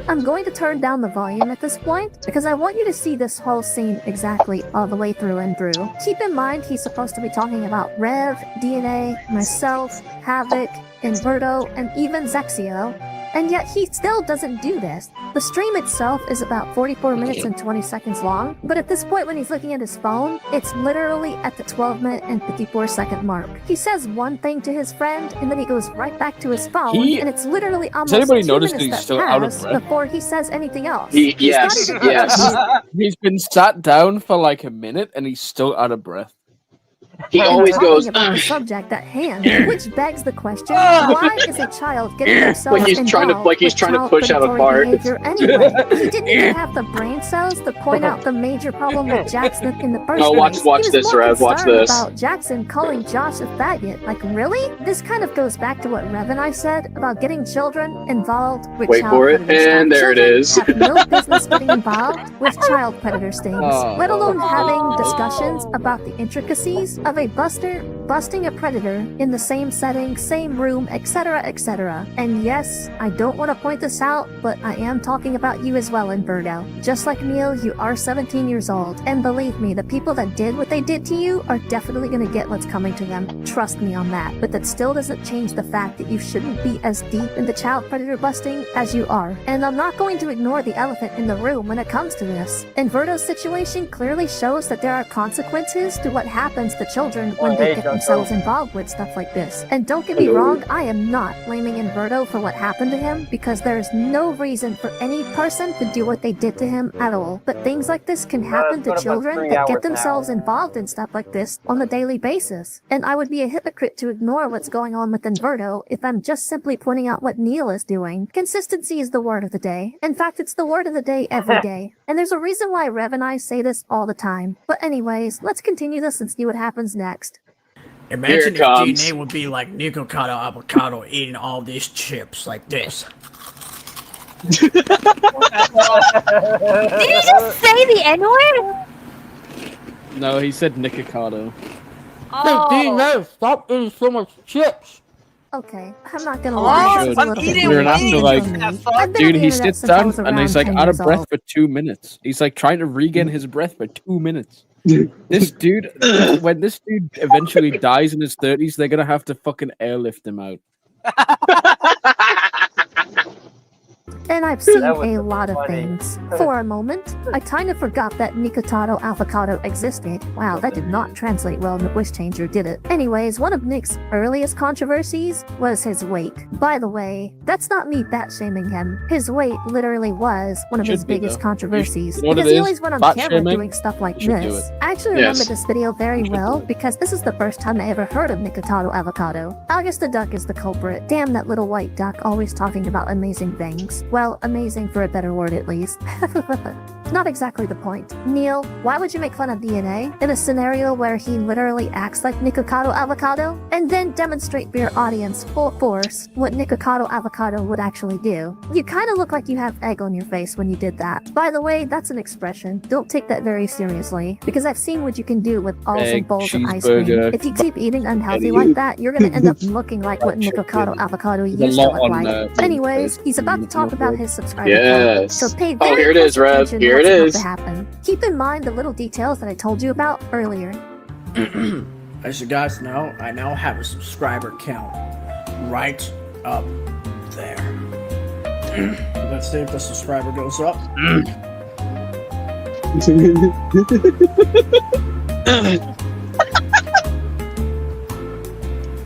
I'm going to turn down the volume at this point because I want you to see this whole scene exactly all the way through and through. Keep in mind he's supposed to be talking about Rev, DNA, myself, Havoc, Inverto, and even Zexio. And yet he still doesn't do this. The stream itself is about 44 minutes and 20 seconds long, but at this point when he's looking at his phone, it's literally at the 12-minute and 54-second mark. He says one thing to his friend, and then he goes right back to his phone, and it's literally almost anybody 2 noticed minutes that he's that still out of pass breath? before he says anything else. Yes, He's not even yes. He's been sat down for like a minute and he's still out of breath. He and always talking goes, about the subject at hand, which begs the question: why is a child getting themselves like he's trying to involved with child push out a predatory fart. behavior anyway? He didn't even have the brain cells to point out the major problem with Jackson in the first No, place. watch he was this, more Rev, watch concerned this. about Jackson calling Josh a faggot. Like, really? This kind of goes back to what Rev and I said about getting children involved with Wait child for it, predator stuff. and there it Children is. have no business getting involved with child predator stings, let alone having discussions about the intricacies of a Buster busting a predator in the same setting, same room, etc., etc. And yes, I don't want to point this out, but I am talking about you as well, Inverto. Just like Neil, you are 17 years old, and believe me, the people that did what they did to you are definitely going to get what's coming to them. Trust me on that. But that still doesn't change the fact that you shouldn't be as deep into child predator busting as you are. And I'm not going to ignore the elephant in the room when it comes to this. Inverto's situation clearly shows that there are consequences to what happens to children when they get themselves involved with stuff like this. And don't get me wrong, I am not blaming Inverto for what happened to him, because there is no reason for any person to do what they did to him at all. But things like this can happen to children that get themselves involved in stuff like this on a daily basis. And I would be a hypocrite to ignore what's going on with Inverto if I'm just simply pointing out what Neil is doing. Consistency is the word of the day. In fact, it's the word of the day every day. And there's a reason why Rev and I say this all the time. But anyways, let's continue this and see what happens next. Imagine if DNA would be like Cocodot avocado eating all these chips like this. Did you just say the N-word? No, he said Nikocado. Oh. Hey, DNA, stop eating so much chips. Okay, I'm not gonna lie. This is a little bit You're not weird like, for me. I've been dude, on the he internet sits since I down was and he's around like 10 out of years breath old. for 2 minutes. He's like trying to regain his breath for 2 minutes. This dude, when this dude eventually dies in his 30s, they're gonna have to fucking airlift him out. And I've seen a lot of things. For a moment, I kind of forgot that Cocodot avocado existed. Wow, that did not translate well in the voice changer, did it? Anyways, one of Nick's earliest controversies was his weight. By the way, that's not me bat-shaming him. His weight literally was one of his biggest controversies. You know what because it he is? always went on Fat camera shaming? doing stuff like You should do this. it. I actually remember this video very well because this is the first time I ever heard of Cocodot avocado. I guess the duck is the culprit. Damn that little white duck always talking about amazing things. Well, amazing for a better word at least. Not exactly the point. Neil, why would you make fun of DNA in a scenario where he literally acts like Cocodot avocado, and then demonstrate for your audience full force what Cocodot avocado would actually do? You kind of look like you have egg on your face when you did that. By the way, that's an expression. Don't take that very seriously, because I've seen what you can do with alls and Egg, bowls of ice cream. cheeseburger, If you keep eating unhealthy like that, you're gonna end up looking like what Cocodot avocado There's a used to lot look on, like. Anyways, he's about to talk about his subscriber Yes. count, so pay Oh, very here it is, close Rev. attention to Here it what's about is. to happen. Keep in mind the little details that I told you about earlier. As you guys know, I now have a subscriber count right up there. Let's see if the subscriber goes up.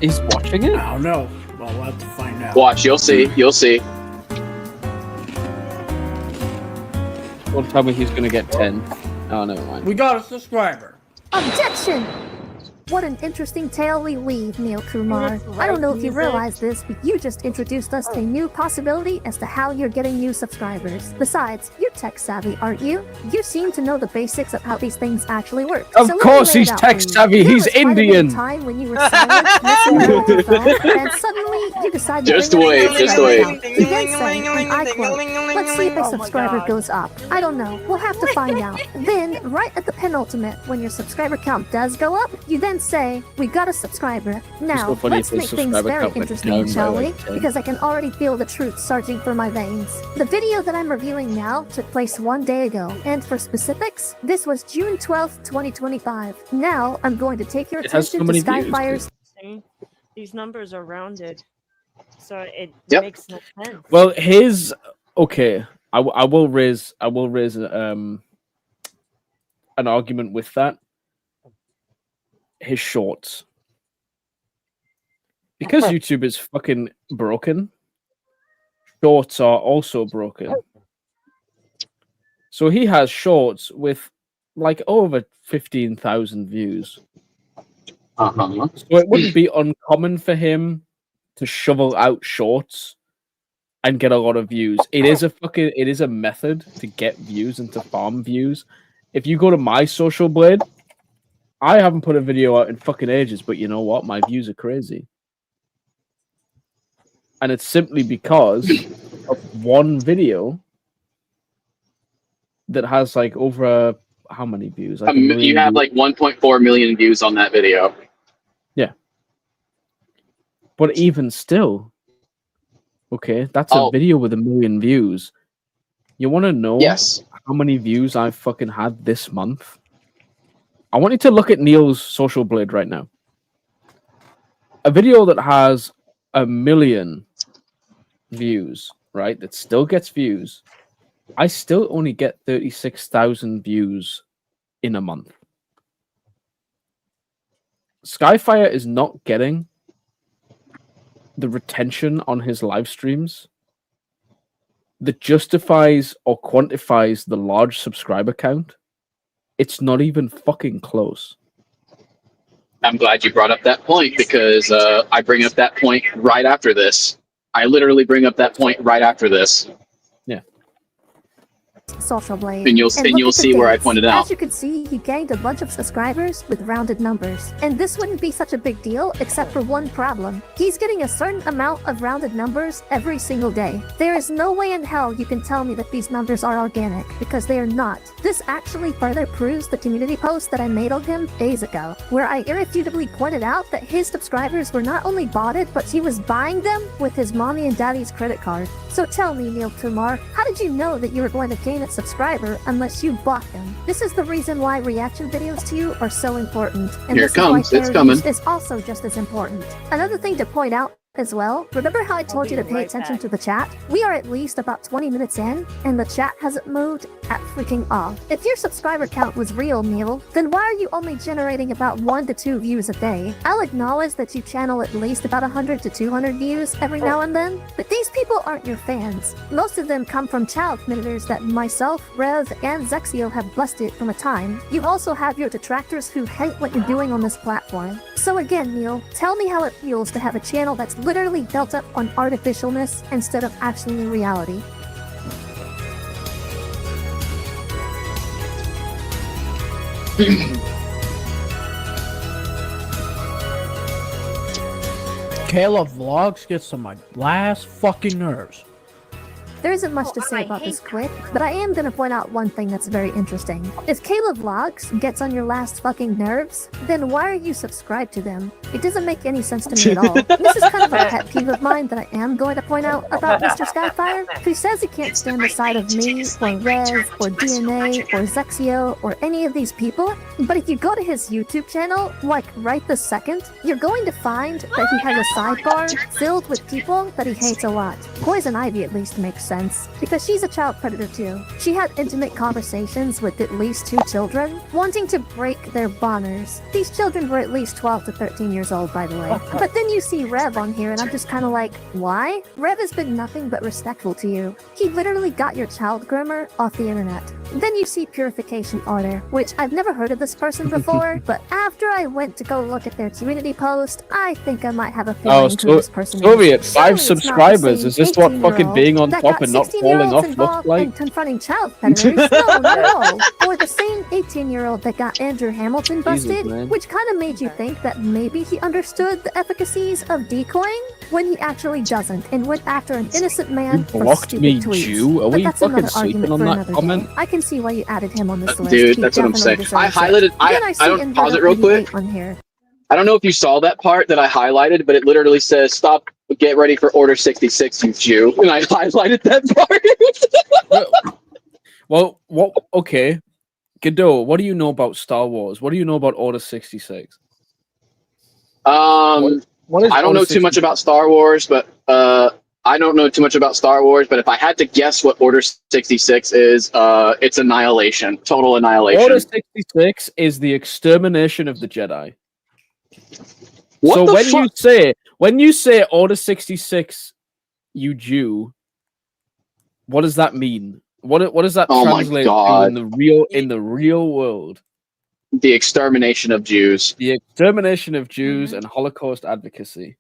He's watching it? I don't know. Well, we'll have to find out. Watch, you'll see. You'll see. Don't tell me he's gonna get 10. Oh, never mind. We got a subscriber. Objection! What an interesting tale we weave, Neil Kumar. I don't know if you realize this, but you just introduced us to a new possibility as to how you're getting new subscribers. Besides, you're tech savvy, aren't you? You seem to know the basics of how these things actually work. Of So let me course lay it he's out tech for you. savvy, There he's was quite a bit of Indian. time when you were silent, messing around with your phone, and suddenly you decide to Just bring up wait, your just subscriber wait. count. You then say, and I quote, "Let's see if a subscriber goes up." I don't know. We'll have to find out. Then, right at the penultimate, when your subscriber count does go up, you then say, "We got a subscriber." Now, so funny let's if his make things subscriber very count went interesting, down by shall we? like 10. Because I can already feel the truth surging through my veins. The video that I'm reviewing now took place 1 day ago, and for specifics, this was June 12th, 2025. Now, I'm going to take your It has so attention to many views, Skyfire's. See? These numbers are rounded, so it Yep. makes no sense. Well, his okay. I will raise an argument with that. His shorts, because YouTube is fucking broken. Shorts are also broken. So he has shorts with like over 15,000 views. Uh-huh. So it wouldn't be uncommon for him to shovel out shorts and get a lot of views. It is a method to get views and to farm views. If you go to my social blade, I haven't put a video out in fucking ages, but you know what? My views are crazy. And it's simply because of one video that has like over how many views? Like a You million have views. like 1.4 million views on that video. Yeah. But even still, okay, that's a video with 1 million views. You want to know how many views I've fucking had this month? I want you to look at Neil's social blade right now. A video that has 1 million views, right? That still gets views. I still only get 36,000 views in a month. Skyfire is not getting the retention on his live streams that justifies or quantifies the large subscriber count. It's not even fucking close. I'm glad you brought up that point because I bring up that point right after this. I literally bring up that point right after this. Yeah. Social Blade. And you'll see where I dates. pointed out. As you can see, he gained a bunch of subscribers with rounded numbers. And this wouldn't be such a big deal except for one problem. He's getting a certain amount of rounded numbers every single day. There is no way in hell you can tell me that these numbers are organic, because they are not. This actually further proves the community post that I made on him days ago, where I irrefutably pointed out that his subscribers were not only botted, but he was buying them with his mommy and daddy's credit card. So tell me, Neil Kumar, how did you know that you were going to gain a subscriber unless you bought them? This is the reason why reaction videos to you are so important. And Here this it comes. is why It's coming. is also just as important. Another thing to point out as well, remember how I told you to pay attention to the chat? We are at least about 20 minutes in, and the chat hasn't moved at freaking all. If your subscriber count was real, Neil, then why are you only generating about 1 to 2 views a day? I'll acknowledge that you channel at least about 100 to 200 views every now and then, but these people aren't your fans. Most of them come from child minuters that myself, Rev, and Zexio have busted from a time. You also have your detractors who hate what you're doing on this platform. So again, Neil, tell me how it feels to have a channel that's literally built up on artificialness instead of actually reality. Kayla Vlogs gets on my last fucking nerves. There isn't much to say about this clip, but I am gonna point out one thing that's very interesting. If Kayla Vlogs gets on your last fucking nerves, then why are you subscribed to them? It doesn't make any sense to me at all. This is kind of a pet peeve of mine that I am going to point out about Mr. Skyfire. He says he can't stand the side of me, or Rev, or DNA, or Zexio, or any of these people, but if you go to his YouTube channel, like right this second, you're going to find that he has a sidebar filled with people that he hates a lot. Poison Ivy at least makes sense, because she's a child predator too. She had intimate conversations with at least 2 children, wanting to break their boners. These children were at least 12 to 13 years old, by the way. But then you see Rev on here, and I'm just kind of like, why? Rev has been nothing but respectful to you. He literally got your child groomer off the internet. Then you see Purification Order, which I've never heard of this person before, but after I went to go look at their community post, I think I might have a feeling who this person Soviet, is. 5 subscribers. Is this what fucking being on top and not falling off looks like? And confronting child predators? No, not at all. Or the same 18-year-old that got Andrew Hamilton busted, Jesus, which kind of made you think that maybe he understood the efficacies of decoying, when he actually doesn't, and went after an innocent man for Blocked stupid me, tweets. Jew? Are But we that's fucking another sleeping argument on for that another comment? day. I can see why you added him on this list. Dude, He that's what I'm saying. definitely I deserves it. highlighted. Then I see I don't Inverted pause it real quick. 88 on here. I don't know if you saw that part that I highlighted, but it literally says, "Stop, get ready for Order 66, you Jew," and I highlighted that part. Well, what? Okay, Godot, what do you know about Star Wars? What do you know about Order 66? What is I don't Order know too much about Star Wars, but I don't know too much about Star Wars. But if I had to guess what Order 66 is, it's annihilation, total annihilation. Order 66 is the extermination of the Jedi. What so the when you say Order 66, you Jew, what does that mean? What does that Oh my translate God. to in the real world? The extermination of Jews. The extermination of Jews and Holocaust advocacy.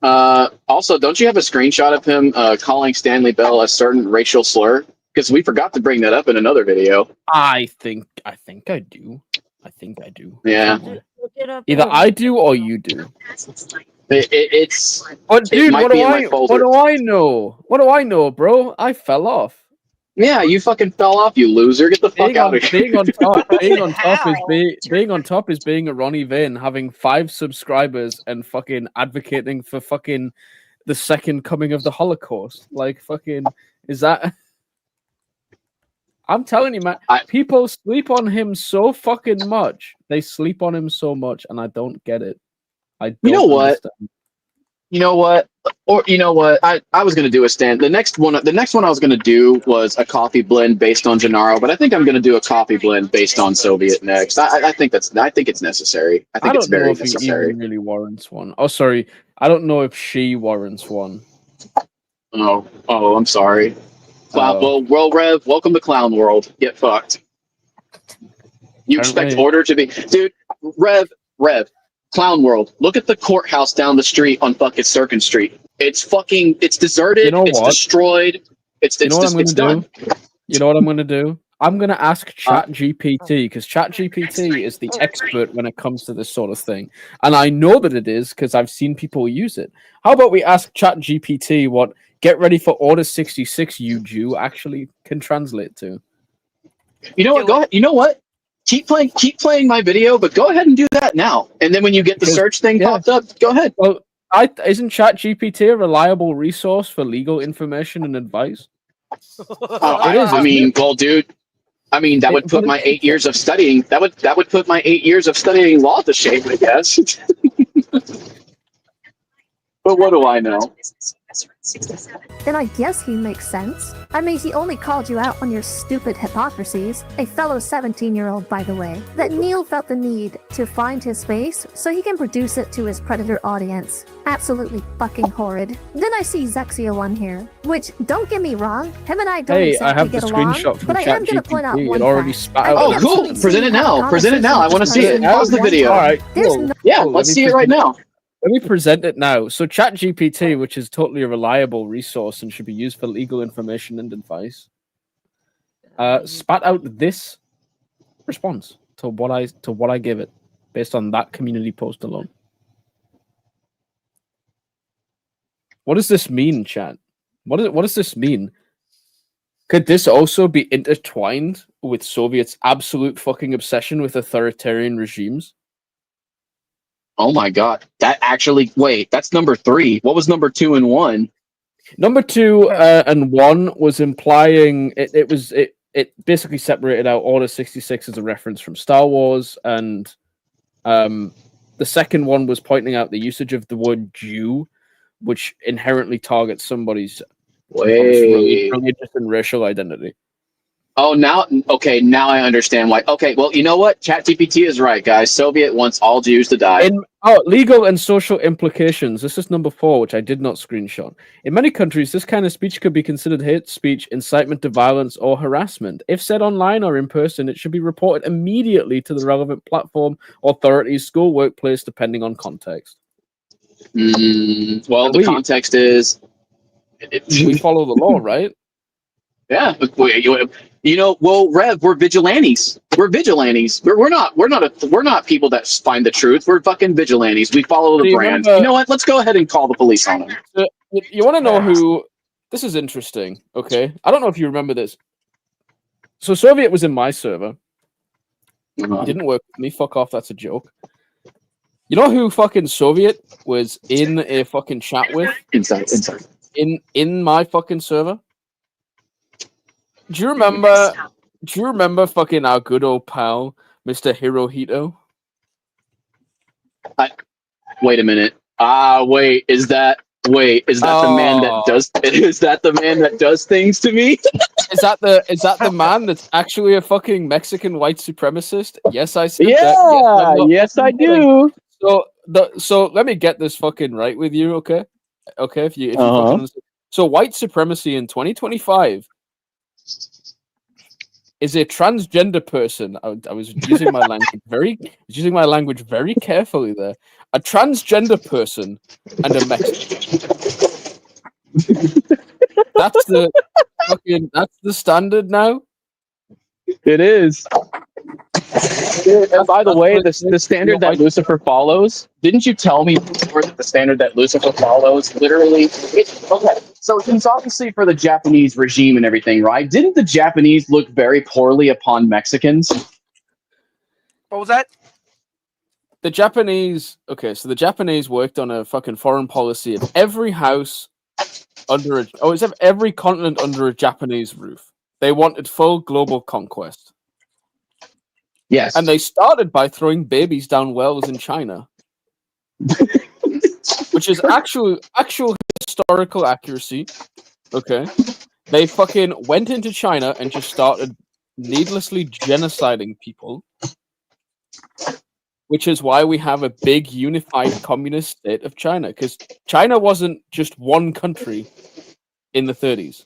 Also, don't you have a screenshot of him calling Stanley Bell a certain racial slur? Because we forgot to bring that up in another video. I think I do. I think I do. Yeah. Either I do or you do. It's. But dude, might what be do in my I? folder. What do I know? What do I know, bro? I fell off. Yeah, you fucking fell off, you loser. Get the fuck out of here. Being on top is being a Ronnie Vane, having 5 subscribers and fucking advocating for fucking the second coming of the Holocaust. Like fucking is that? I'm telling you, man. People sleep on him so fucking much. They sleep on him so much, and I don't get it. I don't You know what? understand. You know what? Or you know what? I was gonna do a stand. The next one I was gonna do was a coffee blend based on Gennaro, but I think I'm gonna do a coffee blend based on Soviet next. I think it's necessary. I think it's don't know very if he necessary. even really warrants one. Oh, sorry. I don't know if she warrants one. Oh, I'm sorry. Well, Rev, welcome to Clown World. Get fucked. You expect Apparently- order to be, dude. Rev, Clown World. Look at the courthouse down the street on fucking Circuit Street. It's deserted. You know it's what? destroyed. You know what I'm It's gonna done. do? You know what I'm gonna do? I'm gonna ask ChatGPT because ChatGPT is the expert when it comes to this sort of thing, and I know that it is because I've seen people use it. How about we ask ChatGPT what "Get ready for Order 66, you Jew" actually can translate to? You know what? Go ahead. You know what? Keep playing my video, but go ahead and do that now. And then when you get the search thing popped up, go ahead. Well, isn't ChatGPT a reliable resource for legal information and advice? I mean, well, dude. I mean, that would put my 8 years of studying. That would put my 8 years of studying law to shame, I guess. But what do I know? Then I guess he makes sense. I mean, he only called you out on your stupid hypocrisies. A fellow 17-year-old, by the way. That Neil felt the need to find his face so he can produce it to his predator audience. Absolutely fucking horrid. Then I see Zexia1 here, which, don't get me wrong, him and I don't Hey, exactly I have the get along, screenshot from but I am gonna point out ChatGPT. one It already fact. spat I out. think Oh, I'm cool. seeing Present it how now. Present it now. I want to see it. Pause the video. All right, There's cool. no- Yeah, Cool. let's Let me see it right present now. Let me present it now. So ChatGPT, which is totally a reliable resource and should be used for legal information and advice, spat out this response to what I give it based on that community post alone. What does this mean, chat? What does this mean? Could this also be intertwined with Soviets' absolute fucking obsession with authoritarian regimes? Oh my god. That actually, wait, that's number 3. What was number 2 and 1? Number 2 and 1 was implying it basically separated out Order 66 as a reference from Star Wars, and the second one was pointing out the usage of the word Jew, which inherently targets somebody's religious and racial identity. Oh, now I understand why. Okay, well, you know what? ChatGPT is right, guys. Soviet wants all Jews to die. Legal and social implications. This is number 4, which I did not screenshot. In many countries, this kind of speech could be considered hate speech, incitement to violence, or harassment. If said online or in person, it should be reported immediately to the relevant platform, authorities, school, workplace, depending on context. Well, the context is... we follow the law, right? Yeah, but you know, well, Rev, we're vigilantes. We're vigilantes. We're not people that find the truth. We're fucking vigilantes. We follow the brand. You know what? Let's go ahead and call the police on them. You want to know who? This is interesting. Okay, I don't know if you remember this. So Soviet was in my server. He didn't work with me. Fuck off. That's a joke. You know who fucking Soviet was in a fucking chat with? Inside. In my fucking server. Do you remember fucking our good old pal, Mr. Hirohito? Wait a minute. Wait, is that the man that does? Is that the man that does things to me? Is that the man that's actually a fucking Mexican white supremacist? Yes, I said Yeah, that. yes, I do. So let me get this fucking right with you, okay? Okay, if you fucking understand. So white supremacy in 2025 is a transgender person. I was using my language very carefully there. A transgender person and a Mexican. That's the standard now. It is. And by the way, the standard that Lucifer follows, didn't you tell me before that the standard that Lucifer follows literally... Okay, So he's obviously for the Japanese regime and everything, right? Didn't the Japanese look very poorly upon Mexicans? What was that? The Japanese, okay, so the Japanese worked on a fucking foreign policy of every house under a, oh, it's every continent under a Japanese roof. They wanted full global conquest. Yes. And they started by throwing babies down wells in China. Which is actual historical accuracy. Okay. They fucking went into China and just started needlessly genociding people. Which is why we have a big unified communist state of China, because China wasn't just one country in the 30s.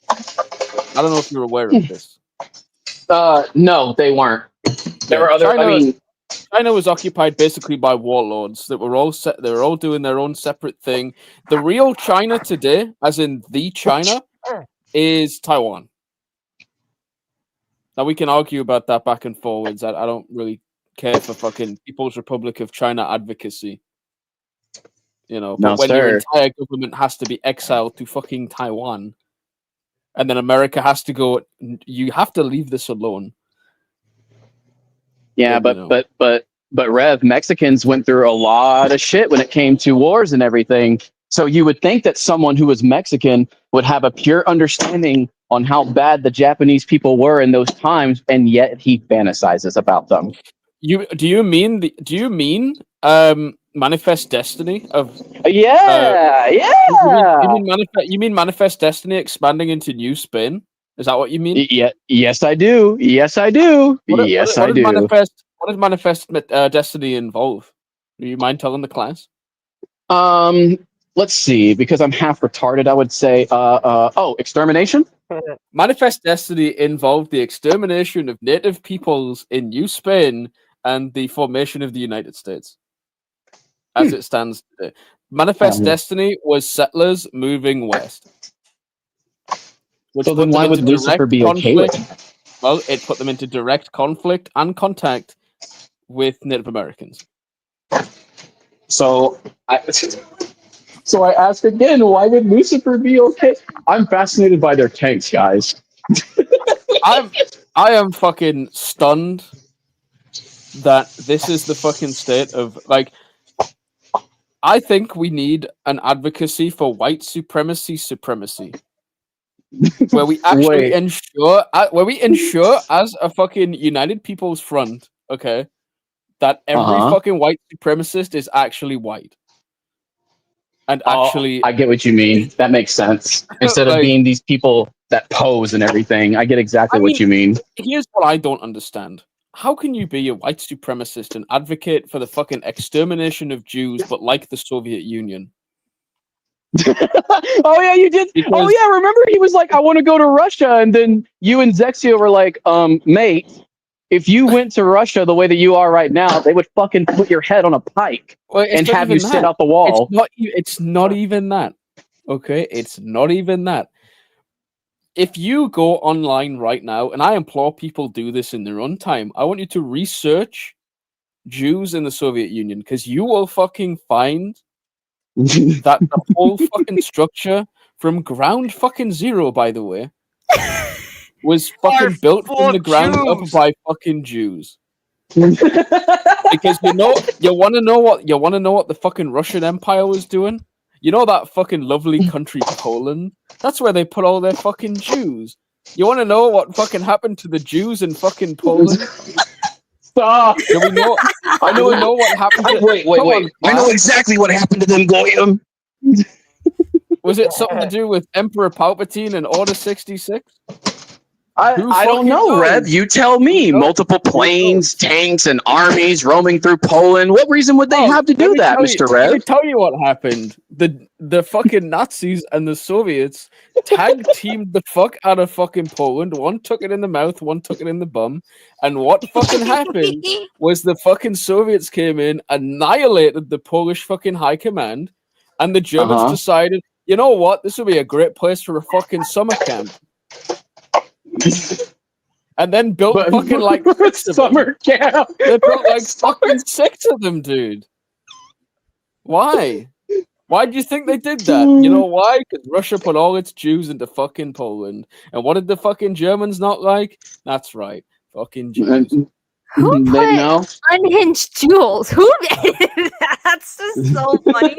I don't know if you're aware of this. No, they weren't. There were other. China was occupied basically by warlords that were all they were all doing their own separate thing. The real China today, as in the China, is Taiwan. Now we can argue about that back and forwards. I don't really care for fucking People's Republic of China advocacy. You know, but when your entire government has to be exiled to fucking Taiwan, and then America has to go, you have to leave this alone. Yeah, but Rev, Mexicans went through a lot of shit when it came to wars and everything. So you would think that someone who was Mexican would have a pure understanding on how bad the Japanese people were in those times, and yet he fantasizes about them. Do you mean Manifest Destiny of? Yeah. You mean Manifest Destiny expanding into New Spain? Is that what you mean? Yeah. Yes, I do. Yes, I do. What does Manifest Destiny involve? Do you mind telling the class? Let's see. Because I'm half retarded, I would say. Extermination. Manifest Destiny involved the extermination of native peoples in New Spain and the formation of the United States, as it stands today. Manifest Destiny was settlers moving west. So then why would Lucifer be okay with it? Well, it put them into direct conflict and contact with Native Americans. So I ask again, why would Lucifer be okay? I'm fascinated by their tanks, guys. I am fucking stunned that this is the fucking state of, like, I think we need an advocacy for white supremacy, where we actually ensure as a fucking United People's Front, okay, that every fucking white supremacist is actually white. And actually, I get what you mean. That makes sense. Instead of being these people that pose and everything, I get exactly what you mean. Here's what I don't understand. How can you be a white supremacist and advocate for the fucking extermination of Jews, but like the Soviet Union? Oh yeah, you did. Oh yeah, remember he was like, I want to go to Russia, and then you and Zexio were like, mate, if you went to Russia the way that you are right now, they would fucking put your head on a pike and have you sit out the wall. It's not even that. Okay, it's not even that. If you go online right now, and I implore people do this in their own time, I want you to research Jews in the Soviet Union, because you will fucking find that the whole fucking structure from ground fucking zero, by the way, was fucking built from the ground up by fucking Jews. Because you want to know what the fucking Russian Empire was doing? You know that fucking lovely country Poland? That's where they put all their fucking Jews. You want to know what fucking happened to the Jews in fucking Poland? Stop. Do we know? I know what happened. Wait. I know exactly what happened to them, Goyim. Was it something to do with Emperor Palpatine and Order 66? I don't know, Rev. You tell me. Multiple planes, tanks, and armies roaming through Poland. What reason would they have to do that, Mr. Rev? Let me tell you what happened. The fucking Nazis and the Soviets tag teamed the fuck out of fucking Poland. One took it in the mouth, one took it in the bum. And what fucking happened was the fucking Soviets came in, annihilated the Polish fucking high command, and the Germans decided, you know what, this would be a great place for a fucking summer camp. And then built fucking like summer camp. They built like fucking 6 of them, dude. Why? Why do you think they did that? You know why? Because Russia put all its Jews into fucking Poland. And what did the fucking Germans not like? That's right. Fucking Jews. Who put No. unhinged jewels? Who did? That's just so funny.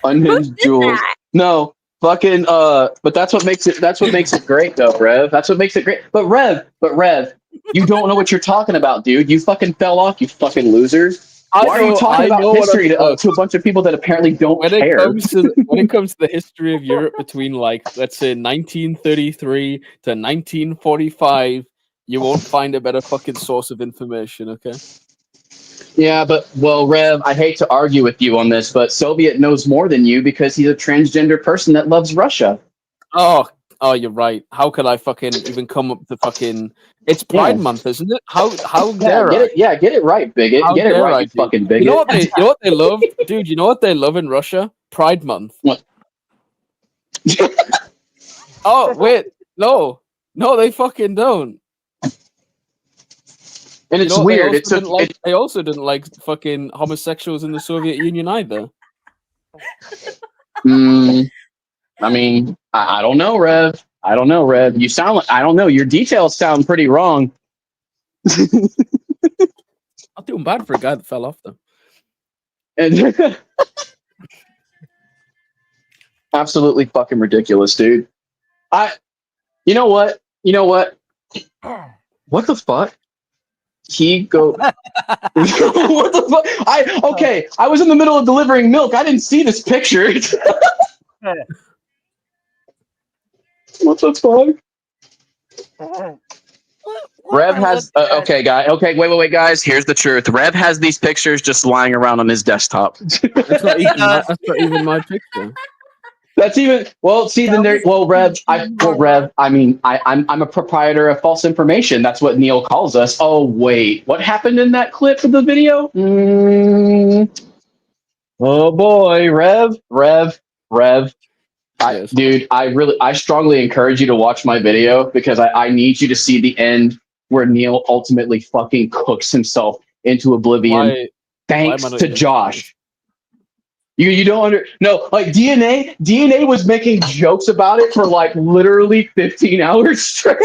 Unhinged jewels. No. Fucking but that's what makes it great though, Rev. That's what makes it great. But Rev, you don't know what you're talking about, dude. You fucking fell off, you fucking losers. Why are you talking about history to a bunch of people that apparently don't care? When it comes to the history of Europe between, like, let's say 1933 to 1945, you won't find a better fucking source of information, okay? Yeah, but, well, Rev, I hate to argue with you on this, but Soviet knows more than you because he's a transgender person that loves Russia. Oh, you're right. How could I fucking even come up to fucking... It's Pride Month, isn't it? How dare I? Get it right, bigot. Get it right, you fucking bigot. You know what they love? Dude, you know what they love in Russia? Pride Month. What? Oh, wait. No, they fucking don't. And it's weird. They also didn't like fucking homosexuals in the Soviet Union either. I mean, I don't know, Rev. I don't know, Rev. You sound like, I don't know. Your details sound pretty wrong. I'm doing bad for a guy that fell off, though. And absolutely fucking ridiculous, dude. You know what? What the fuck? What the fuck? I was in the middle of delivering milk. I didn't see this picture. What the fuck? Rev has wait, guys. Here's the truth. Rev has these pictures just lying around on his desktop. That's not even my picture. That's even Rev. I mean, I'm a proprietor of false information. That's what Neil calls us. Oh wait, what happened in that clip of the video? Oh boy, Rev. Dude, I strongly encourage you to watch my video because I need you to see the end where Neil ultimately fucking cooks himself into oblivion. Thanks to Josh. You don't like DNA was making jokes about it for like literally 15 hours straight.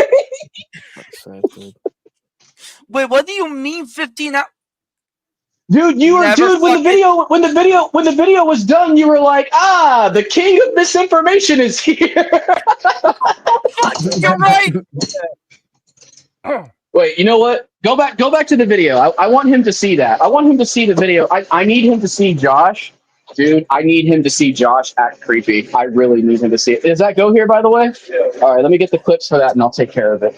Wait, what do you mean 15 hours? Dude, when the video was done, you were like, the king of misinformation is here. You're right. Wait, you know what? Go back to the video. I want him to see that. I want him to see the video. I need him to see Josh. Dude, I need him to see Josh act creepy. I really need him to see it. Does that go here, by the way? Yeah. All right, let me get the clips for that, and I'll take care of it.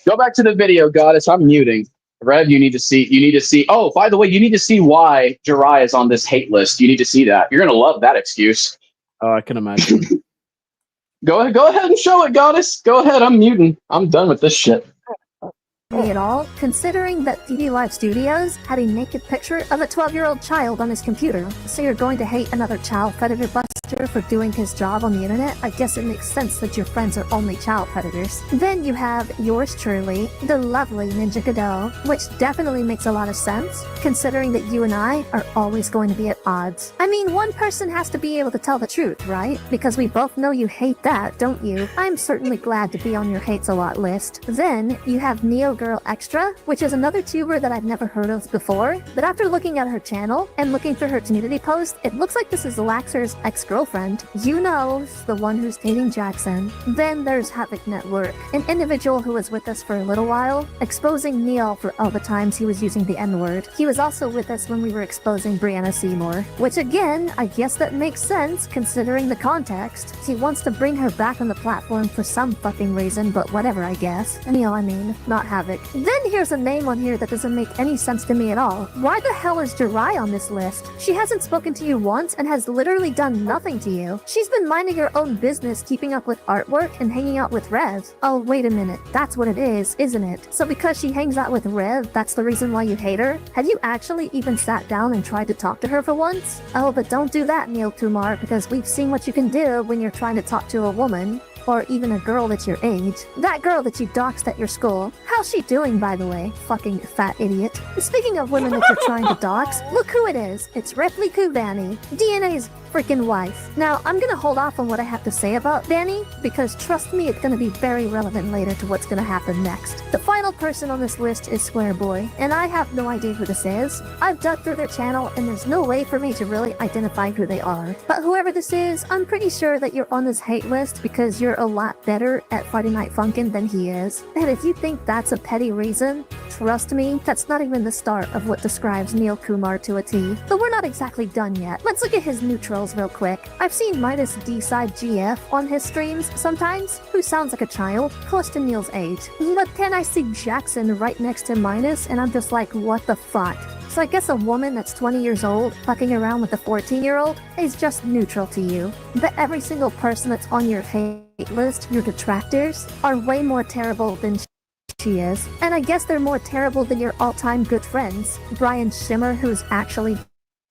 Go back to the video, Goddess. I'm muting. Rev, you need to see. Oh, by the way, you need to see why Jirai is on this hate list. You need to see that. You're gonna love that excuse. Oh, I can imagine. Go ahead and show it, Goddess. Go ahead. I'm muting. I'm done with this shit. Me at all, considering that TV Live Studios had a naked picture of a 12-year-old child on his computer. So you're going to hate another child predator buster for doing his job on the internet? I guess it makes sense that your friends are only child predators. Then you have yours truly, the lovely Ninja Godot, which definitely makes a lot of sense, considering that you and I are always going to be at odds. I mean, one person has to be able to tell the truth, right? Because we both know you hate that, don't you? I'm certainly glad to be on your hates a lot list. Then you have Neo Girl Extra, which is another tuber that I've never heard of before, but after looking at her channel and looking through her community post, it looks like this is Laxer's ex-girlfriend. You know, the one who's dating Jackson. Then there's Havoc Network, an individual who was with us for a little while, exposing Neil for all the times he was using the N-word. He was also with us when we were exposing Brianna Seymour, which again, I guess that makes sense considering the context. He wants to bring her back on the platform for some fucking reason, but whatever, I guess. Neil, I mean, not Havoc. Then here's a name on here that doesn't make any sense to me at all. Why the hell is Jirai on this list? She hasn't spoken to you once and has literally done nothing to you. She's been minding her own business, keeping up with artwork and hanging out with Rev. Oh, wait a minute. That's what it is, isn't it? So because she hangs out with Rev, that's the reason why you hate her? Have you actually even sat down and tried to talk to her for once? Oh, but don't do that, Neil Kumar, because we've seen what you can do when you're trying to talk to a woman. or even a girl that's your age. That girl that you doxed at your school, how's she doing, by the way? Fucking fat idiot. Speaking of women that you're trying to dox, look who it is. It's Ripley Vanny, DNA's freaking wife. Now, I'm gonna hold off on what I have to say about Vanny, because trust me, it's gonna be very relevant later to what's gonna happen next. The final person on this list is Square Boy, and I have no idea who this is. I've dug through their channel, and there's no way for me to really identify who they are. But whoever this is, I'm pretty sure that you're on this hate list because you're a lot better at Friday Night Funkin' than he is. And if you think that's a petty reason, trust me, that's not even the start of what describes Neil Kumar to a T. But we're not exactly done yet. Let's look at his new trolls real quick. I've seen Midas D-Side GF on his streams sometimes, who sounds like a child, close to Neil's age. But then I see Jackson right next to Midas, and I'm just like, what the fuck? So I guess a woman that's 20 years old fucking around with a 14-year-old is just neutral to you. But every single person that's on your hate list, your detractors, are way more terrible than she is. And I guess they're more terrible than your all-time good friends. Brian Shimmer, who's actually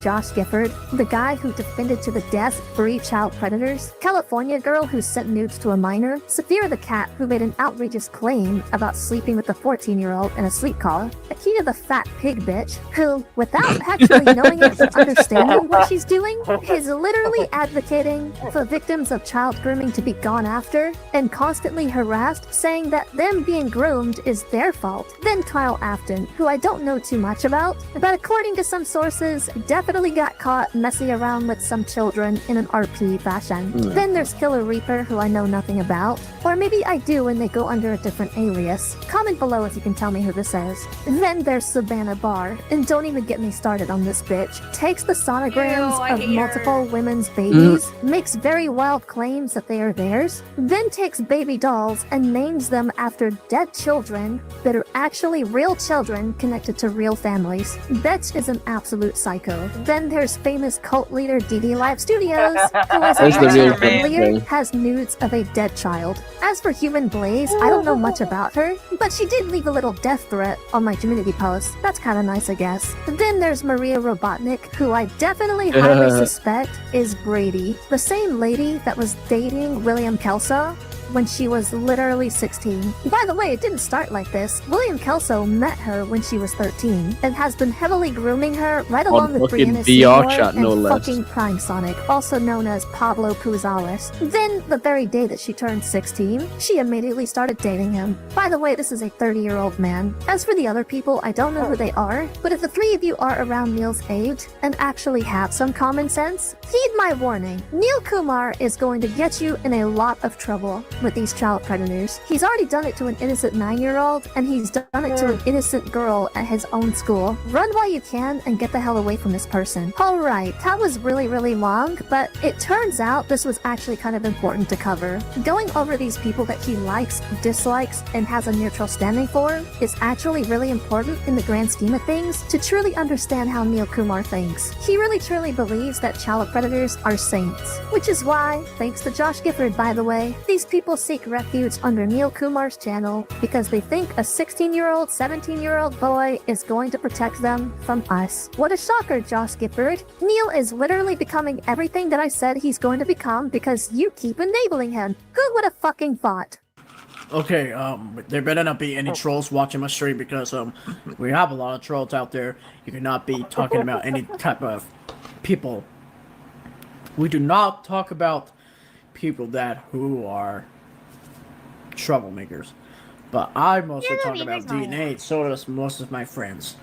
Josh Gifford, the guy who defended to the death 3 child predators, California girl who sent nudes to a minor, Saphira the cat who made an outrageous claim about sleeping with a 14-year-old in a sleep call, Akita the fat pig bitch, who, without actually knowing it or understanding what she's doing, is literally advocating for victims of child grooming to be gone after and constantly harassed, saying that them being groomed is their fault. Then Kyle Afton, who I don't know too much about, but according to some sources, definitely got caught messing around with some children in an RP fashion. Then there's Killer Reaper, who I know nothing about. Or maybe I do and they go under a different alias. Comment below if you can tell me who this is. Then there's Savannah Barr, and don't even get me started on this bitch. Takes the sonograms of multiple women's babies, makes very wild claims that they are theirs, then takes baby dolls and names them after dead children that are actually real children connected to real families. Bitch is an absolute psycho. Then there's famous cult leader DD Live Studios, who as I mentioned earlier, has nudes of a dead child. As for Human Blaze, I don't know much about her, but she did leave a little death threat on my community post. That's kinda nice, I guess. Then there's Maria Robotnik, who I definitely highly suspect is Brady, the same lady that was dating William Kelso when she was literally 16. By the way, it didn't start like this. William Kelso met her when she was 13 and has been heavily grooming her right along with Brianna Seymour and fucking Prime Sonic, also known as Pablo Puzales. Then, the very day that she turned 16, she immediately started dating him. By the way, this is a 30-year-old man. As for the other people, I don't know who they are, but if the 3 of you are around Neil's age and actually have some common sense, heed my warning. Neil Kumar is going to get you in a lot of trouble with these child predators. He's already done it to an innocent 9-year-old, and he's done it to an innocent girl at his own school. Run while you can and get the hell away from this person. Alright, that was really long, but it turns out this was actually kind of important to cover. Going over these people that he likes, dislikes, and has a neutral standing for is actually really important in the grand scheme of things to truly understand how Neil Kumar thinks. He really truly believes that child predators are saints, which is why, thanks to Josh Gifford by the way, these people seek refuge under Neil Kumar's channel because they think a 16-year-old, 17-year-old boy is going to protect them from us. What a shocker, Josh Gifford. Neil is literally becoming everything that I said he's going to become because you keep enabling him. Who would have fucking thought? Okay, there better not be any trolls watching my stream because, we have a lot of trolls out there. You cannot be talking about any type of people. We do not talk about people who are troublemakers. But I mostly talk about DNA, so does most of my friends.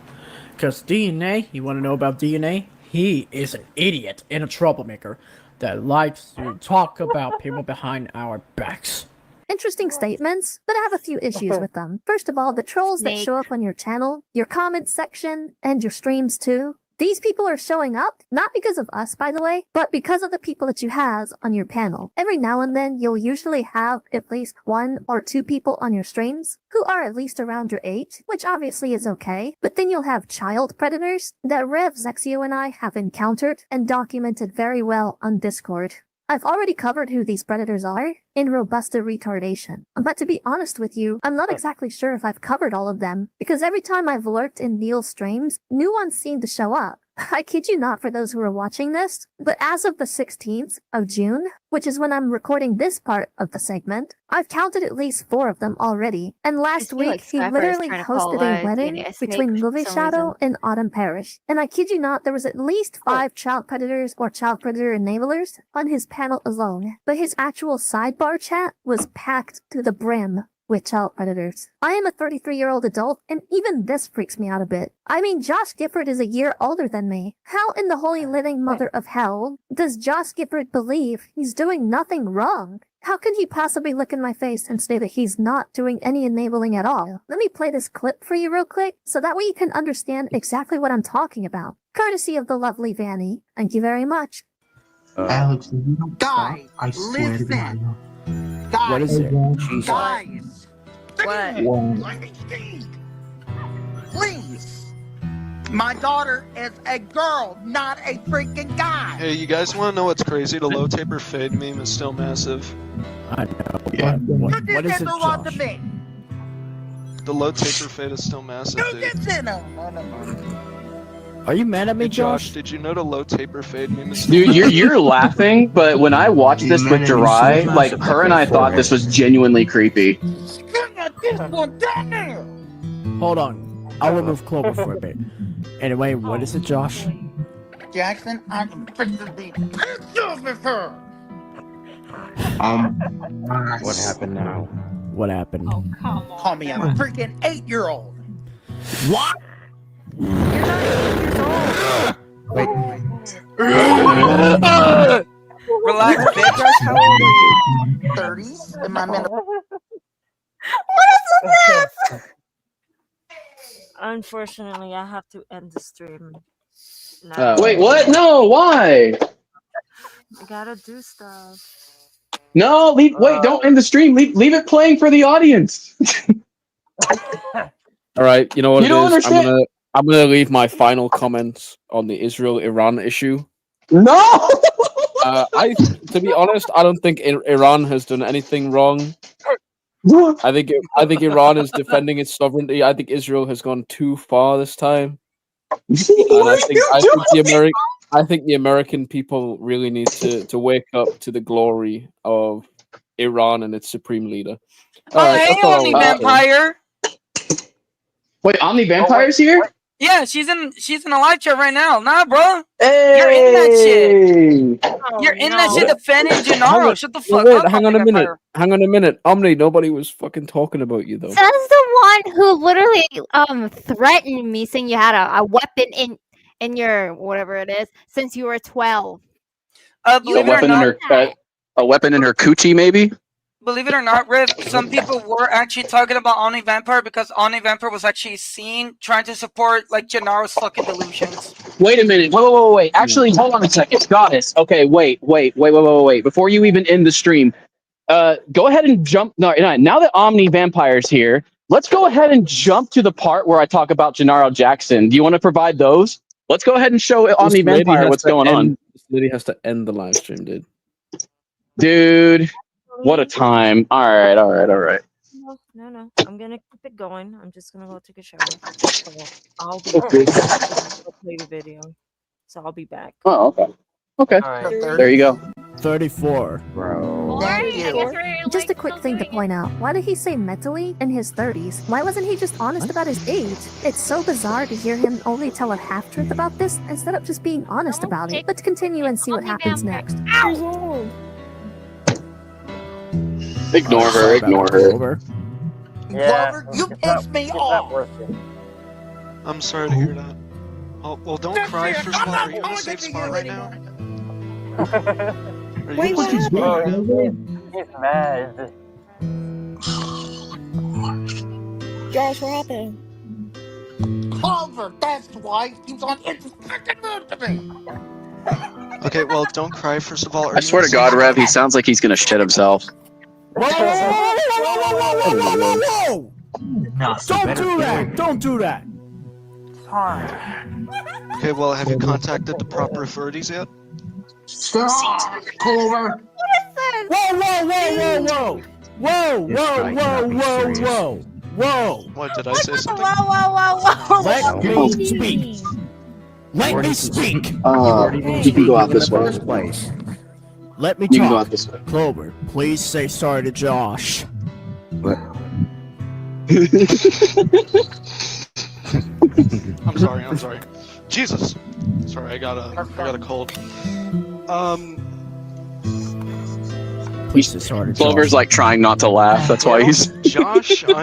Because DNA, you want to know about DNA? He is an idiot and a troublemaker that likes to talk about people behind our backs. Interesting statements, but I have a few issues with them. First of all, the trolls that show up on your channel, your comments section, and your streams too. These people are showing up, not because of us, by the way, but because of the people that you have on your panel. Every now and then, you'll usually have at least 1 or 2 people on your streams who are at least around your age, which obviously is okay, but then you'll have child predators that Rev, Zexio, and I have encountered and documented very well on Discord. I've already covered who these predators are in Robusta Retardation, but to be honest with you, I'm not exactly sure if I've covered all of them, because every time I've lurked in Neil's streams, new ones seem to show up. I kid you not for those who are watching this, but as of the 16th of June, which is when I'm recording this part of the segment, I've counted at least 4 of them already. And last feel week, like he Cypher is literally trying to call, hosted a wedding a snake between for Movie some Shadow reason. and Autumn Parish. And I kid you not, there was at least 5 child predators or child predator enablers on his panel alone. But his actual sidebar chat was packed to the brim with child predators. I am a 33-year-old adult, and even this freaks me out a bit. I mean, Josh Gifford is a year older than me. How in the holy living mother of hell does Josh Gifford believe he's doing nothing wrong? How can he possibly look in my face and say that he's not doing any enabling at all? Let me play this clip for you real quick, so that way you can understand exactly what I'm talking about. Courtesy of the lovely Vanny. Thank you very much. Alex, if you don't stop, Guys, I swear to God. Guys, What is it? Jesus. guys, What? let me speak. Please. My daughter is a girl, not a freaking guy. Hey, you guys want to know what's crazy? The low taper fade meme is still massive. I know. You What just is it, interrupted Josh? me. The low taper fade is still massive, You dude. just said no. Are you mad at me, Hey, Josh? Did you know the low taper fade meme is still Dude, you're laughing, but when I watched this with Jirai, like her and I thought this was genuinely creepy. This one down there. Hold on. I'll remove Clover for a bit. Anyway, what is it, Josh? Jackson, I'm freaking pissed off with her. What happened now? What happened? Oh, come on. Call me a freaking 8-year-old. What? You're not 8 years old. Wait. Relax, bitch. Josh, how old are you? 30s? Am I meant What is the math? Unfortunately, I have to end the stream. now. Wait, what? No, why? I gotta do stuff. No, leave. Wait, don't end the stream. Leave it playing for the audience. All right, you know what You it don't is. understand. I'm gonna leave my final comments on the Israel-Iran issue. No. To be honest, I don't think Iran has done anything wrong. I think Iran is defending its sovereignty. I think Israel has gone too far this time. And I think the American people really need to wake up to the glory of Iran and its supreme leader. All right, Hey, that's all I Omni wanted to say. Vampire. Wait, Omni Vampire's here? Yeah, she's in a live chat right now. Nah, bro. Hey. You're in that shit. Oh, You're in that no. shit defending Gennaro. Shut the fuck Wait, up, hang on Omni a minute. Vampire. Hang on a minute. Omni, nobody was fucking talking about you though. Says the one who literally threatened me, saying you had a weapon in your whatever it is since you were 12. Believe it or not, A weapon in her coochie, maybe? believe it or not, Riv, some people were actually talking about Omni Vampire because Omni Vampire was actually seen trying to support like Gennaro's fucking delusions. Wait a minute. Wait. Actually, hold on a second. Goddess. Okay, wait. Before you even end the stream, go ahead and jump. No, now that Omni Vampire's here, let's go ahead and jump to the part where I talk about Gennaro Jackson. Do you want to provide those? Let's go ahead and show Omni Vampire what's going on. This lady has to end the live stream, dude. Dude, what a time. All right. No. I'm gonna keep it going. I'm just gonna go take a shower. So I'll be Okay. I'll play the video. So I'll be back. Oh, okay. Okay. There you go. 34. Thank you. Just a quick thing to point out. Why did he say mentally in his 30s? Why wasn't he just honest about his age? It's so bizarre to hear him only tell a half-truth about this instead of just being honest about it. Let's continue and see what happens next. Ignore her. Glover, you pissed me off. I'm sorry to hear that. Oh, well, don't cry. First of all, are you in a safe spot right now? Wait, what is going He's mad. Josh, what happened? Glover, that's why he keeps on freaking rude to me. Okay, well, don't cry. First of all, are I swear you to God, Rev, he sounds like he's gonna shit himself. Whoa! Don't do that! Don't do that! Okay, well, have you contacted the proper authorities yet? Stop, Clover. Whoa! What, did I say something? Whoa. Let me speak. Let me speak. You can go out this way. First place. Let me You can go out talk. this way. Clover, please say sorry to Josh. What? I'm sorry. Jesus. Sorry, I got a cold. Please say sorry to Josh. Clover's like trying not to laugh. That's why he's. Josh, You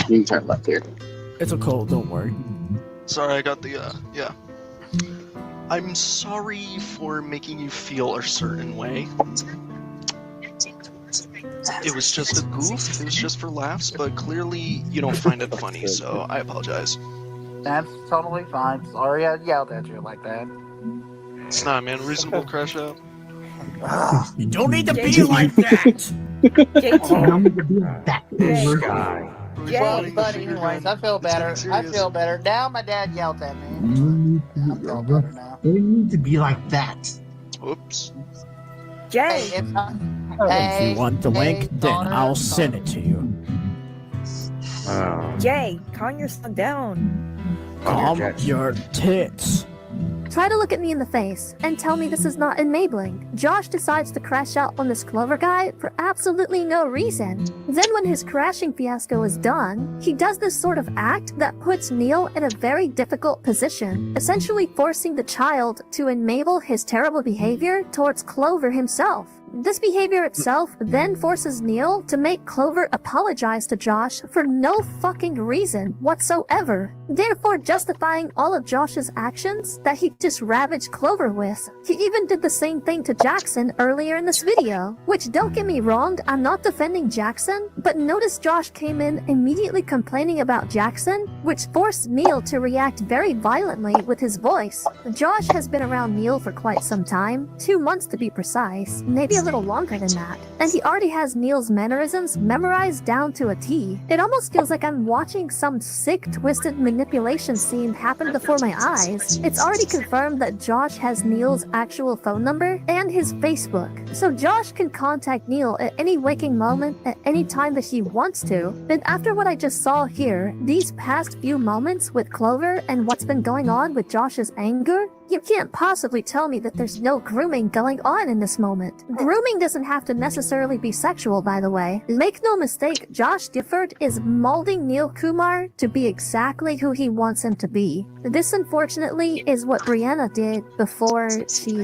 can turn left here. It's a cold, don't worry. sorry, I got the yeah. I'm sorry for making you feel a certain way. It was just a goof. It was just for laughs, but clearly you don't find it funny, so I apologize. That's totally fine. Sorry I yelled at you like that. Nah, man, reasonable crash out. You don't need to be like that. Well, but anyways, I feel better. I feel better. Now my dad yelled at me. I feel better now. You need to be like that. Oops. Jay! Hey, If you want the link, then I'll send it to you. Jay, calm your son down. Calm your tits. Try to look at me in the face and tell me this is not enabling. Josh decides to crash out on this Clover guy for absolutely no reason. Then when his crashing fiasco is done, he does this sort of act that puts Neil in a very difficult position, essentially forcing the child to enable his terrible behavior towards Clover himself. This behavior itself then forces Neil to make Clover apologize to Josh for no fucking reason whatsoever, therefore justifying all of Josh's actions that he just ravaged Clover with. He even did the same thing to Jackson earlier in this video, which, don't get me wrong, I'm not defending Jackson, but notice Josh came in immediately complaining about Jackson, which forced Neil to react very violently with his voice. Josh has been around Neil for quite some time, 2 months to be precise, maybe a little longer than that, and he already has Neil's mannerisms memorized down to a T. It almost feels like I'm watching some sick, twisted manipulation scene happen before my eyes. It's already confirmed that Josh has Neil's actual phone number and his Facebook, so Josh can contact Neil at any waking moment at any time that he wants to. But after what I just saw here, these past few moments with Clover and what's been going on with Josh's anger, you can't possibly tell me that there's no grooming going on in this moment. Grooming doesn't have to necessarily be sexual, by the way. Make no mistake, Josh Gifford is molding Neil Kumar to be exactly who he wants him to be. This, unfortunately, is what Brianna did before she...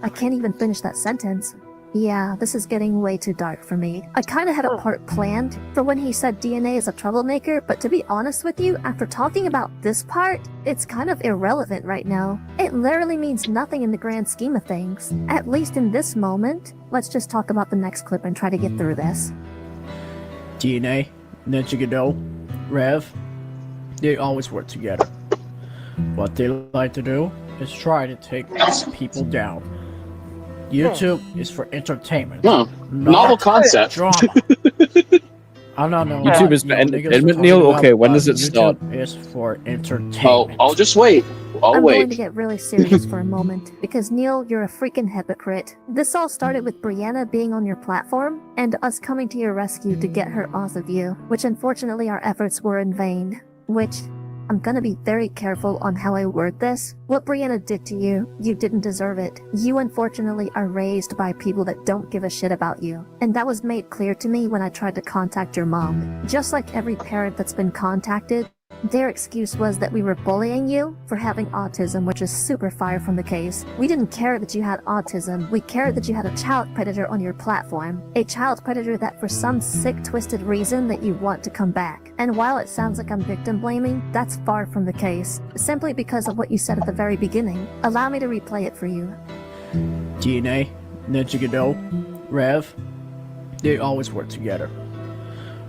I can't even finish that sentence. Yeah, this is getting way too dark for me. I kinda had a part planned for when he said DNA is a troublemaker, but to be honest with you, after talking about this part, it's kind of irrelevant right now. It literally means nothing in the grand scheme of things. At least in this moment. Let's just talk about the next clip and try to get through this. DNA, Ninja Godot, Rev, they always work together. What they like to do is try to take people down. YouTube is for entertainment. No, novel concept. Drama. Oh no. YouTube is for entertainment, Neil? Okay, when does it start? YouTube is for entertainment. I'll just wait. I'm going to get really serious for a moment, because Neil, you're a freaking hypocrite. This all started with Brianna being on your platform, and us coming to your rescue to get her off of you, which unfortunately our efforts were in vain. Which, I'm gonna be very careful on how I word this. What Brianna did to you, you didn't deserve it. You unfortunately are raised by people that don't give a shit about you. And that was made clear to me when I tried to contact your mom. Just like every parent that's been contacted, their excuse was that we were bullying you for having autism, which is super far from the case. We didn't care that you had autism. We cared that you had a child predator on your platform. A child predator that for some sick, twisted reason that you want to come back. And while it sounds like I'm victim blaming, that's far from the case. Simply because of what you said at the very beginning. Allow me to replay it for you. DNA, Ninja Godot, Rev, they always work together.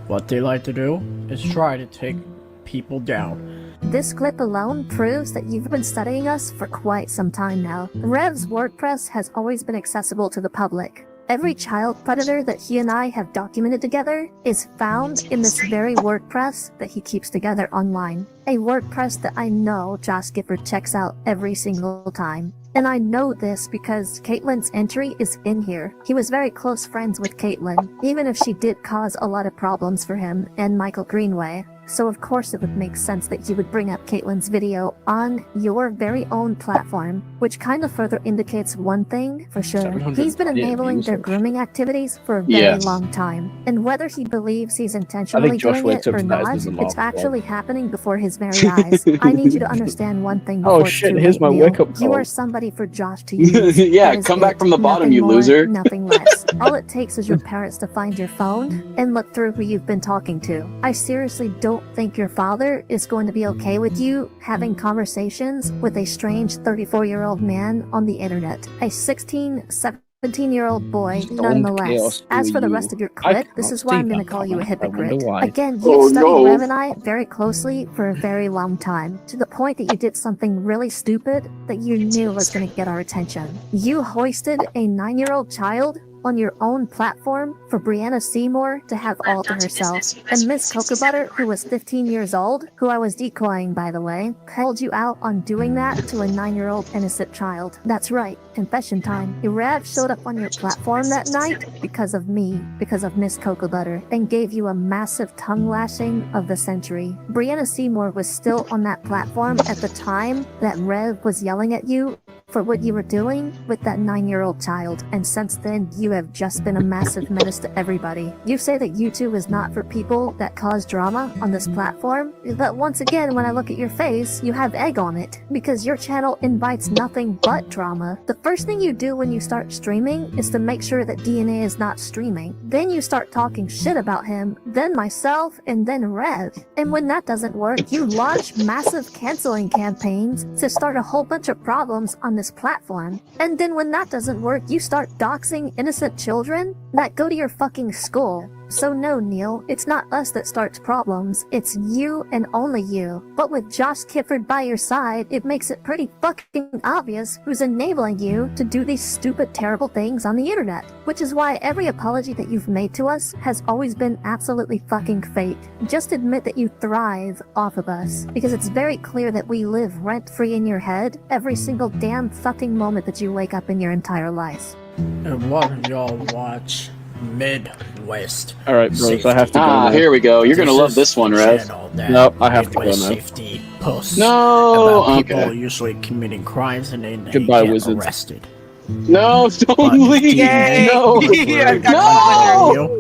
What they like to do is try to take people down. This clip alone proves that you've been studying us for quite some time now. Rev's WordPress has always been accessible to the public. Every child predator that he and I have documented together is found in this very WordPress that he keeps together online. A WordPress that I know Josh Gifford checks out every single time. And I know this because Caitlin's entry is in here. He was very close friends with Caitlin, even if she did cause a lot of problems for him and Michael Greenway. so of course it would make sense that you would bring up Caitlin's video on your very own platform, which kind of further indicates one thing for sure. He's been enabling their grooming activities for a very long time, and whether he believes he's intentionally doing it or not, it's actually happening before his very eyes. I need you to understand one thing before it's too late, Neil. You are somebody for Josh to use. Yeah, come back from the bottom, Nothing you more, loser. Nothing less. All it takes is your parents to find your phone and look through who you've been talking to. I seriously don't think your father is going to be okay with you having conversations with a strange 34-year-old man on the internet. A 16, 17-year-old boy, nonetheless. As for the rest of your clip, this is why I'm going to call you a hypocrite. Again, you've studied Rev and I very closely for a very long time, to the point that you did something really stupid that you knew was going to get our attention. You hoisted a 9-year-old child on your own platform for Brianna Seymour to have all to herself. And Miss Cocobutter, who was 15 years old, who I was decoying by the way, called you out on doing that to a 9-year-old innocent child. That's right, confession time. Irad showed up on your platform that night because of me, because of Miss Cocobutter, and gave you a massive tongue lashing of the century. Brianna Seymour was still on that platform at the time that Rev was yelling at you for what you were doing with that 9-year-old child, and since then you have just been a massive menace to everybody. You say that YouTube is not for people that cause drama on this platform, but once again when I look at your face, you have egg on it, because your channel invites nothing but drama. The first thing you do when you start streaming is to make sure that DNA is not streaming. Then you start talking shit about him, then myself, and then Rev. And when that doesn't work, you launch massive canceling campaigns to start a whole bunch of problems on this platform. And then when that doesn't work, you start doxing innocent children that go to your fucking school. So no, Neil, it's not us that starts problems, it's you and only you. But with Josh Kifford by your side, it makes it pretty fucking obvious who's enabling you to do these stupid, terrible things on the internet. Which is why every apology that you've made to us has always been absolutely fucking fake. Just admit that you thrive off of us, because it's very clear that we live rent-free in your head every single damn fucking moment that you wake up in your entire life. And why don't y'all watch Midwest? Alright, bros, I have to go now. Here we go. You're gonna love this one, Rev. No, I have to go now. Safety posts No, about people okay. usually committing crimes and then they Goodbye, get wizards. arrested. No, don't leave. Yay! No, No!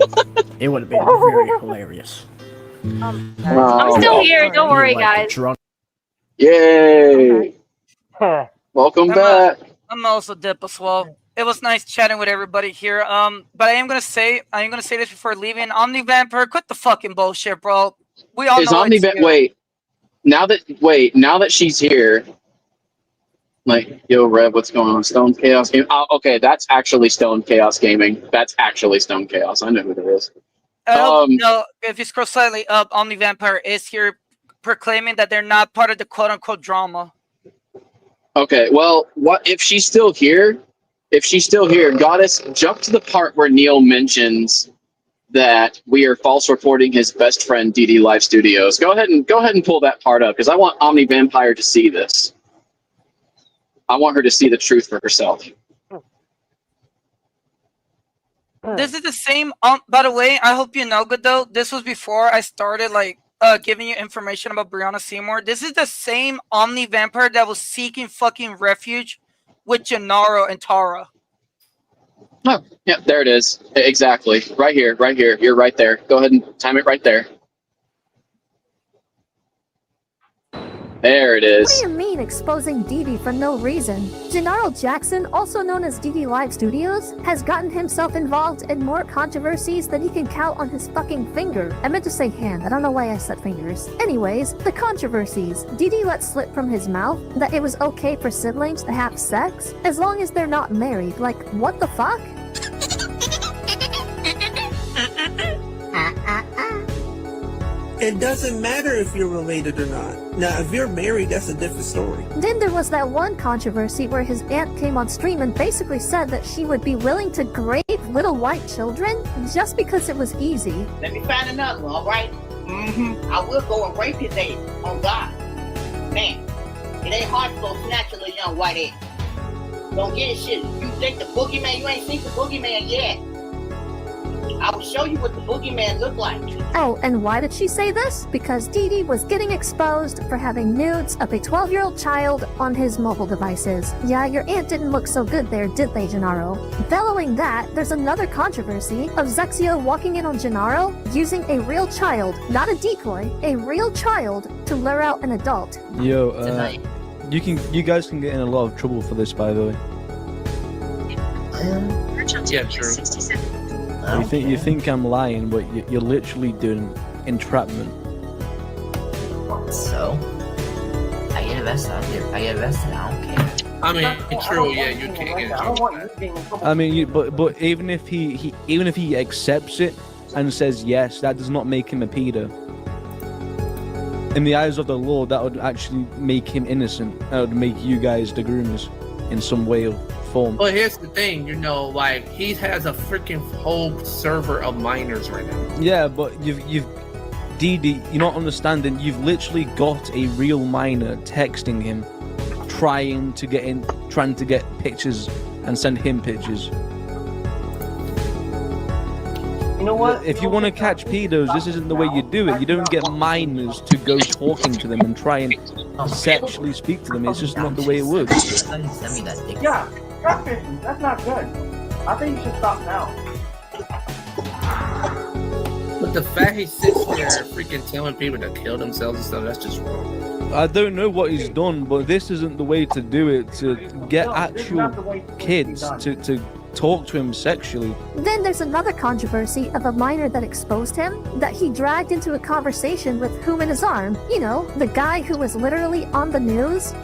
It would have been very hilarious. I'm still here. Don't worry, guys. Yay! Welcome back. I'm also Dip as well. It was nice chatting with everybody here. But I am gonna say this before leaving. Omni Vampire, quit the fucking bullshit, bro. We all know Omni it's you. Wait, now that she's here, like, yo, Rev, what's going on? Stone Chaos Gaming. Oh, okay, that's actually Stone Chaos Gaming. That's actually Stone Chaos. I know who that is. No, if you scroll slightly up, Omni Vampire is here proclaiming that they're not part of the quote-unquote drama. Okay, well, what if she's still here? If she's still here, Goddess, jump to the part where Neil mentions that we are false reporting his best friend DD Live Studios. Go ahead and pull that part up, because I want Omni Vampire to see this. I want her to see the truth for herself. This is the same. By the way, I hope you know, Godot. This was before I started giving you information about Brianna Seymour. This is the same Omni Vampire that was seeking fucking refuge with Gennaro and Tara. Oh, yeah, there it is. Exactly. Right here. You're right there. Go ahead and time it right there. There it is. What do you mean exposing DD for no reason? Gennaro Jackson, also known as DD Live Studios, has gotten himself involved in more controversies than he can count on his fucking finger. I meant to say hand, I don't know why I said fingers. Anyways, the controversies. DD let slip from his mouth that it was okay for siblings to have sex as long as they're not married. Like, what the fuck? It doesn't matter if you're related or not. Now, if you're married, that's a different story. Then there was that one controversy where his aunt came on stream and basically said that she would be willing to grape little white children just because it was easy. Let me find another one, all right? I will go and rape his ass, on God. Man, it ain't hard to go snatch a little young white ass. Don't get it shit. You think the boogeyman, you ain't seen the boogeyman yet. I will show you what the boogeyman looked like. Oh, and why did she say this? Because Dee Dee was getting exposed for having nudes of a 12-year-old child on his mobile devices. Yeah, your aunt didn't look so good there, did they, Gennaro? Following that, there's another controversy of Zexio walking in on Gennaro using a real child, not a decoy, a real child to lure out an adult. Yo, you guys can get in a lot of trouble for this, by the way. Yeah, true. You think I'm lying, but you're literally doing entrapment. So, I get arrested. I get arrested. I don't care. I mean, true. Yeah, you can't get in trouble. I mean, but even if he accepts it and says yes, that does not make him a pedo. In the eyes of the law, that would actually make him innocent. That would make you guys the groomers in some way or form. But here's the thing, you know, like he has a freaking whole server of minors right now. Yeah, but you've Dee, you're not understanding. You've literally got a real minor texting him, trying to get pictures and send him pictures. You know what? If you want to catch pedos, this isn't the way you do it. You don't get minors to go talking to them and try and sexually speak to them. It's just not the way it works. Yeah, catfishing. That's not good. I think you should stop now. But the fact he sits there freaking telling people to kill themselves and stuff, that's just wrong. I don't know what he's done, but this isn't the way to do it. To get actual kids to talk to him sexually. Then there's another controversy of a minor that exposed him, that he dragged into a conversation with Human Azarm. You know, the guy who was literally on the news.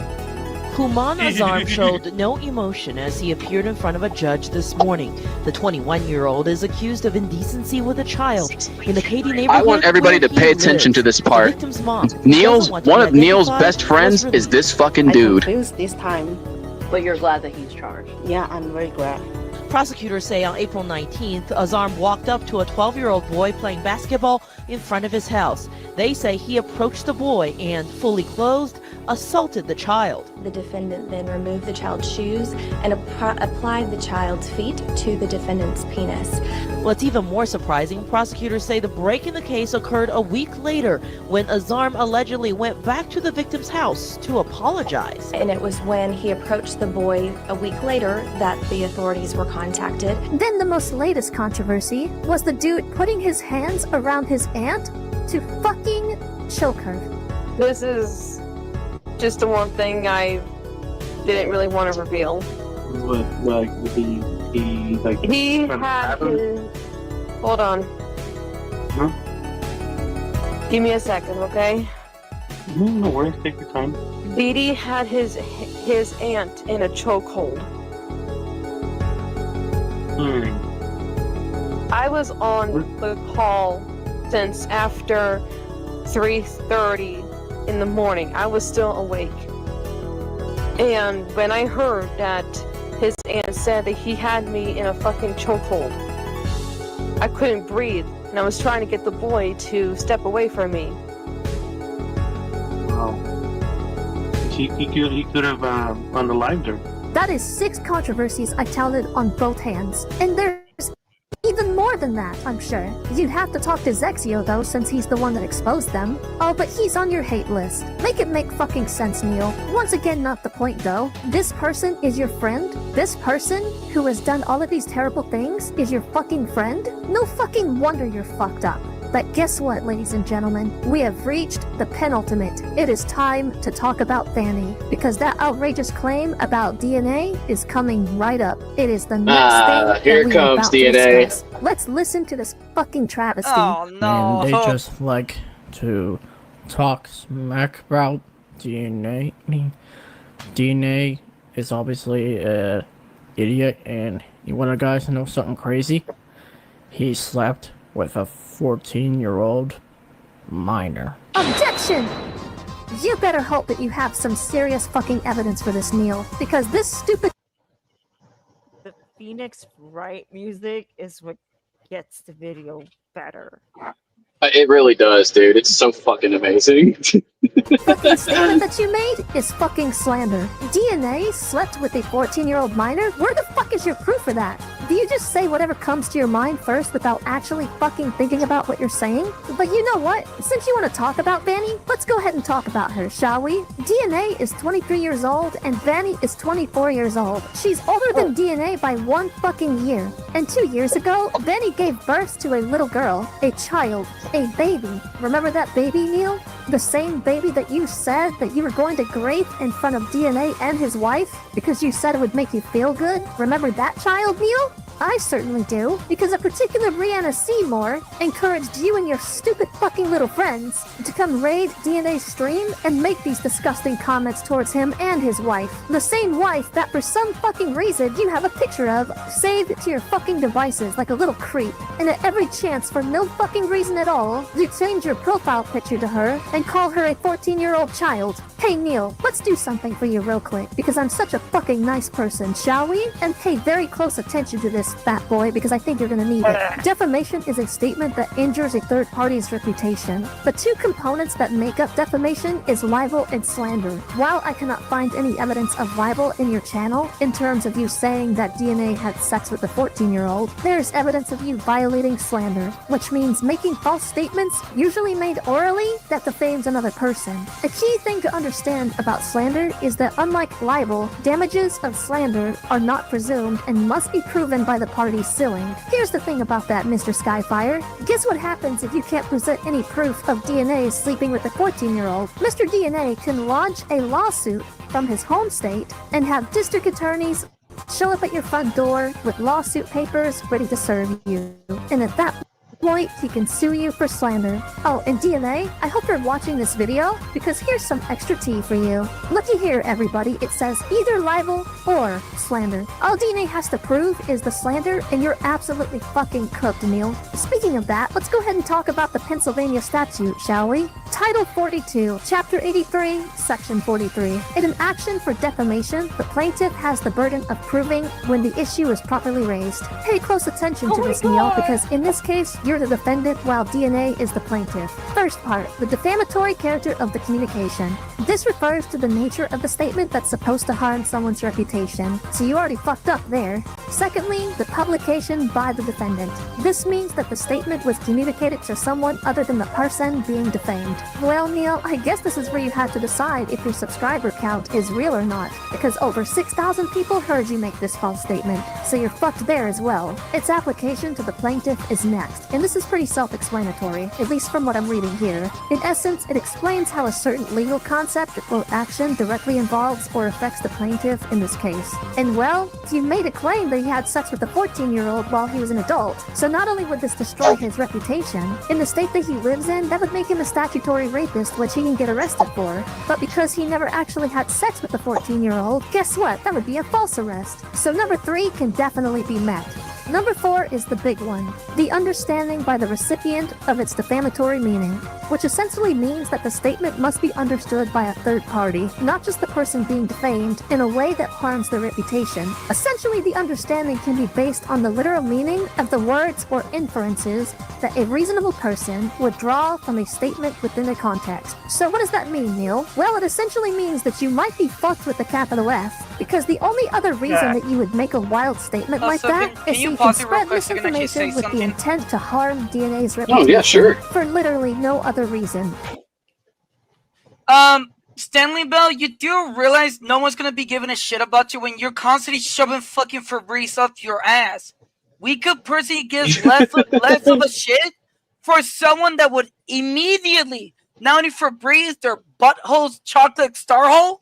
Human Azarm showed no emotion as he appeared in front of a judge this morning. The 21-year-old is accused of indecency with a child in the Katy neighborhood. I want everybody to pay attention to this part. One of Neil's best friends is this fucking dude. This time, but you're glad that he's charged. Yeah, I'm very glad. Prosecutors say on April 19th, Azarm walked up to a 12-year-old boy playing basketball in front of his house. They say he approached the boy and, fully clothed, assaulted the child. The defendant then removed the child's shoes and applied the child's feet to the defendant's penis. What's even more surprising, prosecutors say the break in the case occurred a week later when Azarm allegedly went back to the victim's house to apologize. And it was when he approached the boy a week later that the authorities were contacted. Then the most latest controversy was the dude putting his hands around his aunt to fucking choke her. This is just the one thing I didn't really want to reveal. What, like, He had his... Hold on. Huh? Give me a second, okay? No worries, take your time. Dee Dee had his aunt in a chokehold. I was on the call since after 3:30 in the morning. I was still awake. And when I heard that his aunt said that he had me in a fucking chokehold, I couldn't breathe, and I was trying to get the boy to step away from me. Wow. He could have unalived her. That is 6 controversies I counted on both hands. And there's even more than that, I'm sure. You'd have to talk to Zexio though, since he's the one that exposed them. Oh, but he's on your hate list. Make it make fucking sense, Neil. Once again, not the point though. This person is your friend? This person who has done all of these terrible things is your fucking friend? No fucking wonder you're fucked up. But guess what, ladies and gentlemen? We have reached the penultimate. It is time to talk about Fanny, because that outrageous claim about DNA is coming right up. It is the next thing here that we comes are about DNA. to discuss. Let's listen to this fucking travesty. And they just like to talk smack about DNA. DNA is obviously a idiot, and you want guys to know something crazy? He slept with a 14-year-old minor. Objection! You better hope that you have some serious fucking evidence for this, Neil, because this stupid... The Phoenix Wright music is what gets the video better. It really does, dude. It's so fucking amazing. fucking statement that you made is fucking slander. DNA slept with a 14-year-old minor? Where the fuck is your proof for that? Do you just say whatever comes to your mind first without actually fucking thinking about what you're saying? But you know what? Since you want to talk about Vanny, let's go ahead and talk about her, shall we? DNA is 23 years old and Vanny is 24 years old. She's older than DNA by 1 fucking year. And 2 years ago, Vanny gave birth to a little girl, a child, a baby. Remember that baby, Neil? The same baby that you said that you were going to grape in front of DNA and his wife because you said it would make you feel good? Remember that child, Neil? I certainly do, because a particular Brianna Seymour encouraged you and your stupid fucking little friends to come raid DNA's stream and make these disgusting comments towards him and his wife. The same wife that for some fucking reason you have a picture of saved to your fucking devices like a little creep. And at every chance for no fucking reason at all, you change your profile picture to her and call her a 14-year-old child. Hey Neil, let's do something for you real quick, because I'm such a fucking nice person, shall we? And pay very close attention to this, fat boy, because I think you're gonna need it. Defamation is a statement that injures a third party's reputation. The two components that make up defamation is libel and slander. While I cannot find any evidence of libel in your channel, in terms of you saying that DNA had sex with a 14-year-old, there's evidence of you violating slander, which means making false statements, usually made orally, that defames another person. A key thing to understand about slander is that unlike libel, damages of slander are not presumed and must be proven by the party suing. Here's the thing about that, Mr. Skyfire. Guess what happens if you can't present any proof of DNA sleeping with a 14-year-old? Mr. DNA can lodge a lawsuit from his home state and have district attorneys show up at your front door with lawsuit papers ready to serve you. And at that point, he can sue you for slander. Oh, and DNA, I hope you're watching this video, because here's some extra tea for you. Looky here, everybody, it says either libel or slander. All DNA has to prove is the slander, and you're absolutely fucking cooked, Neil. Speaking of that, let's go ahead and talk about the Pennsylvania statute, shall we? Title 42, Chapter 83, Section 43. In an action for defamation, the plaintiff has the burden of proving when the issue is properly raised. Pay close attention to this, Neil, because in this case, you're the defendant while DNA is the plaintiff. First part, the defamatory character of the communication. This refers to the nature of the statement that's supposed to harm someone's reputation, so you already fucked up there. Secondly, the publication by the defendant. This means that the statement was communicated to someone other than the person being defamed. Well, Neil, I guess this is where you have to decide if your subscriber count is real or not, because over 6,000 people heard you make this false statement, so you're fucked there as well. Its application to the plaintiff is next, and this is pretty self-explanatory, at least from what I'm reading here. In essence, it explains how a certain legal concept or action directly involves or affects the plaintiff in this case. And well, you made a claim that he had sex with a 14-year-old while he was an adult, so not only would this destroy his reputation, in the state that he lives in, that would make him a statutory rapist, which he can get arrested for. But because he never actually had sex with the 14-year-old, guess what? That would be a false arrest. So number 3 can definitely be met. Number 4 is the big one, the understanding by the recipient of its defamatory meaning, which essentially means that the statement must be understood by a third party, not just the person being defamed, in a way that harms their reputation. Essentially, the understanding can be based on the literal meaning of the words or inferences that a reasonable person would draw from a statement within a context. So what does that mean, Neil? Well, it essentially means that you might be fucked with a capital F, because the only other reason that you would make a wild statement like that is so you can spread misinformation with the intent to harm DNA's reputation. Oh, yeah, sure. For literally no other reason. Stanley Bell, you do realize no one's gonna be giving a shit about you when you're constantly shoving fucking Febreze up your ass. We could personally give less of a shit for someone that would immediately not only Febreze their butthole's chocolate star hole,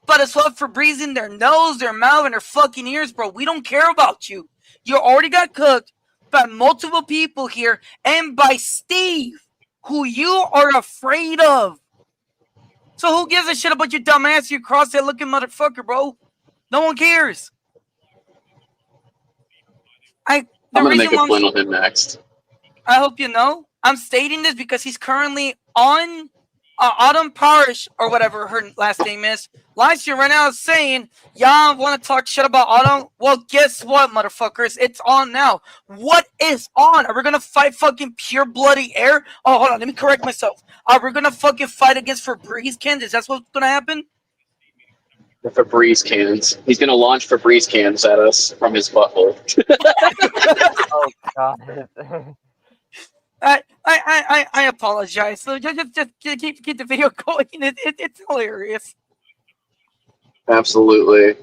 but as well Febreze in their nose, their mouth, and their fucking ears, bro. We don't care about you. You already got cooked by multiple people here and by Steve, who you are afraid of. So who gives a shit about your dumb ass, you cross-head looking motherfucker, bro? No one cares. I'm gonna make a point on him next. I hope you know. I'm stating this because he's currently on Autumn Parish, or whatever her last name is, lies here right now saying, y'all want to talk shit about Autumn? Well, guess what, motherfuckers? It's on now. What is on? Are we going to fight fucking pure bloody air? Oh, hold on. Let me correct myself. Are we going to fucking fight against Febreze cans? Is that what's going to happen? The Febreze cans. He's gonna launch Febreze cans at us from his butthole. Oh god. I apologize. So just keep the video going. It's hilarious. Absolutely.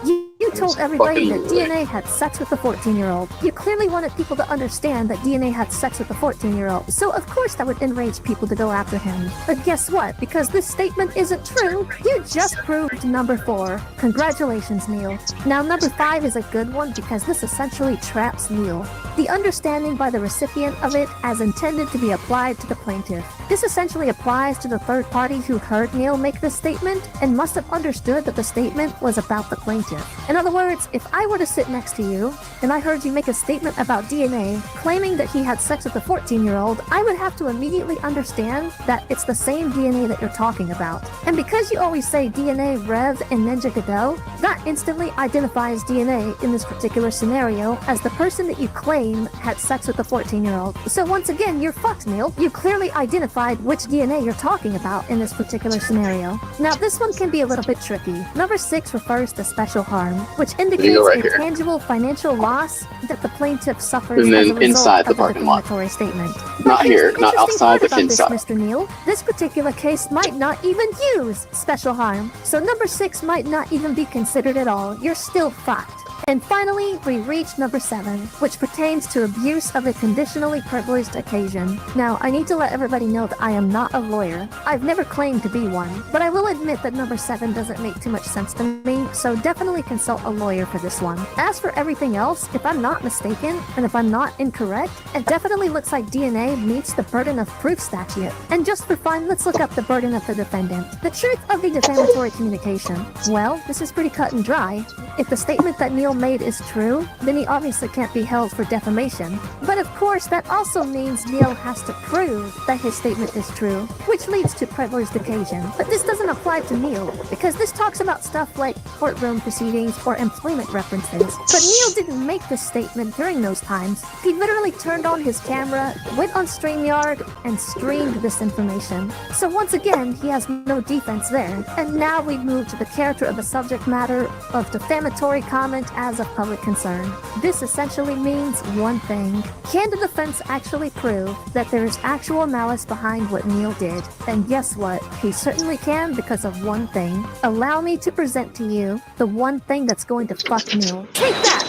You told everybody that DNA had sex with a 14-year-old. You clearly wanted people to understand that DNA had sex with a 14-year-old. So of course that would enrage people to go after him. But guess what? Because this statement isn't true, you just proved number 4. Congratulations, Neil. Now number 5 is a good one because this essentially traps Neil. The understanding by the recipient of it as intended to be applied to the plaintiff. This essentially applies to the third party who heard Neil make this statement and must have understood that the statement was about the plaintiff. In other words, if I were to sit next to you and I heard you make a statement about DNA claiming that he had sex with a 14-year-old, I would have to immediately understand that it's the same DNA that you're talking about. And because you always say DNA, Rev, and Ninja Godot, that instantly identifies DNA in this particular scenario as the person that you claim had sex with the 14-year-old. So once again, you're fucked, Neil. You clearly identified which DNA you're talking about in this particular scenario. Now, this one can be a little bit tricky. Number 6 refers to special harm, which indicates a tangible financial loss that the plaintiff suffers And as a then result inside of the the parking lot. defamatory statement. Not here, not outside, but About this, inside. Mr. Neil, this particular case might not even use special harm, so number 6 might not even be considered at all. You're still fucked. And finally, we reach number 7, which pertains to abuse of a conditionally privileged occasion. Now, I need to let everybody know that I am not a lawyer. I've never claimed to be one, but I will admit that number 7 doesn't make too much sense to me, so definitely consult a lawyer for this one. As for everything else, if I'm not mistaken, and if I'm not incorrect, it definitely looks like DNA meets the burden of proof statute. And just for fun, let's look up the burden of the defendant. The truth of the defamatory communication. Well, this is pretty cut and dry. If the statement that Neil made is true, then he obviously can't be held for defamation. But of course, that also means Neil has to prove that his statement is true, which leads to privileged occasion. But this doesn't apply to Neil, because this talks about stuff like courtroom proceedings or employment references. But Neil didn't make this statement during those times. He literally turned on his camera, went on StreamYard, and streamed this information. So once again, he has no defense there. And now we move to the character of the subject matter of defamatory comment as of public concern. This essentially means one thing. Can the defense actually prove that there is actual malice behind what Neil did? And guess what? He certainly can because of one thing. Allow me to present to you the one thing that's going to fuck Neil. Take that!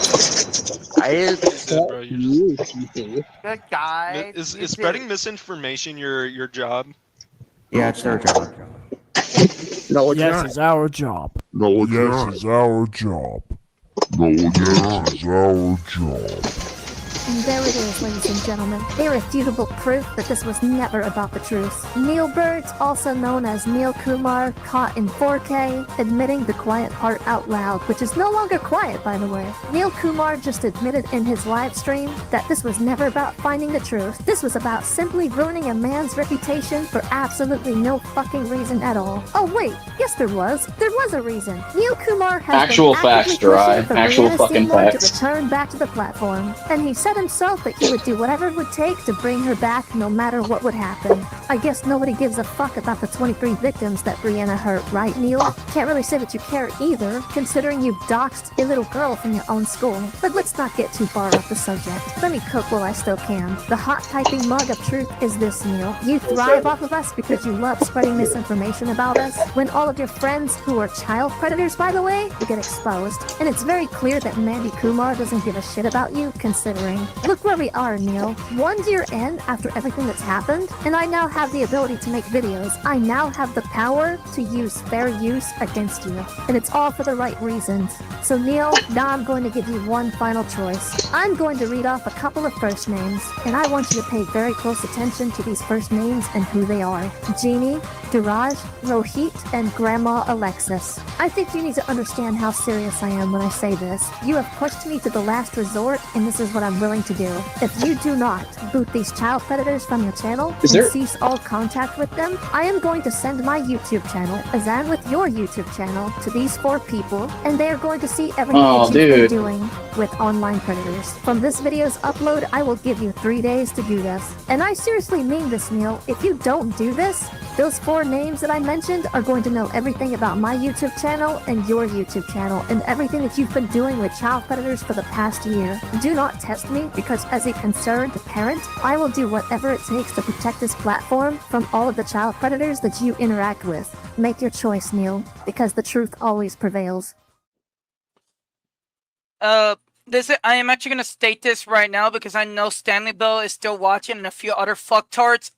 Good guy. Is spreading misinformation your job? Yeah, it's their job. No, it's our job. No, it's our job. No, it's our job. And there it is, ladies and gentlemen. Irrefutable proof that this was never about the truth. Neil Birds, also known as Neil Kumar, caught in 4K, admitting the quiet part out loud, which is no longer quiet, by the way. Neil Kumar just admitted in his live stream that this was never about finding the truth. This was about simply ruining a man's reputation for absolutely no fucking reason at all. Oh wait, yes there was. There was a reason. Neil Kumar has Actual been facts, actively Dry. pushing for Actual Brianna fucking Seymour facts. to return back to the platform, and he said himself that he would do whatever it would take to bring her back no matter what would happen. I guess nobody gives a fuck about the 23 victims that Brianna hurt, right, Neil? Can't really say that you care either, considering you doxed a little girl from your own school. But let's not get too far off the subject. Let me cook while I still can. The hot typing mug of truth is this, Neil. You thrive off of us because you love spreading misinformation about us, when all of your friends, who are child predators by the way, get exposed. And it's very clear that Mandy Kumar doesn't give a shit about you, considering. Look where we are, Neil. 1 year in after everything that's happened, and I now have the ability to make videos. I now have the power to use fair use against you. And it's all for the right reasons. So Neil, now I'm going to give you one final choice. I'm going to read off a couple of first names, and I want you to pay very close attention to these first names and who they are. Jeannie, Duraj, Rohit, and Grandma Alexis. I think you need to understand how serious I am when I say this. You have pushed me to the last resort, and this is what I'm willing to do. If you do not boot these child predators from your channel and cease all contact with them, I am going to send my YouTube channel, as and with your YouTube channel, to these 4 people, and they are going to see everything that you've been doing with online predators. From this video's upload, I will give you 3 days to do this. And I seriously mean this, Neil. If you don't do this, those 4 names that I mentioned are going to know everything about my YouTube channel and your YouTube channel and everything that you've been doing with child predators for the past year. Do not test me, because as a concerned parent, I will do whatever it takes to protect this platform from all of the child predators that you interact with. Make your choice, Neil, because the truth always prevails. I am actually gonna state this right now because I know Stanley Bell is still watching and a few other fucktards.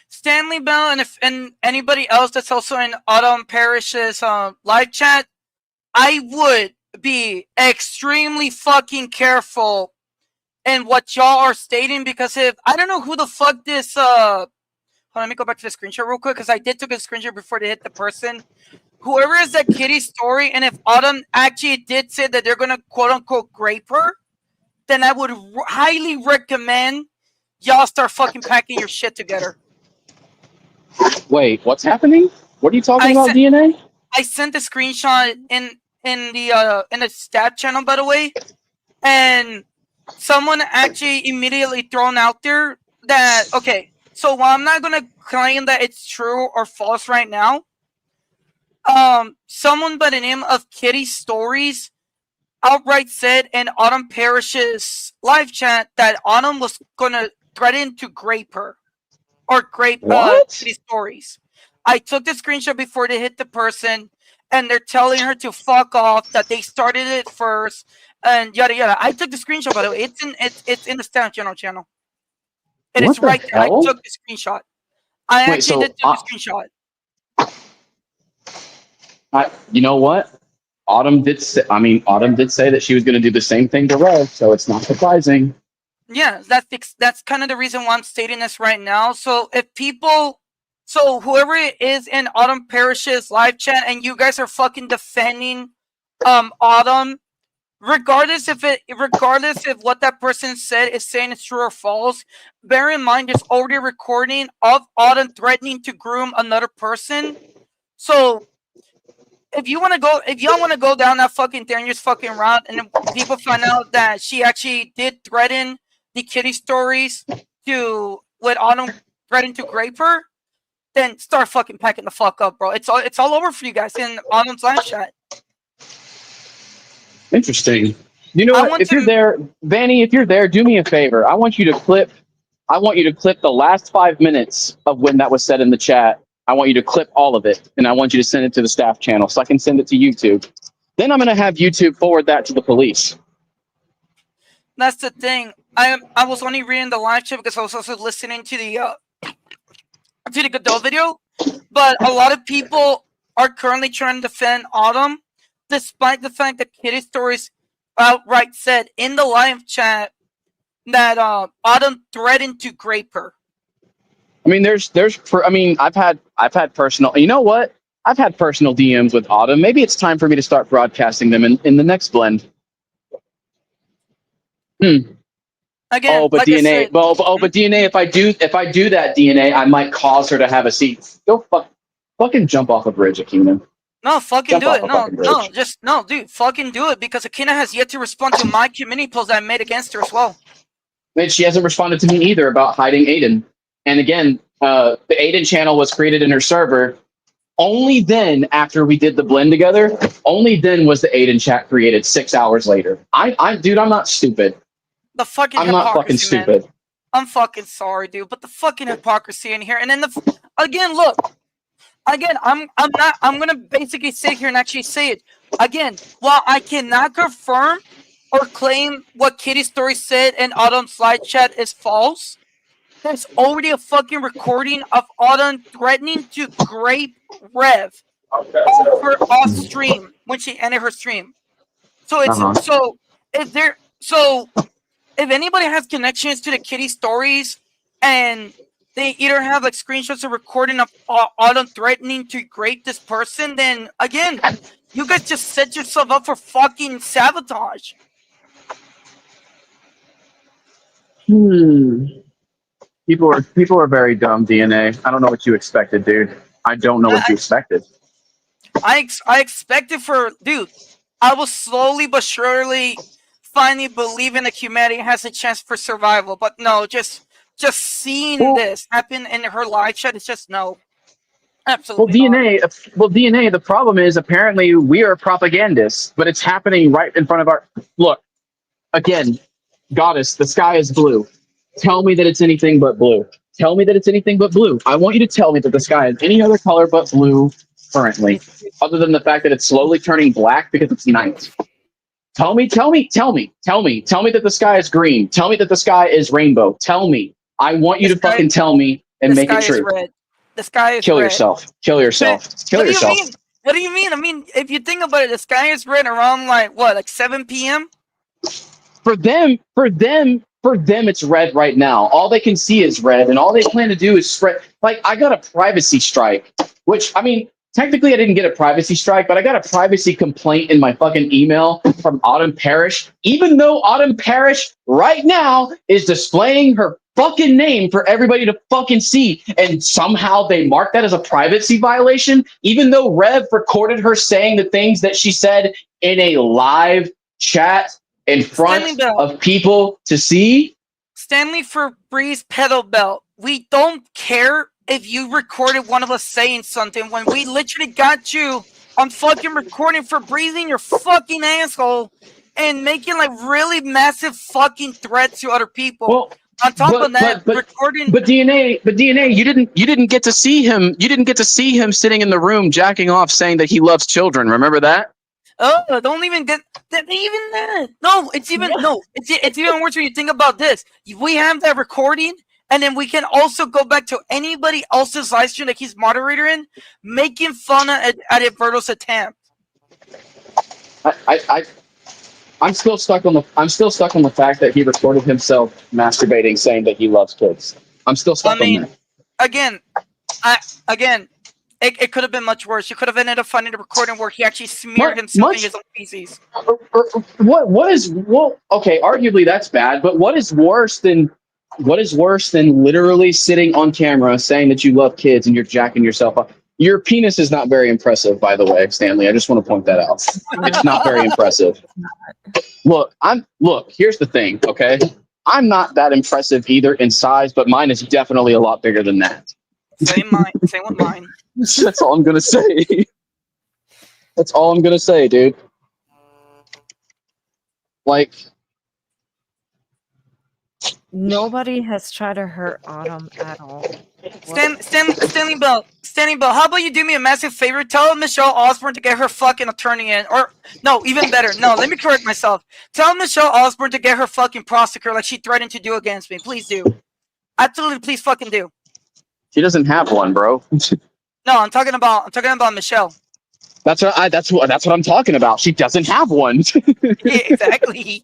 Stanley Bell and anybody else that's also in Autumn Parrish's live chat, I would be extremely fucking careful in what y'all are stating, because if I don't know who the fuck this hold on, let me go back to the screenshot real quick, because I did took a screenshot before they hit the person. Whoever is that kitty story, and if Autumn actually did say that they're gonna quote unquote grape her, then I would highly recommend y'all start fucking packing your shit together. Wait, what's happening? What are you talking about, DNA? I sent the screenshot in the stat channel, by the way, and someone actually immediately thrown out there that, okay, so while I'm not gonna claim that it's true or false right now, someone by the name of Kitty Stories outright said in Autumn Parrish's live chat that Autumn was gonna threaten to grape her. Or grape Kitty Stories. I took the screenshot before they hit the person, and they're telling her to fuck off, that they started it first, and yada yada. I took the screenshot, by the way. It's in the Stand channel. And it's right there. I took the screenshot. I actually did take the screenshot. You know what? Autumn did say that she was going to do the same thing to Rev, so it's not surprising. Yeah, that's kind of the reason why I'm stating this right now. So if people, so whoever it is in Autumn Parrish's live chat, and you guys are fucking defending Autumn, regardless if what that person said is saying it's true or false, bear in mind there's already a recording of Autumn threatening to groom another person. So if y'all want to go down that fucking dangerous fucking route, and then people find out that she actually did threaten the Kitty Stories with Autumn threatening to grape her, then start fucking packing the fuck up, bro. It's all over for you guys in Autumn's live chat. Interesting. You know what? If you're there, Vanny, if you're there, do me a favor. I want you to clip the last 5 minutes of when that was said in the chat. I want you to clip all of it, and I want you to send it to the staff channel so I can send it to YouTube. Then I'm going to have YouTube forward that to the police. That's the thing. I was only reading the live chat because I was also listening to the Godot video, but a lot of people are currently trying to defend Autumn, despite the fact that Kitty Stories outright said in the live chat that Autumn threatened to grape her. I mean, I've had personal. You know what? I've had personal DMs with Autumn. Maybe it's time for me to start broadcasting them in the next blend. Again, but DNA. But DNA. If I do that, DNA, I might cause her to have a seat. Go fucking jump off a bridge, Akina. No, fucking do it. No, dude, fucking do it, because Akina has yet to respond to my community post that I made against her as well. And she hasn't responded to me either about hiding Aiden. And again, the Aiden channel was created in her server. Only then, after we did the blend together, only then was the Aiden chat created 6 hours later. Dude, I'm not stupid. I'm not fucking stupid. Man. I'm fucking sorry, dude, but the fucking hypocrisy in here. And then I'm gonna basically sit here and actually say it again. While I cannot confirm or claim what Kitty Story said in Autumn's slide chat is false, there's already a fucking recording of Autumn threatening to grape Rev off stream when she ended her stream. So if anybody has connections to the Kitty Stories and they either have like screenshots or recording of Autumn threatening to rape this person, then again, you guys just set yourself up for fucking sabotage. People are very dumb, DNA. I don't know what you expected, dude. I don't know what you expected. I expected for, dude, I will slowly but surely finally believe in that humanity has a chance for survival. But no, just seeing this happen in her live chat, it's just no. Absolutely not. DNA, the problem is apparently we are propagandists, but it's happening right in front of our... Look, again, Goddess, the sky is blue. Tell me that it's anything but blue. Tell me that it's anything but blue. I want you to tell me that the sky is any other color but blue currently, other than the fact that it's slowly turning black because it's night. Tell me that the sky is green. Tell me that the sky is rainbow. Tell me. I want you to fucking tell me and make it true. Red. The sky is Kill red. yourself. Kill yourself. Kill yourself. What do you mean? I mean, if you think about it, the sky is red around like 7 p.m. For them, it's red right now. All they can see is red, and all they plan to do is spread. Like, I got a privacy strike, which, I mean, technically I didn't get a privacy strike, but I got a privacy complaint in my fucking email from Autumn Parrish, even though Autumn Parrish right now is displaying her fucking name for everybody to fucking see, and somehow they mark that as a privacy violation, even though Rev recorded her saying the things that she said in a live chat in front of people to see. Stanley for Breeze pedal belt. We don't care if you recorded one of us saying something when we literally got you on fucking recording for breathing your fucking asshole and making like really massive fucking threats to other people. Well, on top of that, recording. But DNA, you didn't get to see him. You didn't get to see him sitting in the room jacking off, saying that he loves children. Remember that? Oh, don't even get that. Even that. No, it's even it's even worse when you think about this. We have that recording, and then we can also go back to anybody else's live stream that he's moderator in, making fun at Edberto's attempt. I'm still stuck on the fact that he recorded himself masturbating, saying that he loves kids. I'm still stuck on that. Again, it could have been much worse. You could have ended up finding a recording where he actually smeared himself in his own feces. Okay, arguably that's bad, but what is worse than literally sitting on camera saying that you love kids and you're jacking yourself up? Your penis is not very impressive, by the way, Stanley. I just want to point that out. It's not very impressive. Look, here's the thing, okay? I'm not that impressive either in size, but mine is definitely a lot bigger than that. Same with mine. That's all I'm gonna say. That's all I'm gonna say, dude. Like, nobody has tried to hurt Autumn at all. Stanley Bell, how about you do me a massive favor? Tell Michelle Osborne to get her fucking attorney in. Or, no, even better. No, let me correct myself. Tell Michelle Osborne to get her fucking prosecutor like she threatened to do against me. Please do. Absolutely, please fucking do. she doesn't have one, bro. No, I'm talking about Michelle. That's what I'm talking about. She doesn't have one. Yeah, exactly.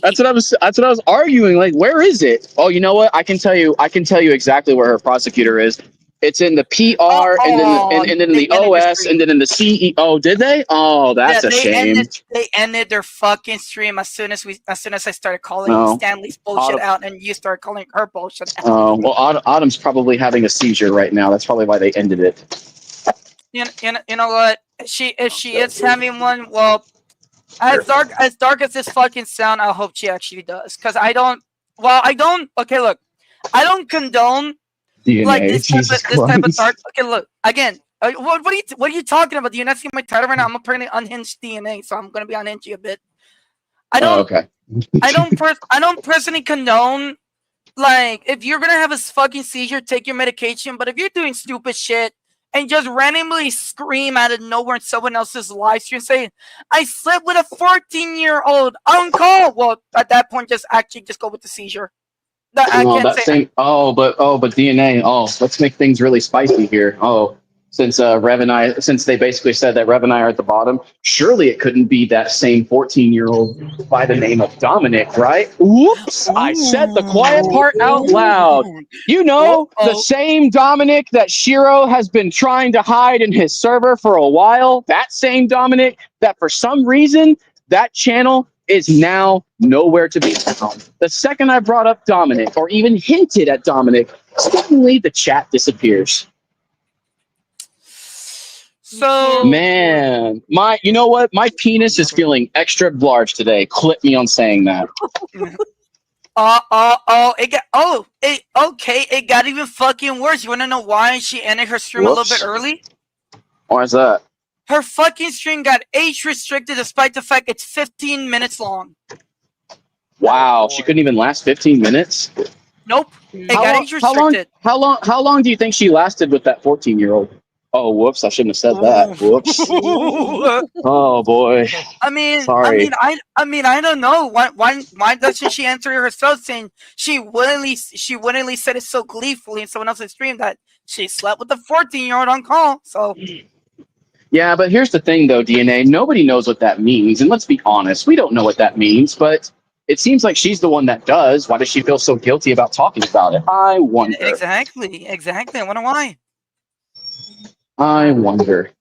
That's what I was arguing. Like, where is it? Oh, you know what? I can tell you exactly where her prosecutor is. It's in the PR and then in the OS and then in the CEO. Did they? Oh, that's a shame. They ended their fucking stream as soon as I started calling Stanley's bullshit out and you started calling her bullshit out. Oh, well, Autumn's probably having a seizure right now. That's probably why they ended it. You know what? If she is having one, well, as dark as this fucking sound, I hope she actually does. Because I don't. Okay, look, I don't condone like this type of dark. Okay, look again. What are you talking about? Do you not see my title right now? I'm apparently unhinged DNA, so I'm gonna be unhinged a bit. I don't personally condone, like, if you're gonna have a fucking seizure, take your medication. But if you're doing stupid shit and just randomly scream out of nowhere in someone else's live stream saying, "I slept with a 14-year-old on call," well, at that point, just go with the seizure. But DNA. Oh, let's make things really spicy here. Oh, since since they basically said that Rev and I are at the bottom, surely it couldn't be that same 14-year-old by the name of Dominic, right? Whoops! I said the quiet part out loud. You know, the same Dominic that Shiro has been trying to hide in his server for a while. That same Dominic that for some reason that channel is now nowhere to be found. The second I brought up Dominic or even hinted at Dominic, suddenly the chat disappears. So man, you know what? My penis is feeling extra large today. Clip me on saying that. It got even fucking worse. You wanna know why she ended her stream a little bit early? Why is that? Her fucking stream got age restricted despite the fact it's 15 minutes long. Wow, she couldn't even last 15 minutes? Nope. It got age restricted. How long do you think she lasted with that 14-year-old? Oh, whoops! I shouldn't have said that. Whoops. Oh boy. I mean, sorry. I don't know. Why doesn't she answer herself saying she willingly said it so gleefully in someone else's stream that she slept with a 14-year-old on call? So. Yeah, but here's the thing, though, DNA. Nobody knows what that means, and let's be honest, we don't know what that means. But it seems like she's the one that does. Why does she feel so guilty about talking about it? I wonder. Exactly. I wonder why. I wonder.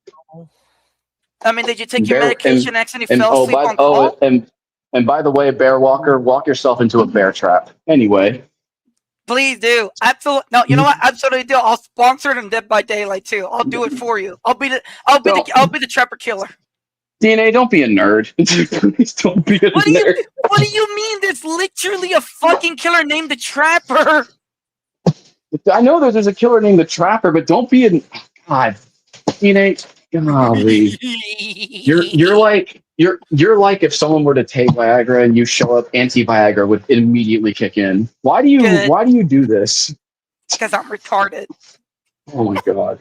I mean, did you take your medication accidentally fell asleep on call? And by the way, Bear Walker, walk yourself into a bear trap. Anyway. Please do. Absolutely. No, you know what? Absolutely do. I'll sponsor it in Dead by Daylight too. I'll do it for you. I'll be the trapper killer. DNA, don't be a nerd. Please don't be a nerd. What do you mean? There's literally a fucking killer named the Trapper. I know there's a killer named the Trapper, but don't be a God. DNA, golly. You're like if someone were to take Viagra and you show up, anti-Viagra would immediately kick in. Why do you do this? Because I'm retarded. Oh my God.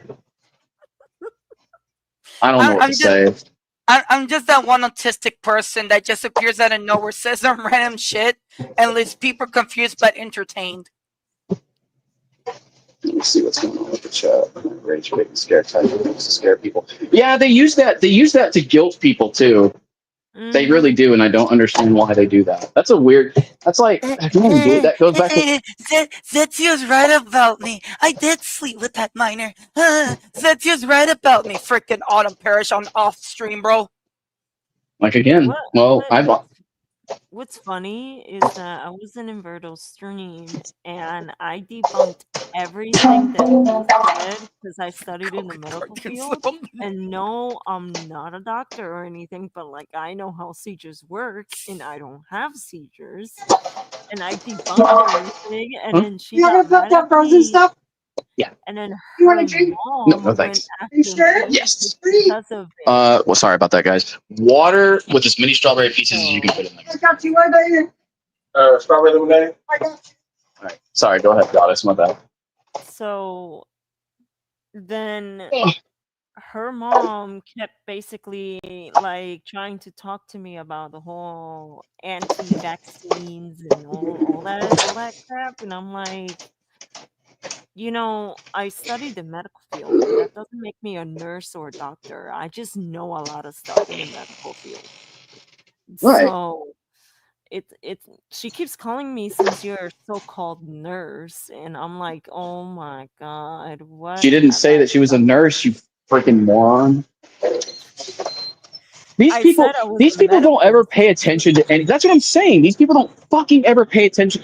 I don't know what to say. I'm just that one autistic person that just appears out of nowhere, says some random shit, and leaves people confused but entertained. Let me see what's going on with the chat. Rage bait and scare tactics to scare people. Yeah, they use that to guilt people too. They really do, and I don't understand why they do that. That's a weird. That's like that goes back to. Zetsu's right about me. I did sleep with that minor. Zetsu's right about me. Freaking Autumn Parish on off stream, bro. Like again. What's funny is that I was in Inverto's stream and I debunked everything that he said because I studied in the medical field. And no, I'm not a doctor or anything, but like I know how seizures work and I don't have seizures. And I debunked everything, and then she got mad at me. Yeah. And then her mom No, thanks. went after me Yes. because of it. Well, sorry about that, guys. Water with as many strawberry pieces as you can put in there. I got you right there. Strawberry lemonade. I got you. All right. Sorry. Go ahead, Goddess. My bad. So then her mom kept basically like trying to talk to me about the whole anti-vaccines and all that crap, and I'm like, you know, I studied the medical field, but that doesn't make me a nurse or a doctor. I just know a lot of stuff in the medical field. Right. So she keeps calling me since you're a so-called nurse, and I'm like, oh my God, what? She didn't say that she was a nurse, you freaking moron. These people don't ever pay attention to any. That's what I'm saying. These people don't fucking ever pay attention.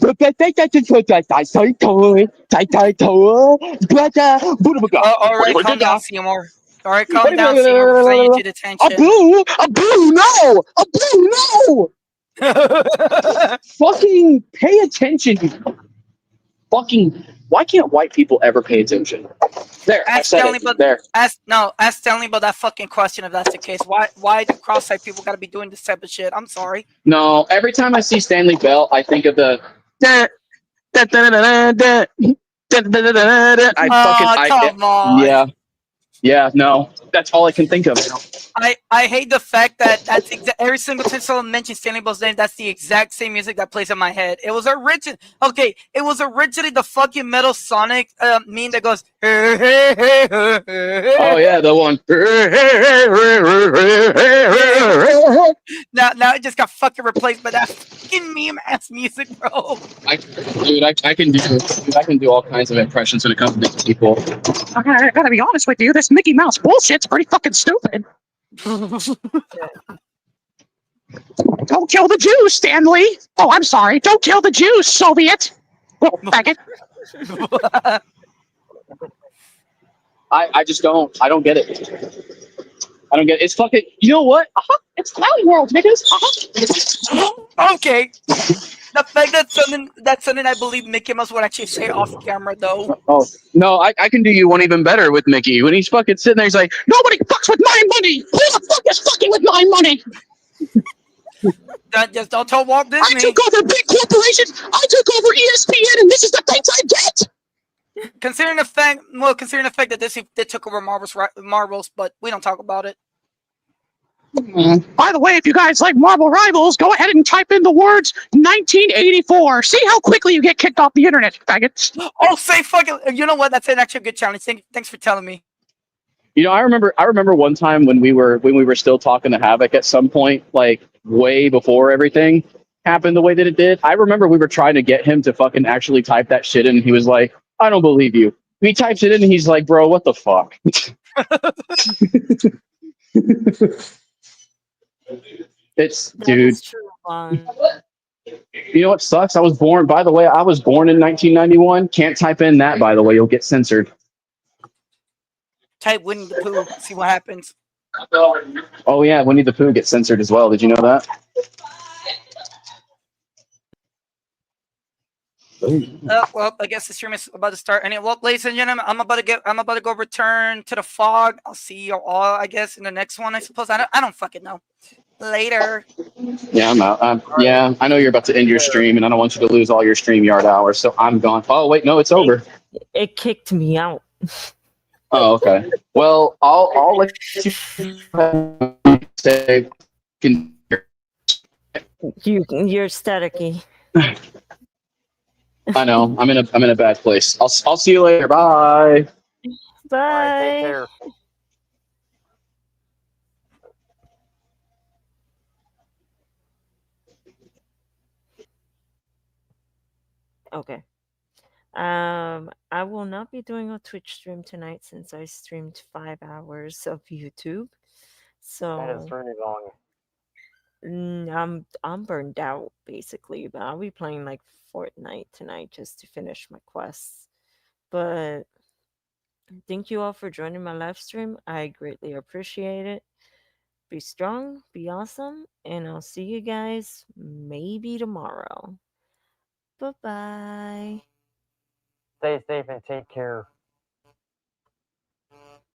All right, calm down, Seymour. All right, calm down, Seymour. Before I need you to attention. A blue, no! Fucking pay attention. Fucking, why can't white people ever pay attention? There, I said it. There. Ask Stanley about that fucking question if that's the case. Why do cross-eyed people gotta be doing this type of shit? I'm sorry. No, every time I see Stanley Bell, I think of the come on. Yeah. Yeah, no, that's all I can think of now. I hate the fact that every single time someone mentions Stanley Bell's name, that's the exact same music that plays in my head. It was originally the fucking Metal Sonic meme that goes. Oh yeah, the one. Now it just got fucking replaced by that fucking meme ass music, bro. I can do all kinds of impressions when it comes to these people. I gotta be honest with you, this Mickey Mouse bullshit's pretty fucking stupid. Don't kill the Jews, Stanley! Oh, I'm sorry. Don't kill the Jews, Soviet! Little faggot. I just don't. I don't get it. I don't get it. It's fucking. You know what? It's Clown World, niggas. Okay. The fact that's something I believe Mickey Mouse would actually say off camera, though. Oh no, I can do you one even better with Mickey. When he's fucking sitting there, he's like, "Nobody fucks with my money. Who the fuck is fucking with my money?" Just don't tell Walt Disney. I took over big corporations. I took over ESPN, and this is the things I get. Considering the fact that Disney did took over Marvels, but we don't talk about it. By the way, if you guys like Marvel Rivals, go ahead and type in the words 1984. See how quickly you get kicked off the internet, faggots. Oh, say fucking. You know what? That's actually a good challenge. Thanks for telling me. You know, I remember one time when we were still talking to Havoc at some point, like way before everything happened the way that it did. I remember we were trying to get him to fucking actually type that shit in, and he was like, "I don't believe you." He types it in, and he's like, "Bro, what the fuck?" Dude. You know what sucks? I was born in 1991. Can't type in that, by the way. You'll get censored. Type Winnie the Pooh, see what happens. Oh yeah, Winnie the Pooh gets censored as well. Did you know that? Well, I guess the stream is about to start. And well, ladies and gentlemen, I'm about to go return to the fog. I'll see you all, I guess, in the next one. I suppose. I don't fucking know. Later. Yeah, I'm out. Yeah, I know you're about to end your stream, and I don't want you to lose all your StreamYard hours, so I'm gone. Oh wait, no, it's over. It kicked me out. Oh, okay. Well, I'll let you say. You're staticky. I know. I'm in a bad place. I'll see you later. Bye. Bye. All right, take care. Okay. I will not be doing a Twitch stream tonight since I streamed 5 hours of YouTube. So That is really long. I'm burned out basically, but I'll be playing like Fortnite tonight just to finish my quests. But thank you all for joining my live stream. I greatly appreciate it. Be strong, be awesome, and I'll see you guys maybe tomorrow. Bye-bye. Stay safe and take care.